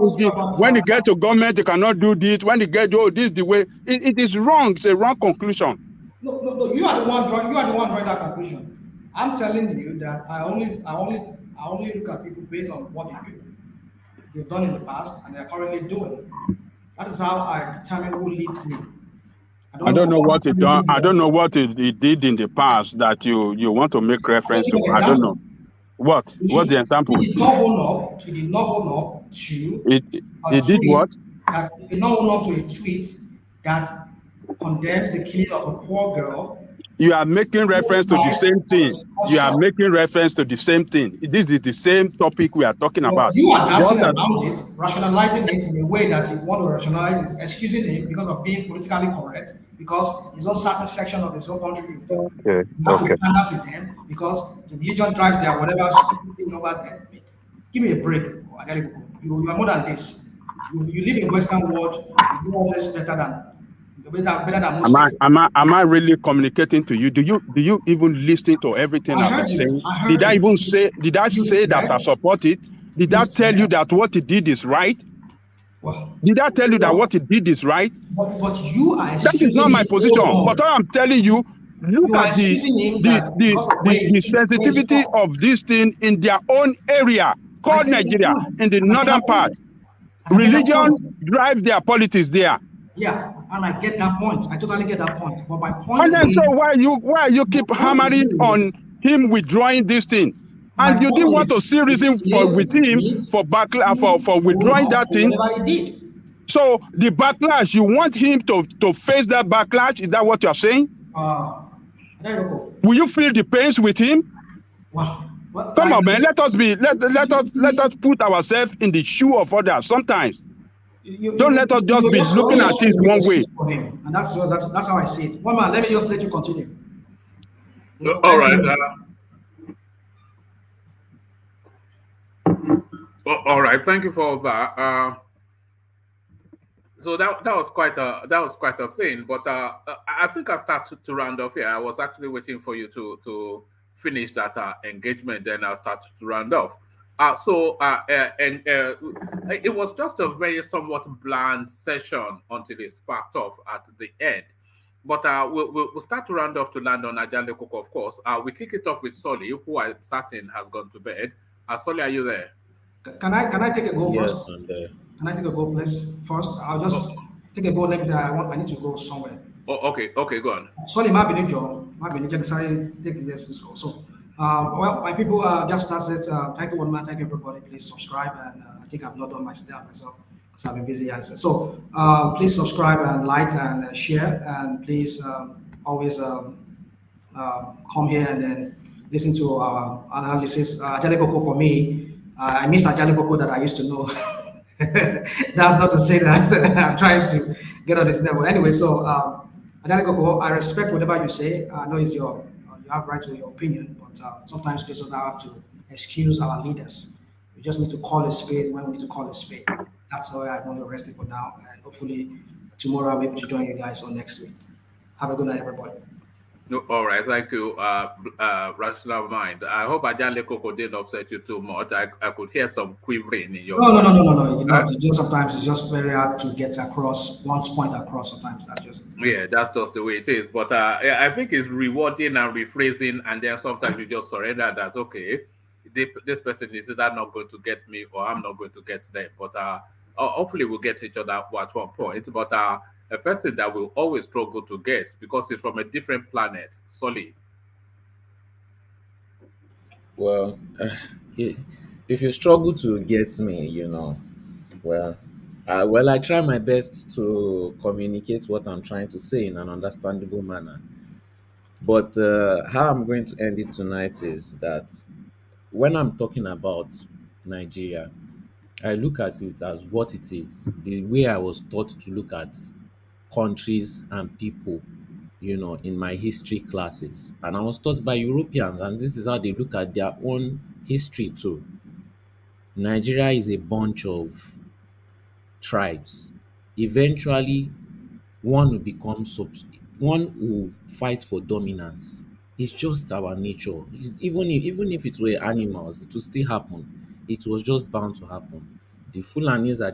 when he get to government, they cannot do this. When he get this the way it is wrong. It's a wrong conclusion. No. You are the one drawing that conclusion. I'm telling you that I only look at people based on what they do. They've done in the past and they are currently doing. That is how I determine who leads me. I don't know what he done. I don't know what he did in the past that you want to make reference to. I don't know. What's the example? He did not own up to. He did what? He did not own up to a tweet that condemns the killing of a poor girl. You are making reference to the same thing. You are making reference to the same thing. This is the same topic we are talking about. You are dancing around it, rationalizing it in a way that you want to rationalize it, excusing him because of being politically correct, because his own certain section of his own country. You have to pander to them because the religion drives their whatever stupid thing over there. Give me a break. You are more than this. You live in Western world. You do all this better than most people. Am I really communicating to you? Do you even listen to everything I've been saying? Did I say that I support it? Did I tell you that what he did is right? Did I tell you that what he did is right? But you are that is not my position. But all I'm telling you, look at the sensitivity of this thing in their own area called Nigeria, in the northern part. Religion drives their politics there. Yeah, and I get that point. I totally get that point. But my point and then so why you keep hammering on him withdrawing this thing? And you didn't want to see reason for withdrawing that thing. So the backlash, you want him to face that backlash? Is that what you're saying? Will you feel the pains with him? Wow. Come on, man. Let us put ourselves in the shoe of others. Sometimes. Don't let us just be looking at it one way. And that's how I see it. One man, let me just let you continue. All right. All right. Thank you for that. So that was quite a thing. But I think I started to round off here. I was actually waiting for you to finish that engagement. Then I'll start to round off. It was just a very somewhat bland session until it sparked off at the end. But we'll start to round off to land on Ajale Koko, of course. We kick it off with Solly, who I'm certain has gone to bed. Solly, are you there? Can I take a go first? Yes, and Can I take a go, please? First, I'll just take a go. Let me say I need to go somewhere. Okay, go on. Sorry, my manager decided to take this go. So, well, my people just started. Thank you, one man. Thank you, everybody. Please subscribe. And I think I've not done my that myself because I've been busy. So, please subscribe and like and share. And please always come here and then listen to our analysis. Ajale Koko for me, I miss Ajale Koko that I used to know. That's not to say that I'm trying to get on this level. Anyway, so Ajale Koko, I respect whatever you say. I know it's you have right to your opinion, but sometimes we just have to excuse our leaders. We just need to call a spade when we need to call a spade. That's why I'm going to rest it for now, and hopefully tomorrow I'll be able to join you guys on next week. Have a good night, everybody. No, all right, thank you, rational mind. I hope Ajale Koko didn't upset you too much. I could hear some quivering in your No, no, voice. no, no, no, no. It did not. It just sometimes it's just very hard to get across one's point across. Sometimes that just. Yeah, that's just the way it is. But yeah, I think it's rewarding and rephrasing, and then sometimes you just surrender that okay, this person is either not going to get me or I'm not going to get them. But hopefully we'll get each other at one point. But a person that will always struggle to get because it's from a different planet, solid. well, if if you struggle to get me, well, I try my best to communicate what I'm trying to say in an understandable manner. But how I'm going to end it tonight is that when I'm talking about Nigeria, I look at it as what it is, the way I was taught to look at countries and people, in my history classes. And I was taught by Europeans, and this is how they look at their own history too. Nigeria is a bunch of tribes. Eventually, one will become one will fight for dominance. It's just our nature. Even if it were animals, it will still happen. It was just bound to happen. The Fulanis are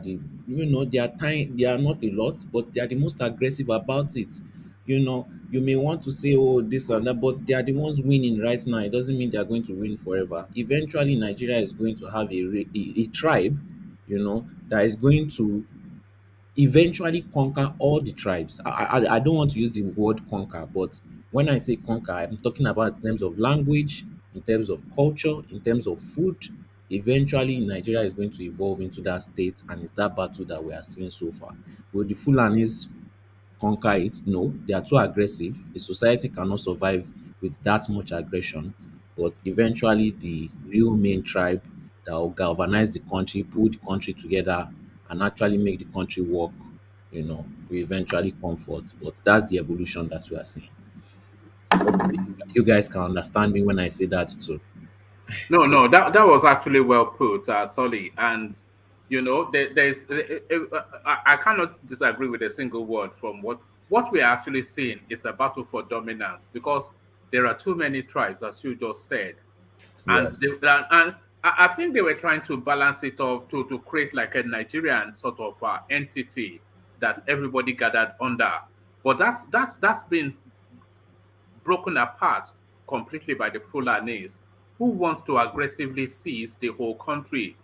they are tiny, they are not a lot, but they are the most aggressive about it. You may want to say, oh, this and that, but they are the ones winning right now. It doesn't mean they are going to win forever. Eventually, Nigeria is going to have a tribe, that is going to eventually conquer all the tribes. I don't want to use the word conquer, but when I say conquer, I'm talking about in terms of language, in terms of culture, in terms of food. Eventually, Nigeria is going to evolve into that state, and it's that battle that we are seeing so far. Will the Fulanis conquer it? No, they are too aggressive. A society cannot survive with that much aggression. But eventually, the real main tribe that will galvanize the country, pull the country together, and actually make the country work, will eventually come forth. But that's the evolution that we are seeing. Hopefully, you guys can understand me when I say that too. No, that was actually well put, Solly. And there's I cannot disagree with a single word from what we are actually seeing is a battle for dominance because there are too many tribes, as you just said, and Yes. I think they were trying to balance it off to create like a Nigerian sort of entity that everybody gathered under. But that's been broken apart completely by the Fulanis, who wants to aggressively seize the whole country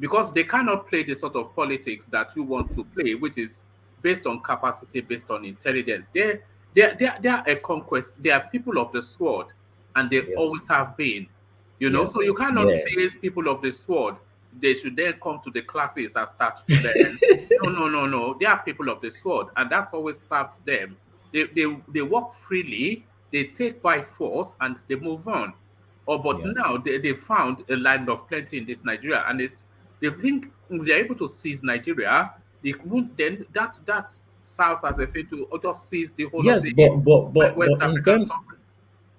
because they cannot play the sort of politics that you want to play, which is based on capacity, based on intelligence. They're a conquest. They are people of the sword, and they Yes. always have been. So Yes. you cannot say Yes. people of the sword. They should then come to the classes and start to learn. No, no, no, no. They are people of the sword, and that's always served them. They walk freely, they take by force, and they move on. But Yes. now they found a land of plenty in this Nigeria, and they think if they're able to seize Nigeria, they won't then that serves as a thing to just seize the whole of Yes, the but West in African terms sovereign.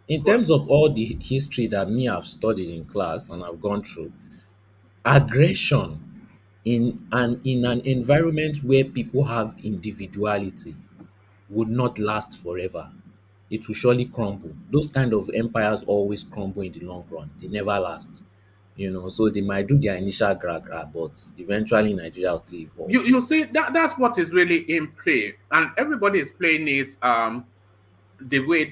in Go on. terms of all the history that me I've studied in class and I've gone through, aggression in an environment where people have individuality would not last forever. It will surely crumble. Those kind of empires always crumble in the long run. They never last. So they might do their initial gra, but eventually Nigeria will still evolve. You see that's what is really in play, and everybody is playing it the way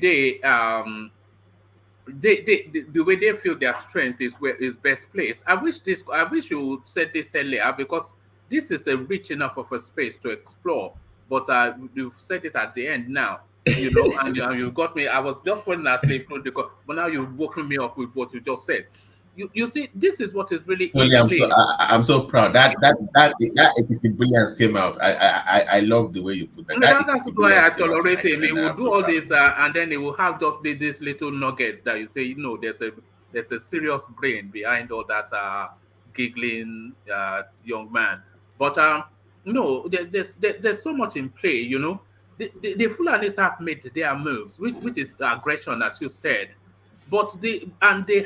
the way they feel their strength is where is best placed. I wish you would said this earlier because this is a rich enough of a space to explore. But you've said it at the end now, and you got me. I was just falling asleep, but now you've woken me up with what you just said. You see, this is what is really in Solely, play. I'm so proud that Ekiti brilliance came out. I love the way you put that. That That's Ekiti why brilliance I came out tolerate tonight, him. He and will I'm do so all proud this, of him. and then he will have just these little nuggets that you say, there's a serious brain behind all that giggling young man. But no, there's so much in play. The Fulanis have made their moves, which is aggression, as you said. But they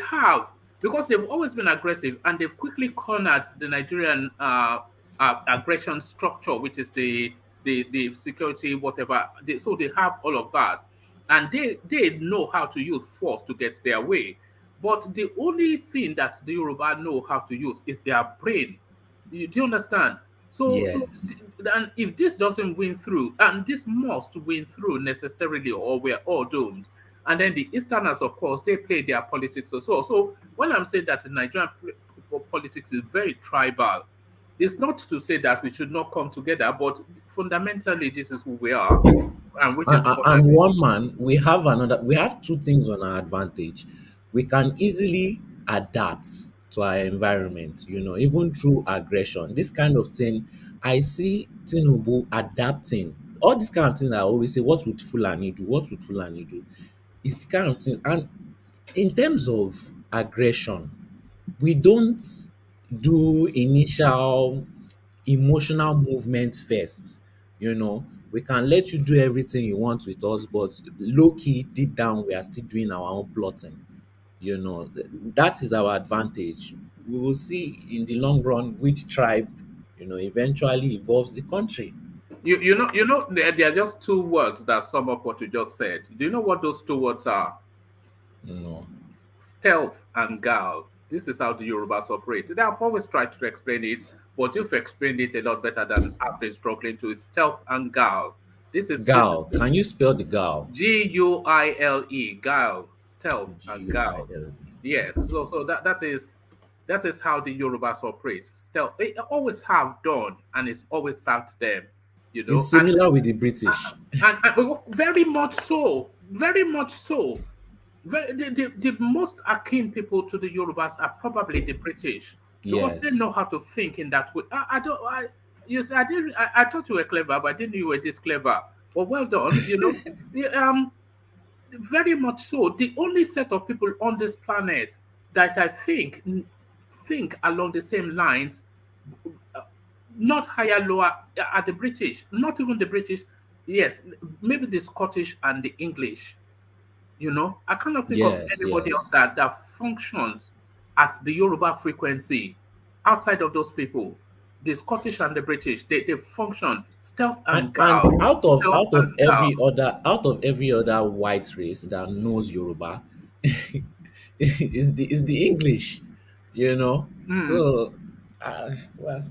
have, because they've always been aggressive, and they've quickly cornered the Nigerian aggression structure, which is the security, whatever. So they have all of that, and they know how to use force to get their way. But the only thing that the Yoruba know how to use is their brain. Do you understand? Yes. And if this doesn't win through, and this must win through necessarily, or we're all doomed. And then the Easterners, of course, they play their politics as well. So when I'm saying that the Nigerian politics is very tribal, it's not to say that we should not come together, but fundamentally, this is who we are, and which is what I And think. one man, we have two things on our advantage. We can easily adapt to our environment, even through aggression. This kind of thing, I see Tinubu adapting. All these kind of things I always say, what would Fulani do? What would Fulani do? It's the kind of things. And in terms of aggression, we don't do initial emotional movement first. We can let you do everything you want with us, but low key, deep down, we are still doing our own plotting. That is our advantage. We will see in the long run which tribe, eventually evolves the country. There are just two words that sum up what you just said. Do you know what those two words are? No. Stealth and guile. This is how the Yorubas operate. They have always tried to explain it, but you've explained it a lot better than I've been struggling to. Stealth and guile. This is Gal, can you spell the gal? Guile, guile, stealth and guile. Guile. Yes. So that is how the Yorubas operate. Stealth. They always have done, and it's always served them. It's And similar with the British. very much so. Very much so. The most akin people to the Yorubas are probably the British because they Yes. know how to think in that way. I don't. You see, I didn't. I thought you were clever, but I didn't know you were this clever. But well done. Yeah, very much so. The only set of people on this planet that I think along the same lines, uh, not higher, lower, are the British. Not even the British. Yes, maybe the Scottish and the English. I cannot think of Yes, anybody else yes. that functions at the Yoruba frequency outside of those people. The Scottish and the British, they function stealth And and gal, out of stealth and gal. every other white race that knows Yoruba, is the English, Hmm. So, well,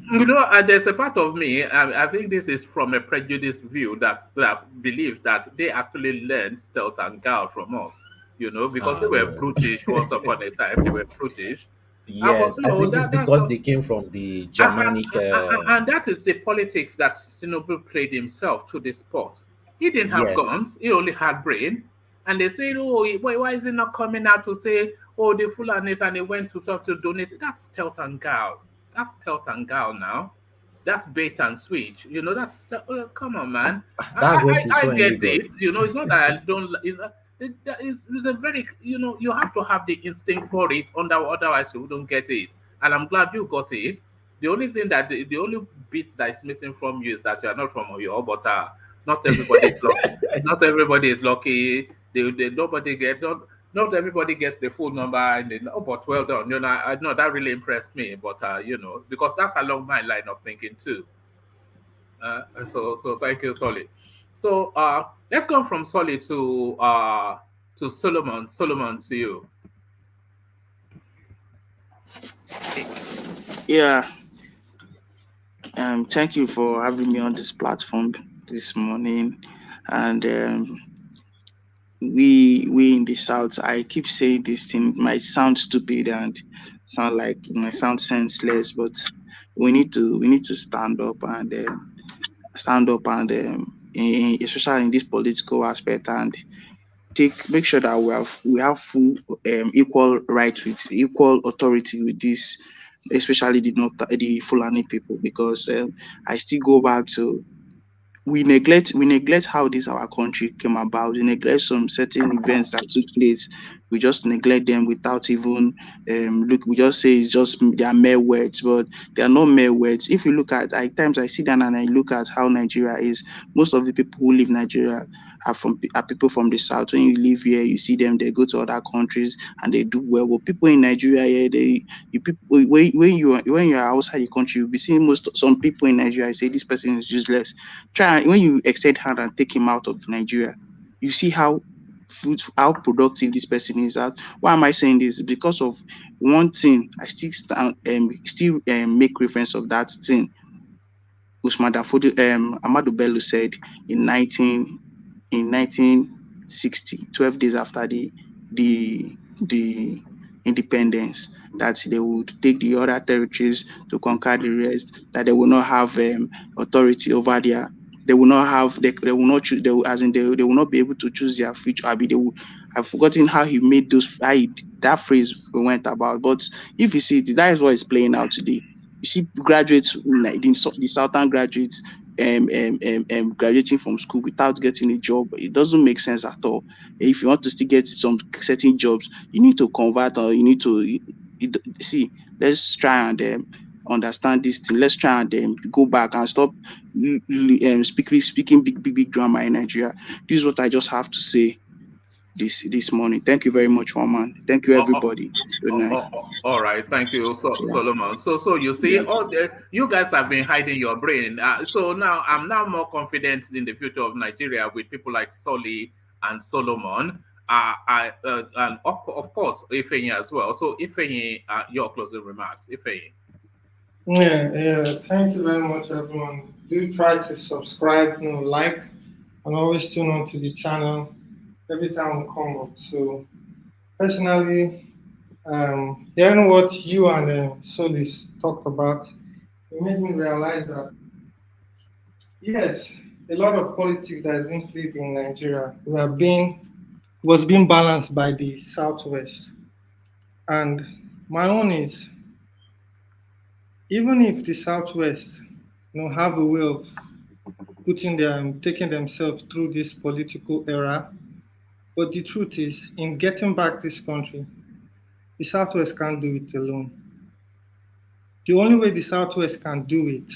There's a part of me, I think this is from a prejudiced view that believes that they actually learned stealth and gal from us, because they were no. brutish once upon a time. They were brutish. But Yes, I no, think it's that's because not. they came from the And, Germanic. and that is the politics that Tinubu played himself to the sport. He didn't have Yes, guns, he only had brain. And they said, oh, why is he not coming out to say, oh, the Fulanis, and he went to sort to donate? That's stealth and gal. That's stealth and gal now. That's bait and switch. Come on, man. that's what we I saw in get it. Lagos. It's not that I don't, it's a very, you have to have the instinct for it, otherwise you wouldn't get it. And I'm glad you got it. The only thing that the only bit that is missing from you is that you are not from Oyo, but not everybody is lucky. Not everybody is lucky. Nobody get not everybody gets the full number. But well done. I know that really impressed me. But because that's along my line of thinking too. So thank you, Solly. So let's go from Solly to Solomon. Solomon, to you. Yeah. Thank you for having me on this platform this morning. And we in the south, I keep saying this thing, it might sound stupid and it might sound senseless, but we need to stand up and especially in this political aspect, and make sure that we have full equal rights with equal authority with this, especially the Fulani people, because I still go back to, we neglect how this our country came about. We neglect some certain events that took place. We just neglect them without even look. We just say it's just they are mere words, but they are not mere words. If you look at times I sit down and I look at how Nigeria is. Most of the people who live Nigeria are people from the south. When you live here, you see them. They go to other countries and they do well. But people in Nigeria here, when you are outside the country, you'll be seeing some people in Nigeria say this person is useless. When you extend hand and take him out of Nigeria, you see how productive this person is. Why am I saying this? Because of one thing. I still stand make reference of that thing Usman Danfodio, Amadu Bello said in 1960, 12 days after the independence, that they would take the other territories to conquer the rest, that they will not have authority over their, they will not have, they will not choose, they will not be able to choose their future. I've forgotten how he made that phrase went about. But if you see it, that is what is playing out today. You see graduates, like the southern graduates, graduating from school without getting a job. It doesn't make sense at all. If you want to still get some certain jobs, you need to convert, or you need to see. Let's try and understand this thing. Let's try and go back and stop speaking big grammar in Nigeria. This is what I just have to say this morning. Thank you very much, Woman. Thank you, everybody. Good night. All right, thank you, Yeah. Solomon. So you see, Yeah. you guys have been hiding your brain. So now I'm now more confident in the future of Nigeria with people like Soli and Solomon. And of course, Ifeanyi as well. So Ifeanyi, your closing remarks. Ifeanyi. Yeah. Thank you very much, everyone. Do try to subscribe, like, and always tune on to the channel every time we come up. So, personally, hearing what you and Solis talked about, it made me realize that yes, a lot of politics that has been played in Nigeria was being balanced by the Southwest. And my own is, even if the Southwest have a way of taking themselves through this political era, but the truth is, in getting back this country, the Southwest can't do it alone. The only way the Southwest can do it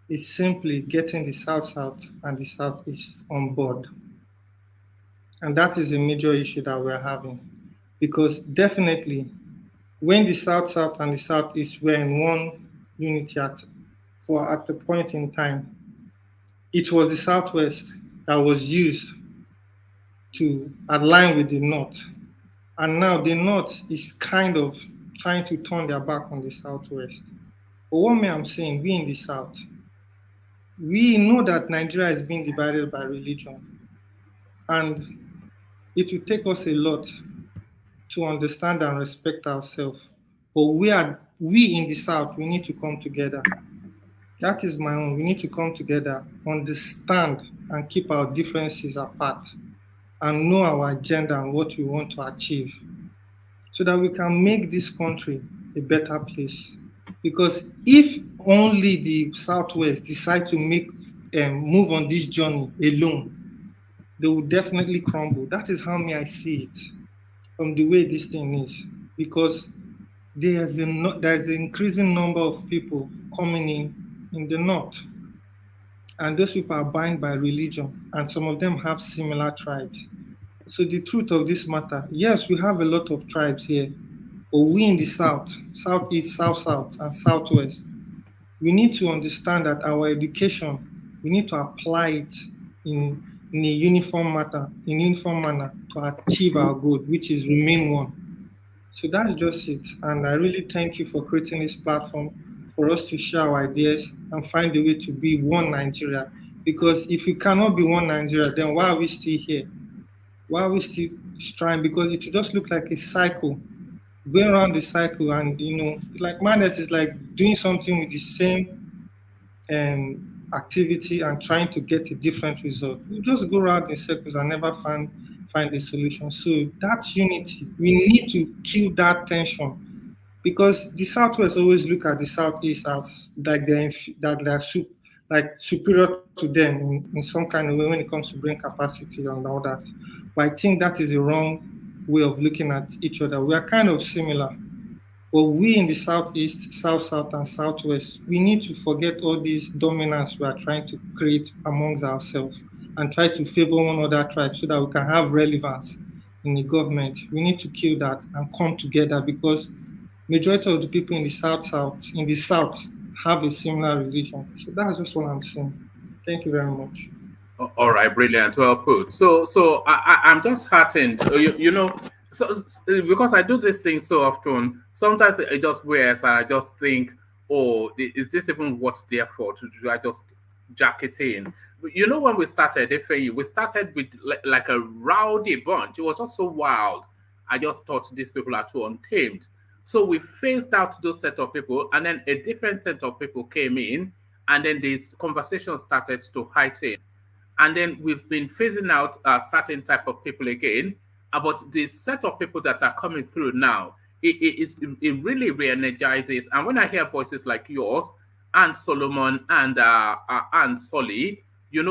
is simply getting the South-South and the Southeast on board. And that is a major issue that we're having. Because definitely, when the South-South and the Southeast were in one unity at a point in time, it was the Southwest that was used to align with the North. And now the North is kind of trying to turn their back on the Southwest. But what I'm saying, we in the South, we know that Nigeria is being divided by religion. And it will take us a lot to understand and respect ourselves. But we in the South, we need to come together. That is my own. We need to come together, understand and keep our differences apart, and know our agenda and what we want to achieve, so that we can make this country a better place. Because if only the Southwest decide to move on this journey alone, they will definitely crumble. That is how I see it, from the way this thing is. Because there's an increasing number of people coming in the North. And those people are bound by religion, and some of them have similar tribes. So the truth of this matter, yes, we have a lot of tribes here, but we in the South, Southeast, South-South, and Southwest, we need to understand that our education, we need to apply it in a uniform manner to achieve our goal, which is remain one. So that's just it. And I really thank you for creating this platform for us to share our ideas and find a way to be one Nigeria. Because if we cannot be one Nigeria, then why are we still here? Why are we still trying? Because it will just look like a cycle, going around the cycle, and like madness is like doing something with the same activity and trying to get a different result. We just go around in circles and never find a solution. So that's unity. We need to kill that tension because the Southwest always look at the Southeast as like like superior to them in some kind of way when it comes to brain capacity and all that. But I think that is a wrong way of looking at each other. We are kind of similar. But we in the Southeast, South, and Southwest, we need to forget all these dominance we are trying to create amongst ourselves and try to favor one other tribe so that we can have relevance in the government. We need to kill that and come together because majority of the people in the South have a similar religion. So that's just what I'm saying. Thank you very much. All right, brilliant. Well put. I'm just heartened. Because I do this thing so often, sometimes it just wears, and I just think, oh, is this even what's there for? Do I just jack it in? When we started FAE, we started with like a rowdy bunch. It was just so wild. I just thought these people are too untamed. So we phased out those set of people, and then a different set of people came in, and then this conversation started to heighten. And then we've been phasing out a certain type of people again. But the set of people that are coming through now, it really re-energizes. And when I hear voices like yours, and Solomon, and Solly, it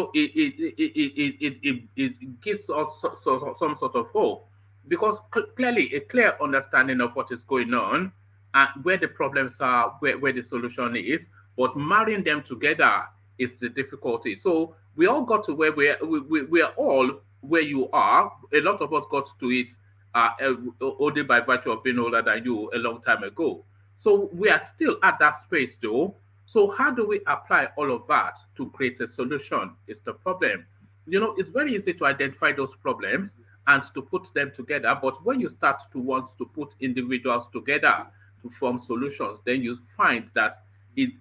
gives us some sort of hope because clearly a clear understanding of what is going on and where the problems are, where the solution is, but marrying them together is the difficulty. So we all got to where we are all where you are. A lot of us got to it only by virtue of being older than you a long time ago. So we are still at that space though. So how do we apply all of that to create a solution is the problem. It's very easy to identify those problems and to put them together. But when you start to want to put individuals together to form solutions, then you find that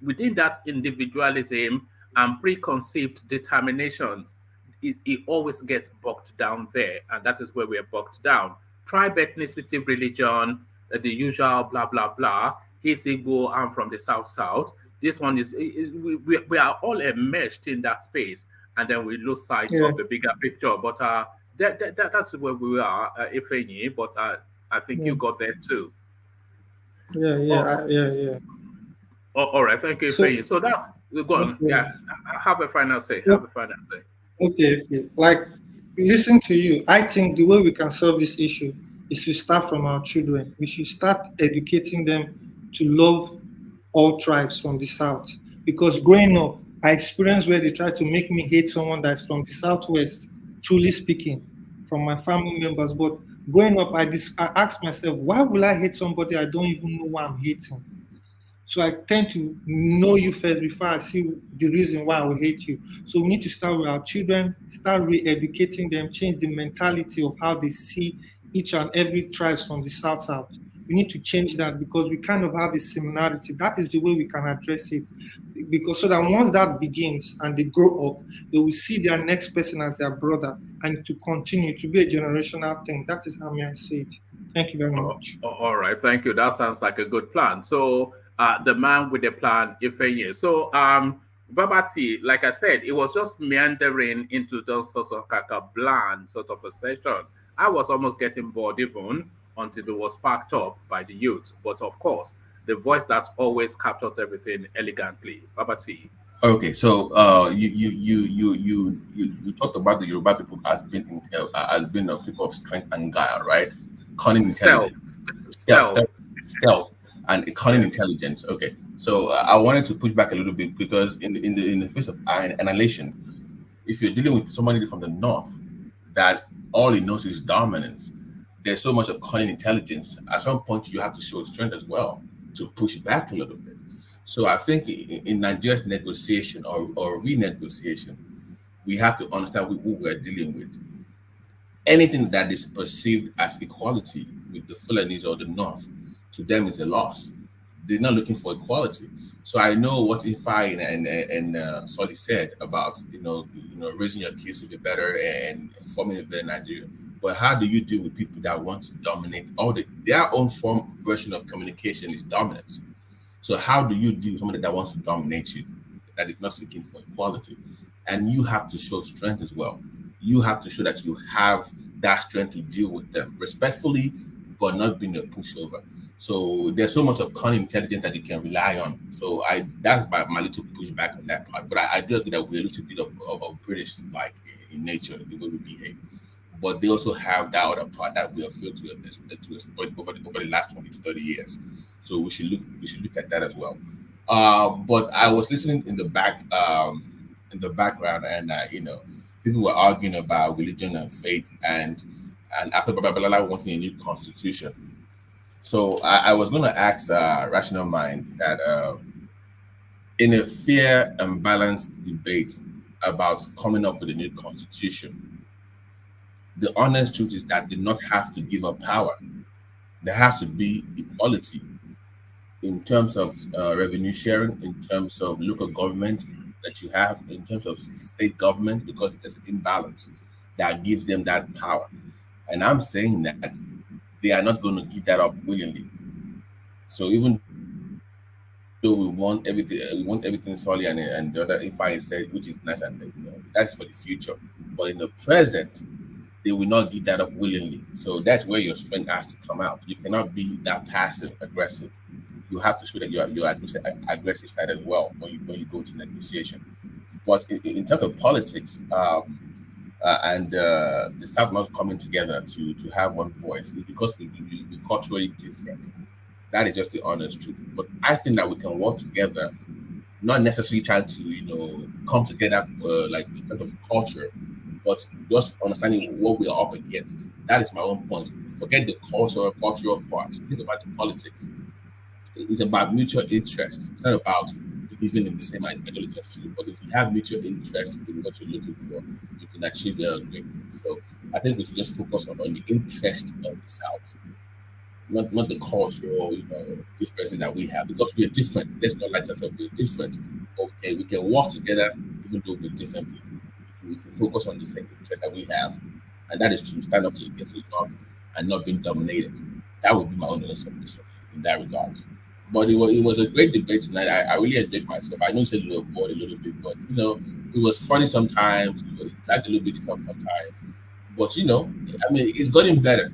within that individualism and preconceived determinations, it always gets bogged down there. And that is where we're bogged down. Tribe, ethnicity, religion, the usual blah, blah, blah. He's Igbo, I'm from the South. This one is, we are all enmeshed in that space. And then we lose sight of the bigger picture. But that's where we are, if any. But I think you got there too. Yeah. All right, thank you, Ifeanyi. So that's, go on. Okay. Yeah, have a final say. Okay. Like, listen to you. I think the way we can solve this issue is to start from our children. We should start educating them to love all tribes from the South. Because growing up, I experienced where they try to make me hate someone that's from the Southwest, truly speaking, from my family members. But growing up, I asked myself, why will I hate somebody I don't even know why I'm hating? So I tend to know you first before I see the reason why I will hate you. So we need to start with our children, start re-educating them, change the mentality of how they see each and every tribe from the South. We need to change that because we kind of have a similarity. That is the way we can address it. Because so that once that begins and they grow up, they will see their next person as their brother and to continue to be a generational thing. That is how I see it. Thank you very much. All right, thank you. That sounds like a good plan. So the man with the plan, Ifeanyi. So Babati, like I said, it was just meandering into those sorts of like a bland sort of a session. I was almost getting bored even until it was sparked up by the youth. But of course, the voice that always captures everything elegantly. Babati. Okay, so you talked about the Yoruba people as being a people of strength and guile, right? Cunning intelligence, stealth, and cunning intelligence. Okay, so I wanted to push back a little bit because in the face of annihilation, if you're dealing with somebody from the north that all he knows is dominance, there's so much of cunning intelligence. At some point, you have to show strength as well to push back a little bit. So I think in Nigeria's negotiation or renegotiation, we have to understand who we're dealing with. Anything that is perceived as equality with the Fulanis or the North, to them is a loss. They're not looking for equality. So I know what Ifeanyi and Solly said about raising your kids to be better and forming a better Nigeria. But how do you deal with people that want to dominate their own version of communication is dominance. So how do you deal with somebody that wants to dominate you, that is not seeking for equality? And you have to show strength as well. You have to show that you have that strength to deal with them respectfully, but not being a pushover. So there's so much of cunning intelligence that you can rely on. So that's my little pushback on that part. But I do agree that we're a little bit of British like in nature, the way we behave. But they also have that other part that we have failed to exploit over the last 20 to 30 years. So we should look at that as well. But I was listening in the background, and people were arguing about religion and faith, and after Baba Balala wanting a new constitution. So I was going to ask Rational Mind that in a fair and balanced debate about coming up with a new constitution, the honest truth is that they do not have to give up power. There has to be equality in terms of revenue sharing, in terms of local government that you have, in terms of state government, because there's an imbalance that gives them that power. And I'm saying that they are not going to give that up willingly. So even though we want everything solid, and the other if I said, which is nice, and that's for the future. But in the present, they will not give that up willingly. So that's where your strength has to come out. You cannot be that passive aggressive. You have to show that you're aggressive side as well when you go to negotiation. But in terms of politics, and the South not coming together to have one voice is because we're culturally different. That is just the honest truth. But I think that we can work together, not necessarily trying to come together like in terms of culture, but just understanding what we are up against. That is my own point. Forget the cultural part. Think about the politics. It's about mutual interest. It's not about believing in the same ideology necessarily, but if you have mutual interest in what you're looking for, you can achieve a great thing. So I think we should just focus on the interest of the South, not the cultural differences that we have, because we're different. Let's not let ourselves we're different. Okay, we can work together even though we're different people. If we focus on the same interest that we have, and that is to stand up to against the North and not being dominated. That would be my own submission in that regards. But it was a great debate tonight. I really enjoyed myself. I know you said you were bored a little bit, but it was funny sometimes. It dragged a little bit sometimes. But I mean, it's gotten better.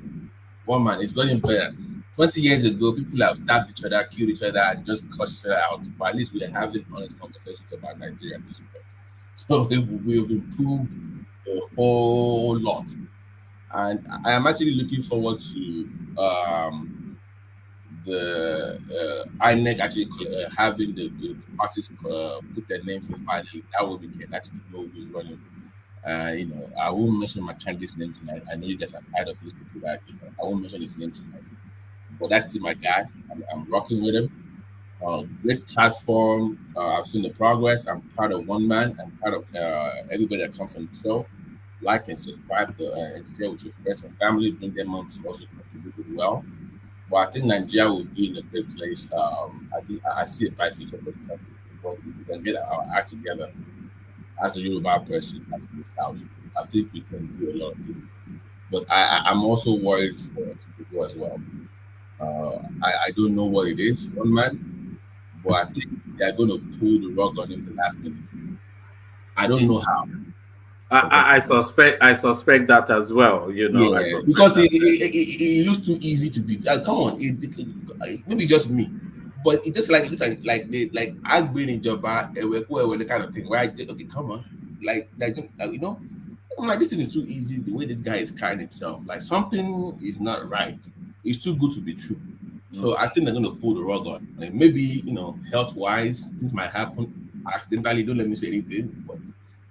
One man, it's gotten better. 20 years ago, people have stabbed each other, killed each other, and just cussed each other out. But at least we are having honest conversations about Nigeria at this point. So we've improved a whole lot. And I am actually looking forward to the INEC actually having the parties put their names in finally. That way we can actually know who's running. I won't mention my Chinese name tonight. I know you guys are tired of listening to that. I won't mention his name tonight. But that's still my guy. I'm rocking with him. Great platform. I've seen the progress. I'm proud of one man. I'm proud of everybody that comes on the show. Like and subscribe and share with your friends and family. Bring them on to also contribute as well. But I think Nigeria will be in a great place. I think I see a bright future for the country. But if we can get our act together as a Yoruba person, as in the South, I think we can do a lot of things. But I'm also worried for Tinubu as well. I don't know what it is, one man, but I think they're going to pull the rug on him the last minute. I don't know how. I suspect that as well. Yeah, because it looks too easy to be. Come on, maybe just me, but it just like I'm being in Jabba, the kind of thing. Right? Okay, come on, I'm like, this thing is too easy. The way this guy is carrying himself, like something is not right. It's too good to be true. So I think they're going to pull the rug on. Like maybe health wise, things might happen accidentally. Don't let me say anything, but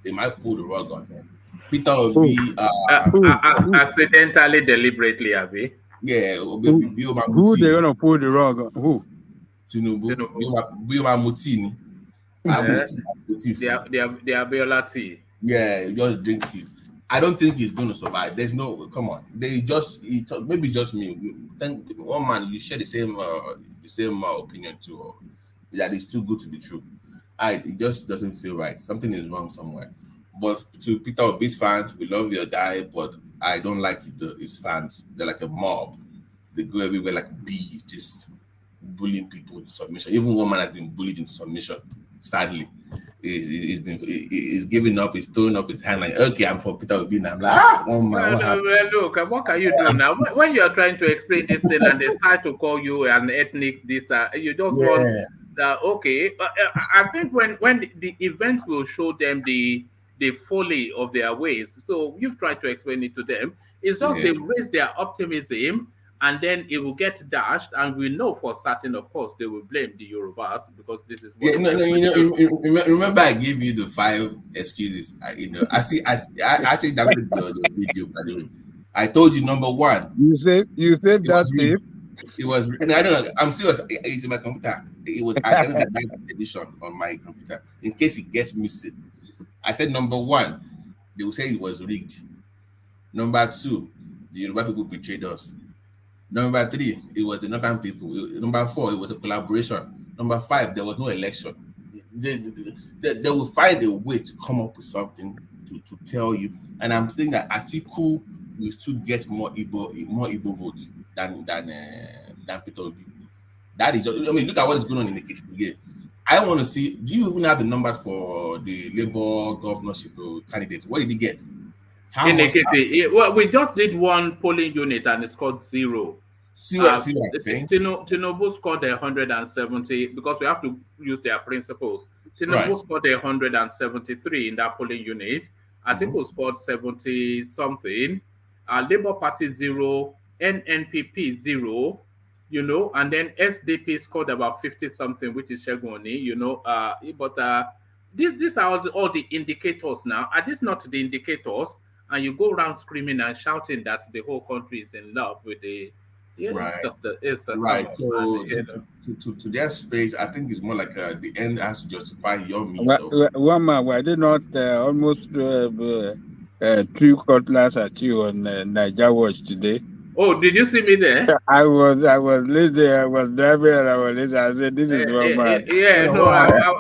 they might pull the rug on him. Peter will be accidentally, deliberately, Abby. Yeah, who they gonna pull the rug on? Who? Tinubu. Bioma Mutini. The Abiola tea. Yeah, just drink tea. I don't think he's going to survive. There's no, come on. Maybe just me. Then one man, you share the same opinion too. That is too good to be true. It just doesn't feel right. Something is wrong somewhere. But to Peter Obi's fans, we love your guy, but I don't like his fans. They're like a mob. They go everywhere like bees, just bullying people into submission. Even one man has been bullied into submission. Sadly, he's giving up. He's throwing up his hand like, okay, I'm for Peter Obi now. I'm like, one man, what happened? Look, what can you do now? When you are trying to explain this thing and they start to call you an ethnic this, you just want that. Okay, I think when the event will show them the folly of their ways. So you've tried to explain it to them. It's just they raise their optimism, and then it will get dashed, and we know for certain, of course, they will blame the Yorubas because this is what remember I gave you the 5 excuses. I actually downloaded the video, by the way. I told you number 1. You said that tape. It was. I don't know. I'm serious. It's in my computer. It was. I did the 9th edition on my computer in case it gets missing. I said number 1, they will say it was rigged. Number 2, the Yoruba people betrayed us. Number 3, it was the northern people. Number 4, it was a collaboration. Number 5, there was no election. They will find a way to come up with something to tell you. And I'm saying that Atiku will still get more Igbo votes than Peter Obi. That is, I mean, look at what is going on in the kitchen again. I want to see. Do you even have the numbers for the Labour governorship candidate? What did he get? Well, we just did one polling unit and it's called 0. Tinubu scored 170 because we have to use their principles. Tinubu scored 173 in that polling unit. Atiku scored 70 something. Labour Party 0, NNPP 0. And then SDP scored about 50 something, which is Shegoni. But these are all the indicators now. Are these not the indicators? And you go around screaming and shouting that the whole country is in love with the right. So to their space, I think it's more like the end has to justify your means. One man, were they not almost 3 cutlass at you on Niger Watch today? Oh, did you see me there? I was listening. I was driving and I was listening. I said, "This is one man."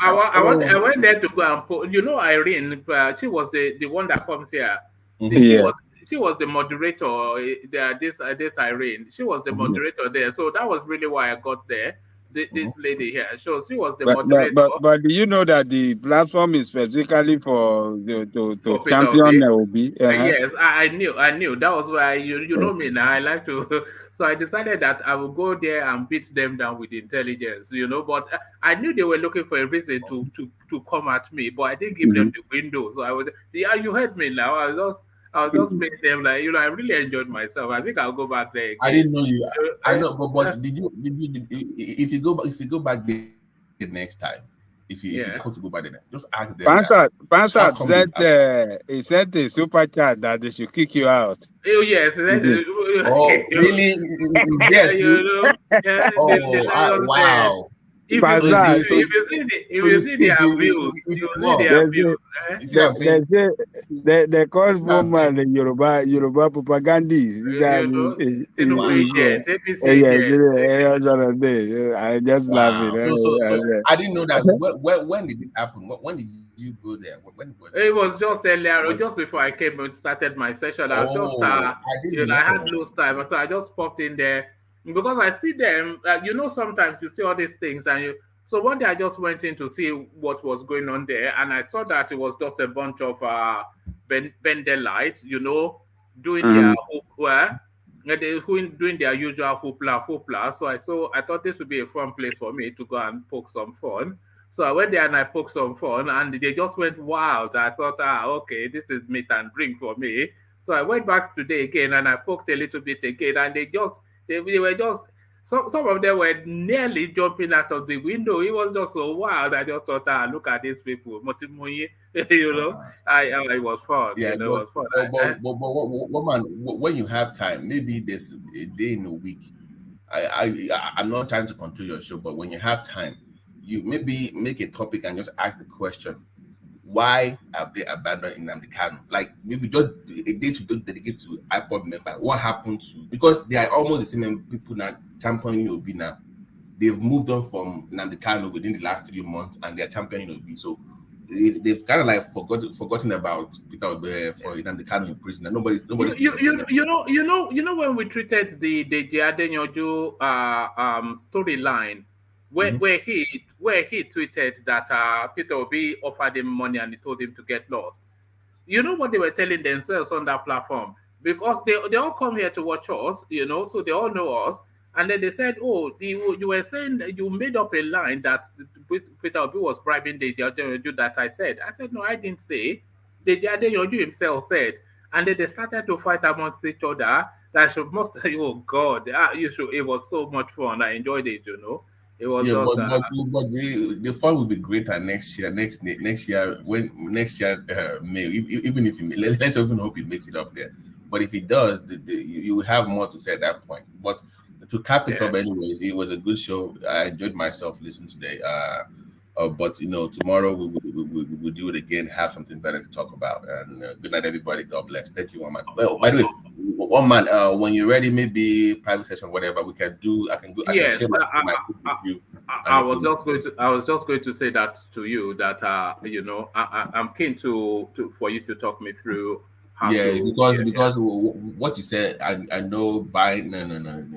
I went there to go and put. Irene, she was the one that comes here. She was the moderator. This Irene, she was the moderator there. So that was really why I got there. This lady here, so she was the moderator. But do you know that the platform is specifically for to champion Obi? Yes, I knew. That was why you know me now. I like to. So I decided that I will go there and beat them down with intelligence. But I knew they were looking for a reason to come at me, but I didn't give them the window. So I was. Yeah, you heard me now. I was just paying them like I really enjoyed myself. I think I'll go back there again. I didn't know you. I know, but did you if you go back there the next time, if you happen to go back there, just ask them. Pansat he sent a super chat that they should kick you out. Oh yes. Oh really? Wow. If you see the abuse, you see the abuse. You see what I'm saying? They call woman the Yoruba propagandist. I just love it. So I didn't know that. When did this happen? When did you go there? It was just earlier, just before I came and started my session. I was just I had no time, so I just popped in there. Because I see them, sometimes you see all these things, so one day I just went in to see what was going on there, and I saw that it was just a bunch of Bendelites, doing their doing their usual hoopla. So I thought this would be a fun place for me to go and poke some fun. So I went there and I poked some fun, and they just went wild. I thought, okay, this is meat and drink for me. So I went back today again and I poked a little bit again, and they were just, some of them were nearly jumping out of the window. It was just so wild. I just thought, look at these people. It was fun. Yeah, it was fun. But man, when you have time, maybe there's a day in a week. I'm not trying to control your show, but when you have time, you maybe make a topic and just ask the question, why have they abandoned Nnamdi Kanu? Like maybe just a day to dedicate to IPOB member. What happened to, because they are almost the same people now championing Obi now. They've moved on from Nnamdi Kanu within the last 3 months and they're championing Obi. So they've kind of like forgotten about Peter Obi for the kind of prison, and nobody You, speaks of him. you know when we treated the Adenyoju storyline, where he tweeted that Peter Obi offered him money and he told him to get lost. You know what they were telling themselves on that platform? Because they all come here to watch us, so they all know us. And then they said, oh, you were saying that you made up a line that Peter Obi was bribing the Adenyoju that I said. I said, no, I didn't say. The Adenyoju himself said. And then they started to fight amongst each other. That should most, oh God, it was so much fun. I enjoyed it, It was Yeah, just, but the fun will be greater next year. Next year May. Even if let's even hope he makes it up there. But if he does, you will have more to say at that point. But to cap it up, anyways, it was a good show. I enjoyed myself listening today. But tomorrow we'll do it again. Have something better to talk about. And good night, everybody. God bless. Thank you, one man. Well, by the way, one man. When you're ready, maybe private session, whatever we can do. I can share my with you. I was just going to say that to you that I'm keen to for you to talk me through how because what you said, I know by no.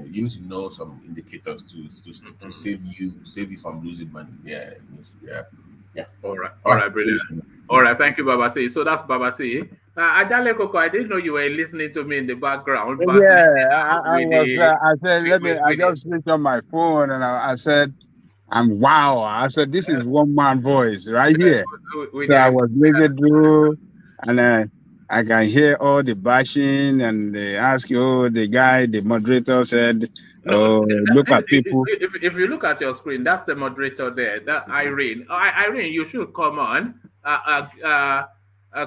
You need to know some indicators to save you from losing money. Yeah. All right, brilliant. All right, thank you, Babati. So that's Babati. Ajale Koko, I didn't know you were listening to me in the background. But I was. I said, I just switched on my phone and I said, wow. I said, this is one man voice right here. So I was listening through, and I can hear all the bashing, and they ask you, the moderator said, look at people. If you look at your screen, that's the moderator there. That Irene. Irene, you should come on.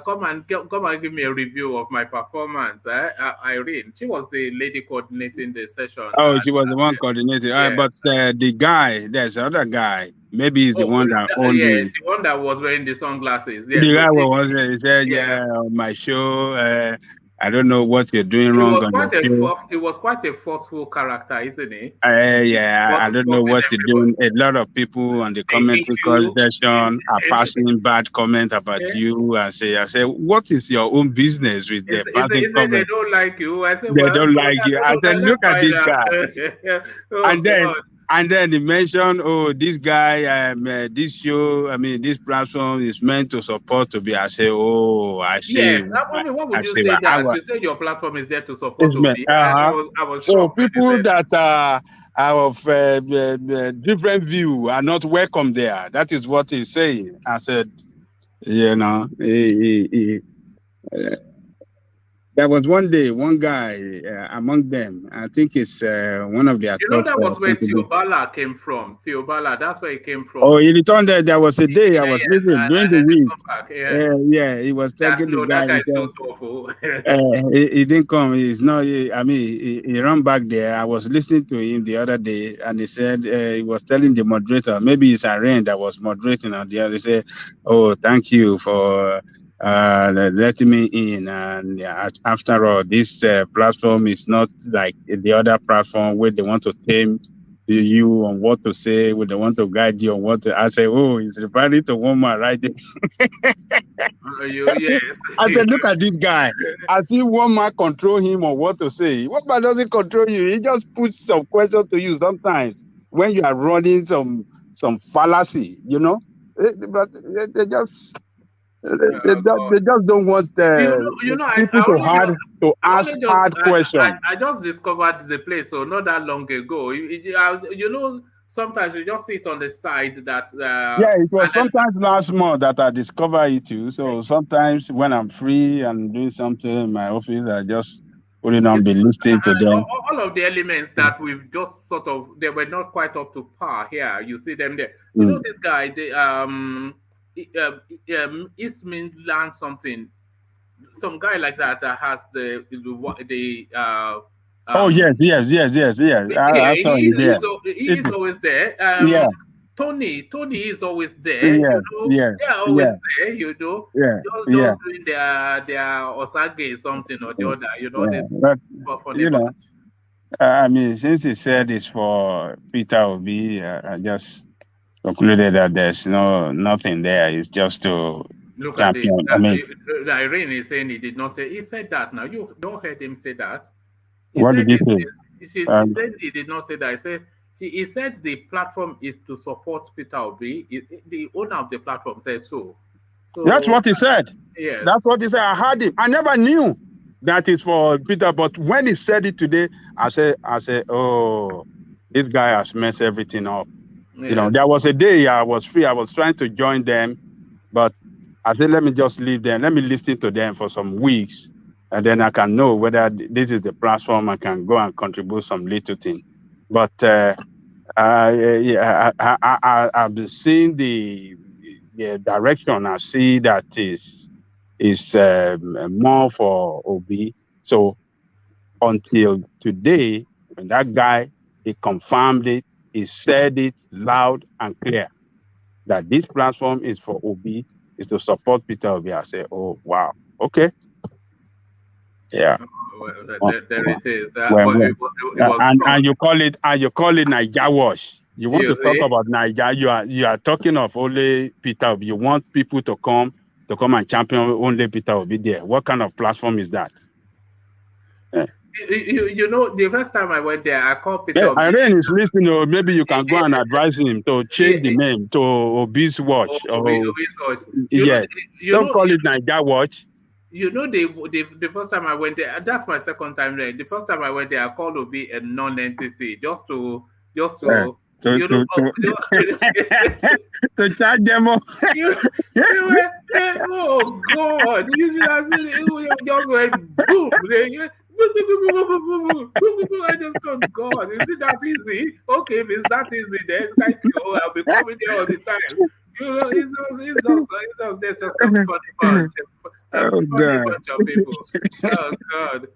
Come and give me a review of my performance. Irene, she was the lady coordinating the session. Oh, she was the one coordinating. Yes. But the guy, there's another guy. Maybe he's the one that owned the one that was wearing the sunglasses. Yeah, the guy was there. He said, on my show, I don't know what you're doing wrong on the show. It was quite a forceful character, isn't he? I don't know what you're doing. A lot of people on the commenting section are passing bad comment about you. I say, what is your own business with the passing comment? They don't like you. I said, they don't like you. I said, look at this guy. And then they mentioned, this guy, this show, this platform is meant to support to be. I say, I see. Yes, what would you say that? You say your platform is there to support to be. I was so people that are of different view are not welcome there. That is what he's saying. I said, there was one day, one guy among them, I think it's one of their top... that was where Theobala came from. Theobala, that's where he came from. Oh, he returned there was a day I was listening during the week. He was talking to the guy. That guy so awful. He didn't come. He's not... he ran back there. I was listening to him the other day, and he said he was telling the moderator, maybe it's Irene that was moderating on the other. He said, thank you for... letting me in, and after all, this platform is not like the other platform where they want to tame you on what to say, where they want to guide you on what to. I say, he's referring to one man right there. I said, look at this guy. I see one man control him on what to say. What man doesn't control you? He just puts some question to you sometimes when you are running some fallacy, but they just. They just don't want people to ask hard questions. I just discovered the place not that long ago. Sometimes you just sit on the side that. It was sometimes last month that I discovered it too. So sometimes when I'm free and doing something in my office, I just put it on, be listening to them. All of the elements that we've just they were not quite up to par here. You see them there. This guy, Eastman learned something. Some guy like that has the yes. He is always there. Tony is always there. They're always there. Just doing their Osage something or the other. Since he said it's for Peter Obi, I just concluded that there's nothing there. It's just to Look at this. champion. I mean, Irene is saying he did not say. He said that. Now you don't heard him say that. He what did said you say? he said he did not say that. He said the platform is to support Peter Obi. The owner of the platform said so. So That's what he said. Yes. That's what he said. I heard him. I never knew that is for Peter, but when he said it today, I said, oh, this guy has messed everything up. Yes. There was a day I was free. I was trying to join them, but I said, let me just leave them. Let me listen to them for some weeks, and then I can know whether this is the platform I can go and contribute some little thing. But I've been seeing the direction. I see that is more for Obi. So until today, when that guy, he confirmed it, he said it loud and clear that this platform is for Obi, is to support Peter Obi. I say, oh wow, okay, yeah. There it is. Well, it was and you call it Naija wash. You want to talk about Naija? You are talking of only Peter Obi. You want people to come and champion only Peter Obi there. What kind of platform is that? Yeah. The first time I went there, I called Peter Obi. Irene is listening. Or maybe you can go and advise him to change the name to Obi's Watch. Obi's Watch. Don't call it Naija Watch. The first time I went there, that's my second time there. The first time I went there, I called Obi a non-entity just to to charge them up. Oh God! You just went boom. I just thought, God, is it that easy? Okay, if it's that easy, then thank you. I'll be coming there all the time. There's just a funny bunch. Funny bunch of people. Oh God.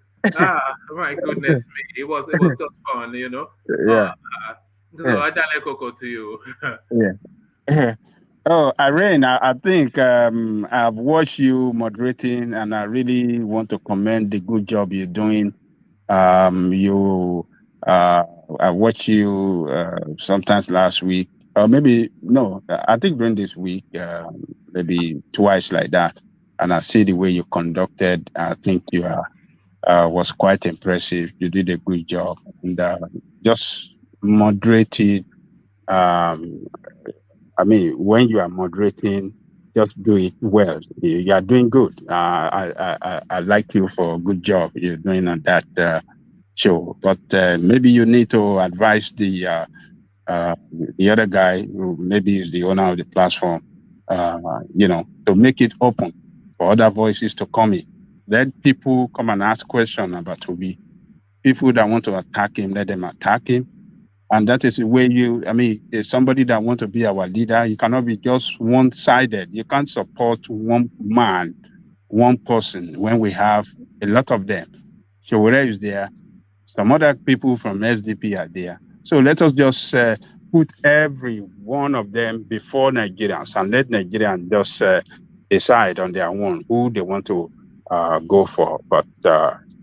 My goodness me. It was just fun, Yeah. So I Coco to you. Yeah. Oh, Irene, I think I've watched you moderating, and I really want to commend the good job you're doing. I watched you sometimes last week, or maybe no, I think during this week, maybe twice like that. And I see the way you conducted. I think you was quite impressive. You did a good job, and just moderated. I mean, when you are moderating, just do it well. You are doing good. I like you for a good job you're doing on that show. But maybe you need to advise the other guy who maybe is the owner of the platform, to make it open for other voices to come in. Let people come and ask questions about Obi. People that want to attack him, let them attack him. And that is the way there's somebody that wants to be our leader. You cannot be just one-sided. You can't support one man, one person, when we have a lot of them. Showore is there. Some other people from SDP are there. So let us just put every one of them before Nigerians and let Nigerians just decide on their own who they want to go for. But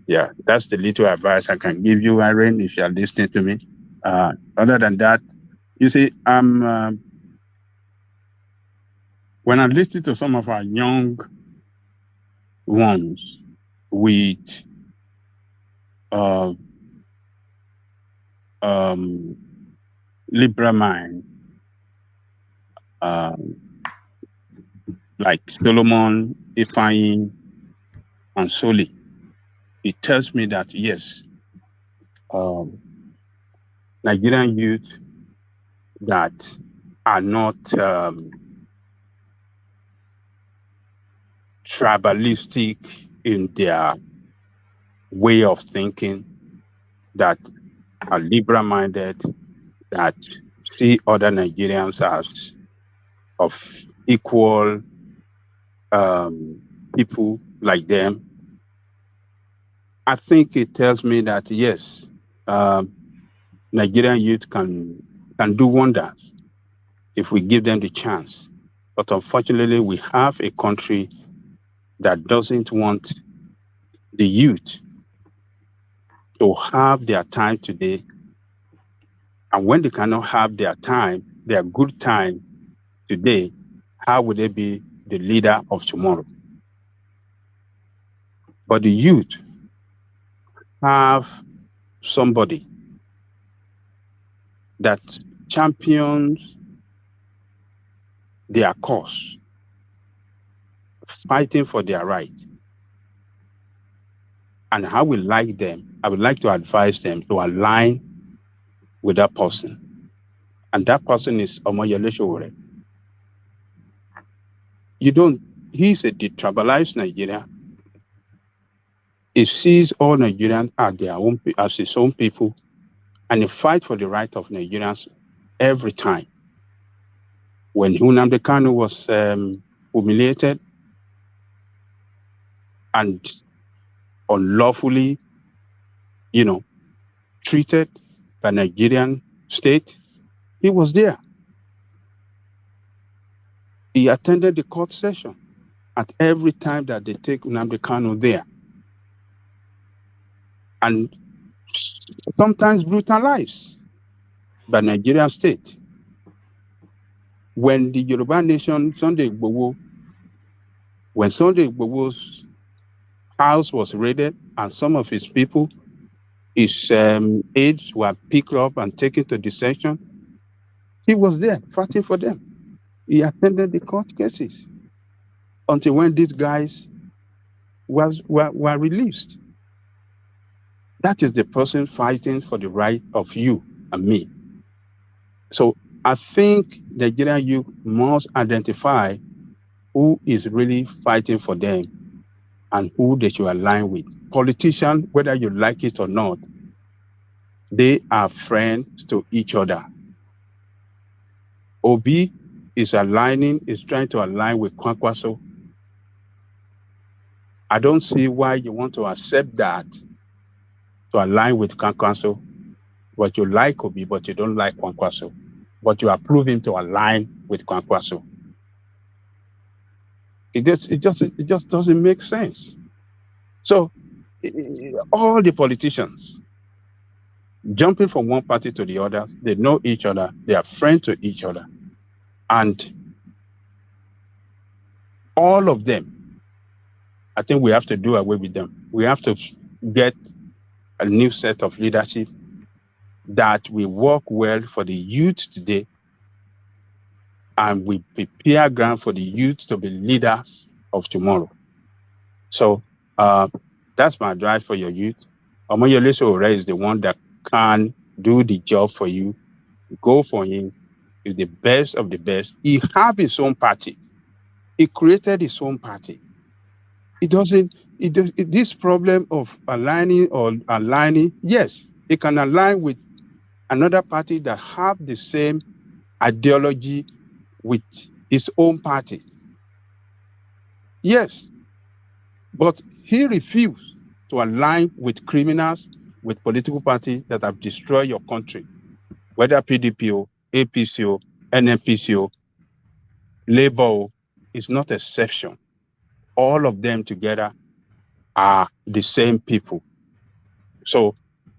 yeah, that's the little advice I can give you, Irene, if you're listening to me. Other than that, you see, when I listen to some of our young ones with liberal mind, like Solomon, Ifeanyi, and Soli, it tells me that yes, Nigerian youth that are not tribalistic in their way of thinking, that are liberal-minded, that see other Nigerians as of equal people like them. I think it tells me that yes, Nigerian youth can do wonders if we give them the chance. But unfortunately, we have a country that doesn't want the youth to have their time today. And when they cannot have their time, their good time today, how would they be the leader of tomorrow? But the youth have somebody that champions their cause, fighting for their right. And I would like to advise them to align with that person. And that person is Omoyele Sowore. He's a detribalized Nigeria. He sees all Nigerians as his own people, and he fights for the right of Nigerians every time. When Nnamdi Kanu was humiliated and unlawfully, treated by Nigerian state, he was there. He attended the court session at every time that they take Nnamdi Kanu there. And sometimes brutalized by Nigerian state. When the Yoruba nation, Sunday Igboho's house was raided and some of his people, his aides were picked up and taken to detention, he was there fighting for them. He attended the court cases until when these guys were released. That is the person fighting for the right of you and me. So I think Nigerian youth must identify who is really fighting for them and who they should align with. Politicians, whether you like it or not, they are friends to each other. Obi is trying to align with Kwankwaso. I don't see why you want to accept that to align with Kwankwaso, but you like Obi, but you don't like Kwankwaso, but you approve him to align with Kwankwaso. It just doesn't make sense. So all the politicians jumping from one party to the other, they know each other, they are friends to each other. And all of them, I think we have to do away with them. We have to get a new set of leadership that will work well for the youth today, and we prepare ground for the youth to be leaders of tomorrow. So that's my advice for your youth. Omoyele Sowore is the one that can do the job for you. Go for him. He's the best of the best. He has his own party. He created his own party. This problem of aligning, yes, he can align with another party that have the same ideology with his own party. Yes, but he refused to align with criminals, with political parties that have destroyed your country, whether PDP, APC, NNPC, Labour is not exception. All of them together are the same people. So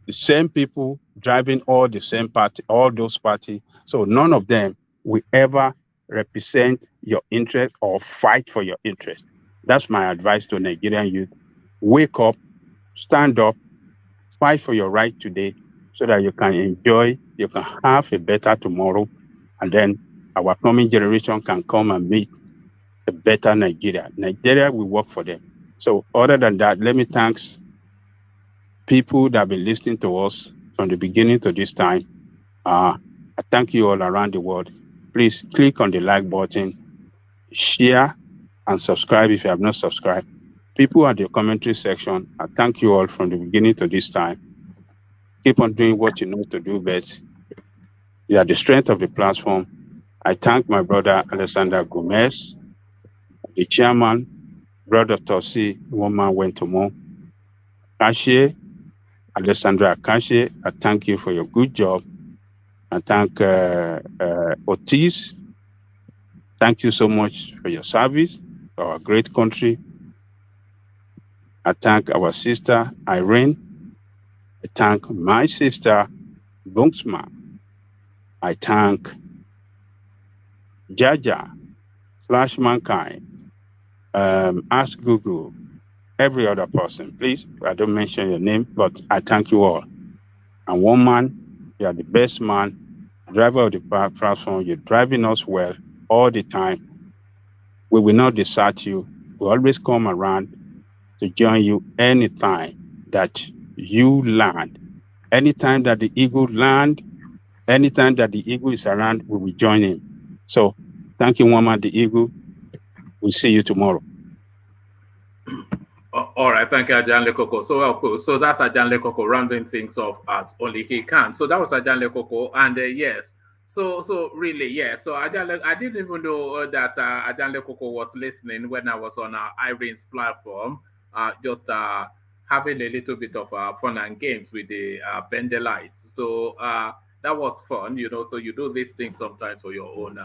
the same people driving all the same party, all those parties. So none of them will ever represent your interest or fight for your interest. That's my advice to Nigerian youth. Wake up, stand up, fight for your right today so that you can have a better tomorrow. And then our coming generation can come and meet a better Nigeria. Nigeria will work for them. So other than that, let me thank people that have been listening to us from the beginning to this time. I thank you all around the world. Please click on the like button, share, and subscribe if you have not subscribed. People at the commentary section, I thank you all from the beginning to this time. Keep on doing what you know to do best. You are the strength of the platform. I thank my brother Alexander Gomez, the chairman, brother Tosi, one man went to more. Kashe, Alessandra Kashe, I thank you for your good job. I thank Otis. Thank you so much for your service to our great country. I thank our sister Irene. I thank my sister Bunksma. I thank Jaja, Slash Mankind, Ask Google, every other person. Please, I don't mention your name, but I thank you all. And one man, you are the best man, driver of the platform. You're driving us well all the time. We will not desert you. We always come around to join you anytime that you land. Anytime that the eagle land, anytime that the eagle is around, we will join him. So thank you, Woman the Eagle. We'll see you tomorrow. All right, thank you, Ajan Lekoko. So well put. So that's Ajan Lekoko rounding things off as only he can. So that was Ajan Lekoko, and yes. So really, yeah. So I didn't even know that Ajan Lekoko was listening when I was on Irene's platform, just having a little bit of fun and games with the Bendelites. So that was fun, you know. So you do these things sometimes for your own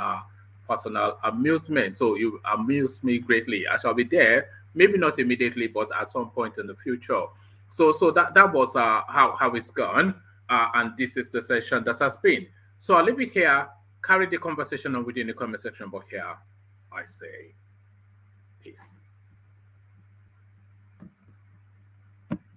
personal amusement. So you amuse me greatly. I shall be there, maybe not immediately, but at some point in the future. So that was how it's gone, and this is the session that has been. So I'll leave it here. Carry the conversation on within the comment section, but here I say peace.